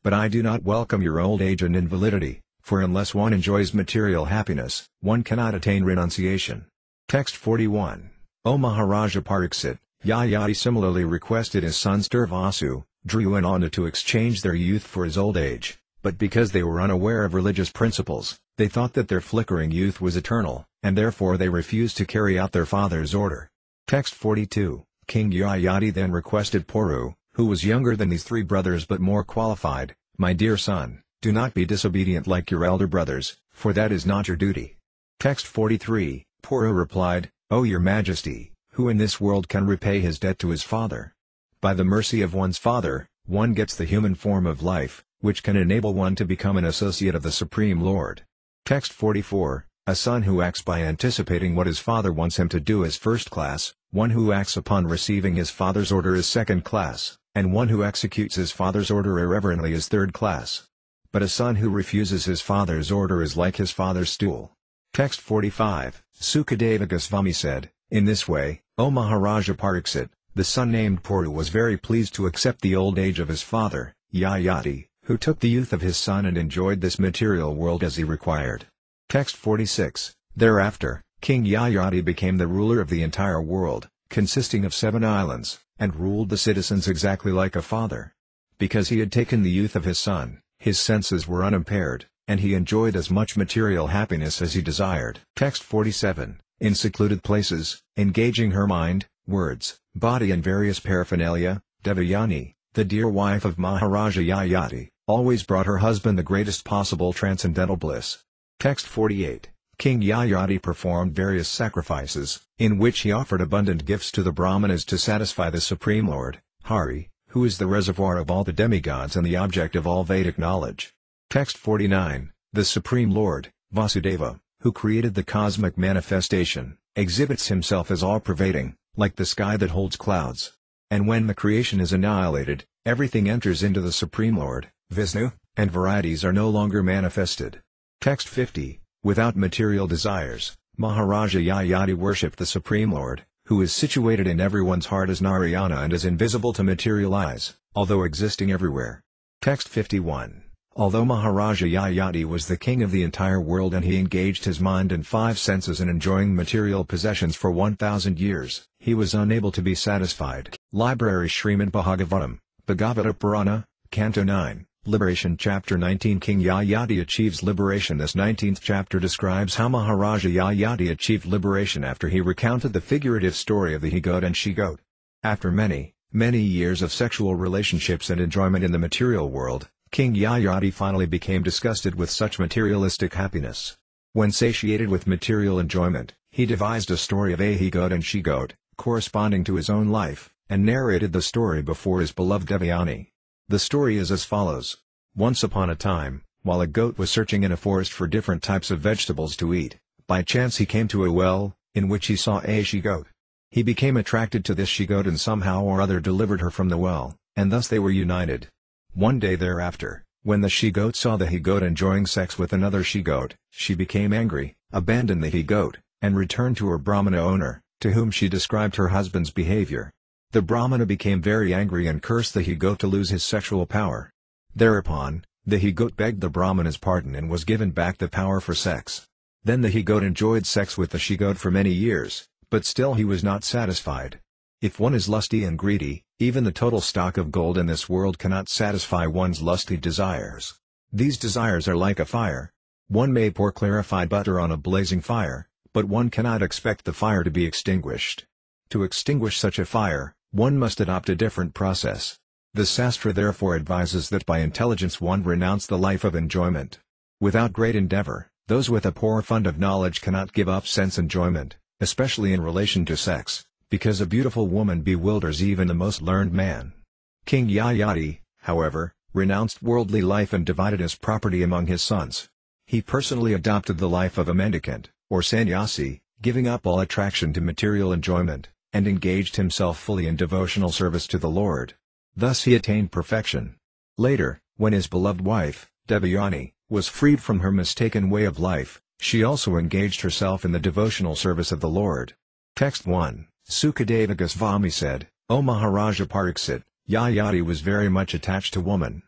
But I do not welcome your old age and invalidity, for unless one enjoys material happiness, one cannot attain renunciation." Text 41. O Maharaja Pariksit, Yayati similarly requested his sons Turvasu, Dhru and Anu to exchange their youth for his old age, but because they were unaware of religious principles, they thought that their flickering youth was eternal, and therefore they refused to carry out their father's order. Text 42. King Yayati then requested Puru, who was younger than these three brothers but more qualified, "My dear son, do not be disobedient like your elder brothers, for that is not your duty." Text 43. Puru replied, "O your majesty, who in this world can repay his debt to his father? By the mercy of one's father, one gets the human form of life, which can enable one to become an associate of the Supreme Lord." Text 44. A son who acts by anticipating what his father wants him to do is first class, one who acts upon receiving his father's order is second class, and one who executes his father's order irreverently is third class. But a son who refuses his father's order is like his father's stool. Text 45. Sukadeva Goswami said, "In this way, O Maharaja Pariksit, the son named Puru was very pleased to accept the old age of his father, Yayati, who took the youth of his son and enjoyed this material world as he required." Text 46. Thereafter, King Yayati became the ruler of the entire world, consisting of 7 islands, and ruled the citizens exactly like a father. Because he had taken the youth of his son, his senses were unimpaired, and he enjoyed as much material happiness as he desired. Text 47. In secluded places, engaging her mind, words, body and various paraphernalia, Devayani, the dear wife of Maharaja Yayati, always brought her husband the greatest possible transcendental bliss. Text 48. King Yayati performed various sacrifices, in which he offered abundant gifts to the Brahmanas to satisfy the Supreme Lord, Hari, who is the reservoir of all the demigods and the object of all Vedic knowledge. Text 49. The Supreme Lord, Vasudeva, who created the cosmic manifestation, exhibits himself as all-pervading, like the sky that holds clouds. And when the creation is annihilated, everything enters into the Supreme Lord, Vishnu, and varieties are no longer manifested. Text 50. Without material desires, Maharaja Yayati worshipped the Supreme Lord, who is situated in everyone's heart as Narayana and is invisible to material eyes, although existing everywhere. Text 51. Although Maharaja Yayati was the king of the entire world and he engaged his mind and 5 senses in enjoying material possessions for 1,000 years, he was unable to be satisfied. Library Śrīmad Bhāgavatam, Bhagavata Purana, Canto 9, Liberation Chapter 19. King Yayati achieves liberation. This 19th chapter describes how Maharaja Yayati achieved liberation after he recounted the figurative story of the he-goat and she-goat. After many years of sexual relationships and enjoyment in the material world, King Yayati finally became disgusted with such materialistic happiness. When satiated with material enjoyment, he devised a story of a he-goat and she-goat, corresponding to his own life, and narrated the story before his beloved Devayani. The story is as follows. Once upon a time, while a goat was searching in a forest for different types of vegetables to eat, by chance he came to a well, in which he saw a she-goat. He became attracted to this she-goat and somehow or other delivered her from the well, and thus they were united. One day thereafter, when the she-goat saw the he-goat enjoying sex with another she-goat, she became angry, abandoned the he-goat, and returned to her Brahmana owner, to whom she described her husband's behavior. The Brahmana became very angry and cursed the he-goat to lose his sexual power. Thereupon, the he-goat begged the Brahmana's pardon and was given back the power for sex. Then the he-goat enjoyed sex with the she-goat for many years, but still he was not satisfied. If one is lusty and greedy, even the total stock of gold in this world cannot satisfy one's lusty desires. These desires are like a fire. One may pour clarified butter on a blazing fire, but one cannot expect the fire to be extinguished. To extinguish such a fire, one must adopt a different process. The Sastra therefore advises that by intelligence one renounce the life of enjoyment. Without great endeavor, those with a poor fund of knowledge cannot give up sense enjoyment, especially in relation to sex, because a beautiful woman bewilders even the most learned man. King Yayati, however, renounced worldly life and divided his property among his sons. He personally adopted the life of a mendicant, or sannyasi, giving up all attraction to material enjoyment, and engaged himself fully in devotional service to the Lord. Thus he attained perfection. Later, when his beloved wife, Devayani, was freed from her mistaken way of life, she also engaged herself in the devotional service of the Lord. Text 1. Sukadeva Goswami said, O Maharaja Pariksit, Yayati was very much attached to woman.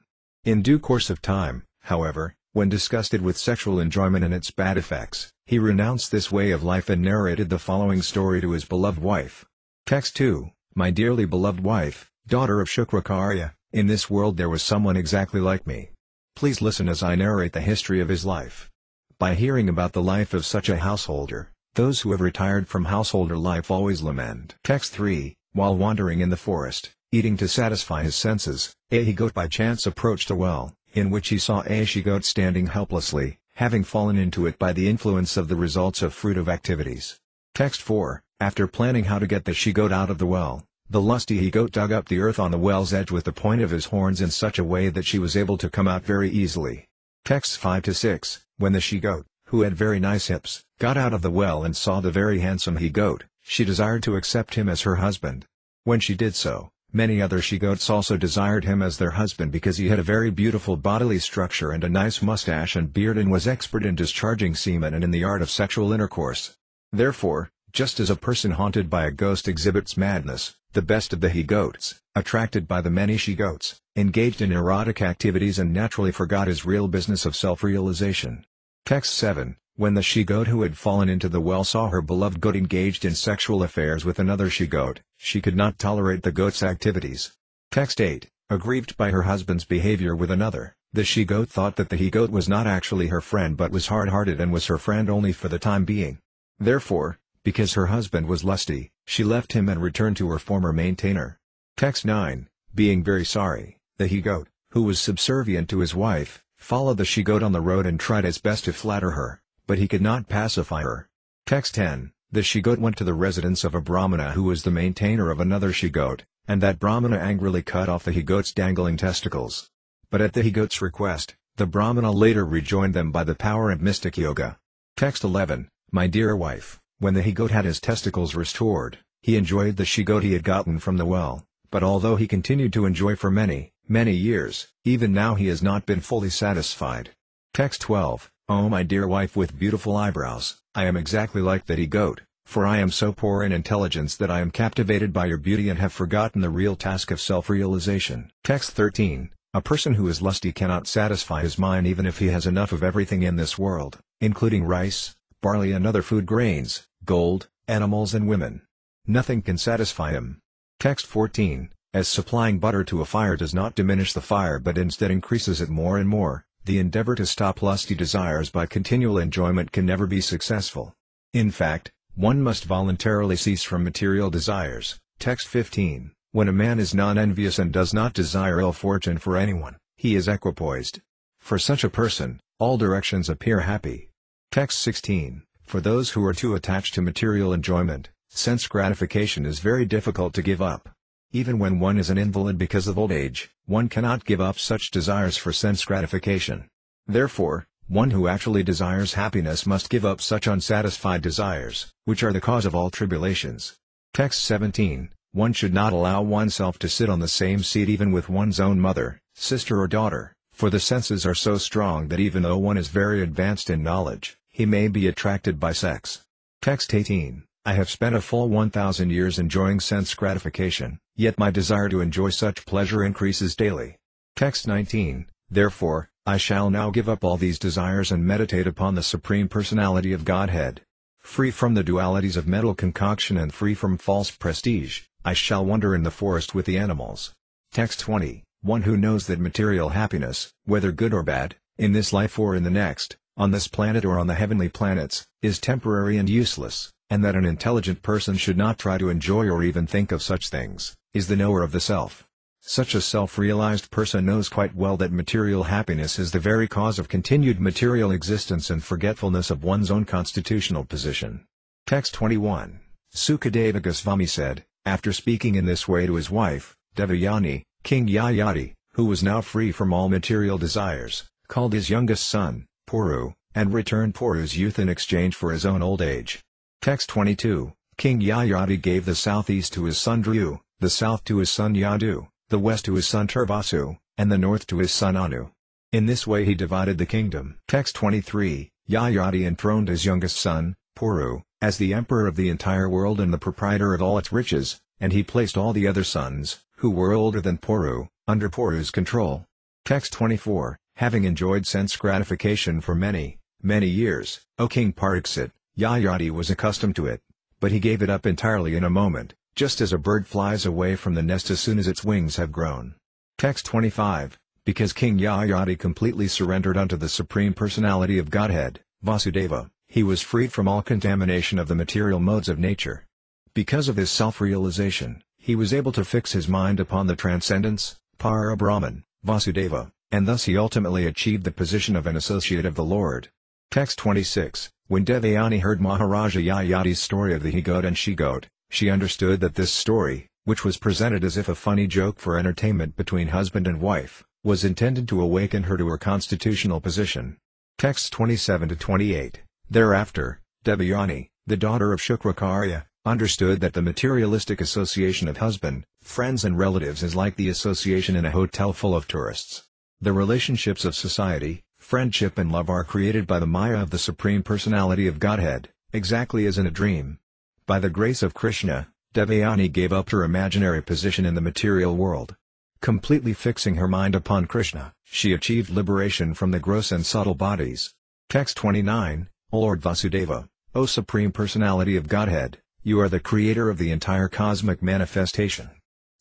In due course of time, however, when disgusted with sexual enjoyment and its bad effects, he renounced this way of life and narrated the following story to his beloved wife. Text 2. My dearly beloved wife, daughter of Shukrakarya, in this world there was someone exactly like me. Please listen as I narrate the history of his life. By hearing about the life of such a householder, those who have retired from householder life always lament. Text 3. While wandering in the forest, eating to satisfy his senses, a he-goat by chance approached a well, in which he saw a she-goat standing helplessly, having fallen into it by the influence of the results of fruitive activities. Text 4. After planning how to get the she-goat out of the well, the lusty he-goat dug up the earth on the well's edge with the point of his horns in such a way that she was able to come out very easily. Texts 5-6. When the she-goat, who had very nice hips, got out of the well and saw the very handsome he-goat, she desired to accept him as her husband. When she did so, many other she-goats also desired him as their husband because he had a very beautiful bodily structure and a nice mustache and beard and was expert in discharging semen and in the art of sexual intercourse. Therefore, just as a person haunted by a ghost exhibits madness, the best of the he-goats, attracted by the many she-goats, engaged in erotic activities and naturally forgot his real business of self-realization. Text 7. When the she-goat who had fallen into the well saw her beloved goat engaged in sexual affairs with another she-goat, she could not tolerate the goat's activities. Text 8. Aggrieved by her husband's behavior with another, the she-goat thought that the he-goat was not actually her friend but was hard-hearted and was her friend only for the time being. Therefore, because her husband was lusty, she left him and returned to her former maintainer. Text 9. Being very sorry, the he-goat, who was subservient to his wife, followed the she-goat on the road and tried his best to flatter her, but he could not pacify her. Text 10. The she-goat went to the residence of a Brahmana who was the maintainer of another she-goat, and that Brahmana angrily cut off the he-goat's dangling testicles. But at the he-goat's request, the Brahmana later rejoined them by the power of mystic yoga. Text 11. My dear wife, when the he-goat had his testicles restored, he enjoyed the she-goat he had gotten from the well, but although he continued to enjoy for many, many years, even now he has not been fully satisfied. Text 12. Oh my dear wife with beautiful eyebrows, I am exactly like that he-goat, for I am so poor in intelligence that I am captivated by your beauty and have forgotten the real task of self-realization. Text 13. A person who is lusty cannot satisfy his mind even if he has enough of everything in this world, including rice, barley and other food grains, gold, animals and women. Nothing can satisfy him. Text 14. As supplying butter to a fire does not diminish the fire but instead increases it more and more, the endeavor to stop lusty desires by continual enjoyment can never be successful. In fact, one must voluntarily cease from material desires. Text 15. When a man is non-envious and does not desire ill fortune for anyone, he is equipoised. For such a person, all directions appear happy. Text 16. For those who are too attached to material enjoyment, sense gratification is very difficult to give up. Even when one is an invalid because of old age, one cannot give up such desires for sense gratification. Therefore, one who actually desires happiness must give up such unsatisfied desires, which are the cause of all tribulations. Text 17. One should not allow oneself to sit on the same seat even with one's own mother, sister or daughter, for the senses are so strong that even though one is very advanced in knowledge, he may be attracted by sex. Text 18. I have spent a full 1,000 years enjoying sense gratification, yet my desire to enjoy such pleasure increases daily. Text 19. Therefore, I shall now give up all these desires and meditate upon the Supreme Personality of Godhead. Free from the dualities of mental concoction and free from false prestige, I shall wander in the forest with the animals. Text 20. One who knows that material happiness, whether good or bad, in this life or in the next, on this planet or on the heavenly planets, is temporary and useless, and that an intelligent person should not try to enjoy or even think of such things, is the knower of the self. Such a self-realized person knows quite well that material happiness is the very cause of continued material existence and forgetfulness of one's own constitutional position. Text 21. Sukadeva Goswami said, after speaking in this way to his wife, Devayani, King Yayati, who was now free from all material desires, called his youngest son, Puru, and returned Puru's youth in exchange for his own old age. Text 22. King Yayati gave the southeast to his son Dhru, the south to his son Yadu, the west to his son Turvasu, and the north to his son Anu. In this way he divided the kingdom. Text 23. Yayati enthroned his youngest son, Puru, as the emperor of the entire world and the proprietor of all its riches, and he placed all the other sons, who were older than Puru, under Puru's control. Text 24. Having enjoyed sense gratification for many, many years, O King Pariksit, Yayati was accustomed to it, but he gave it up entirely in a moment, just as a bird flies away from the nest as soon as its wings have grown. Text 25. Because King Yayati completely surrendered unto the Supreme Personality of Godhead, Vasudeva, he was freed from all contamination of the material modes of nature. Because of his self-realization, he was able to fix his mind upon the transcendence, Para Brahman, Vasudeva, and thus he ultimately achieved the position of an associate of the Lord. Text 26. When Devayani heard Maharaja Yayati's story of the he-goat and she-goat, she understood that this story, which was presented as if a funny joke for entertainment between husband and wife, was intended to awaken her to her constitutional position. Texts 27-28. Thereafter, Devayani, the daughter of Shukrakarya, understood that the materialistic association of husband, friends and relatives is like the association in a hotel full of tourists. The relationships of society, friendship and love are created by the Maya of the Supreme Personality of Godhead, exactly as in a dream. By the grace of Krishna, Devayani gave up her imaginary position in the material world. Completely fixing her mind upon Krishna, she achieved liberation from the gross and subtle bodies. Text 29. O Lord Vasudeva, O Supreme Personality of Godhead, you are the creator of the entire cosmic manifestation.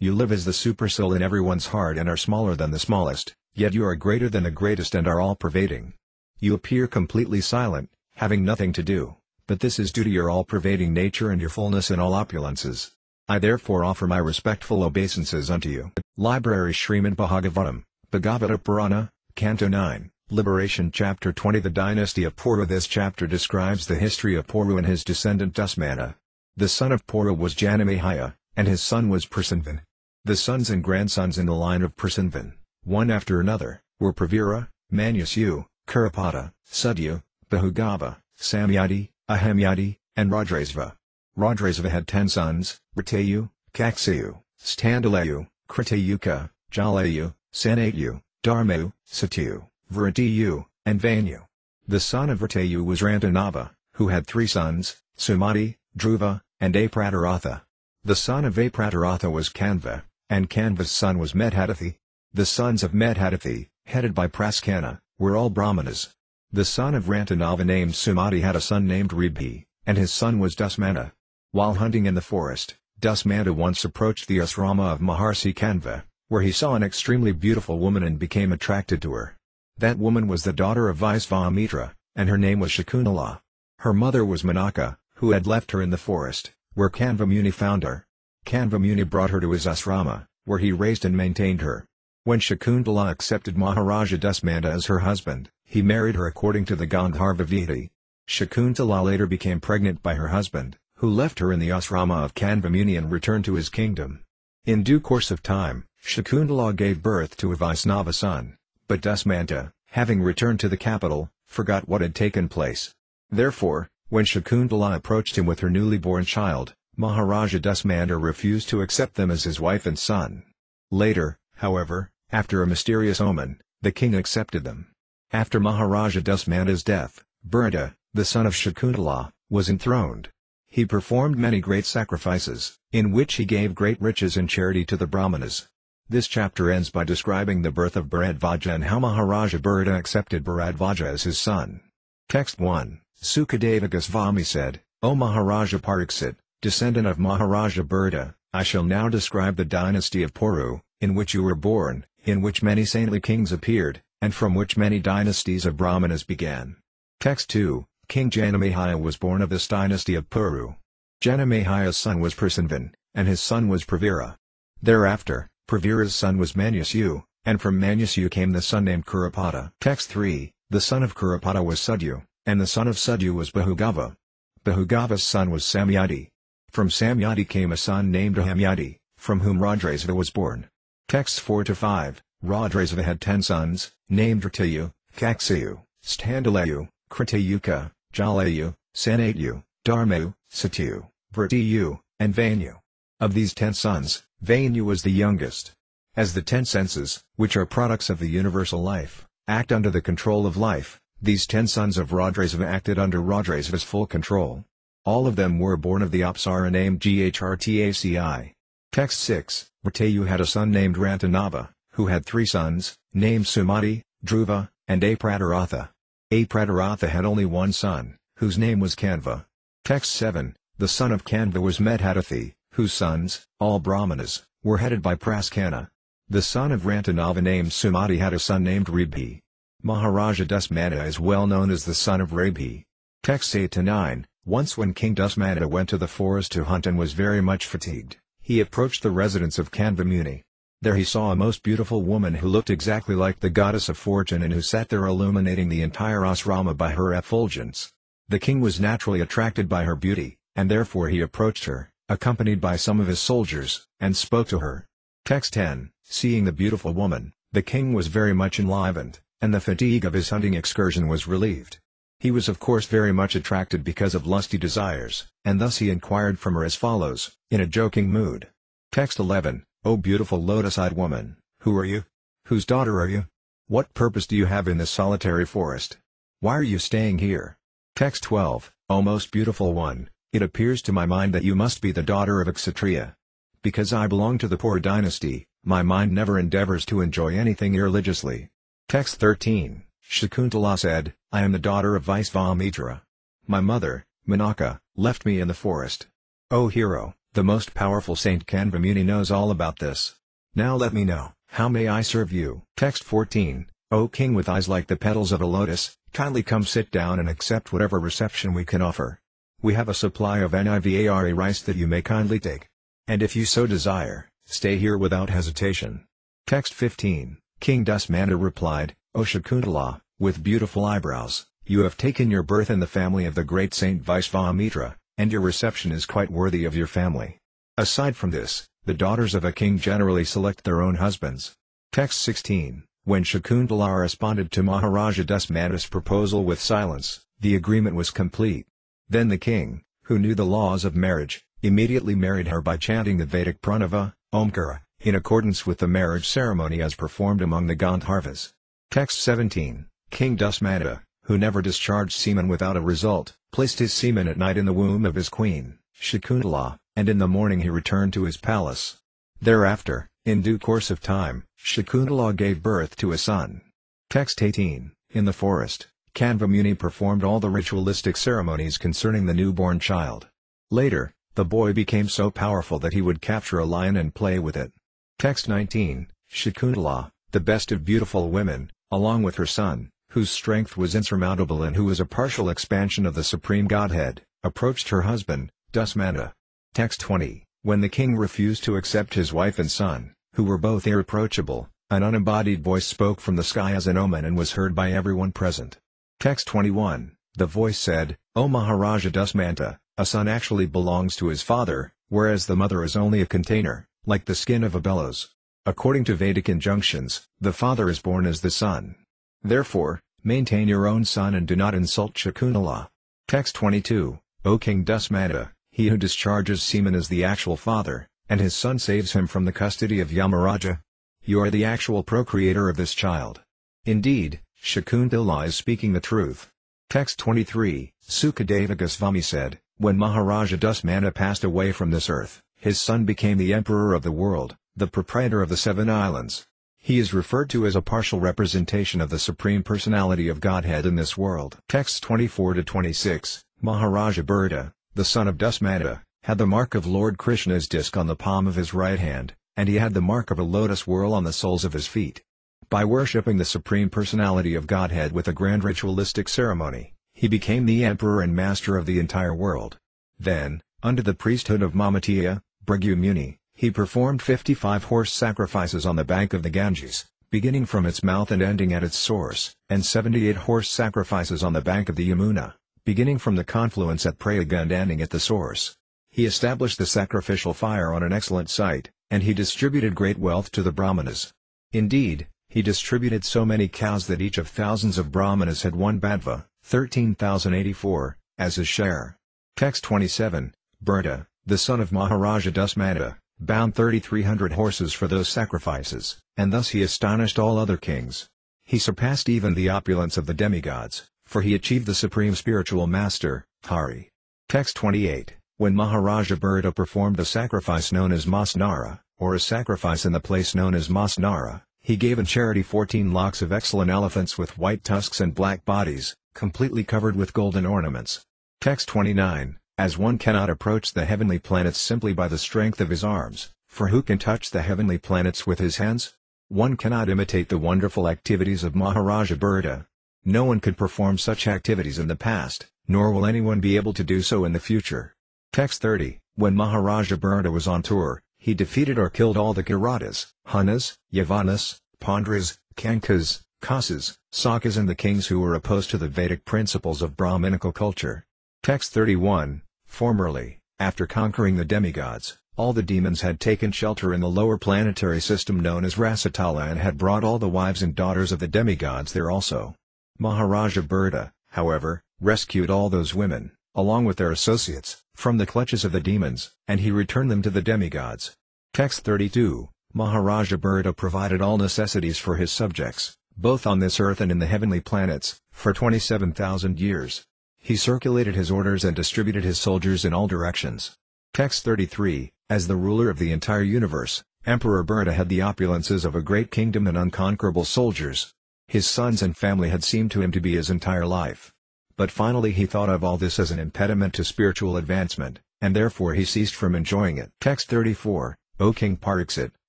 You live as the supersoul in everyone's heart and are smaller than the smallest, yet you are greater than the greatest and are all-pervading. You appear completely silent, having nothing to do, but this is due to your all-pervading nature and your fullness in all opulences. I therefore offer my respectful obeisances unto you. Library Śrīmad Bhāgavatam, Bhagavata Purana, Canto 9, Liberation Chapter 20. The Dynasty of Puru. This chapter describes the history of Puru and his descendant Dasmana. The son of Puru was Janamahaya, and his son was Prasanvan. The sons and grandsons in the line of Prasanvan, one after another, were Pravira, Manyasu, Kurapata, Sudyu, Bahugava, Samyati, Ahamyati, and Radrasva. Radrasva had 10 sons, Ratayu, Kaksayu, Standalayu, Kritayuka, Jalayu, Sanayu, Dharmayu, Satyu, Vratiyu, and Vanyu. The son of Ratayu was Rantanava, who had 3 sons, Sumati, Dhruva, and Aprataratha. The son of Aprataratha was Kanva, and Kanva's son was Medhadathi. The sons of Medhadathi, headed by Praskana, were all Brahmanas. The son of Rantanava named Sumati had a son named Ribhi, and his son was Dasmana. While hunting in the forest, Dasmana once approached the asrama of Maharshi Kanva, where he saw an extremely beautiful woman and became attracted to her. That woman was the daughter of Vaisvamitra, and her name was Shakuntala. Her mother was Manaka, who had left her in the forest, where Kanva Muni found her. Kanva Muni brought her to his asrama, where he raised and maintained her. When Shakuntala accepted Maharaja Dasmana as her husband, he married her according to the Gandharva Vidi. Shakuntala later became pregnant by her husband, who left her in the asrama of Kanva Muni and returned to his kingdom. In due course of time, Shakuntala gave birth to a Vaisnava son, but Dusmanta, having returned to the capital, forgot what had taken place. Therefore, when Shakuntala approached him with her newly born child, Maharaja Dusmanta refused to accept them as his wife and son. Later, however, after a mysterious omen, the king accepted them. After Maharaja Dusmanta's death, Bharata, the son of Shakuntala, was enthroned. He performed many great sacrifices, in which he gave great riches and charity to the Brahmanas. This chapter ends by describing the birth of Bharadvaja and how Maharaja Bharata accepted Bharadvaja as his son. Text 1. Sukadeva Goswami said, O Maharaja Pariksit, descendant of Maharaja Bharata, I shall now describe the dynasty of Puru, in which you were born, in which many saintly kings appeared, and from which many dynasties of Brahmanas began. Text 2. King Janamehaya was born of this dynasty of Puru. Janamahaya's son was Prasanvan, and his son was Pravira. Thereafter, Pravira's son was Manasyu, and from Manasyu came the son named Kurupada. Text 3. The son of Kurupada was Sudyu, and the son of Sudyu was Bahugava. Bahugava's son was Samyati. From Samyati came a son named Ahamyati, from whom Radrasva was born. Texts 4-5. Radrasva had 10 sons, named Ratayu, Kaksayu, Standalayu, Kritayuka, Jalayu, Sanatyu, Dharmayu, Satyu, Vratiyu, and Vanu. Of these 10 sons, Vanu was the youngest. As the 10 senses, which are products of the universal life, act under the control of life, these 10 sons of Radrasva acted under Radrasva's full control. All of them were born of the Apsara named Ghrtaci. Text 6. Ratayu had a son named Rantanava, who had 3 sons, named Sumati, Dhruva, and Apradaratha. Apradaratha had only 1 son, whose name was Kanva. Text 7. The son of Kanva was Medhadathi, whose sons, all Brahmanas, were headed by Praskana. The son of Rantanava named Sumati had a son named Rebhi. Maharaja Dusmanta is well known as the son of Rebhi. Text 8-9. Once when King Dusmanta went to the forest to hunt and was very much fatigued, he approached the residence of Kanva Muni. There he saw a most beautiful woman who looked exactly like the goddess of fortune and who sat there illuminating the entire asrama by her effulgence. The king was naturally attracted by her beauty, and therefore he approached her, accompanied by some of his soldiers, and spoke to her. Text 10. Seeing the beautiful woman, the king was very much enlivened, and the fatigue of his hunting excursion was relieved. He was of course very much attracted because of lusty desires, and thus he inquired from her as follows, in a joking mood. Text 11. O beautiful lotus-eyed woman, who are you? Whose daughter are you? What purpose do you have in this solitary forest? Why are you staying here? Text 12. O most beautiful one, it appears to my mind that you must be the daughter of a Kshatriya. Because I belong to the poor dynasty, my mind never endeavors to enjoy anything irreligiously. Text 13. Shakuntala said, I am the daughter of Vaisvamitra. My mother, Manaka, left me in the forest. O hero, the most powerful saint Kanva Muni knows all about this. Now let me know, how may I serve you? Text 14. O king with eyes like the petals of a lotus, kindly come sit down and accept whatever reception we can offer. We have a supply of nivara rice that you may kindly take. And if you so desire, stay here without hesitation. Text 15. King Dusmanta replied, O Shakuntala, with beautiful eyebrows, you have taken your birth in the family of the great saint Vaisvamitra, and your reception is quite worthy of your family. Aside from this, the daughters of a king generally select their own husbands. Text 16. When Shakuntala responded to Maharaja Dusmanta's proposal with silence, the agreement was complete. Then the king, who knew the laws of marriage, immediately married her by chanting the Vedic pranava, Omkara, in accordance with the marriage ceremony as performed among the Gandharvas. Text 17. King Dusmanta, who never discharged semen without a result, placed his semen at night in the womb of his queen, Shakuntala, and in the morning he returned to his palace. Thereafter, in due course of time, Shakuntala gave birth to a son. Text 18. In the forest, Kanva Muni performed all the ritualistic ceremonies concerning the newborn child. Later, the boy became so powerful that he would capture a lion and play with it. Text 19. Shakuntala, the best of beautiful women, along with her son, whose strength was insurmountable and who was a partial expansion of the Supreme Godhead, approached her husband, Dusmanta. Text 20. When the king refused to accept his wife and son, who were both irreproachable, an unembodied voice spoke from the sky as an omen and was heard by everyone present. Text 21. The voice said, O Maharaja Dusmanta, a son actually belongs to his father, whereas the mother is only a container, like the skin of a bellows. According to Vedic injunctions, the father is born as the son. Therefore, maintain your own son and do not insult Shakunala. Text 22, O King Dusmanta, he who discharges semen is the actual father, and his son saves him from the custody of Yamaraja. You are the actual procreator of this child. Indeed, Shakuntala is speaking the truth. Text 23, Sukadeva Goswami said, when Maharaja Dusmanta passed away from this earth, his son became the emperor of the world, the proprietor of the 7 islands. He is referred to as a partial representation of the Supreme Personality of Godhead in this world. Texts 24-26, Maharaja Bharata, the son of Dusmanta, had the mark of Lord Krishna's disc on the palm of his right hand, and he had the mark of a lotus whorl on the soles of his feet. By worshipping the Supreme Personality of Godhead with a grand ritualistic ceremony, he became the emperor and master of the entire world. Then, under the priesthood of Mamatya, Bhrigu Muni, he performed 55 horse sacrifices on the bank of the Ganges, beginning from its mouth and ending at its source, and 78 horse sacrifices on the bank of the Yamuna, beginning from the confluence at Prayag and ending at the source. He established the sacrificial fire on an excellent site, and he distributed great wealth to the Brahmanas. Indeed, he distributed so many cows that each of thousands of Brahmanas had 1 badva, 13,084, as his share. Text 27, Bharata, the son of Maharaja Dusmanta, bound 3,300 horses for those sacrifices, and thus he astonished all other kings. He surpassed even the opulence of the demigods, for he achieved the supreme spiritual master, Hari. Text 28, when Maharaja Bharata performed a sacrifice known as Masnara, or a sacrifice in the place known as Masnara, he gave in charity 14 lakhs of excellent elephants with white tusks and black bodies, completely covered with golden ornaments. Text 29, as one cannot approach the heavenly planets simply by the strength of his arms, for who can touch the heavenly planets with his hands? One cannot imitate the wonderful activities of Maharaja Bharata. No one could perform such activities in the past, nor will anyone be able to do so in the future. Text 30, when Maharaja Bharata was on tour, he defeated or killed all the Kiratas, Hunas, Yavanas, Pandras, Kankas, Kasas, Sakas and the kings who were opposed to the Vedic principles of Brahminical culture. Text 31, formerly, after conquering the demigods, all the demons had taken shelter in the lower planetary system known as Rasatala and had brought all the wives and daughters of the demigods there also. Maharaja Bharata, however, rescued all those women, along with their associates, from the clutches of the demons, and he returned them to the demigods. Text 32, Maharaja Bharata provided all necessities for his subjects, both on this earth and in the heavenly planets, for 27,000 years. He circulated his orders and distributed his soldiers in all directions. Text 33, as the ruler of the entire universe, Emperor Bharata had the opulences of a great kingdom and unconquerable soldiers. His sons and family had seemed to him to be his entire life. But finally he thought of all this as an impediment to spiritual advancement, and therefore he ceased from enjoying it. Text 34, O King Pariksit,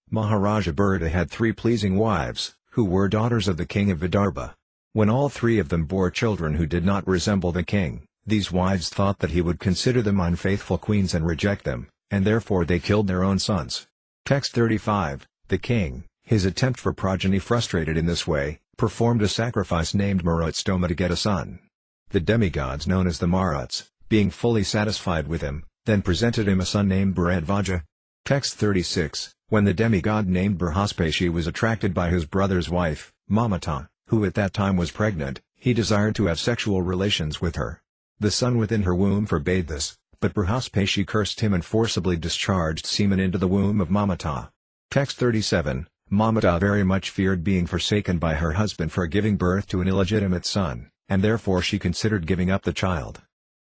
Maharaja Bharata had 3 pleasing wives, who were daughters of the king of Vidarbha. When all 3 of them bore children who did not resemble the king, these wives thought that he would consider them unfaithful queens and reject them, and therefore they killed their own sons. Text 35, the king, his attempt for progeny frustrated in this way, performed a sacrifice named Marutstoma to get a son. The demigods known as the Maruts, being fully satisfied with him, then presented him a son named Bharadvaja. Text 36, when the demigod named Brihaspati was attracted by his brother's wife, Mamata, who at that time was pregnant, he desired to have sexual relations with her. The son within her womb forbade this, but Brihaspati cursed him and forcibly discharged semen into the womb of Mamata. Text 37, Mamata very much feared being forsaken by her husband for giving birth to an illegitimate son, and therefore she considered giving up the child.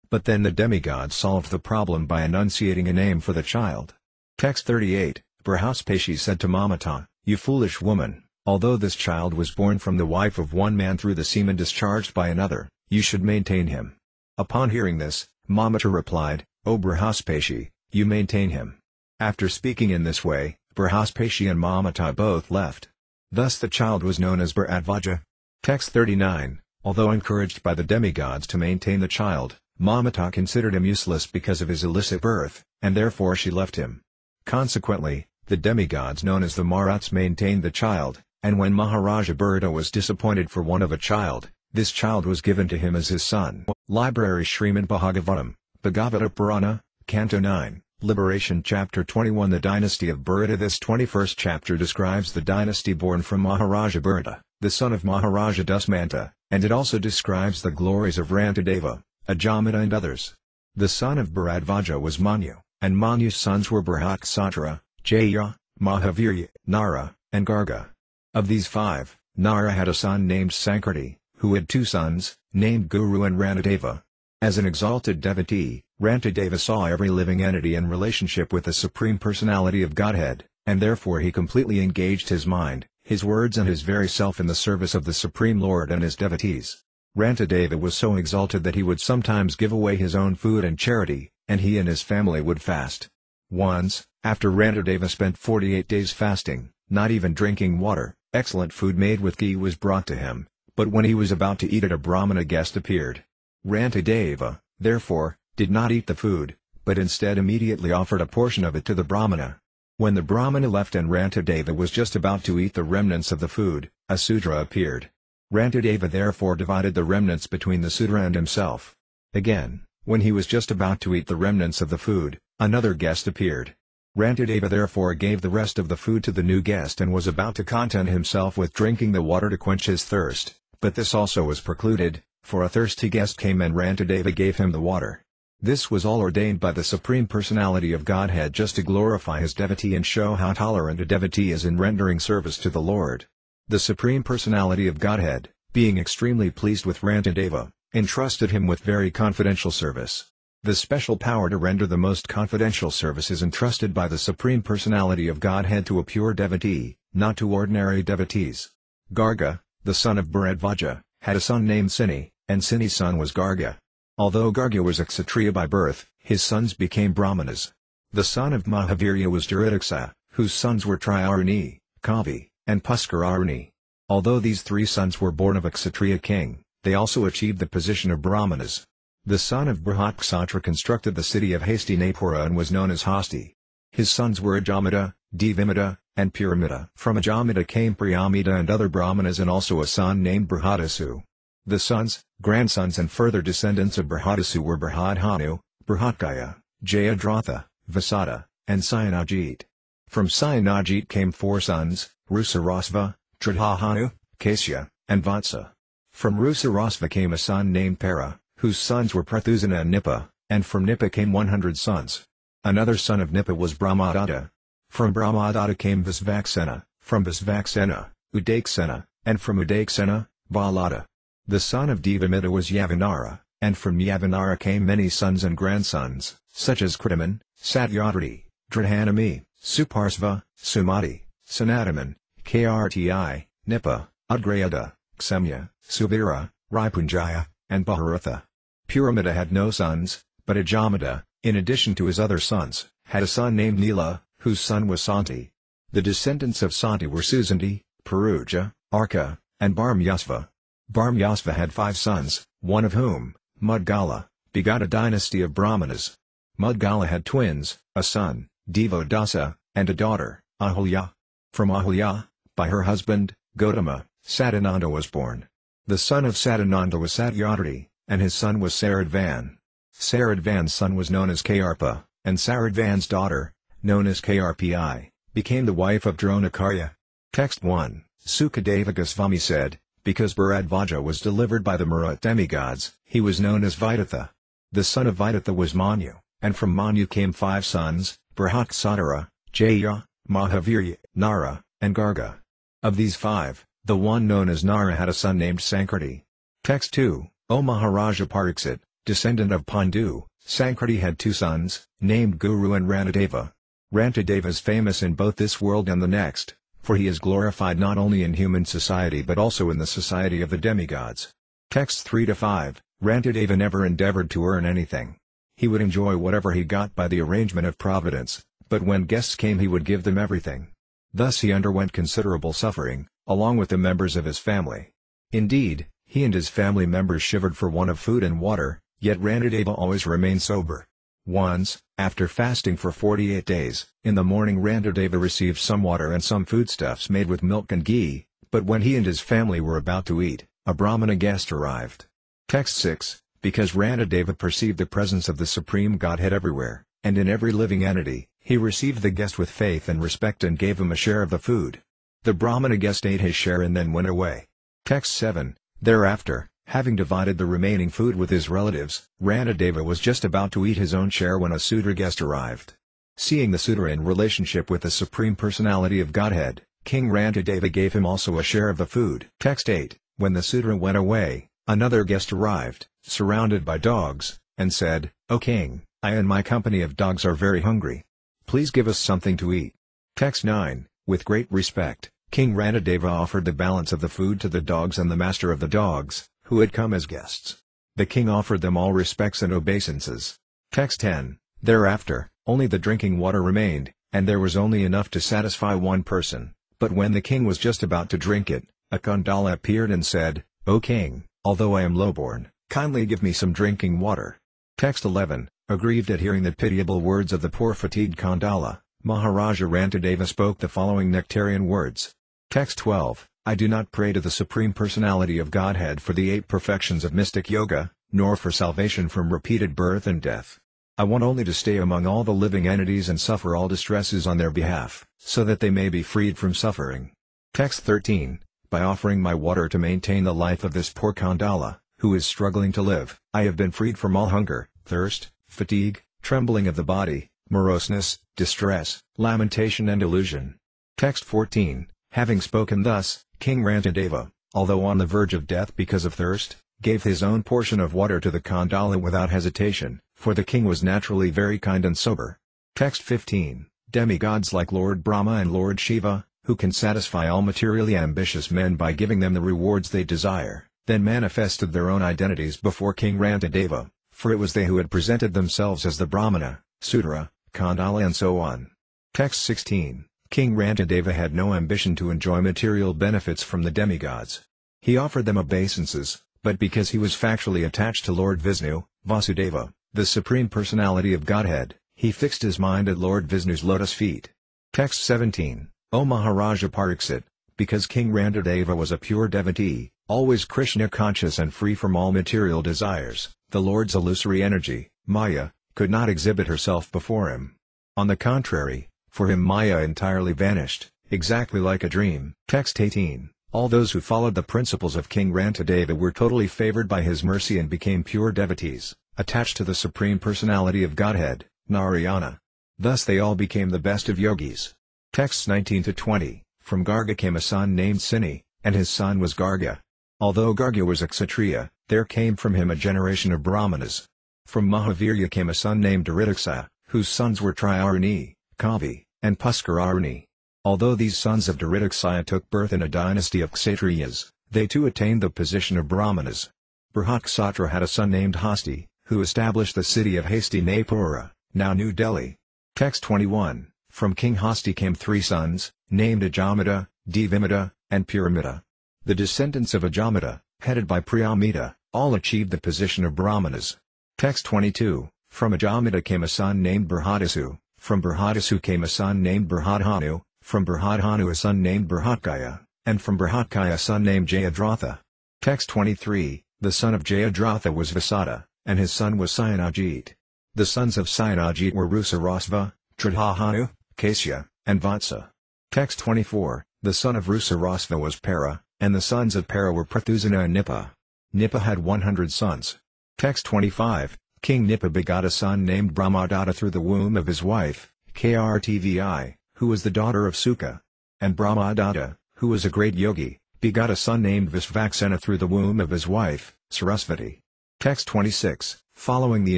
But then the demigod solved the problem by enunciating a name for the child. Text 38, Brihaspati said to Mamata, "You foolish woman, although this child was born from the wife of one man through the semen discharged by another, you should maintain him." Upon hearing this, Mamata replied, "O Brihaspati, you maintain him." After speaking in this way, Brihaspati and Mamata both left. Thus the child was known as Bharadvaja. Text 39, although encouraged by the demigods to maintain the child, Mamata considered him useless because of his illicit birth, and therefore she left him. Consequently, the demigods known as the Maruts maintained the child, and when Maharaja Bharata was disappointed for want of a child, this child was given to him as his son. Library Śrīmad Bhāgavatam, Bhagavata Purana, Canto 9, Liberation Chapter 21 The Dynasty of Bharata. This 21st chapter describes the dynasty born from Maharaja Bharata, the son of Maharaja Dusmanta, and it also describes the glories of Rantadeva, Ajamata and others. The son of Bharadvaja was Manu, and Manu's sons were Brihaksatra, Jaya, Mahavirya, Nara, and Garga. Of these five, Nara had a son named Sankriti, who had two sons, named Guru and Rantadeva. As an exalted devotee, Rantadeva saw every living entity in relationship with the Supreme Personality of Godhead, and therefore he completely engaged his mind, his words and his very self in the service of the Supreme Lord and his devotees. Rantadeva was so exalted that he would sometimes give away his own food and charity, and he and his family would fast. Once, after Rantadeva spent 48 days fasting, not even drinking water, excellent food made with ghee was brought to him, but when he was about to eat it, a Brahmana guest appeared. Rantadeva, therefore, did not eat the food, but instead immediately offered a portion of it to the Brahmana. When the Brahmana left and Rantadeva was just about to eat the remnants of the food, a Sudra appeared. Rantadeva therefore divided the remnants between the Sudra and himself. Again, when he was just about to eat the remnants of the food, another guest appeared. Rantadeva therefore gave the rest of the food to the new guest and was about to content himself with drinking the water to quench his thirst, but this also was precluded, for a thirsty guest came and Rantadeva gave him the water. This was all ordained by the Supreme Personality of Godhead just to glorify his devotee and show how tolerant a devotee is in rendering service to the Lord. The Supreme Personality of Godhead, being extremely pleased with Rantadeva, entrusted him with very confidential service. The special power to render the most confidential service is entrusted by the Supreme Personality of Godhead to a pure devotee, not to ordinary devotees. Garga, the son of Bharadvaja, had a son named Sini, and Sini's son was Garga. Although Garga was a Kshatriya by birth, his sons became Brahmanas. The son of Mahavirya was Duridaksa, whose sons were Triaruni, Kavi, and Puskararuni. Although these three sons were born of a Kshatriya king, they also achieved the position of Brahmanas. The son of Brihaksatra constructed the city of Hastinapura and was known as Hasti. His sons were Ajamata, Devamata, and Puramita. From Ajamata came Priyamita and other Brahmanas and also a son named Brihadasu. The sons, grandsons and further descendants of Brihadasu were Brihadhanu, Brihatkaya, Jayadratha, Vasada, and Sayanajit. From Sayanajit came four sons, Rusarasva, Tridhahanu, Kasya, and Vatsa. From Rusarasva came a son named Para, whose sons were Prathusana and Nipa, and from Nipa came 100 sons. Another son of Nipa was Brahmadatta. From Brahmadatta came Visvaksena, from Visvaksena, Udaksena, and from Udaksena, Balada. The son of Devamita was Yavanara, and from Yavanara came many sons and grandsons, such as Kritaman, Satyadri, Dridhanami, Suparsva, Sumati, Sanataman, Krti, Nipa, Udgrayada, Ksemya, Suvira, Ripunjaya, and Bharatha. Puramita had no sons, but Ajamata, in addition to his other sons, had a son named Nila, whose son was Santi. The descendants of Santi were Susanti, Paruja, Arka, and Bharmyasva. Bharmyasva had 5 sons, one of whom, Mudgala, begot a dynasty of Brahmanas. Mudgala had twins, a son, Devodasa, and a daughter, Ahulya. From Ahulya, by her husband, Gautama, Sadananda was born. The son of Sadananda was Satyadri, and his son was Saradvan. Saradvan's son was known as Karpa, and Saradvan's daughter, known as Krpi, became the wife of Dronakarya. Text 1, Sukadeva Goswami said, because Bharadvaja was delivered by the Marut demigods, he was known as Vidatha. The son of Vidatha was Manu, and from Manu came 5 sons, Brihaksatra, Jaya, Mahavirya, Nara, and Garga. Of these 5, the one known as Nara had a son named Sankriti. Text 2, O Maharaja Pariksit, descendant of Pandu, Sankriti had 2 sons, named Guru and Rantadeva. Rantadeva is famous in both this world and the next, for he is glorified not only in human society but also in the society of the demigods. Texts 3-5, Rantadeva never endeavored to earn anything. He would enjoy whatever he got by the arrangement of providence, but when guests came he would give them everything. Thus he underwent considerable suffering, along with the members of his family. Indeed, he and his family members shivered for want of food and water, yet Rantadeva always remained sober. Once, after fasting for 48 days, in the morning Rantadeva received some water and some foodstuffs made with milk and ghee, but when he and his family were about to eat, a Brahmana guest arrived. Text 6, because Rantadeva perceived the presence of the Supreme Godhead everywhere, and in every living entity, he received the guest with faith and respect and gave him a share of the food. The Brahmana guest ate his share and then went away. Text 7. Thereafter, having divided the remaining food with his relatives, Rantadeva was just about to eat his own share when a Sudra guest arrived. Seeing the Sudra in relationship with the Supreme Personality of Godhead, King Rantadeva gave him also a share of the food. Text 8. When the Sudra went away, another guest arrived, surrounded by dogs, and said, "O king, I and my company of dogs are very hungry. Please give us something to eat." Text 9. With great respect, King Rantadeva offered the balance of the food to the dogs and the master of the dogs, who had come as guests. The king offered them all respects and obeisances. Text 10. Thereafter, only the drinking water remained, and there was only enough to satisfy one person. But when the king was just about to drink it, a Khandala appeared and said, "O king, although I am lowborn, kindly give me some drinking water." Text 11. Aggrieved at hearing the pitiable words of the poor fatigued Khandala, Maharaja Rantadeva spoke the following nectarian words. Text 12. I do not pray to the Supreme Personality of Godhead for the 8 perfections of mystic yoga, nor for salvation from repeated birth and death. I want only to stay among all the living entities and suffer all distresses on their behalf, so that they may be freed from suffering. Text 13. By offering my water to maintain the life of this poor Khandala, who is struggling to live, I have been freed from all hunger, thirst, fatigue, trembling of the body, moroseness, distress, lamentation and illusion. Text 14. Having spoken thus, King Rantadeva, although on the verge of death because of thirst, gave his own portion of water to the Khandala without hesitation, for the king was naturally very kind and sober. Text 15. Demigods like Lord Brahma and Lord Shiva, who can satisfy all materially ambitious men by giving them the rewards they desire, then manifested their own identities before King Rantadeva, for it was they who had presented themselves as the Brahmana, Sudra, Khandala and so on. Text 16. King Rantadeva had no ambition to enjoy material benefits from the demigods. He offered them obeisances, but because he was factually attached to Lord Vishnu, Vasudeva, the Supreme Personality of Godhead, he fixed his mind at Lord Vishnu's lotus feet. Text 17. O Maharaja Pariksit, because King Rantadeva was a pure devotee, always Krishna conscious and free from all material desires, the Lord's illusory energy, Maya, could not exhibit herself before him. On the contrary, for him Maya entirely vanished, exactly like a dream. Text 18. All those who followed the principles of King Rantadeva were totally favored by his mercy and became pure devotees, attached to the Supreme Personality of Godhead, Narayana. Thus they all became the best of yogis. Texts 19-20. From Garga came a son named Sini, and his son was Garga. Although Garga was a Kshatriya, there came from him a generation of Brahmanas. From Mahavirya came a son named Daridaksa, whose sons were Triarani, Kavi, and Puskararani. Although these sons of Daridaksa took birth in a dynasty of Kshatriyas, they too attained the position of Brahmanas. Brihatkshatra had a son named Hasti, who established the city of Hastinapura, now New Delhi. Text 21. From King Hasti came 3 sons, named Ajamita, Devamita, and Puramita. The descendants of Ajamita, headed by Priyamita, all achieved the position of Brahmanas. Text 22. From Ajamita came a son named Brihadasu, from Brihadasu came a son named Brihadhanu, from Brihadhanu a son named Brihatkaya, and from Brihatkaya a son named Jayadratha. Text 23. The son of Jayadratha was Vasada, and his son was Sayanajit. The sons of Sayanajit were Rusarasva, Tridhahanu, Kasya, and Vatsa. Text 24. The son of Rusarasva was Para, and the sons of Para were Prathusana and Nipa. Nipa had 100 sons. Text 25. King Nipa begot a son named Brahmadatta through the womb of his wife, Krtvi, who was the daughter of Suka. And Brahmadatta, who was a great yogi, begot a son named Visvaksena through the womb of his wife, Sarasvati. Text 26. Following the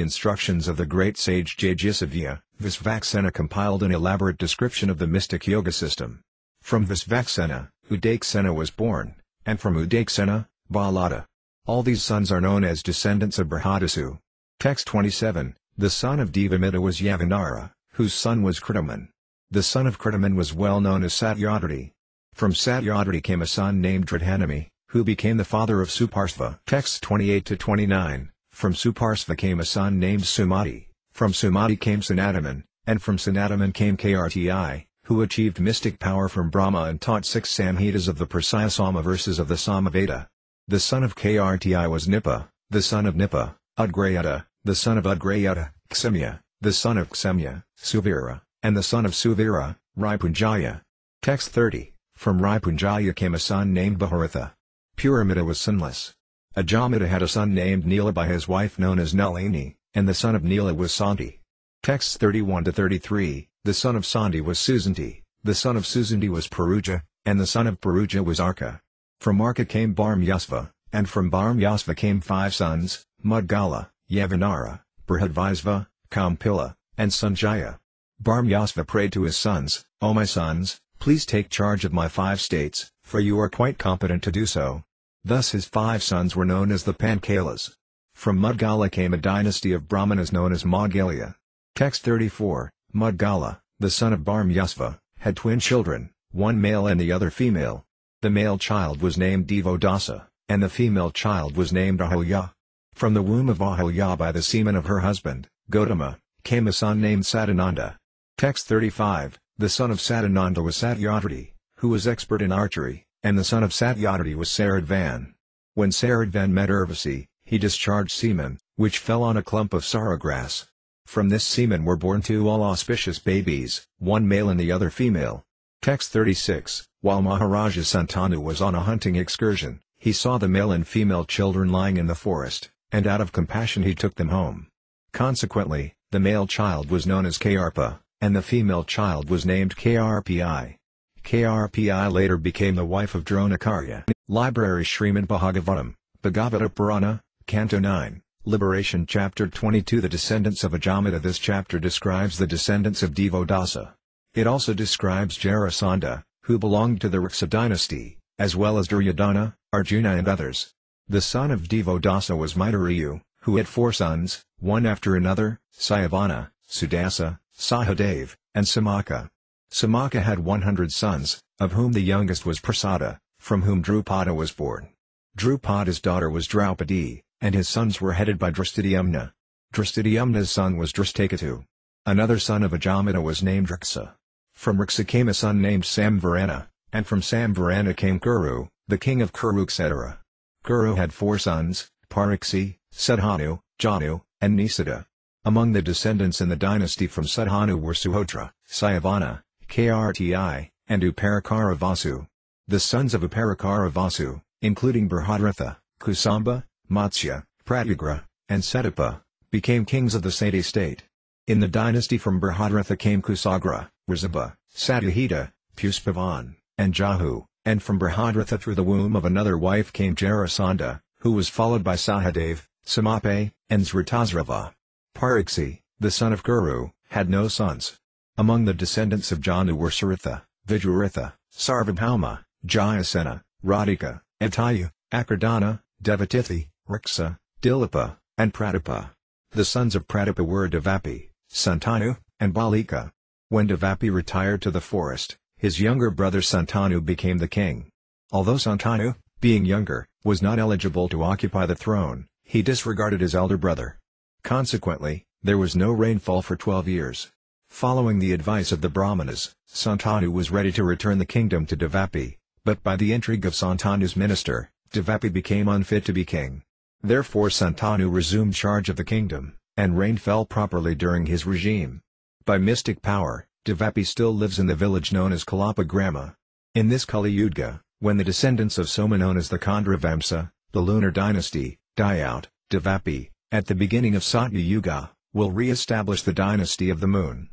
instructions of the great sage Jayajisavya, Visvaksena compiled an elaborate description of the mystic yoga system. From Visvaksena, Udaksena was born, and from Udaksena, Balada. All these sons are known as descendants of Brihadasu. Text 27. The son of Devamita was Yavanara, whose son was Kritaman. The son of Kritaman was well known as Satyadriti. From Satyadriti came a son named Dridhanami, who became the father of Suparsva. Texts 28-29. From Suparsva came a son named Sumati, from Sumati came Sanataman, and from Sanataman came Krti, who achieved mystic power from Brahma and taught 6 Samhitas of the precise Sama verses of the Samaveda. The son of Krti was Nipa, the son of Nipa, Udgrayata, the son of Udgrayata, Ksimya, the son of Ksemya, Suvira, and the son of Suvira, Ripunjaya. Text 30, from Ripunjaya came a son named Bharatha. Puramita was sonless. Ajamita had a son named Nila by his wife known as Nalini, and the son of Nila was Santi. Texts 31-33, the son of Santi was Susanti, the son of Susanti was Paruja, and the son of Paruja was Arka. From Arka came Bharmyasva, and from Bharmyasva came 5 sons, Mudgala, Yavanara, Brihadvaisva, Kampila, and Sanjaya. Bharmyasva prayed to his sons, "O my sons, please take charge of my 5 states, for you are quite competent to do so." Thus his 5 sons were known as the Panchalas. From Mudgala came a dynasty of Brahmanas known as Maudgalya. Text 34, Mudgala, the son of Bharmyasva, had twin children, one male and the other female. The male child was named Devodasa, and the female child was named Ahilya. From the womb of Ahilya by the semen of her husband, Gautama, came a son named Satananda. Text 35, the son of Satananda was Satyadriti, who was expert in archery, and the son of Satyadriti was Saradvan. When Saradvan met Urvasi, he discharged semen, which fell on a clump of sara grass. From this semen were born 2 all-auspicious babies, one male and the other female. Text 36, while Maharaja Santanu was on a hunting excursion, he saw the male and female children lying in the forest, and out of compassion he took them home. Consequently, the male child was known as Karpa, and the female child was named Krpi. Krpi later became the wife of Dronakarya. Library Śrīmad Bhāgavatam, Bhagavata Purana, Canto 9, Liberation Chapter 22. The descendants of Ajamita. This chapter describes the descendants of Devodasa. It also describes Jarasandha, who belonged to the Raksa dynasty, as well as Duryodhana, Arjuna and others. The son of Devodasa was Maitreyu, who had 4 sons, one after another, Sayavana, Sudasa, Sahadeva, and Samaka. Samaka had 100 sons, of whom the youngest was Prasada, from whom Drupada was born. Drupada's daughter was Draupadi, and his sons were headed by Drishtadyumna. Drishtadyumna's son was Drishtakatu. Another son of Ajamita was named Raksa. From Raksa came a son named Samvarana, and from Samvarana came Kuru, the king of Kuru etc. Kuru had 4 sons, Pariksi, Sudhanu, Janu, and Nisada. Among the descendants in the dynasty from Sudhanu were Suhotra, Sayavana, Krti, and Uparakara Vasu. The sons of Uparakara Vasu, including Brihadratha, Kusamba, Matsya, Pratyugra, and Setapa, became kings of the Saty state. In the dynasty from Brihadratha came Kusagra, Rizabha, Satyahita, Puspavan, and Jahu, and from Brihadratha through the womb of another wife came Jarasandha, who was followed by Sahadev, Samape, and Zritasrava. Pariksi, the son of Kuru, had no sons. Among the descendants of Janu were Saritha, Vijayaratha, Sarvabhauma, Jayasena, Radhika, Atayu, Akardana, Devatithi, Raksa, Dilapa, and Pratapa. The sons of Pratapa were Devapi, Santanu, and Balika. When Devapi retired to the forest, his younger brother Santanu became the king. Although Santanu, being younger, was not eligible to occupy the throne, he disregarded his elder brother. Consequently, there was no rainfall for 12 years. Following the advice of the Brahmanas, Santanu was ready to return the kingdom to Devapi, but by the intrigue of Santanu's minister, Devapi became unfit to be king. Therefore Santanu resumed charge of the kingdom, and rain fell properly during his regime. By mystic power, Devapi still lives in the village known as Kalapa Grama. In this Kali Yuga, when the descendants of Soma known as the Khandravamsa, the lunar dynasty, die out, Devapi, at the beginning of Satya Yuga, will re-establish the dynasty of the moon.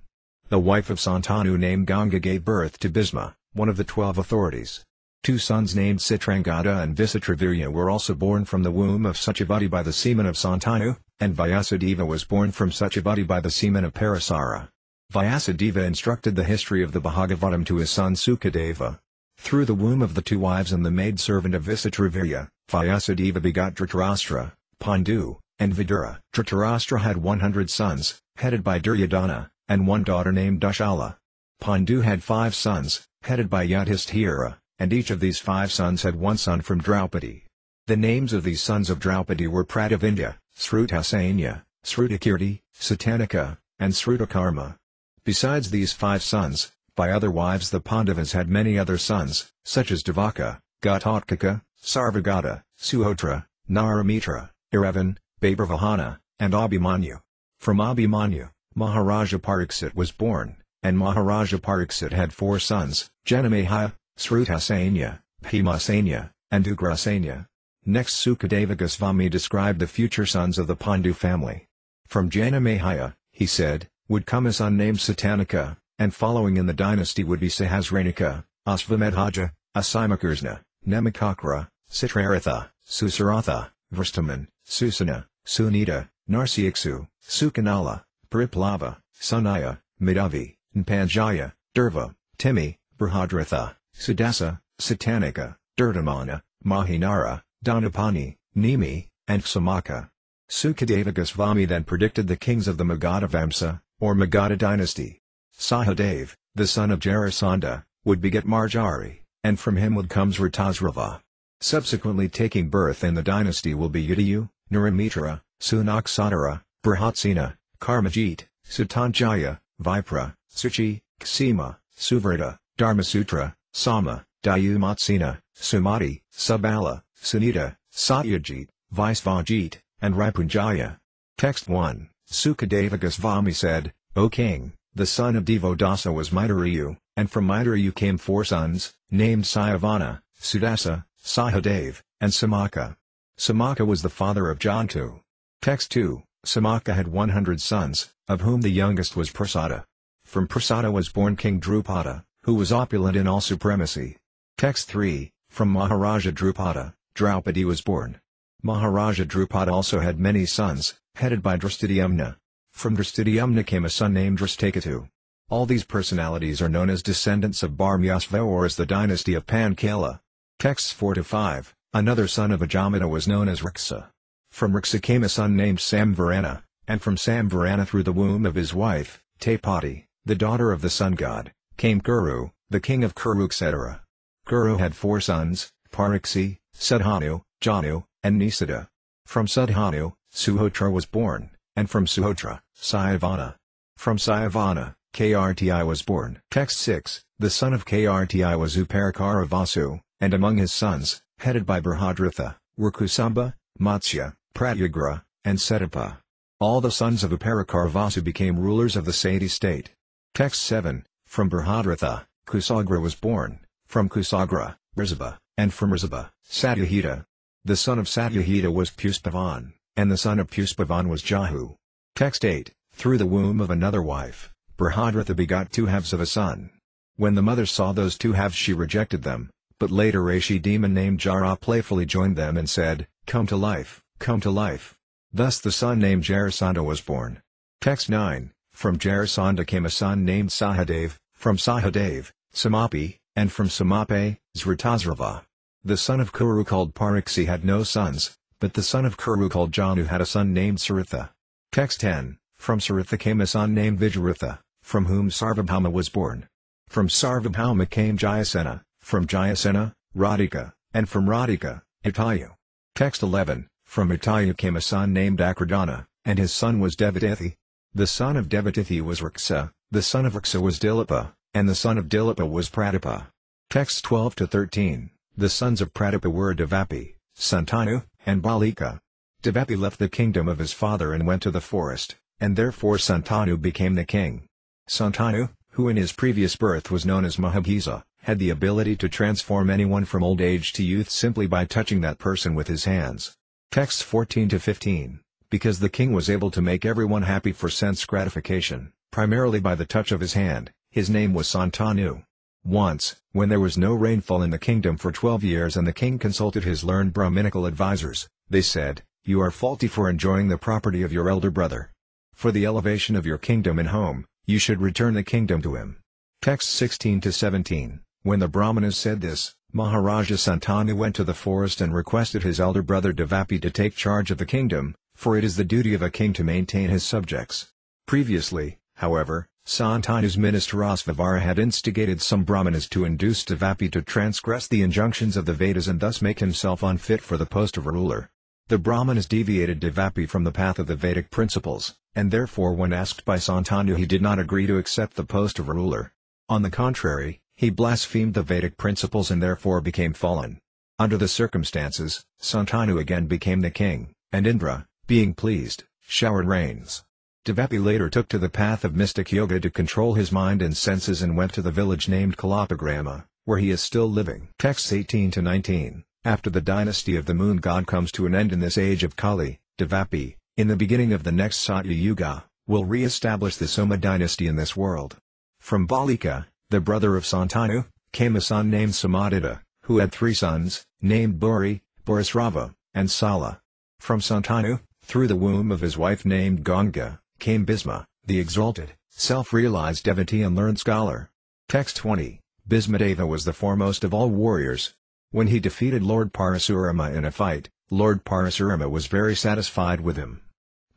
The wife of Santanu named Ganga gave birth to Bhisma, one of the 12 authorities. 2 sons named Citrangada and Visitravirya were also born from the womb of Satyavati by the semen of Santanu, and Vyasadeva was born from Satyavati by the semen of Parasara. Vyasadeva instructed the history of the Bhagavatam to his son Sukadeva. Through the womb of the 2 wives and the maidservant of Visitravirya, Vyasadeva begot Dhritarashtra, Pandu, and Vidura. Dhritarashtra had 100 sons, headed by Duryodhana, and 1 daughter named Dushala. Pandu had 5 sons, headed by Yudhishthira, and each of these 5 sons had 1 son from Draupadi. The names of these sons of Draupadi were Pratavindya, Srutasanya, Srutakirti, Satanika, and Srutakarma. Besides these 5 sons, by other wives the Pandavas had many other sons, such as Devaka, Ghatotkaca, Sarvagata, Suhotra, Naramitra, Iravan, Babravahana, and Abhimanyu. From Abhimanyu, Maharaja Pariksit was born, and Maharaja Pariksit had 4 sons, Janamaya, Srutasanya, Bhimasanya, and Ugrasanya. Next, Sukadeva Goswami described the future sons of the Pandu family. From Janamaya, he said, would come a son named Satanika, and following in the dynasty would be Sahasranika, Asvamedhaja, Asimakursna, Namakakra, Citraratha, Susaratha, Vristaman, Susana, Sunita, Narsiaksu, Sukanala, Pariplava, Sunaya, Madhavi, Npanjaya, Durva, Timi, Brihadratha, Sudasa, Satanika, Durdamana, Mahinara, Dhanapani, Nimi, and Samaka. Sukadeva Goswami then predicted the kings of the Magadha Vamsa, or Magadha dynasty. Sahadev, the son of Jarasandha, would beget Marjari, and from him would come Ritasrava. Subsequently taking birth in the dynasty will be Udayu, Naramitra, Sunaksatara, Brihatsena, Karmajit, Sutanjaya, Vipra, Suchi, Ksima, Suvrata, Dharmasutra, Sama, Dayumatsena, Sumati, Subala, Sunita, Satyajit, Vaisvajit, and Ripunjaya. Text 1, Sukadeva Goswami said, O king, the son of Devodasa was Maitreyu, and from Maitreyu came 4 sons, named Sayavana, Sudasa, Sahadev, and Samaka. Samaka was the father of Jantu. Text 2, Samaka had 100 sons, of whom the youngest was Prasada. From Prasada was born King Drupada, who was opulent in all supremacy. Text 3, from Maharaja Drupada, Draupadi was born. Maharaja Drupada also had many sons, headed by Drishtadyumna. From Drishtadyumna came a son named Drishtakatu. All these personalities are known as descendants of Bharmyasva or as the dynasty of Panchala. Texts 4-5, another son of Ajamata was known as Riksa. From Riksa came a son named Samvarana, and from Samvarana through the womb of his wife, Tapati, the daughter of the sun god, came Kuru, the king of Kuru etc. Kuru had 4 sons, Pariksi, Sudhanu, Janu, and Nisada. From Sudhanu, Suhotra was born, and from Suhotra, Sayavana. From Sayavana, Krti was born. Text 6, the son of Krti was Uparakara Vasu, and among his sons, headed by Brihadratha, were Kusamba, Matsya, Pratyagra, and Setapa. All the sons of Uparakara Vasu became rulers of the Sati state. Text 7, from Brihadratha, Kusagra was born, from Kusagra, Rizabha, and from Rizabha, Satyahita. The son of Satyahita was Puspavan, and the son of Puspavan was Jahu. Text 8, through the womb of another wife, Brihadratha begot 2 halves of a son. When the mother saw those 2 halves she rejected them, but later a she-demon named Jara playfully joined them and said, Come to life, come to life. Thus the son named Jarasandha was born. Text 9, from Jarasandha came a son named Sahadev, from Sahadev, Samapi, and from Samape, Zritasrava. The son of Kuru called Pariksi had no sons, but the son of Kuru called Janu had a son named Saritha. Text 10, from Saritha came a son named Vijaratha, from whom Sarvabhauma was born. From Sarvabhauma came Jayasena, from Jayasena, Radhika, and from Radhika, Hitayu. Text 11, from Hitayu came a son named Akradana, and his son was Devatithi. The son of Devatithi was Riksa, the son of Riksa was Dilapa, and the son of Dilapa was Pratapa. Texts 12-13, the sons of Pratapa were Devapi, Santanu, and Balika. Devapi left the kingdom of his father and went to the forest, and therefore Santanu became the king. Santanu, who in his previous birth was known as Mahabhisa, had the ability to transform anyone from old age to youth simply by touching that person with his hands. Texts 14-15, because the king was able to make everyone happy for sense gratification, primarily by the touch of his hand, his name was Santanu. Once, when there was no rainfall in the kingdom for 12 years and the king consulted his learned Brahminical advisors, they said, You are faulty for enjoying the property of your elder brother. For the elevation of your kingdom and home, you should return the kingdom to him. Texts 16-17, when the Brahmanas said this, Maharaja Santanu went to the forest and requested his elder brother Devapi to take charge of the kingdom, for it is the duty of a king to maintain his subjects. Previously, however, Santanu's minister Asvavara had instigated some Brahmanas to induce Devapi to transgress the injunctions of the Vedas and thus make himself unfit for the post of ruler. The Brahmanas deviated Devapi from the path of the Vedic principles, and therefore when asked by Santanu he did not agree to accept the post of ruler. On the contrary, he blasphemed the Vedic principles and therefore became fallen. Under the circumstances, Santanu again became the king, and Indra, being pleased, showered rains. Devapi later took to the path of mystic yoga to control his mind and senses and went to the village named Kalapagrama, where he is still living. Texts 18-19. After the dynasty of the moon god comes to an end in this age of Kali, Devapi, in the beginning of the next Satya Yuga, will re-establish the Soma dynasty in this world. From Balika, the brother of Santanu, came a son named Samadita, who had 3 sons, named Buri, Borisrava, and Sala. From Santanu, through the womb of his wife named Ganga, came Bhisma, the exalted, self-realized devotee and learned scholar. Text 20. Bhismadeva was the foremost of all warriors. When he defeated Lord Parasurama in a fight, Lord Parasurama was very satisfied with him.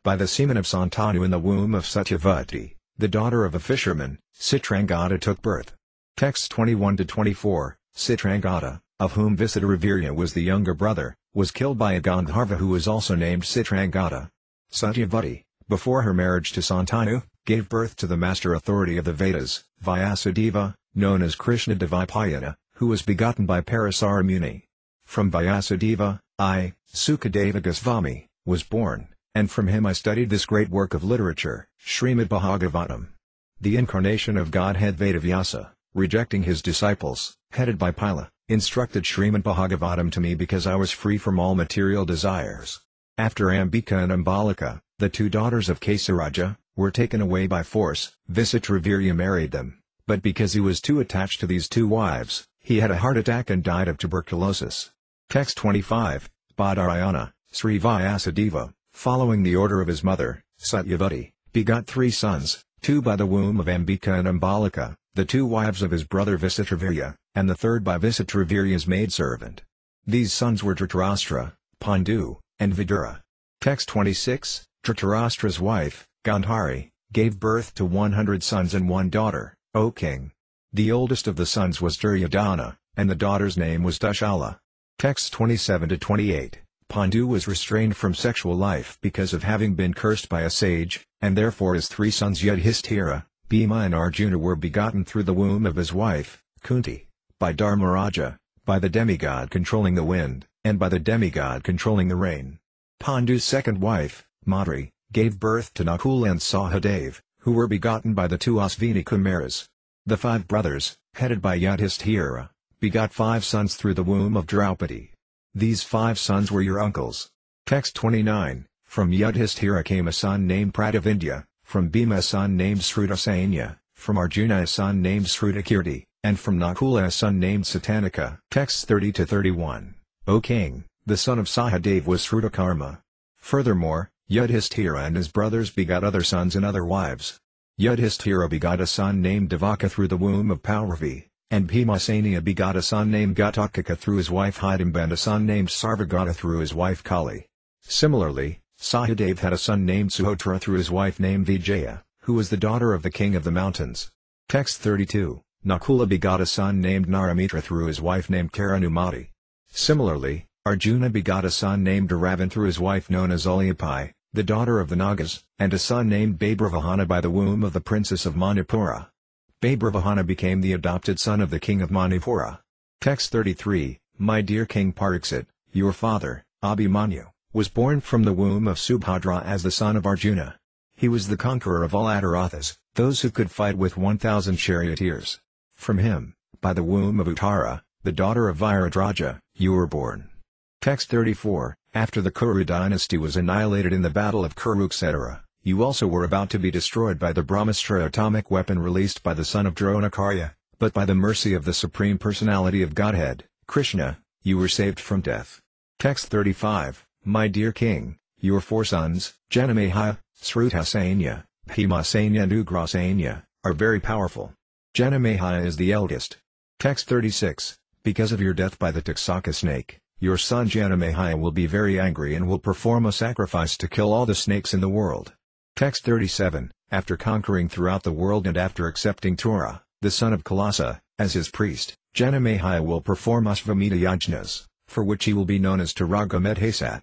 By the semen of Santanu in the womb of Satyavati, the daughter of a fisherman, Citrangada took birth. Texts 21-24. Citrangada, of whom Visitaravirya was the younger brother, was killed by a Gandharva who was also named Citrangada. Satyavati, before her marriage to Santanu, gave birth to the master authority of the Vedas, Vyasadeva, known as Krishna Dvaipayana, who was begotten by Parasara Muni. From Vyasadeva, I, Sukadeva Goswami, was born, and from him I studied this great work of literature, SRIMAD Bhagavatam. The incarnation of Godhead Vedavyasa, rejecting his disciples, headed by Pila, instructed SRIMAD Bhagavatam to me because I was free from all material desires. After Ambika and Ambalika, the 2 daughters of Kesaraja, were taken away by force, Visitaravirya married them, but because he was too attached to these 2 wives, he had a heart attack and died of tuberculosis. Text 25. Badarayana, Sri Vyasadeva, following the order of his mother, Satyavati, begot 3 sons, 2 by the womb of Ambika and Ambalika, the 2 wives of his brother Visitaravirya, and the 3rd by Visitaravirya's maidservant. These sons were Dhritarashtra, Pandu, and Vidura. Text 26. Dhritarashtra's wife, Gandhari, gave birth to 100 sons and 1 daughter, O king. The oldest of the sons was Duryodhana, and the daughter's name was Dushala. Texts 27-28. Pandu was restrained from sexual life because of having been cursed by a sage, and therefore his 3 sons Yudhishthira, Bhima and Arjuna were begotten through the womb of his wife, Kunti, by Dharmaraja, by the demigod controlling the wind, and by the demigod controlling the rain. Pandu's 2nd wife, Madri, gave birth to Nakula and Sahadev, who were begotten by the 2 Asvini Kumaras. The 5 brothers, headed by Yudhishthira, begot 5 sons through the womb of Draupadi. These 5 sons were your uncles. Text 29. From Yudhishthira came a son named Pratavindya, from Bhima a son named Srutasanya, from Arjuna a son named Srutakirti, and from Nakula a son named Satanika. Texts 30-31. O king, the son of Sahadev was Srutakarma. Furthermore, Yudhishthira and his brothers begot other sons and other wives. Yudhishthira begot a son named Devaka through the womb of Pauravi, and Bhimasena begot a son named Ghatotkaca through his wife Hidamba and a son named Sarvagata through his wife Kali. Similarly, Sahadev had a son named Suhotra through his wife named Vijaya, who was the daughter of the king of the mountains. Text 32. Nakula begot a son named Naramitra through his wife named Karanumati. Similarly, Arjuna begot a son named Aravan through his wife known as Ulyapai, the daughter of the Nagas, and a son named Babravahana by the womb of the princess of Manipura. Babravahana became the adopted son of the king of Manipura. Text 33. My dear King Pariksit, your father, Abhimanyu, was born from the womb of Subhadra as the son of Arjuna. He was the conqueror of all Adarathas, those who could fight with 1,000 charioteers. From him, by the womb of Uttara, the daughter of Viradraja, you were born. Text 34. After the Kuru dynasty was annihilated in the battle of Kurukshetra, you also were about to be destroyed by the Brahmastra atomic weapon released by the son of Dronakarya, but by the mercy of the Supreme Personality of Godhead, Krishna, you were saved from death. Text 35. My dear king, your 4 sons, Janamaya, Srutasanya, Bhimasena and Ugrasena, are very powerful. Janamaya is the eldest. Text 36. Because of your death by the Taksaka snake, your son Janamaya will be very angry and will perform a sacrifice to kill all the snakes in the world. Text 37. After conquering throughout the world and after accepting Torah, the son of Kalasa, as his priest, Janamaya will perform Ashvamedha yajnas, for which he will be known as Taraga Medhasat.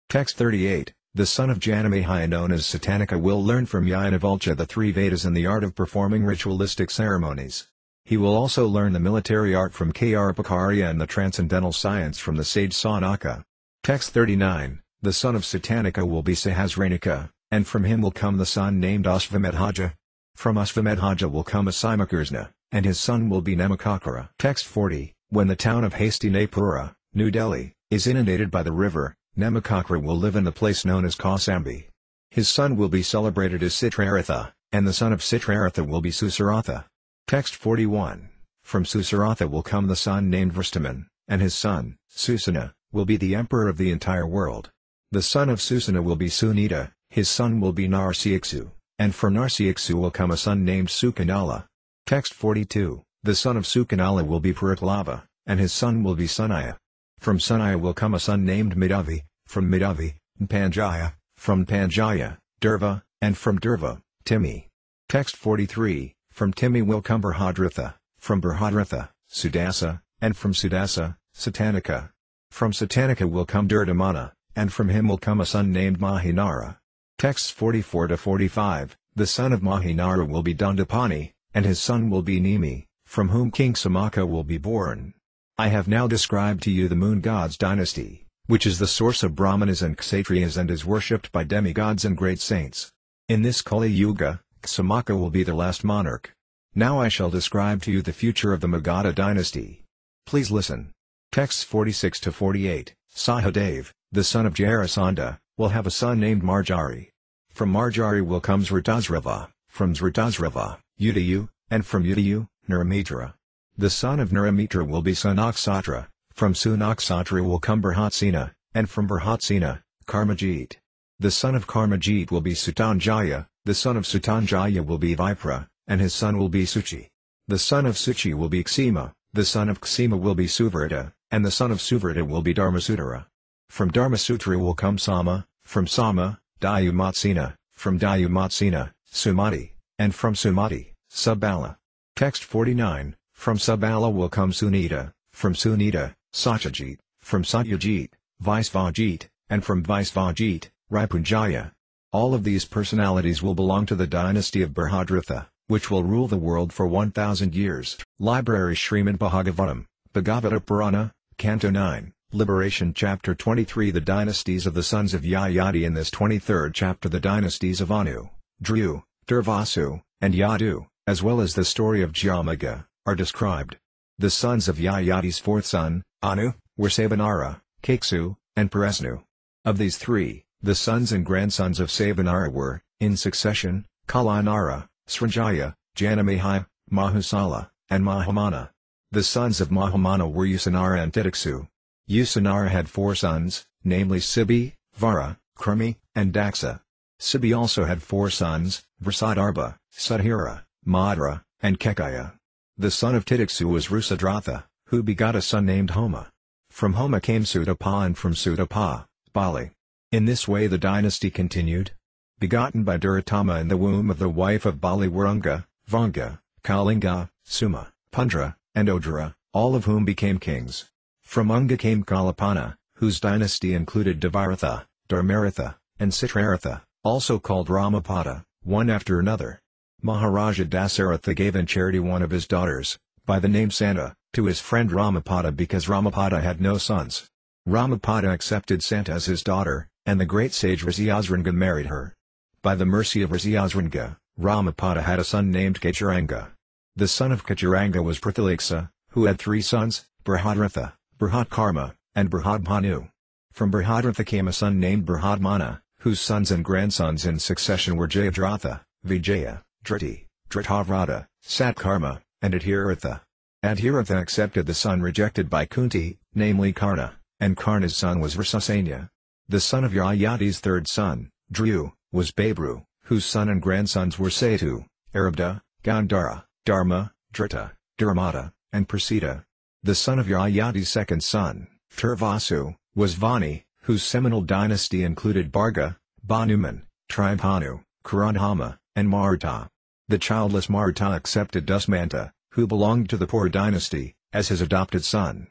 Text 38. The son of Janamaya known as Satanika will learn from Yajnavalkya the 3 Vedas and the art of performing ritualistic ceremonies. He will also learn the military art from Karpakarya and the transcendental science from the sage Saunaka. Text 39. The son of Satanika will be Sahasranika, and from him will come the son named Ashvamedhaja. From Ashvamedhaja will come Asimakursna, and his son will be Namakakara. Text 40. When the town of Hastinapura, New Delhi, is inundated by the river, Namakakara will live in the place known as Kausambi. His son will be celebrated as Citraratha, and the son of Citraratha will be Susaratha. Text 41. From Susaratha will come the son named Vristaman, and his son, Susana, will be the emperor of the entire world. The son of Susana will be Sunita, his son will be Narsiaksu, and from Narsiaksu will come a son named Sukanala. Text 42. The son of Sukanala will be Paritlava, and his son will be Sunaya. From Sunaya will come a son named Midavi, from Midavi, Panjaya, from Panjaya, Durva, and from Durva, Timi. Text 43. From Timi will come Brihadratha, from Brihadratha, Sudasa, and from Sudasa, Satanika. From Satanika will come Durdamana, and from him will come a son named Mahinara. Texts 44-45. The son of Mahinara will be Dandapani, and his son will be Nimi, from whom King Samaka will be born. I have now described to you the moon god's dynasty, which is the source of Brahmanas and Kshatriyas and is worshipped by demigods and great saints. In this Kali Yuga, Samaka will be the last monarch. Now I shall describe to you the future of the Magadha dynasty. Please listen. Texts 46-48. Sahadev, the son of Jarasandha, will have a son named Marjari. From Marjari will come Zritasrava, from Zritasrava, Udayu, and from Udayu, Naramitra. The son of Naramitra will be Sunaksatra, from Sunaksatra will come Brihatsena, and from Brihatsena, Karmajit. The son of Karmajit will be Sutanjaya, the son of Sutanjaya will be Vipra, and his son will be Suchi. The son of Suchi will be Ksima, the son of Ksima will be Suvrata, and the son of Suvrata will be Dharmasutara. From Dharmasutara will come Sama, from Sama, Dayumatsena, from Dayumatsena, Sumati, and from Sumati, Subala. Text 49. From Subala will come Sunita, from Sunita, Satyajit, from Satyajit, Vaisvajit, and from Vaisvajit, Ripunjaya. All of these personalities will belong to the dynasty of Brihadratha, which will rule the world for 1,000 years. Library Śrīmad Bhāgavatam, Bhagavata Purana, Canto 9, Liberation Chapter 23. The dynasties of the sons of Yayati. In this 23rd chapter the dynasties of Anu, Dhru, Durvasu, and Yadu, as well as the story of Jamaga, are described. The sons of Yayati's fourth son, Anu, were Savanara, Kaksu, and Paresnu. Of these three, the sons and grandsons of Savanara were, in succession, Kalanara, Sranjaya, Janamahaya, Mahusala, and Mahamana. The sons of Mahamana were Usanara and Titiksu. Usanara had four sons, namely Sibi, Vara, Krami, and Daksa. Sibi also had four sons, Vrasadarba, Sudhira, Madra, and Kekaya. The son of Titiksu was Rusadratha, who begot a son named Homa. From Homa came Sutapa, and from Sutapa, Bali. In this way the dynasty continued. Begotten by Duratama in the womb of the wife of Bali were Unga, Vanga, Kalinga, Suma, Pundra, and Odra, all of whom became kings. From Unga came Kalapana, whose dynasty included Devaratha, Dharmaratha, and Citraratha, also called Ramapada, one after another. Maharaja Dasaratha gave in charity one of his daughters, by the name Santa, to his friend Ramapada because Ramapada had no sons. Ramapada accepted Santa as his daughter, and the great sage Rishi married her. By the mercy of Rishi Ramapada had a son named Kacharanga. The son of Kacharanga was Prithalaksa, who had three sons, Brihadratha, Brihadkarma, and Brihadbhanu. From Brihadratha came a son named Brihadmana, whose sons and grandsons in succession were Jayadratha, Vijaya, Dhriti, Dhritavrata, Satkarma, and Adhiratha. Adhiratha accepted the son rejected by Kunti, namely Karna, and Karna's son was Rasasanya. The son of Yayati's third son, Dhru, was Babru, whose son and grandsons were Setu, Arabda, Gandhara, Dharma, Dhrita, Dharamata, and Prasita. The son of Yayati's second son, Turvasu, was Vani, whose seminal dynasty included Bharga, Bhanuman, Tribhanu, Karandhama, and Marta. The childless Marta accepted Dusmanta, who belonged to the Pur dynasty, as his adopted son.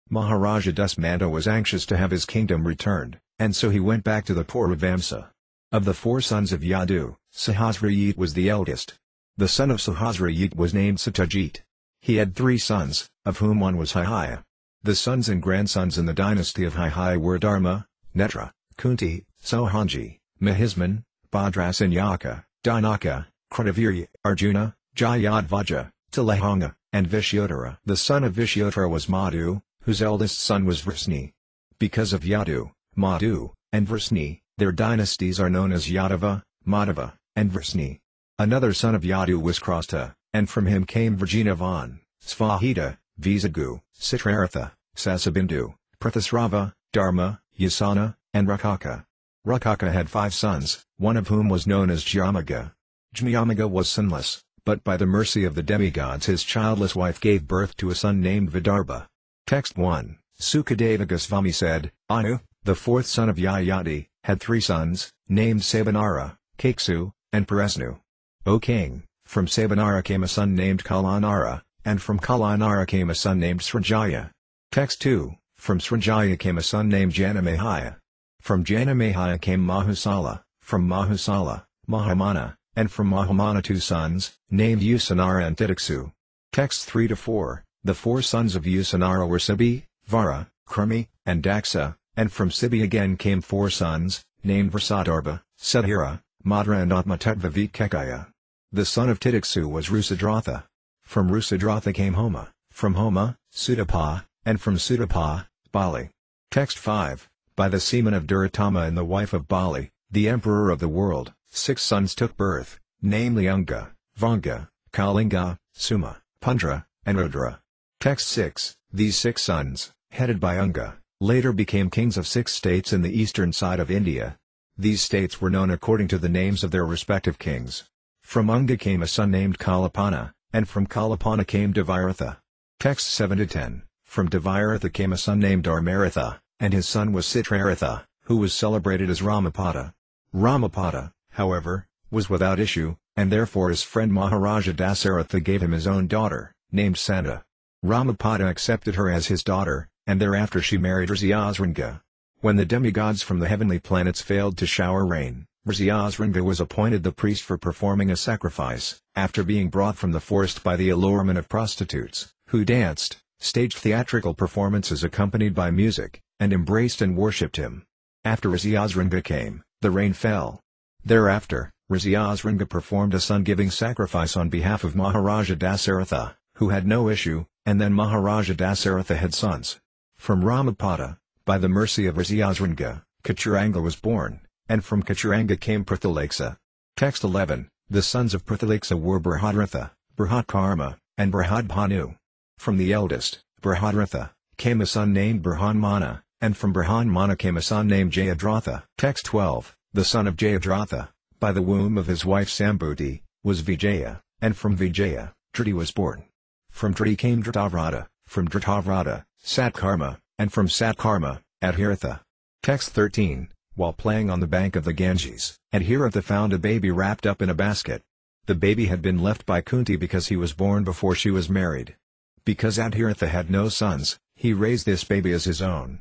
Maharaja Dusmanta was anxious to have his kingdom returned, and so he went back to the Pur Vamsa. Of the four sons of Yadu, Sahasrayit was the eldest. The son of Sahasrayit was named Satyajit. He had three sons, of whom one was Hihaya. The sons and grandsons in the dynasty of Hihaya were Dharma, Netra, Kunti, Sohanji, Mahisman, Bhadrasanyaka, Dhanaka, Krutavirya, Arjuna, Jayadvaja, Tilahanga, and Vishyotara. The son of Vishyotara was Madhu, whose eldest son was Vrisni. Because of Yadu, Madhu, and Vrisni, their dynasties are known as Yadava, Madhava, and Vrisni. Another son of Yadu was Krasta, and from him came Vrindavan, Svahita, Visagu, Citrartha, Sasabindu, Prathasrava, Dharma, Yasana, and Rakaka. Rakaka had 5 sons, one of whom was known as Jyamaga. Jyamaga was sonless, but by the mercy of the demigods his childless wife gave birth to a son named Vidarbha. Text 1, Sukadeva Goswami said, Anu, the 4th son of Yayati, had 3 sons, named Sabanara, Kaksu, and Paresnu. O king, from Sabanara came a son named Kalanara, and from Kalanara came a son named Srijaya. Text 2, from Srijaya came a son named Janamahaya. From Janamahaya came Mahusala, from Mahusala, Mahamana, and from Mahamana 2 sons, named Usanara and Titiksu. Texts 3-4, the 4 sons of Usanara were Sibi, Vara, Krami, and Daksa, and from Sibi again came 4 sons, named Vrasadarbha, Sudhira, Madra and Atmatattvavitkekaya. The son of Titiksu was Rusadratha. From Rusadratha came Homa, from Homa, Sudapa, and from Sudapa, Bali. Text 5, by the semen of Duratama and the wife of Bali, the emperor of the world, 6 sons took birth, namely Unga, Vanga, Kalinga, Suma, Pundra, and Rudra. Text 6, these 6 sons, headed by Unga, later became kings of 6 states in the eastern side of India. These states were known according to the names of their respective kings. From Unga came a son named Kalapana, and from Kalapana came Devaratha. Texts 7-10, from Devaratha came a son named Dharmaratha, and his son was Citraratha, who was celebrated as Ramapada. Ramapada, however, was without issue, and therefore his friend Maharaja Dasaratha gave him his own daughter, named Sanda. Ramapada accepted her as his daughter, and thereafter she married Rziyazringa. When the demigods from the heavenly planets failed to shower rain, Rziyazringa was appointed the priest for performing a sacrifice, after being brought from the forest by the allurement of prostitutes, who danced, staged theatrical performances accompanied by music, and embraced and worshipped him. After Rziyazringa came, the rain fell. Thereafter, Rziyazringa performed a son-giving sacrifice on behalf of Maharaja Dasaratha, who had no issue, and then Maharaja Dasaratha had sons. From Ramapada, by the mercy of Rziyazringa, Kachuranga was born, and from Kachuranga came Prithilaksa. Text 11, the sons of Prithilaksa were Brihadratha, Brihadkarma, and Brihadbhanu. From the eldest, Brihadratha, came a son named Brihanmana, and from Brihanmana came a son named Jayadratha. Text 12, the son of Jayadratha, by the womb of his wife Sambhuti, was Vijaya, and from Vijaya, Driti was born. From Driti came Dritavrata, from Dritavrata, Satkarma, and from Satkarma, Adhiratha. Text 13, while playing on the bank of the Ganges, Adhiratha found a baby wrapped up in a basket. The baby had been left by Kunti because he was born before she was married. Because Adhiratha had no sons, he raised this baby as his own.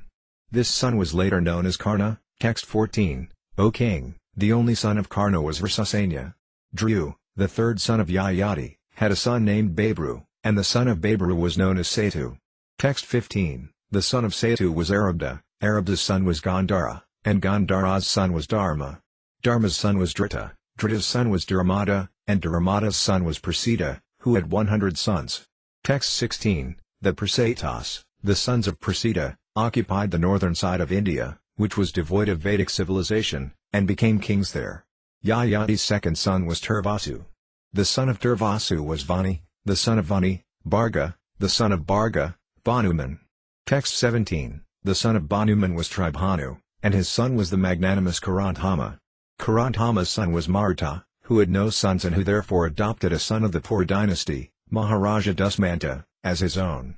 This son was later known as Karna. Text 14, O king, the only son of Karna was Vrisasanya. Dhru, the 3rd son of Yayati, had a son named Babru, and the son of Babru was known as Setu. Text 15, the son of Setu was Arabda, Arabda's son was Gandhara, and Gandhara's son was Dharma. Dharma's son was Drita, Drita's son was Dharamada, and Dharamada's son was Prasida, who had 100 sons. Text 16, the Prasetas, the sons of Prasida, occupied the northern side of India, which was devoid of Vedic civilization, and became kings there. Yayati's 2nd son was Turvasu. The son of Turvasu was Vani, the son of Vani, Bharga, the son of Bharga, Banuman. Text 17, the son of Banuman was Tribhanu, and his son was the magnanimous Karantama. Karantama's son was Marta, who had no sons and who therefore adopted a son of the Pur dynasty, Maharaja Dusmanta, as his own.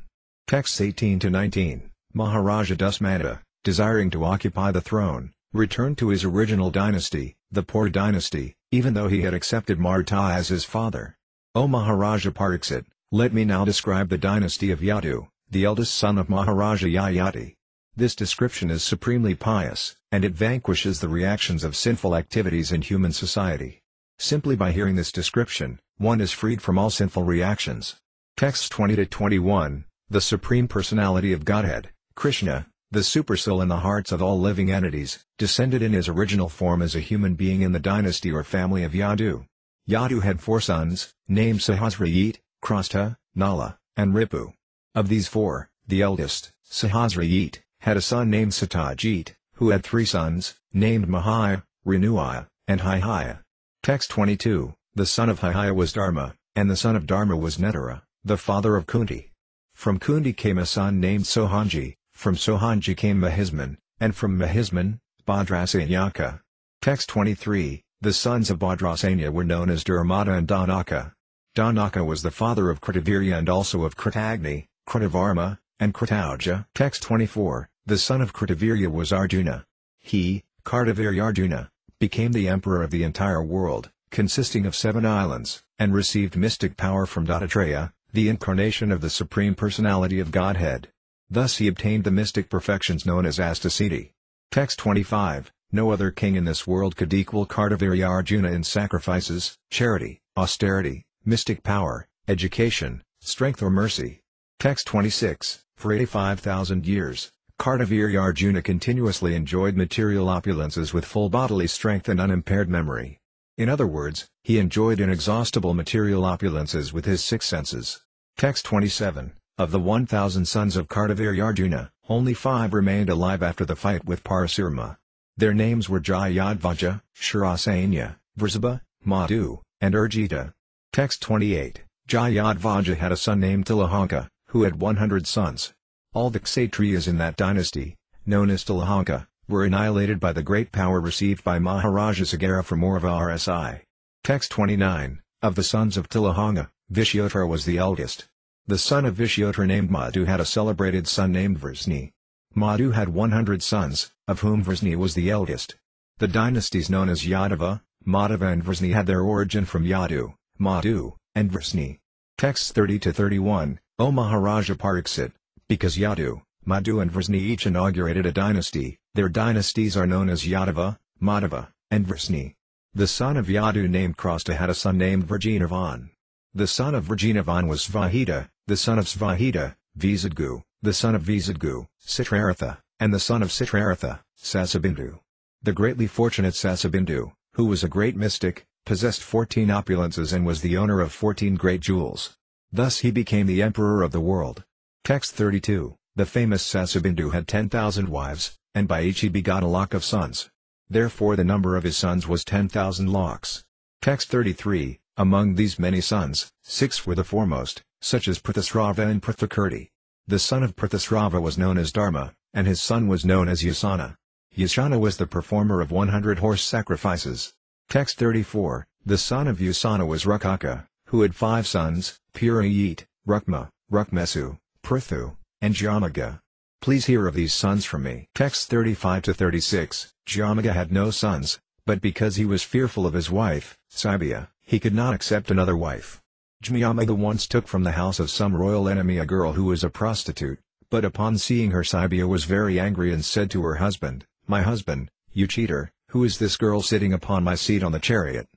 Texts 18-19, Maharaja Dusmanta, desiring to occupy the throne, returned to his original dynasty, the Pur dynasty, even though he had accepted Marta as his father. O Maharaja Pariksit, let me now describe the dynasty of Yadu, the eldest son of Maharaja Yayati. This description is supremely pious, and it vanquishes the reactions of sinful activities in human society. Simply by hearing this description, one is freed from all sinful reactions. Texts 20-21, the Supreme Personality of Godhead, Krishna, the supersoul in the hearts of all living entities, descended in his original form as a human being in the dynasty or family of Yadu. Yadu had 4 sons, named Sahasrayit, Krasta, Nala, and Ripu. Of these 4, the eldest, Sahasrayit, had a son named Satyajit, who had 3 sons, named Maha, Renuaya, and Hihaya. Text 22, the son of Hihaya was Dharma, and the son of Dharma was Netara, the father of Kunti. From Kunti came a son named Sohanji, from Sohanji came Mahisman, and from Mahisman, Bhadrasanyaka. Text 23, the sons of Bhadrasanya were known as Durmata and Dhanaka. Dhanaka was the father of Kritavirya and also of Kritagni, Kritavarma, and Kritauja. Text 24, the son of Kritavirya was Arjuna. He, Kartavirya Arjuna, became the emperor of the entire world, consisting of 7 islands, and received mystic power from Dattatreya, the incarnation of the Supreme Personality of Godhead. Thus he obtained the mystic perfections known as Astasiddhi. Text 25, no other king in this world could equal Kartavirya Arjuna in sacrifices, charity, austerity, mystic power, education, strength or mercy. Text 26, for 85,000 years, Kartavirya Arjuna continuously enjoyed material opulences with full bodily strength and unimpaired memory. In other words, he enjoyed inexhaustible material opulences with his 6 senses. Text 27, of the 1,000 sons of Kartavirya Arjuna, only 5 remained alive after the fight with Parasurma. Their names were Jayadvaja, Sharasanya, Vrisabha, Madhu, and Urjita. Text 28, Jayadvaja had a son named Tilahanka, who had 100 sons. All the Kshatriyas in that dynasty, known as Tilahanka, were annihilated by the great power received by Maharaja Sagara from Aurva Rsi. Text 29, of the sons of Tilahanka, Vishyottara was the eldest. The son of Vishyottara named Madhu had a celebrated son named Vrisni. Madhu had 100 sons, of whom Vrisni was the eldest. The dynasties known as Yadava, Madhava and Vrisni had their origin from Yadu, Madhu, and Vrisni. Texts 30-31, O Maharaja Pariksit, because Yadu, Madhu and Vrisni each inaugurated a dynasty, their dynasties are known as Yadava, Madhava, and Vrisni. The son of Yadu named Krasta had a son named Virjinavan. The son of Virjinavan was Svahita, the son of Svahita, Visadgu, the son of Visadgu, Citraratha, and the son of Citraratha, Sasabindu. The greatly fortunate Sasabindu, who was a great mystic, possessed 14 opulences and was the owner of 14 great jewels. Thus he became the emperor of the world. Text 32, the famous Sasabindu had 10,000 wives, and by each he begot a lakh of sons. Therefore the number of his sons was 10,000 lakhs. Text 33, among these many sons, 6 were the foremost, such as Prithasrava and Prithakirti. The son of Prithasrava was known as Dharma, and his son was known as Yasana. Yasana was the performer of 100 horse sacrifices. Text 34, the son of Yasana was Rukaka, who had 5 sons, Purayit, Rukma, Rukmesu, Prithu, and Jamaga. Please hear of these sons from me. Text 35-36, Jamaga had no sons, but because he was fearful of his wife, Saibya, he could not accept another wife. Jamaga once took from the house of some royal enemy a girl who was a prostitute, but upon seeing her Saibya was very angry and said to her husband, "My husband, you cheater, who is this girl sitting upon my seat on the chariot?"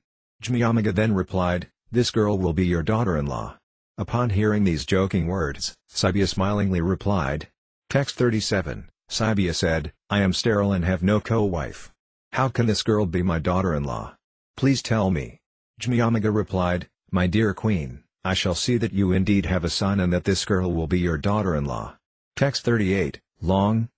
Jamaga then replied, "This girl will be your daughter-in-law." Upon hearing these joking words, Saibya smilingly replied. Text 37, Saibya said, "I am sterile and have no co-wife. How can this girl be my daughter-in-law? Please tell me." Jamaga replied, "My dear queen, I shall see that you indeed have a son and that this girl will be your daughter-in-law." Text 38, long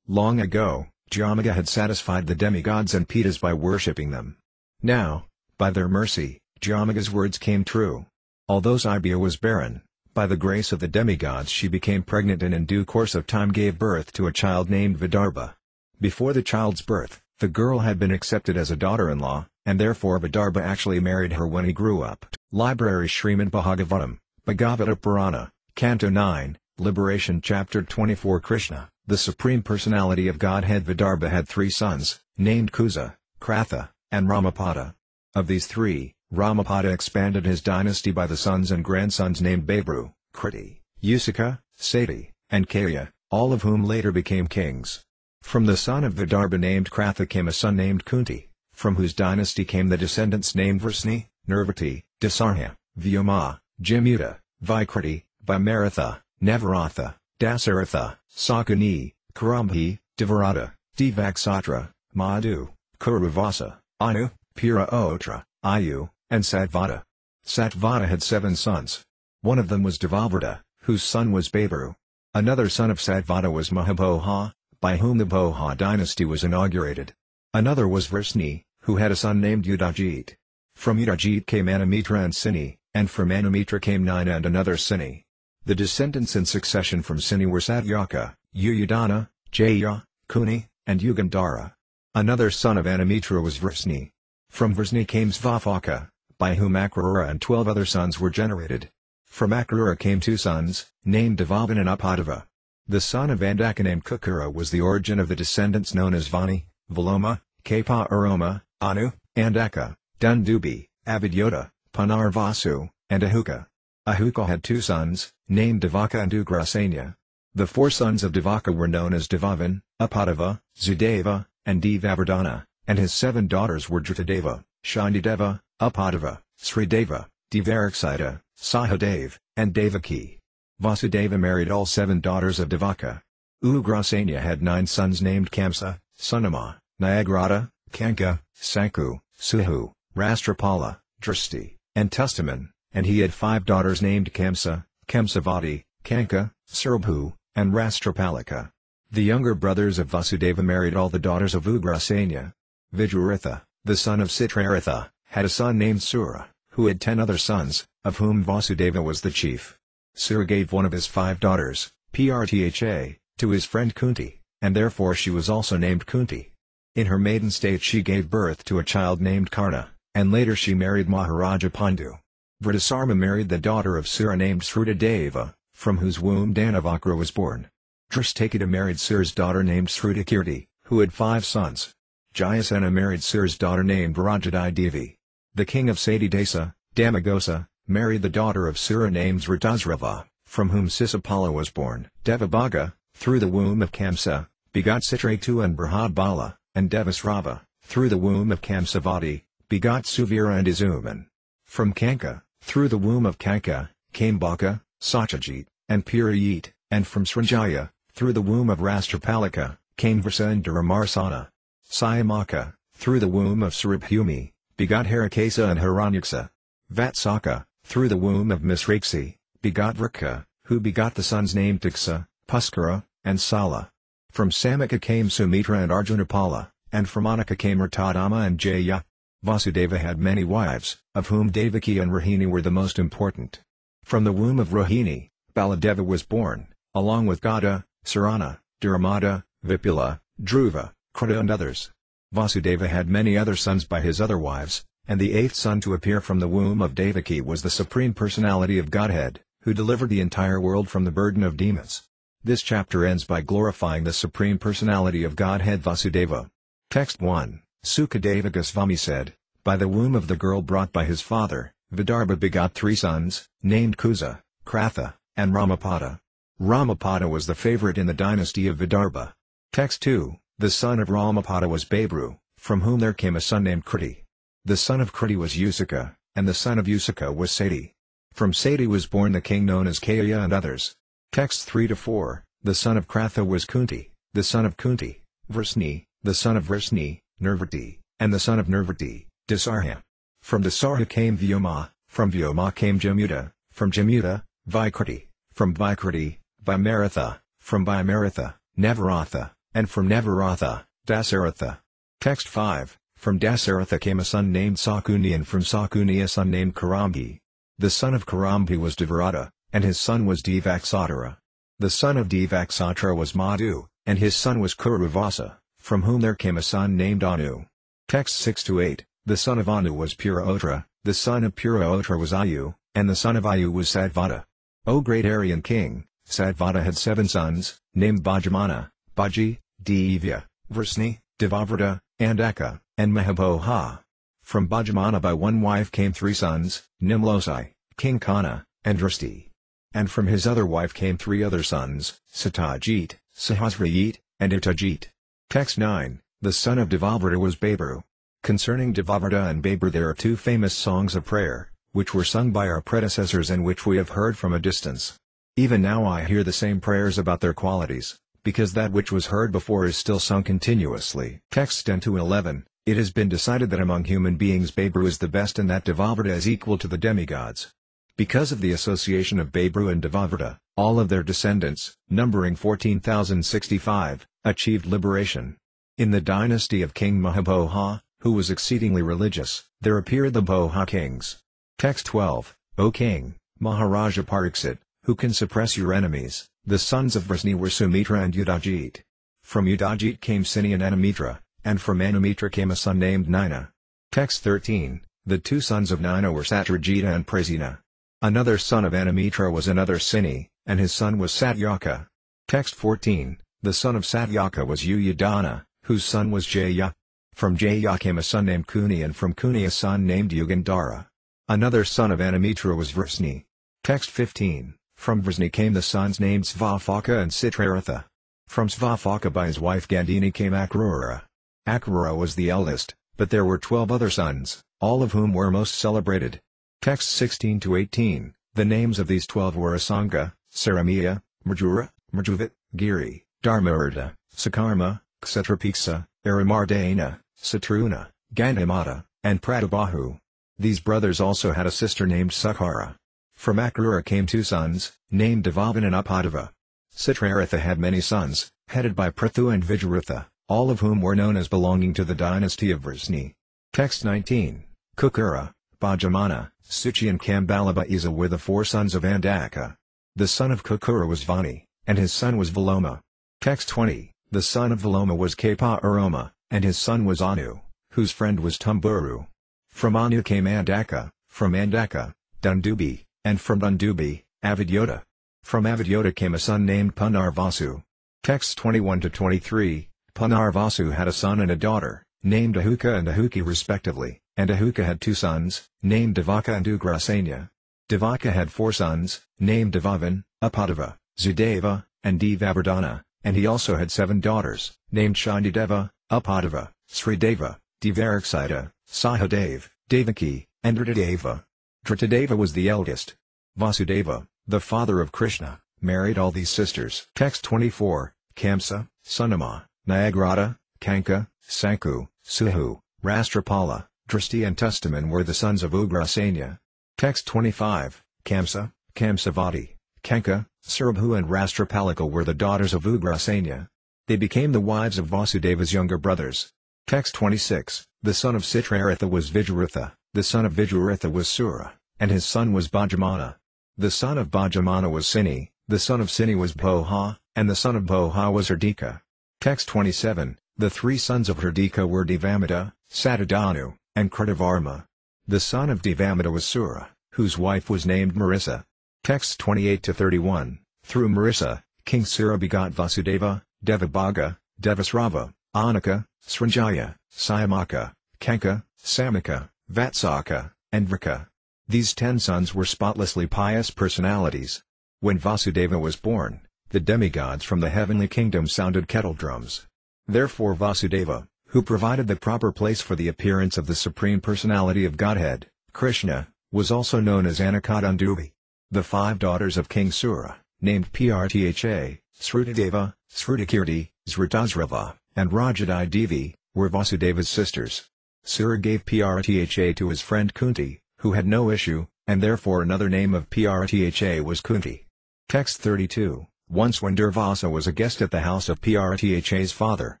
ago, Jamaga had satisfied the demigods and Pitas by worshipping them. Now, by their mercy, Jamaga's words came true. Although Saibya was barren, by the grace of the demigods she became pregnant and in due course of time gave birth to a child named Vidarbha. Before the child's birth, the girl had been accepted as a daughter-in-law, and therefore Vidarbha actually married her when he grew up. Library Śrīmad Bhāgavatam, Bhagavata Purana, Canto 9, Liberation Chapter 24 Krishna, the Supreme Personality of Godhead. Vidarbha had 3 sons, named Kusa, Kratha, and Ramapada. Of these 3, Ramapada expanded his dynasty by the sons and grandsons named Babru, Kriti, Usika, Sati, and Kaya, all of whom later became kings. From the son of Vidarbha named Kratha came a son named Kunti, from whose dynasty came the descendants named Vrisni, Nirvati, Dasarha, Vyoma, Jimuta, Vikriti, Bimaratha, Navaratha, Dasaratha, Sakuni, Karambhi, Devarata, Devaksatra, Madhu, Kuruvasa, Anu, Puraotra, Ayu, and Satvata. Satvata had 7 sons. One of them was Devavrata, whose son was Babru. Another son of Satvata was Mahabhoha, by whom the Bhoha dynasty was inaugurated. Another was Vrisni, who had a son named Udajit. From Udajit came Anumitra and Sini, and from Anumitra came Nina and another Sini. The descendants in succession from Sini were Satyaka, Uyudana, Jaya, Kuni, and Yugandhara. Another son of Anumitra was Vrisni. From Vrisni came Svafaka, by whom Akrura and 12 other sons were generated. From Akrura came 2 sons, named Devavan and Upadava. The son of Andaka named Kukura was the origin of the descendants known as Vani, Valoma, Kapa Aroma, Anu, Andaka, Dundubi, Avidyota, Panarvasu, and Ahuka. Ahuka had 2 sons, named Devaka and Ugrasena. The 4 sons of Devaka were known as Devavan, Upadava, Zudeva, and Devavardhana, and his 7 daughters were Dritadeva, Shandideva, Upadava, Srideva, Devaraksita, Sahadev, and Devaki. Vasudeva married all 7 daughters of Devaka. Ugrasena had 9 sons named Kamsa, Sunama, Nayagrata, Kanka, Sanku, Suhu, Rastrapala, Drishti, and Tustaman, and he had 5 daughters named Kamsa, Kamsavati, Kanka, Surabhu, and Rastrapalika. The younger brothers of Vasudeva married all the daughters of Ugrasena. Vijayaratha, the son of Citraratha, had a son named Sura, who had 10 other sons, of whom Vasudeva was the chief. Sura gave one of his 5 daughters, Prtha, to his friend Kunti, and therefore she was also named Kunti. In her maiden state she gave birth to a child named Karna, and later she married Maharaja Pandu. Vritasarma married the daughter of Sura named Srutadeva, from whose womb Danavakra was born. Drishtakita married Sura's daughter named Srutakirti, who had 5 sons. Jayasena married Sura's daughter named Rajadai Devi. The king of Satidesa, Damagosa, married the daughter of Sura named Sritasrava, from whom Sisapala was born. Devabhaga, through the womb of Kamsa, begot Citratu and Brahadbala, and Devasrava, through the womb of Kamsavati, begot Suvira and Izuman. From Kanka, through the womb of Kanka, came Baka, Satyajit, and Purayit, and from Srinjaya, through the womb of Rastrapalika, came Vrisa and Duramarsana. Sayamaka, through the womb of Sarabhumi, begot Harakesa and Haranyaksa. Vatsaka, through the womb of Misraksi, begot Vrika, who begot the sons named Tiksa, Puskara, and Sala. From Samaka came Sumitra and Arjunapala, and from Anaka came Ratadama and Jaya. Vasudeva had many wives, of whom Devaki and Rohini were the most important. From the womb of Rohini, Baladeva was born, along with Gada, Sarana, Duramada, Vipula, Dhruva, Kruta and others. Vasudeva had many other sons by his other wives, and the 8th son to appear from the womb of Devaki was the Supreme Personality of Godhead, who delivered the entire world from the burden of demons. This chapter ends by glorifying the Supreme Personality of Godhead Vasudeva. Text 1, Sukadeva Goswami said, by the womb of the girl brought by his father, Vidarbha begot 3 sons, named Kusa, Kratha, and Ramapada. Ramapada was the favorite in the dynasty of Vidarbha. Text 2, the son of Ramapada was Babru, from whom there came a son named Kriti. The son of Kriti was Usaka, and the son of Usaka was Sati. From Sati was born the king known as Kaya and others. Texts 3-4, the son of Kratha was Kunti, the son of Kunti, Vrisni, the son of Vrisni, Nirvati, and the son of Nirvati, Dasarha. From Dasarha came Vyoma, from Vyoma came Jamuta, from Jamuta, Vikriti, from Vikriti, Vimaratha, from Vimaratha, Navaratha, and from Navaratha, Dasaratha. Text 5, from Dasaratha came a son named Sakuni and from Sakuni a son named Karambi. The son of Karambi was Devarata, and his son was Devaksatra. The son of Devaksatra was Madhu, and his son was Kuruvasa, from whom there came a son named Anu. Text 6-8, the son of Anu was Puraotra, the son of Puraotra was Ayu, and the son of Ayu was Satvata. O great Aryan king, Satvata had 7 sons, named Bhajamana, Bhaji, Divya, Vrisni, Devavrata, Andaka, and Mahabhoha. From Bhajamana by one wife came 3 sons, Nimlosai, King Kana, and Drishti. And from his other wife came 3 other sons, Satyajit, Sahasrayit, and Itajit. Text 9, the son of Devavrata was Babru. Concerning Devavrata and Babru there are 2 famous songs of prayer, which were sung by our predecessors and which we have heard from a distance. Even now I hear the same prayers about their qualities, because that which was heard before is still sung continuously. Text 10-11, it has been decided that among human beings Babru is the best and that Devavrata is equal to the demigods. Because of the association of Babru and Devavrata, all of their descendants, numbering 14,065, achieved liberation. In the dynasty of King Maha, who was exceedingly religious, there appeared the Boha kings. Text 12, O King, Maharaja Pariksit, who can suppress your enemies, the sons of Vrisni were Sumitra and Udajit. From Udajit came Sini and Anumitra, and from Anumitra came a son named Nina. Text 13, the two sons of Nina were Satrajita and Prasina. Another son of Anumitra was another Sini, and his son was Satyaka. Text 14, the son of Satyaka was Uyudana, whose son was Jaya. From Jaya came a son named Kuni and from Kuni a son named Yugandhara. Another son of Anumitra was Vrisni. Text 15, from Vrisni came the sons named Svafaka and Citraratha. From Svafaka by his wife Gandhini came Akrura. Akrura was the eldest, but there were 12 other sons, all of whom were most celebrated. Text 16-18, the names of these 12 were Asanga, Saramiya, Mrjura, Mrjuvit, Giri, Dharmarta, Sakarma, Kshatrapiksa, Aramardana, Satruna, Gandhamata, and Pratabahu. These brothers also had a sister named Sukhara. From Akrura came two sons, named Devavan and Upadava. Citraratha had many sons, headed by Prithu and Vijaratha, all of whom were known as belonging to the dynasty of Vrisni. Text 19, Kukura, Bhajamana, Suchi and Kambalabaiza were the four sons of Andaka. The son of Kukura was Vani, and his son was Valoma. Text 20, the son of Valoma was Kapa Aroma, and his son was Anu, whose friend was Tumburu. From Anu came Andaka, from Andaka, Dundubi, and from Dundubi, Avidyota. From Avidyota came a son named Punarvasu. Texts 21-23, Punarvasu had a son and a daughter, named Ahuka and Ahuki respectively, and Ahuka had two sons, named Devaka and Ugrasena. Devaka had four sons, named Devavan, Upadava, Zudeva, and Devavardhana, and he also had 7 daughters, named Shandideva, Upadava, Srideva, Devaraksita, Sahadev, Devaki, and Dritadeva. Dritadeva was the eldest. Vasudeva, the father of Krishna, married all these sisters. Text 24, Kamsa, Sunama, Nayagrata, Kanka, Sanku, Suhu, Rastrapala, Drishti and Tustaman were the sons of Ugrasena. Text 25, Kamsa, Kamsavati, Kanka, Surabhu and Rastrapalika were the daughters of Ugrasena. They became the wives of Vasudeva's younger brothers. Text 26, the son of Citraratha was Vijaratha, the son of Vijaratha was Sura, and his son was Bhajamana. The son of Bhajamana was Sini, the son of Sini was Boha, and the son of Boha was Hardika. Text 27, the 3 sons of Hardika were Devamita, Satadanu, and Kritavarma. The son of Devamita was Sura, whose wife was named Marissa. Texts 28-31, through Marissa, King Sura begot Vasudeva, Devabhaga, Devasrava, Anaka, Srinjaya, Syamaka, Kanka, Samaka, Vatsaka, and Vrika. These 10 sons were spotlessly pious personalities. When Vasudeva was born, the demigods from the heavenly kingdom sounded kettle drums. Therefore Vasudeva, who provided the proper place for the appearance of the Supreme Personality of Godhead, Krishna, was also known as Anakadandubi. The 5 daughters of King Sura, named Prtha, Srutadeva, Srutakirti, Zrutasrava, and Rajadai Devi, were Vasudeva's sisters. Sura gave Prtha to his friend Kunti, who had no issue, and therefore another name of Prtha was Kunti. Text 32, once when Durvasa was a guest at the house of Prtha's father,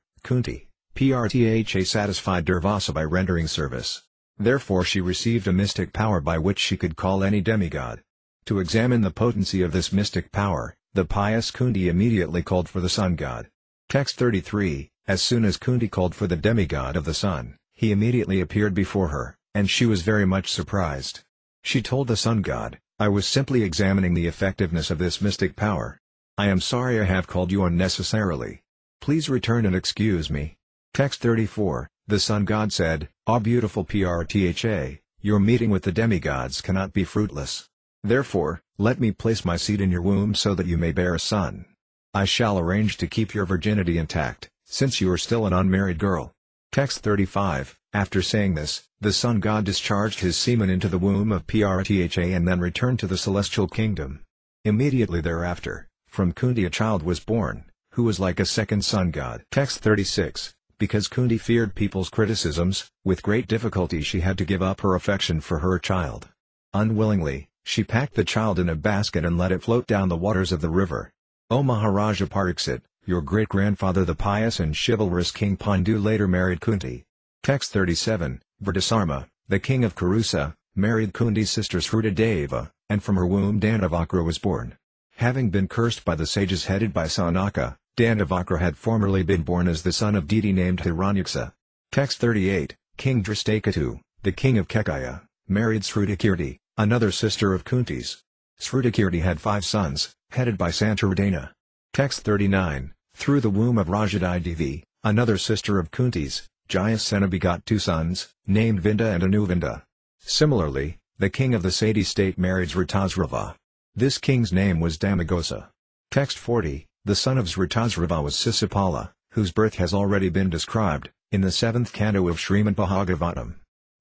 Kunti, Prtha satisfied Durvasa by rendering service. Therefore she received a mystic power by which she could call any demigod. To examine the potency of this mystic power, the pious Kunti immediately called for the sun god. Text 33, as soon as Kunti called for the demigod of the sun, he immediately appeared before her, and she was very much surprised. She told the sun god, I was simply examining the effectiveness of this mystic power. I am sorry I have called you unnecessarily. Please return and excuse me. Text 34, the sun god said, Ah beautiful Prtha, your meeting with the demigods cannot be fruitless. Therefore, let me place my seed in your womb so that you may bear a son. I shall arrange to keep your virginity intact, since you are still an unmarried girl. Text 35, after saying this, the sun god discharged his semen into the womb of Prtha and then returned to the celestial kingdom. Immediately thereafter, from Kunti a child was born, who was like a second sun god. Text 36. Because Kunti feared people's criticisms, with great difficulty she had to give up her affection for her child. Unwillingly, she packed the child in a basket and let it float down the waters of the river. O Maharaja Pariksit, your great-grandfather the pious and chivalrous King Pandu later married Kunti. Text 37. Vridasarma, the king of Kurusa, married Kunti's sister Sukadeva, and from her womb Dandavakra was born. Having been cursed by the sages headed by Sanaka, Dandavakra had formerly been born as the son of deity named Hiranyaksa. Text 38. King Drishtakatu, the king of Kekaya, married Srutakirti, another sister of Kunti's. Srutakirti had 5 sons, headed by Santaradana. Text 39. Through the womb of Rajadidevi, another sister of Kunti's, Jayasena begot 2 sons, named Vinda and Anuvinda. Similarly, the king of the Sati state married Sritasrava. This king's name was Damagosa. Text 40. The son of Sritasrava was Sisipala, whose birth has already been described, in the 7th canto of Śrīmad Bhāgavatam.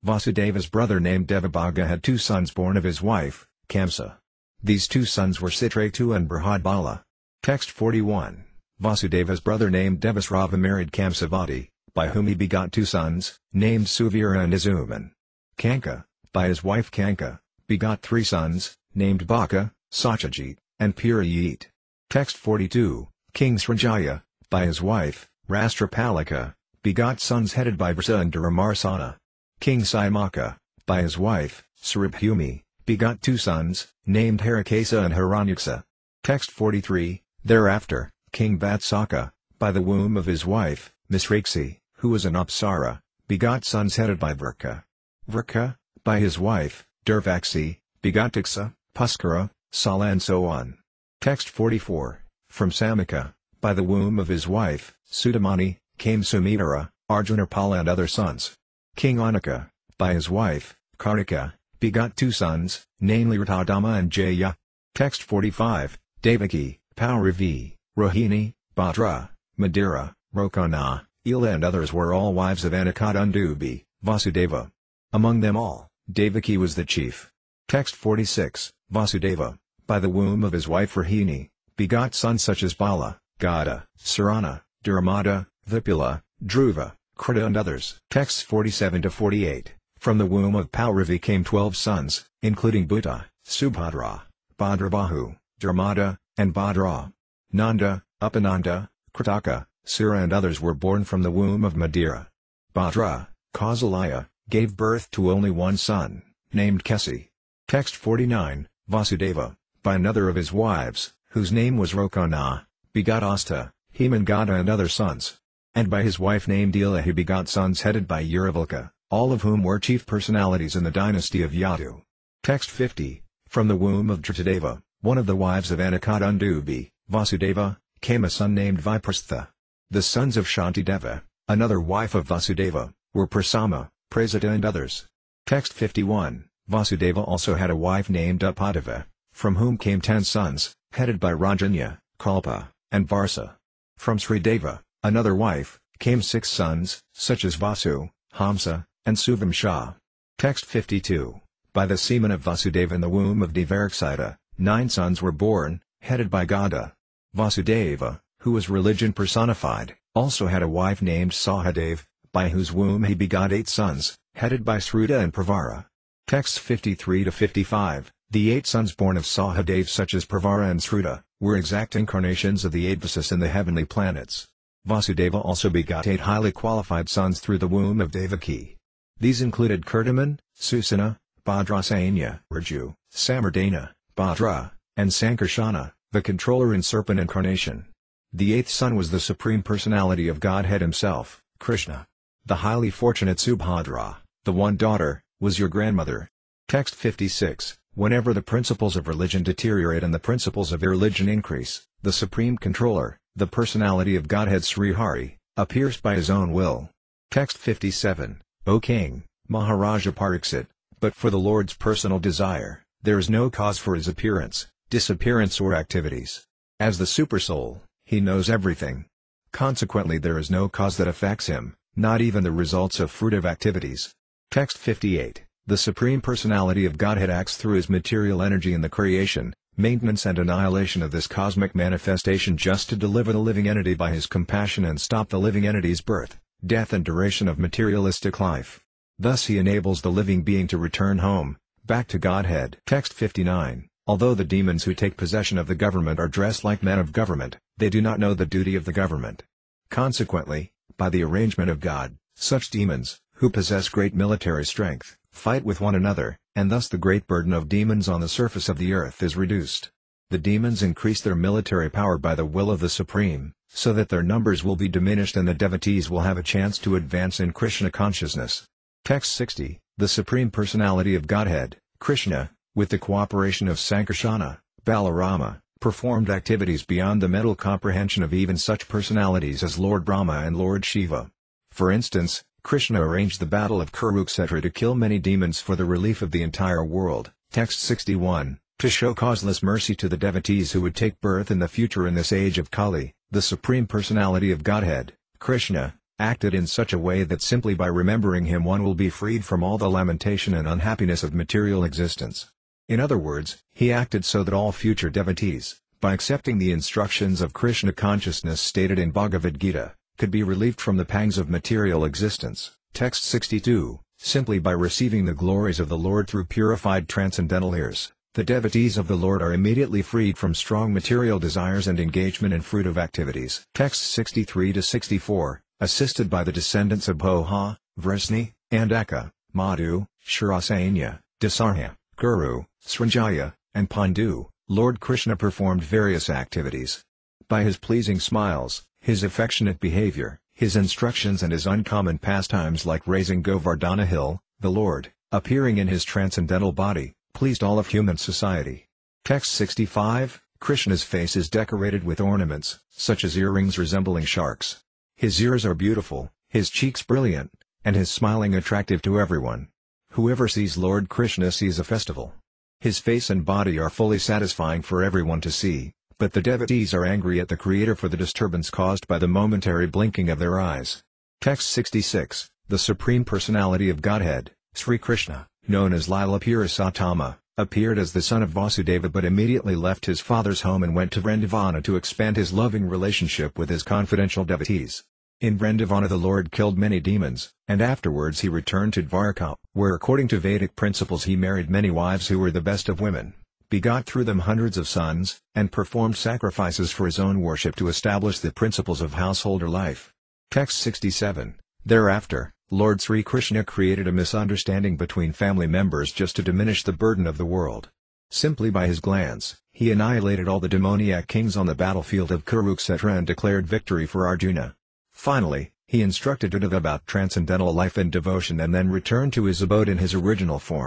Vasudeva's brother named Devabhaga had 2 sons born of his wife, Kamsa. These 2 sons were Citratu and Brihadbala. Text 41. Vasudeva's brother named Devasrava married Kamsavati, by whom he begot 2 sons, named Suvira and Azuman. Kanka, by his wife Kanka, begot 3 sons, named Baka, Satyajit, and Purayit. Text 42. King Srijaya, by his wife, Rastrapalika, begot sons headed by Vrsa and Duramarsana. King Saimaka, by his wife, Sarabhumi, begot 2 sons, named Harakesa and Hiranyaksa. Text 43. Thereafter, King Vatsaka, by the womb of his wife, Misraksi, who was an Apsara, begot sons headed by Vrka. Vrka, by his wife, Durvaksi, begot Tiksa, Puskara, Sala and so on. Text 44. From Samika, by the womb of his wife, Sudamani, came Sumitra, Arjunapala and other sons. King Anaka, by his wife, Karika, begot 2 sons, namely Ratadama and Jaya. Text 45. Devaki, Pauravi, Rohini, Bhadra, Madira, Rokana, Ila and others were all wives of Anakotundubi, Vasudeva. Among them all, Devaki was the chief. Text 46. Vasudeva, by the womb of his wife Rohini, begot sons such as Bala, Gada, Sarana, Duramada, Vipula, Dhruva, Krita and others. Texts 47-48. From the womb of Pauravi came 12 sons, including Bhuta, Subhadra, Bhadrabahu, Dharmada, and Bhadra. Nanda, Upananda, Kritaka, Sura and others were born from the womb of Madira. Bhadra, Kausalya, gave birth to only 1 son, named Kesi. Text 49. Vasudeva, by another of his wives, whose name was Rokana, begot Asta, Hemangada and other sons. And by his wife named Ila he begot sons headed by Uravalka, all of whom were chief personalities in the dynasty of Yadu. Text 50. From the womb of Dritadeva, one of the wives of Anakotundubi, Vasudeva, came a son named Viprastha. The sons of Shantideva, another wife of Vasudeva, were Prasama, Prasita and others. Text 51. Vasudeva also had a wife named Upadava, from whom came 10 sons, headed by Rajanya, Kalpa, and Varsa. From Srideva, another wife, came 6 sons, such as Vasu, Hamsa, and Suvamsha. Text 52. By the semen of Vasudeva in the womb of Devaraksita, 9 sons were born, headed by Gada. Vasudeva, who was religion personified, also had a wife named Sahadev, by whose womb he begot 8 sons, headed by Sruta and Pravara. Texts 53-55. The 8 sons born of Sahadev such as Pravara and Sruta, were exact incarnations of the 8 Vasas in the heavenly planets. Vasudeva also begot 8 highly qualified sons through the womb of Devaki. These included Kirtaman, Susana, Bhadrasanya, Raju, Samardana, Bhadra, and Sankarsana, the controller in serpent incarnation. The 8th son was the Supreme Personality of Godhead himself, Krishna. The highly fortunate Subhadra, the one daughter, was your grandmother. Text 56. Whenever the principles of religion deteriorate and the principles of irreligion increase, the Supreme Controller, the Personality of Godhead Sri Hari, appears by his own will. Text 57. O King, Maharaja Pariksit, but for the Lord's personal desire, there is no cause for his appearance, disappearance or activities. As the Supersoul, he knows everything. Consequently there is no cause that affects him, not even the results of fruitive activities. Text 58. The Supreme Personality of Godhead acts through his material energy in the creation, maintenance and annihilation of this cosmic manifestation just to deliver the living entity by his compassion and stop the living entity's birth, death and duration of materialistic life. Thus he enables the living being to return home, back to Godhead. Text 59. Although the demons who take possession of the government are dressed like men of government, they do not know the duty of the government. Consequently, by the arrangement of God, such demons, who possess great military strength, fight with one another, and thus the great burden of demons on the surface of the earth is reduced. The demons increase their military power by the will of the Supreme, so that their numbers will be diminished and the devotees will have a chance to advance in Krishna consciousness. Text 60. The Supreme Personality of Godhead, Krishna, with the cooperation of Sankarsana, Balarama, performed activities beyond the mental comprehension of even such personalities as Lord Brahma and Lord Shiva. For instance, Krishna arranged the battle of Kurukshetra to kill many demons for the relief of the entire world. Text 61. To show causeless mercy to the devotees who would take birth in the future in this age of Kali, the Supreme Personality of Godhead, Krishna, acted in such a way that simply by remembering him one will be freed from all the lamentation and unhappiness of material existence. In other words, he acted so that all future devotees, by accepting the instructions of Krishna consciousness stated in Bhagavad Gita, could be relieved from the pangs of material existence. Text 62. Simply by receiving the glories of the Lord through purified transcendental ears, the devotees of the Lord are immediately freed from strong material desires and engagement in fruitive activities. Text 63-64. Assisted by the descendants of Bhoha, Vrisni, Andaka, Madhu, Shirasanya, Dasarya, Guru, Srinjaya, and Pandu, Lord Krishna performed various activities. By his pleasing smiles, his affectionate behavior, his instructions and his uncommon pastimes like raising Govardhana hill, the Lord, appearing in his transcendental body, pleased all of human society. Text 65. Krishna's face is decorated with ornaments, such as earrings resembling sharks. His ears are beautiful, his cheeks brilliant, and his smiling attractive to everyone. Whoever sees Lord Krishna sees a festival. His face and body are fully satisfying for everyone to see, but the devotees are angry at the Creator for the disturbance caused by the momentary blinking of their eyes. Text 66. The Supreme Personality of Godhead, Sri Krishna, known as Lila Purushotama, appeared as the son of Vasudeva but immediately left his father's home and went to Vrindavan to expand his loving relationship with his confidential devotees. In Vrindavan the Lord killed many demons, and afterwards he returned to Dwarka, where according to Vedic principles he married many wives who were the best of women, begot through them hundreds of sons, and performed sacrifices for his own worship to establish the principles of householder life. Text 67. Thereafter, Lord Sri Krishna created a misunderstanding between family members just to diminish the burden of the world. Simply by his glance, he annihilated all the demoniac kings on the battlefield of Kurukshetra and declared victory for Arjuna. Finally, he instructed Uddhava about transcendental life and devotion and then returned to his abode in his original form.